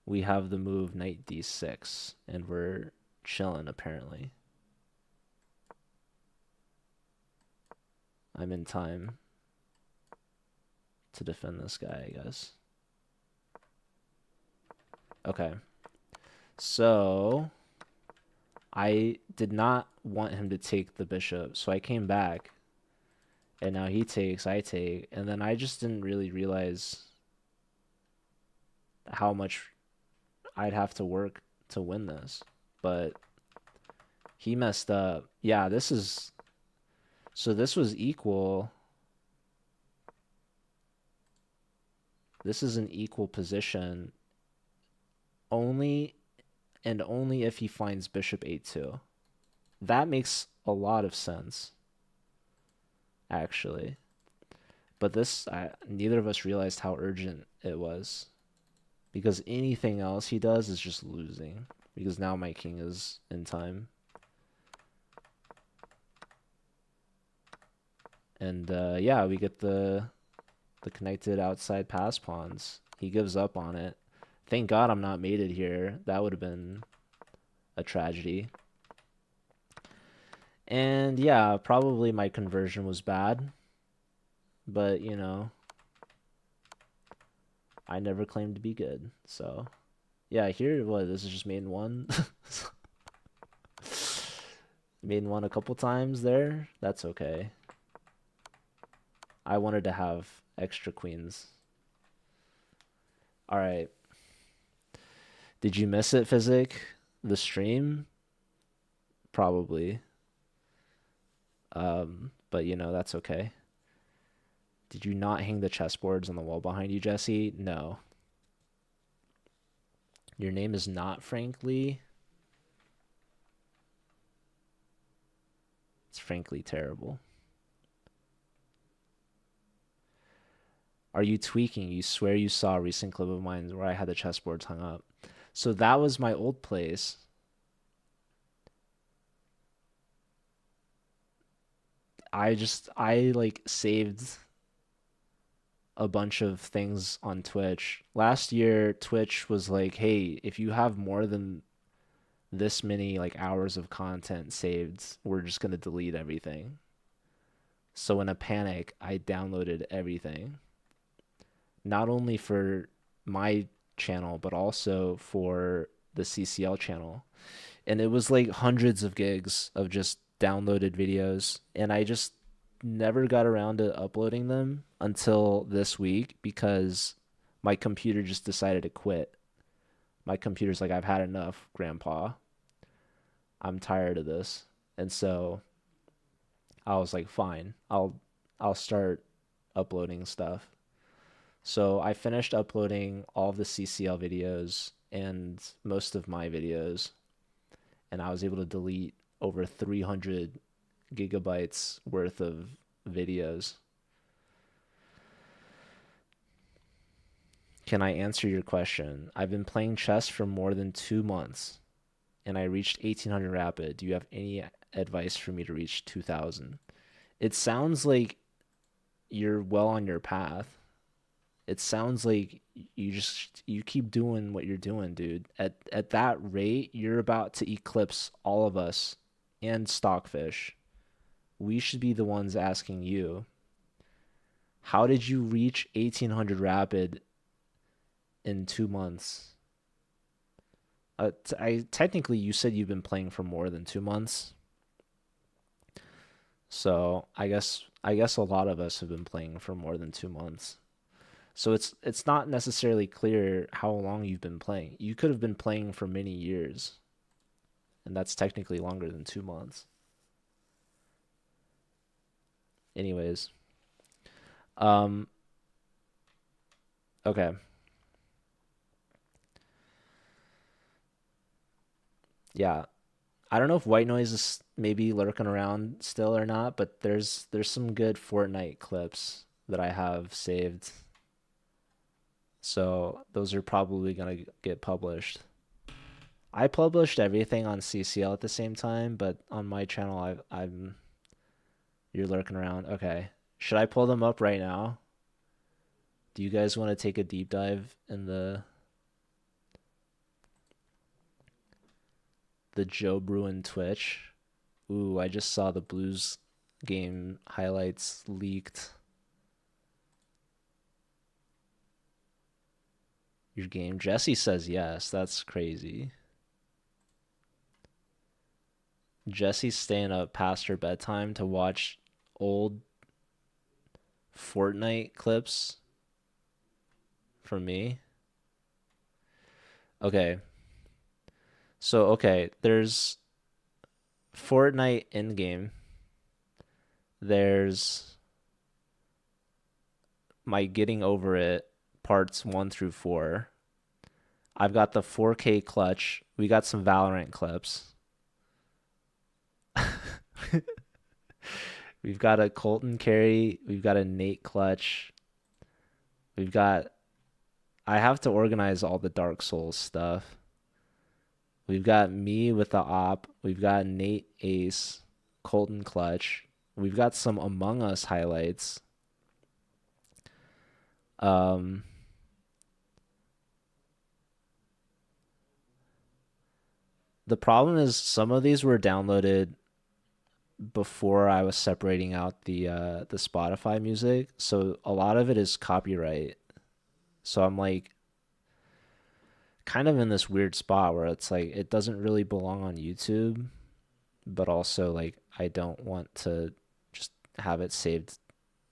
A: we have the move knight d6, and we're chilling apparently. I'm in time to defend this guy, I guess. Okay. So I did not want him to take the bishop, so I came back. And now he takes, I take, and then I just didn't really realize how much I'd have to work to win this. But he messed up. Yeah, so this was equal. This is an equal position. only and only if he finds bishop a2. That makes a lot of sense, actually. But neither of us realized how urgent it was because anything else he does is just losing. Because now my king is in time. And yeah, we get the connected outside pass pawns. He gives up on it. Thank God I'm not mated here. That would have been a tragedy. And yeah, probably my conversion was bad. But, you know, I never claimed to be good. So, yeah, here, what, this is just main one? Main one a couple times there. That's okay. I wanted to have extra queens. All right. Did you miss it, Physic? The stream? Probably. But you know, that's okay. Did you not hang the chessboards on the wall behind you, Jesse? No. Your name is not Frankly. It's frankly terrible. Are you tweaking? You swear you saw a recent clip of mine where I had the chessboards hung up. So that was my old place. I like saved a bunch of things on Twitch. Last year, Twitch was like, hey, if you have more than this many like hours of content saved, we're just gonna delete everything. So in a panic, I downloaded everything. Not only for my channel, but also for the CCL channel. And it was like hundreds of gigs of just downloaded videos. And I just never got around to uploading them until this week because my computer just decided to quit. My computer's like, I've had enough, Grandpa. I'm tired of this. And so I was like, fine, I'll start uploading stuff. So I finished uploading all of the CCL videos and most of my videos, and I was able to delete over 300 gigabytes worth of videos. Can I answer your question? I've been playing chess for more than 2 months, and I reached 1800 rapid. Do you have any advice for me to reach 2000? It sounds like you're well on your path. It sounds like you keep doing what you're doing, dude. At that rate, you're about to eclipse all of us and Stockfish. We should be the ones asking you, how did you reach 1800 rapid in 2 months? I technically you said you've been playing for more than 2 months, so I guess a lot of us have been playing for more than 2 months. So it's not necessarily clear how long you've been playing. You could have been playing for many years, and that's technically longer than 2 months. Anyways, um, okay, yeah. I don't know if White Noise is maybe lurking around still or not, but there's some good Fortnite clips that I have saved. So those are probably gonna get published. I published everything on CCL at the same time, but on my channel, I'm you're lurking around. Okay, should I pull them up right now? Do you guys want to take a deep dive in the Joe Bruin Twitch? Ooh, I just saw the Blues game highlights leaked. Your game. Jesse says yes. That's crazy. Jesse's staying up past her bedtime to watch old Fortnite clips from me. Okay. So, okay, there's Fortnite in game. There's my getting over it parts 1 through 4. I've got the 4K clutch. We got some Valorant clips. We've got a Colton carry. We've got a Nate clutch. We've got. I have to organize all the Dark Souls stuff. We've got me with the op. We've got Nate ace, Colton clutch. We've got some Among Us highlights. Um, the problem is some of these were downloaded before I was separating out the Spotify music, so a lot of it is copyright. So I'm like kind of in this weird spot where it's like it doesn't really belong on YouTube, but also like I don't want to just have it saved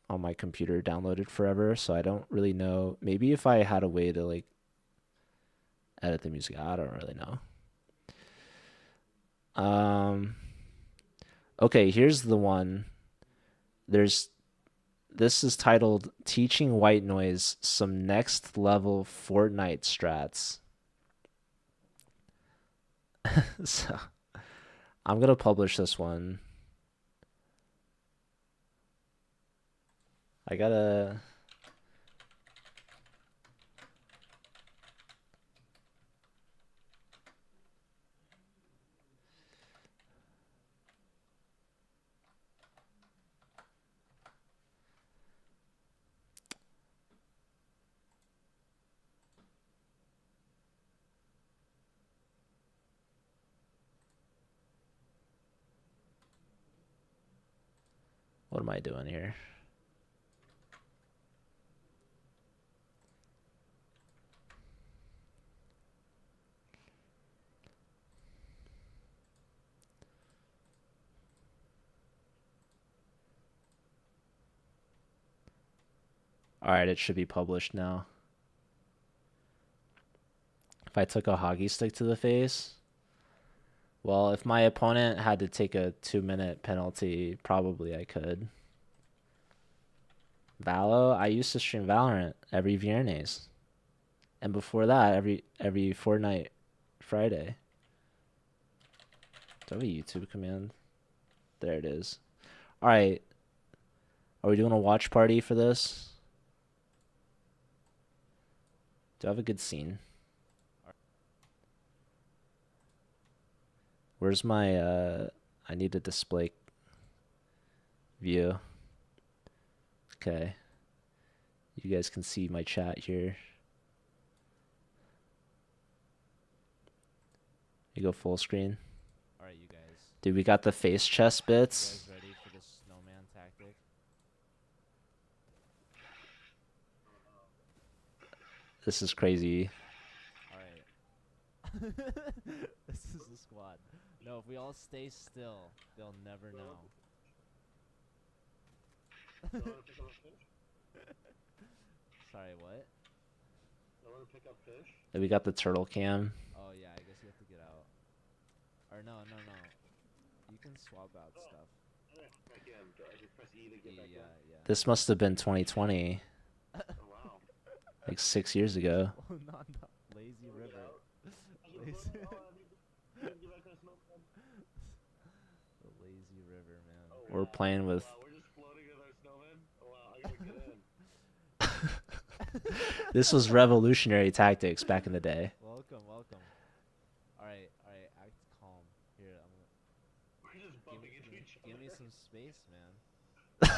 A: on my computer downloaded forever, so I don't really know. Maybe if I had a way to like edit the music, I don't really know. Um okay, here's the one. There's This is titled Teaching White Noise Some Next Level Fortnite Strats. So I'm gonna publish this one. I gotta. What am I doing here? All right, it should be published now. If I took a hockey stick to the face, well, if my opponent had to take a 2-minute penalty, probably I could. Valo, I used to stream Valorant every Viernes, and before that, every Fortnite Friday. Do I have a YouTube command? There it is. All right, are we doing a watch party for this? Do I have a good scene? Where's my I need a display view. Okay. You guys can see my chat here. You go full screen.
C: All right, you guys.
A: Dude, we got the face chest
C: You
A: bits.
C: guys ready for this snowman tactic?
A: This is crazy.
C: All right. This is the squad. No, if we all stay still, they'll never know. Sorry, what?
A: And we got the turtle cam.
C: Oh yeah, I guess you have to get out. Or no, no, no. You can swap out stuff. Yeah, yeah.
A: This must have been 2020, like 6 years ago.
C: Oh, no, no. Lazy river. Lazy. The lazy river, man.
A: We're playing with. This was revolutionary tactics back in the day.
C: Welcome, welcome. All right, act calm. Here, give me some space, man.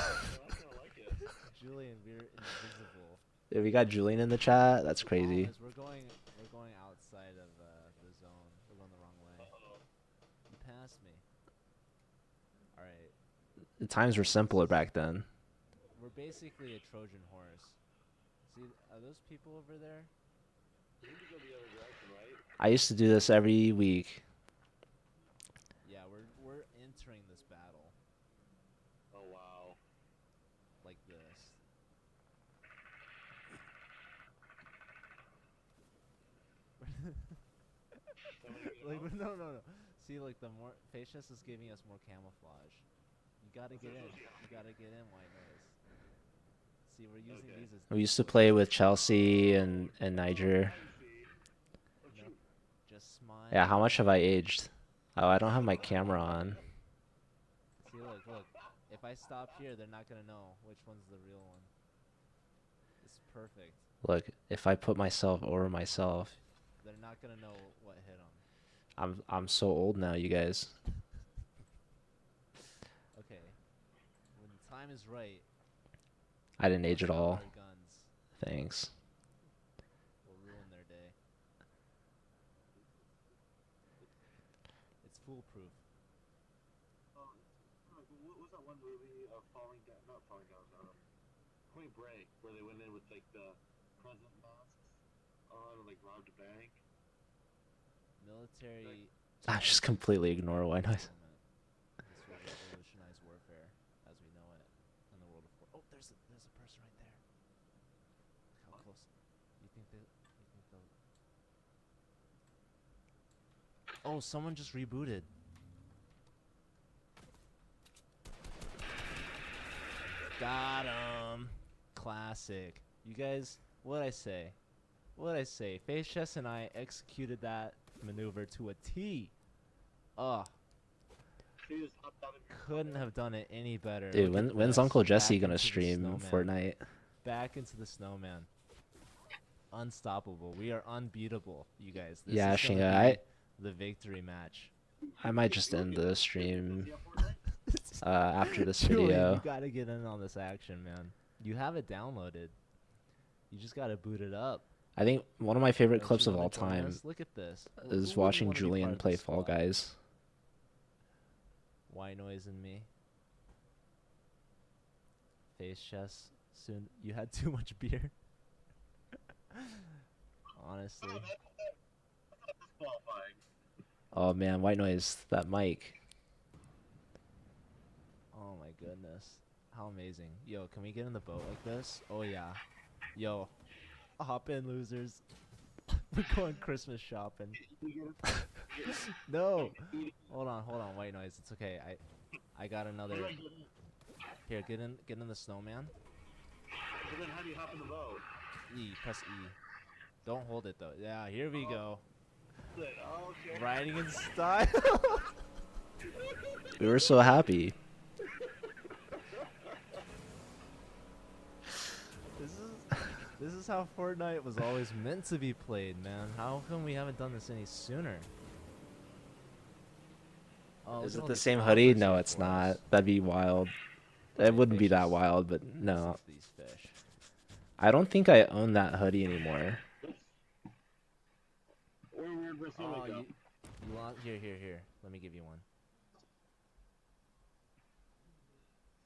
C: Julian, we're invisible.
A: Yeah, we got Julian in the chat. That's crazy.
C: We're going outside of the zone. We're going the wrong way. You passed me. All right.
A: The times were simpler back then.
C: We're basically a Trojan horse. See, are those people over there?
A: I used to do this every week.
C: Yeah, we're entering this battle.
D: Oh wow.
C: Like this. Like no. See, like the more Facius is giving us more camouflage. You gotta get in. You gotta get in, White Noise. See, we're using these as.
A: We used to play with Chelsea and Niger. Yeah, how
C: know,
A: much have I aged? Oh, I don't have my camera on.
C: See, look. If I stop here, they're not gonna know which one's the real one. It's perfect.
A: Look, if I put myself over myself,
C: They're not gonna know what hit them.
A: I'm so old now, you guys.
C: Okay, when the time is right,
A: I didn't age
C: bust
A: at
C: out
A: all.
C: our guns.
A: Thanks.
C: We'll ruin their day. It's foolproof.
D: What was that one movie of Falling Down? Not Falling Down. Point Break, where they went in with like the president masks on and like robbed a bank.
C: Military.
A: I just completely ignore white noise.
C: This will revolutionize warfare as we know it in the world of war. Oh, there's a person right there. Look how close. You think they'll? Oh, someone just rebooted. Got him. Classic. You guys, what'd I say? Face Chess and I executed that maneuver to a T. Oh,
D: He just hopped out of your
C: couldn't have done it any better.
A: Dude,
C: Look at
A: when's
C: this.
A: Uncle Jesse
C: Back
A: gonna
C: into the
A: stream
C: snowman.
A: Fortnite?
C: Back into the snowman. Unstoppable. We are unbeatable, you guys. This
A: Yeah,
C: is gonna
A: Shinga,
C: be the victory match.
A: I might just end the stream
D: Yeah, Fortnite?
A: after this
C: Julian,
A: video.
C: you gotta get in on this action, man. You have it downloaded. You just gotta boot it up.
A: I think one of my favorite
C: Don't
A: clips
C: you
A: of
C: wanna
A: all
C: join
A: time
C: us? Look at this.
A: is
C: Who wouldn't
A: watching
C: wanna be part
A: Julian
C: of
A: play
C: this
A: Fall
C: squad?
A: Guys.
C: White noise and me. Face Chess. Soon. You had too much beer. Honestly.
D: That's disqualifying.
A: Oh man, white noise, that mic.
C: Oh my goodness. How amazing. Yo, can we get in the boat like this? Oh yeah. Yo. Hop in, losers. We're going Christmas shopping. No. Hold on, white noise. It's okay. I got another. Here, get in the snowman.
D: But then how do you hop in the boat?
C: Press E. Don't hold it though. Yeah, here we go.
D: Oh, okay.
C: Riding in style.
A: We were so happy.
C: This is how Fortnite was always meant to be played, man. How come we haven't done this any sooner? Oh,
A: Is
C: look at
A: it
C: all
A: the
C: these
A: same hoodie?
C: choppers
A: No,
C: here
A: it's
C: for us.
A: not. That'd be wild. It
C: Okay,
A: wouldn't be that
C: Patience.
A: wild, but no.
C: This is these fish.
A: I don't think I own that hoodie anymore.
D: Where'd Brazil
C: Oh,
D: go?
C: you want here. Let me give you one.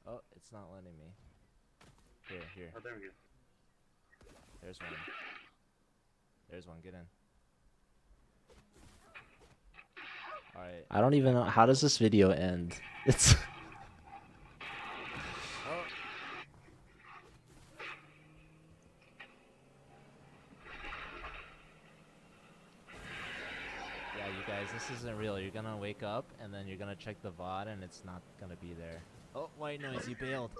C: Oh, it's not letting me. Here.
D: Oh, there we go.
C: There's one. Get in. All right.
A: I don't even know, how does this video end? It's
C: Oh. Yeah, you guys, this isn't real. You're gonna wake up and then you're gonna check the VOD and it's not gonna be there. Oh, white noise, you bailed.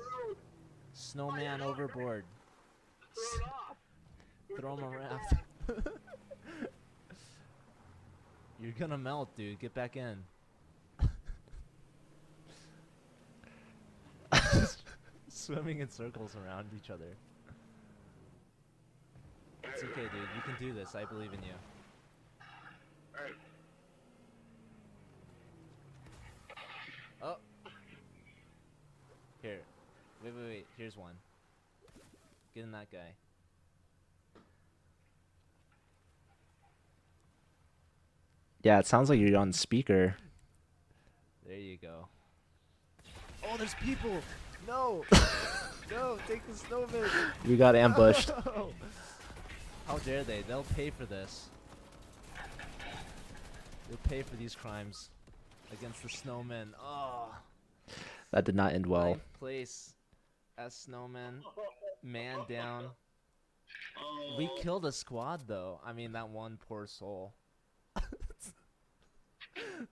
C: Snowman overboard. Throw him around. You're gonna melt, dude. Get back in. Swimming in circles around each other. It's okay, dude. You can do this. I believe in you.
D: Alright.
C: Oh. Here. Wait. Here's one. Get in that guy.
A: yeah, it sounds like you're on speaker.
C: There you go. Oh, there's people! No! No, take the snowman!
A: We got ambushed.
C: No! How dare they? They'll pay for this. They'll pay for these crimes against the snowmen. Oh,
A: That did not end well.
C: ninth place as snowmen. Man down. We killed a squad though. I mean, that one poor soul.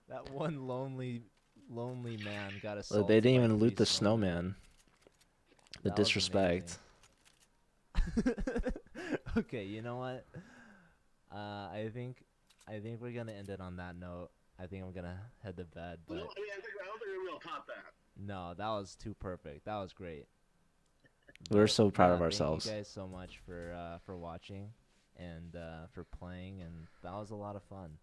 C: That one lonely man got assaulted.
A: They didn't
C: by
A: even loot
C: three
A: the
C: snowmen.
A: snowman. The
C: That was
A: disrespect.
C: amazing. Okay, you know what? I think I think we're gonna end it on that note. I think I'm gonna head to bed,
D: No,
C: but
D: I mean, I don't think we're gonna top that.
C: no, that was too perfect. That was great.
A: We're
C: But
A: so proud
C: yeah,
A: of
C: thank you
A: ourselves.
C: guys so much for watching and for playing, and that was a lot of fun.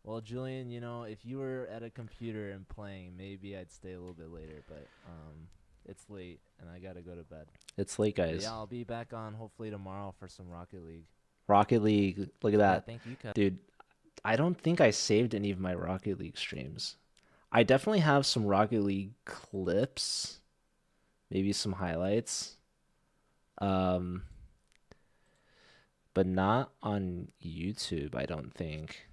C: Well, Julian, if you were at a computer and playing, maybe I'd stay a little bit later, but it's late and I gotta go to bed.
A: It's late,
C: But yeah,
A: guys.
C: I'll be back on hopefully tomorrow for some Rocket League.
A: Rocket League. Look at
C: Yeah,
A: that.
C: thank you, Kev.
A: Dude, I don't think I saved any of my Rocket League streams. I definitely have some Rocket League clips, maybe some highlights. Um, but not on YouTube, I don't think.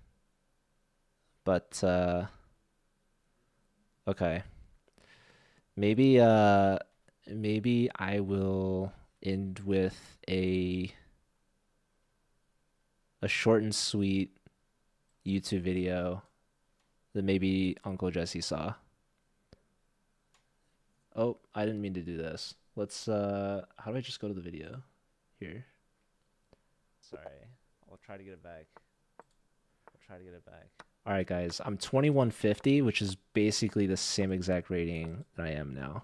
A: But okay. Maybe maybe I will end with a short and sweet YouTube video that maybe Uncle Jesse saw. Oh, I didn't mean to do this. Let's how do I just go to the video? Here.
C: Sorry. I'll try to get it back. I'll try to get it back.
A: All right, guys. I'm 2150, which is basically the same exact rating that I am now.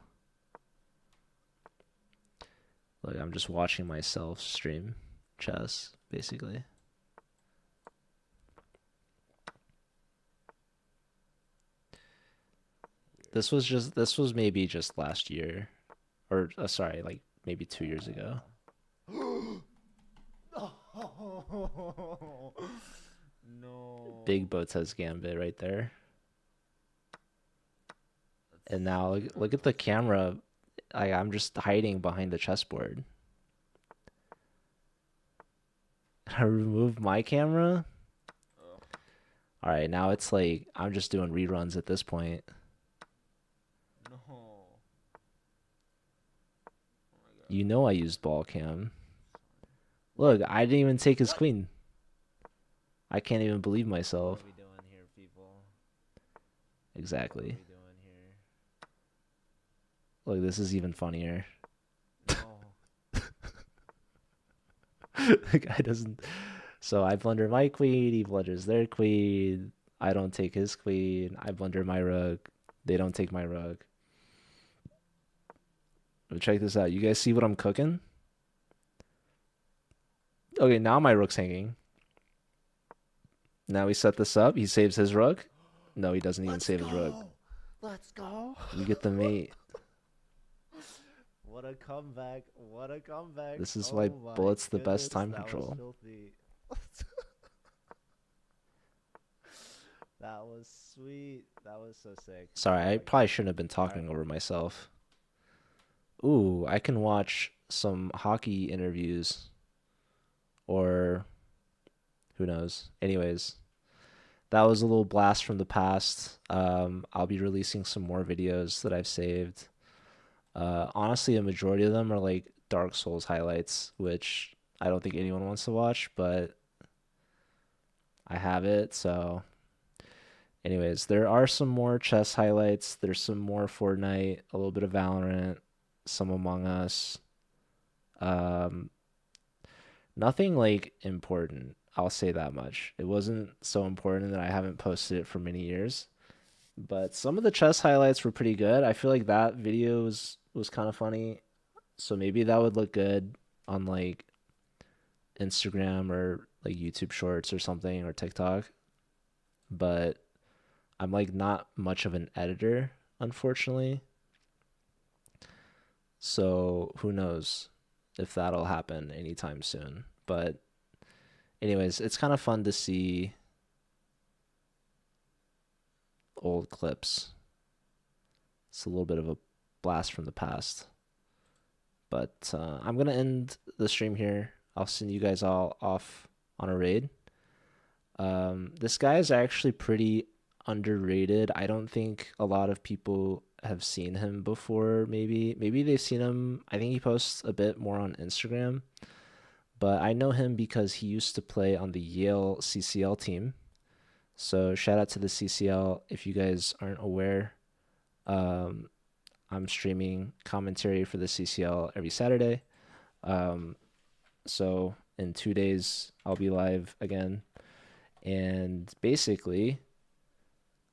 A: Look, I'm just watching myself stream chess, basically. This was maybe just last year, or sorry, like maybe 2 years ago.
C: No.
A: Big Botez Gambit right there. And now look at the camera. I'm just hiding behind the chessboard. I remove my camera. All right, now it's like I'm just doing reruns at this point.
C: No. Oh my God.
A: You know I used ball cam. Look, I didn't even take his queen. I can't even believe
C: What
A: myself.
C: are we doing here, people?
A: Exactly.
C: What are we doing here?
A: Look, this is even funnier.
C: No.
A: The guy doesn't. So I blunder my queen, he blunders their queen. I don't take his queen. I blunder my rook. They don't take my rook. But check this out. You guys see what I'm cooking? Okay, now my rook's hanging. Now we set this up. He saves his rook. No, he doesn't even save his rook.
C: Let's go.
A: You get the mate.
C: What a comeback. What a comeback.
A: This is
C: Oh
A: why
C: my
A: Bullet's the best
C: goodness,
A: time
C: that was
A: control.
C: filthy. That was sweet. That was so sick.
A: Sorry, I
C: Oh,
A: probably shouldn't have been talking over myself. Ooh, I can watch some hockey interviews. Or who knows. Anyways, that was a little blast from the past. I'll be releasing some more videos that I've saved. Honestly, a majority of them are like Dark Souls highlights, which I don't think anyone wants to watch, but I have it. So anyways, there are some more chess highlights. There's some more Fortnite, a little bit of Valorant, some Among Us. Nothing like important. I'll say that much. It wasn't so important that I haven't posted it for many years. But some of the chess highlights were pretty good. I feel like that video was kind of funny. So maybe that would look good on like Instagram or like YouTube Shorts or something or TikTok. But I'm like not much of an editor, unfortunately. So who knows if that'll happen anytime soon. But anyways, it's kind of fun to see old clips. It's a little bit of a blast from the past. But I'm going to end the stream here. I'll send you guys all off on a raid. This guy is actually pretty underrated. I don't think a lot of people have seen him before. Maybe they've seen him. I think he posts a bit more on Instagram. But I know him because he used to play on the Yale CCL team. So shout out to the CCL. If you guys aren't aware, I'm streaming commentary for the CCL every Saturday. So in 2 days, I'll be live again. And basically,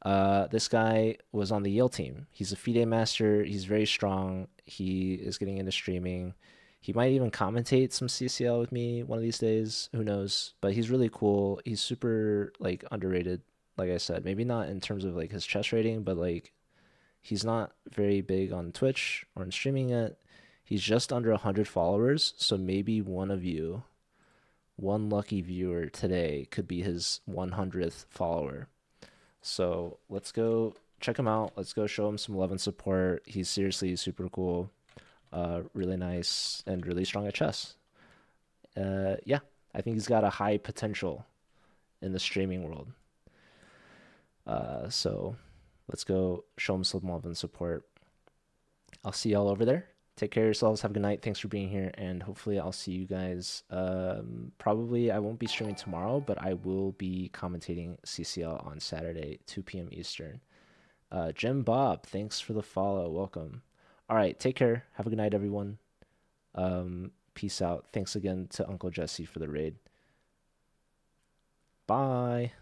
A: this guy was on the Yale team. He's a FIDE master. He's very strong. He is getting into streaming. He might even commentate some CCL with me one of these days. Who knows? But he's really cool. He's super like underrated. Like I said, maybe not in terms of like his chess rating, but like he's not very big on Twitch or in streaming yet. He's just under 100 followers, so maybe one of you, one lucky viewer today could be his 100th follower. So let's go check him out. Let's go show him some love and support. He's seriously super cool, really nice, and really strong at chess. Yeah, I think he's got a high potential in the streaming world. So let's go show him some love and support. I'll see y'all over there. Take care of yourselves. Have a good night. Thanks for being here. And hopefully I'll see you guys. Probably I won't be streaming tomorrow, but I will be commentating CCL on Saturday, 2 p.m. Eastern. Jim Bob, thanks for the follow. Welcome. All right. Take care. Have a good night, everyone. Peace out. Thanks again to Uncle Jesse for the raid. Bye.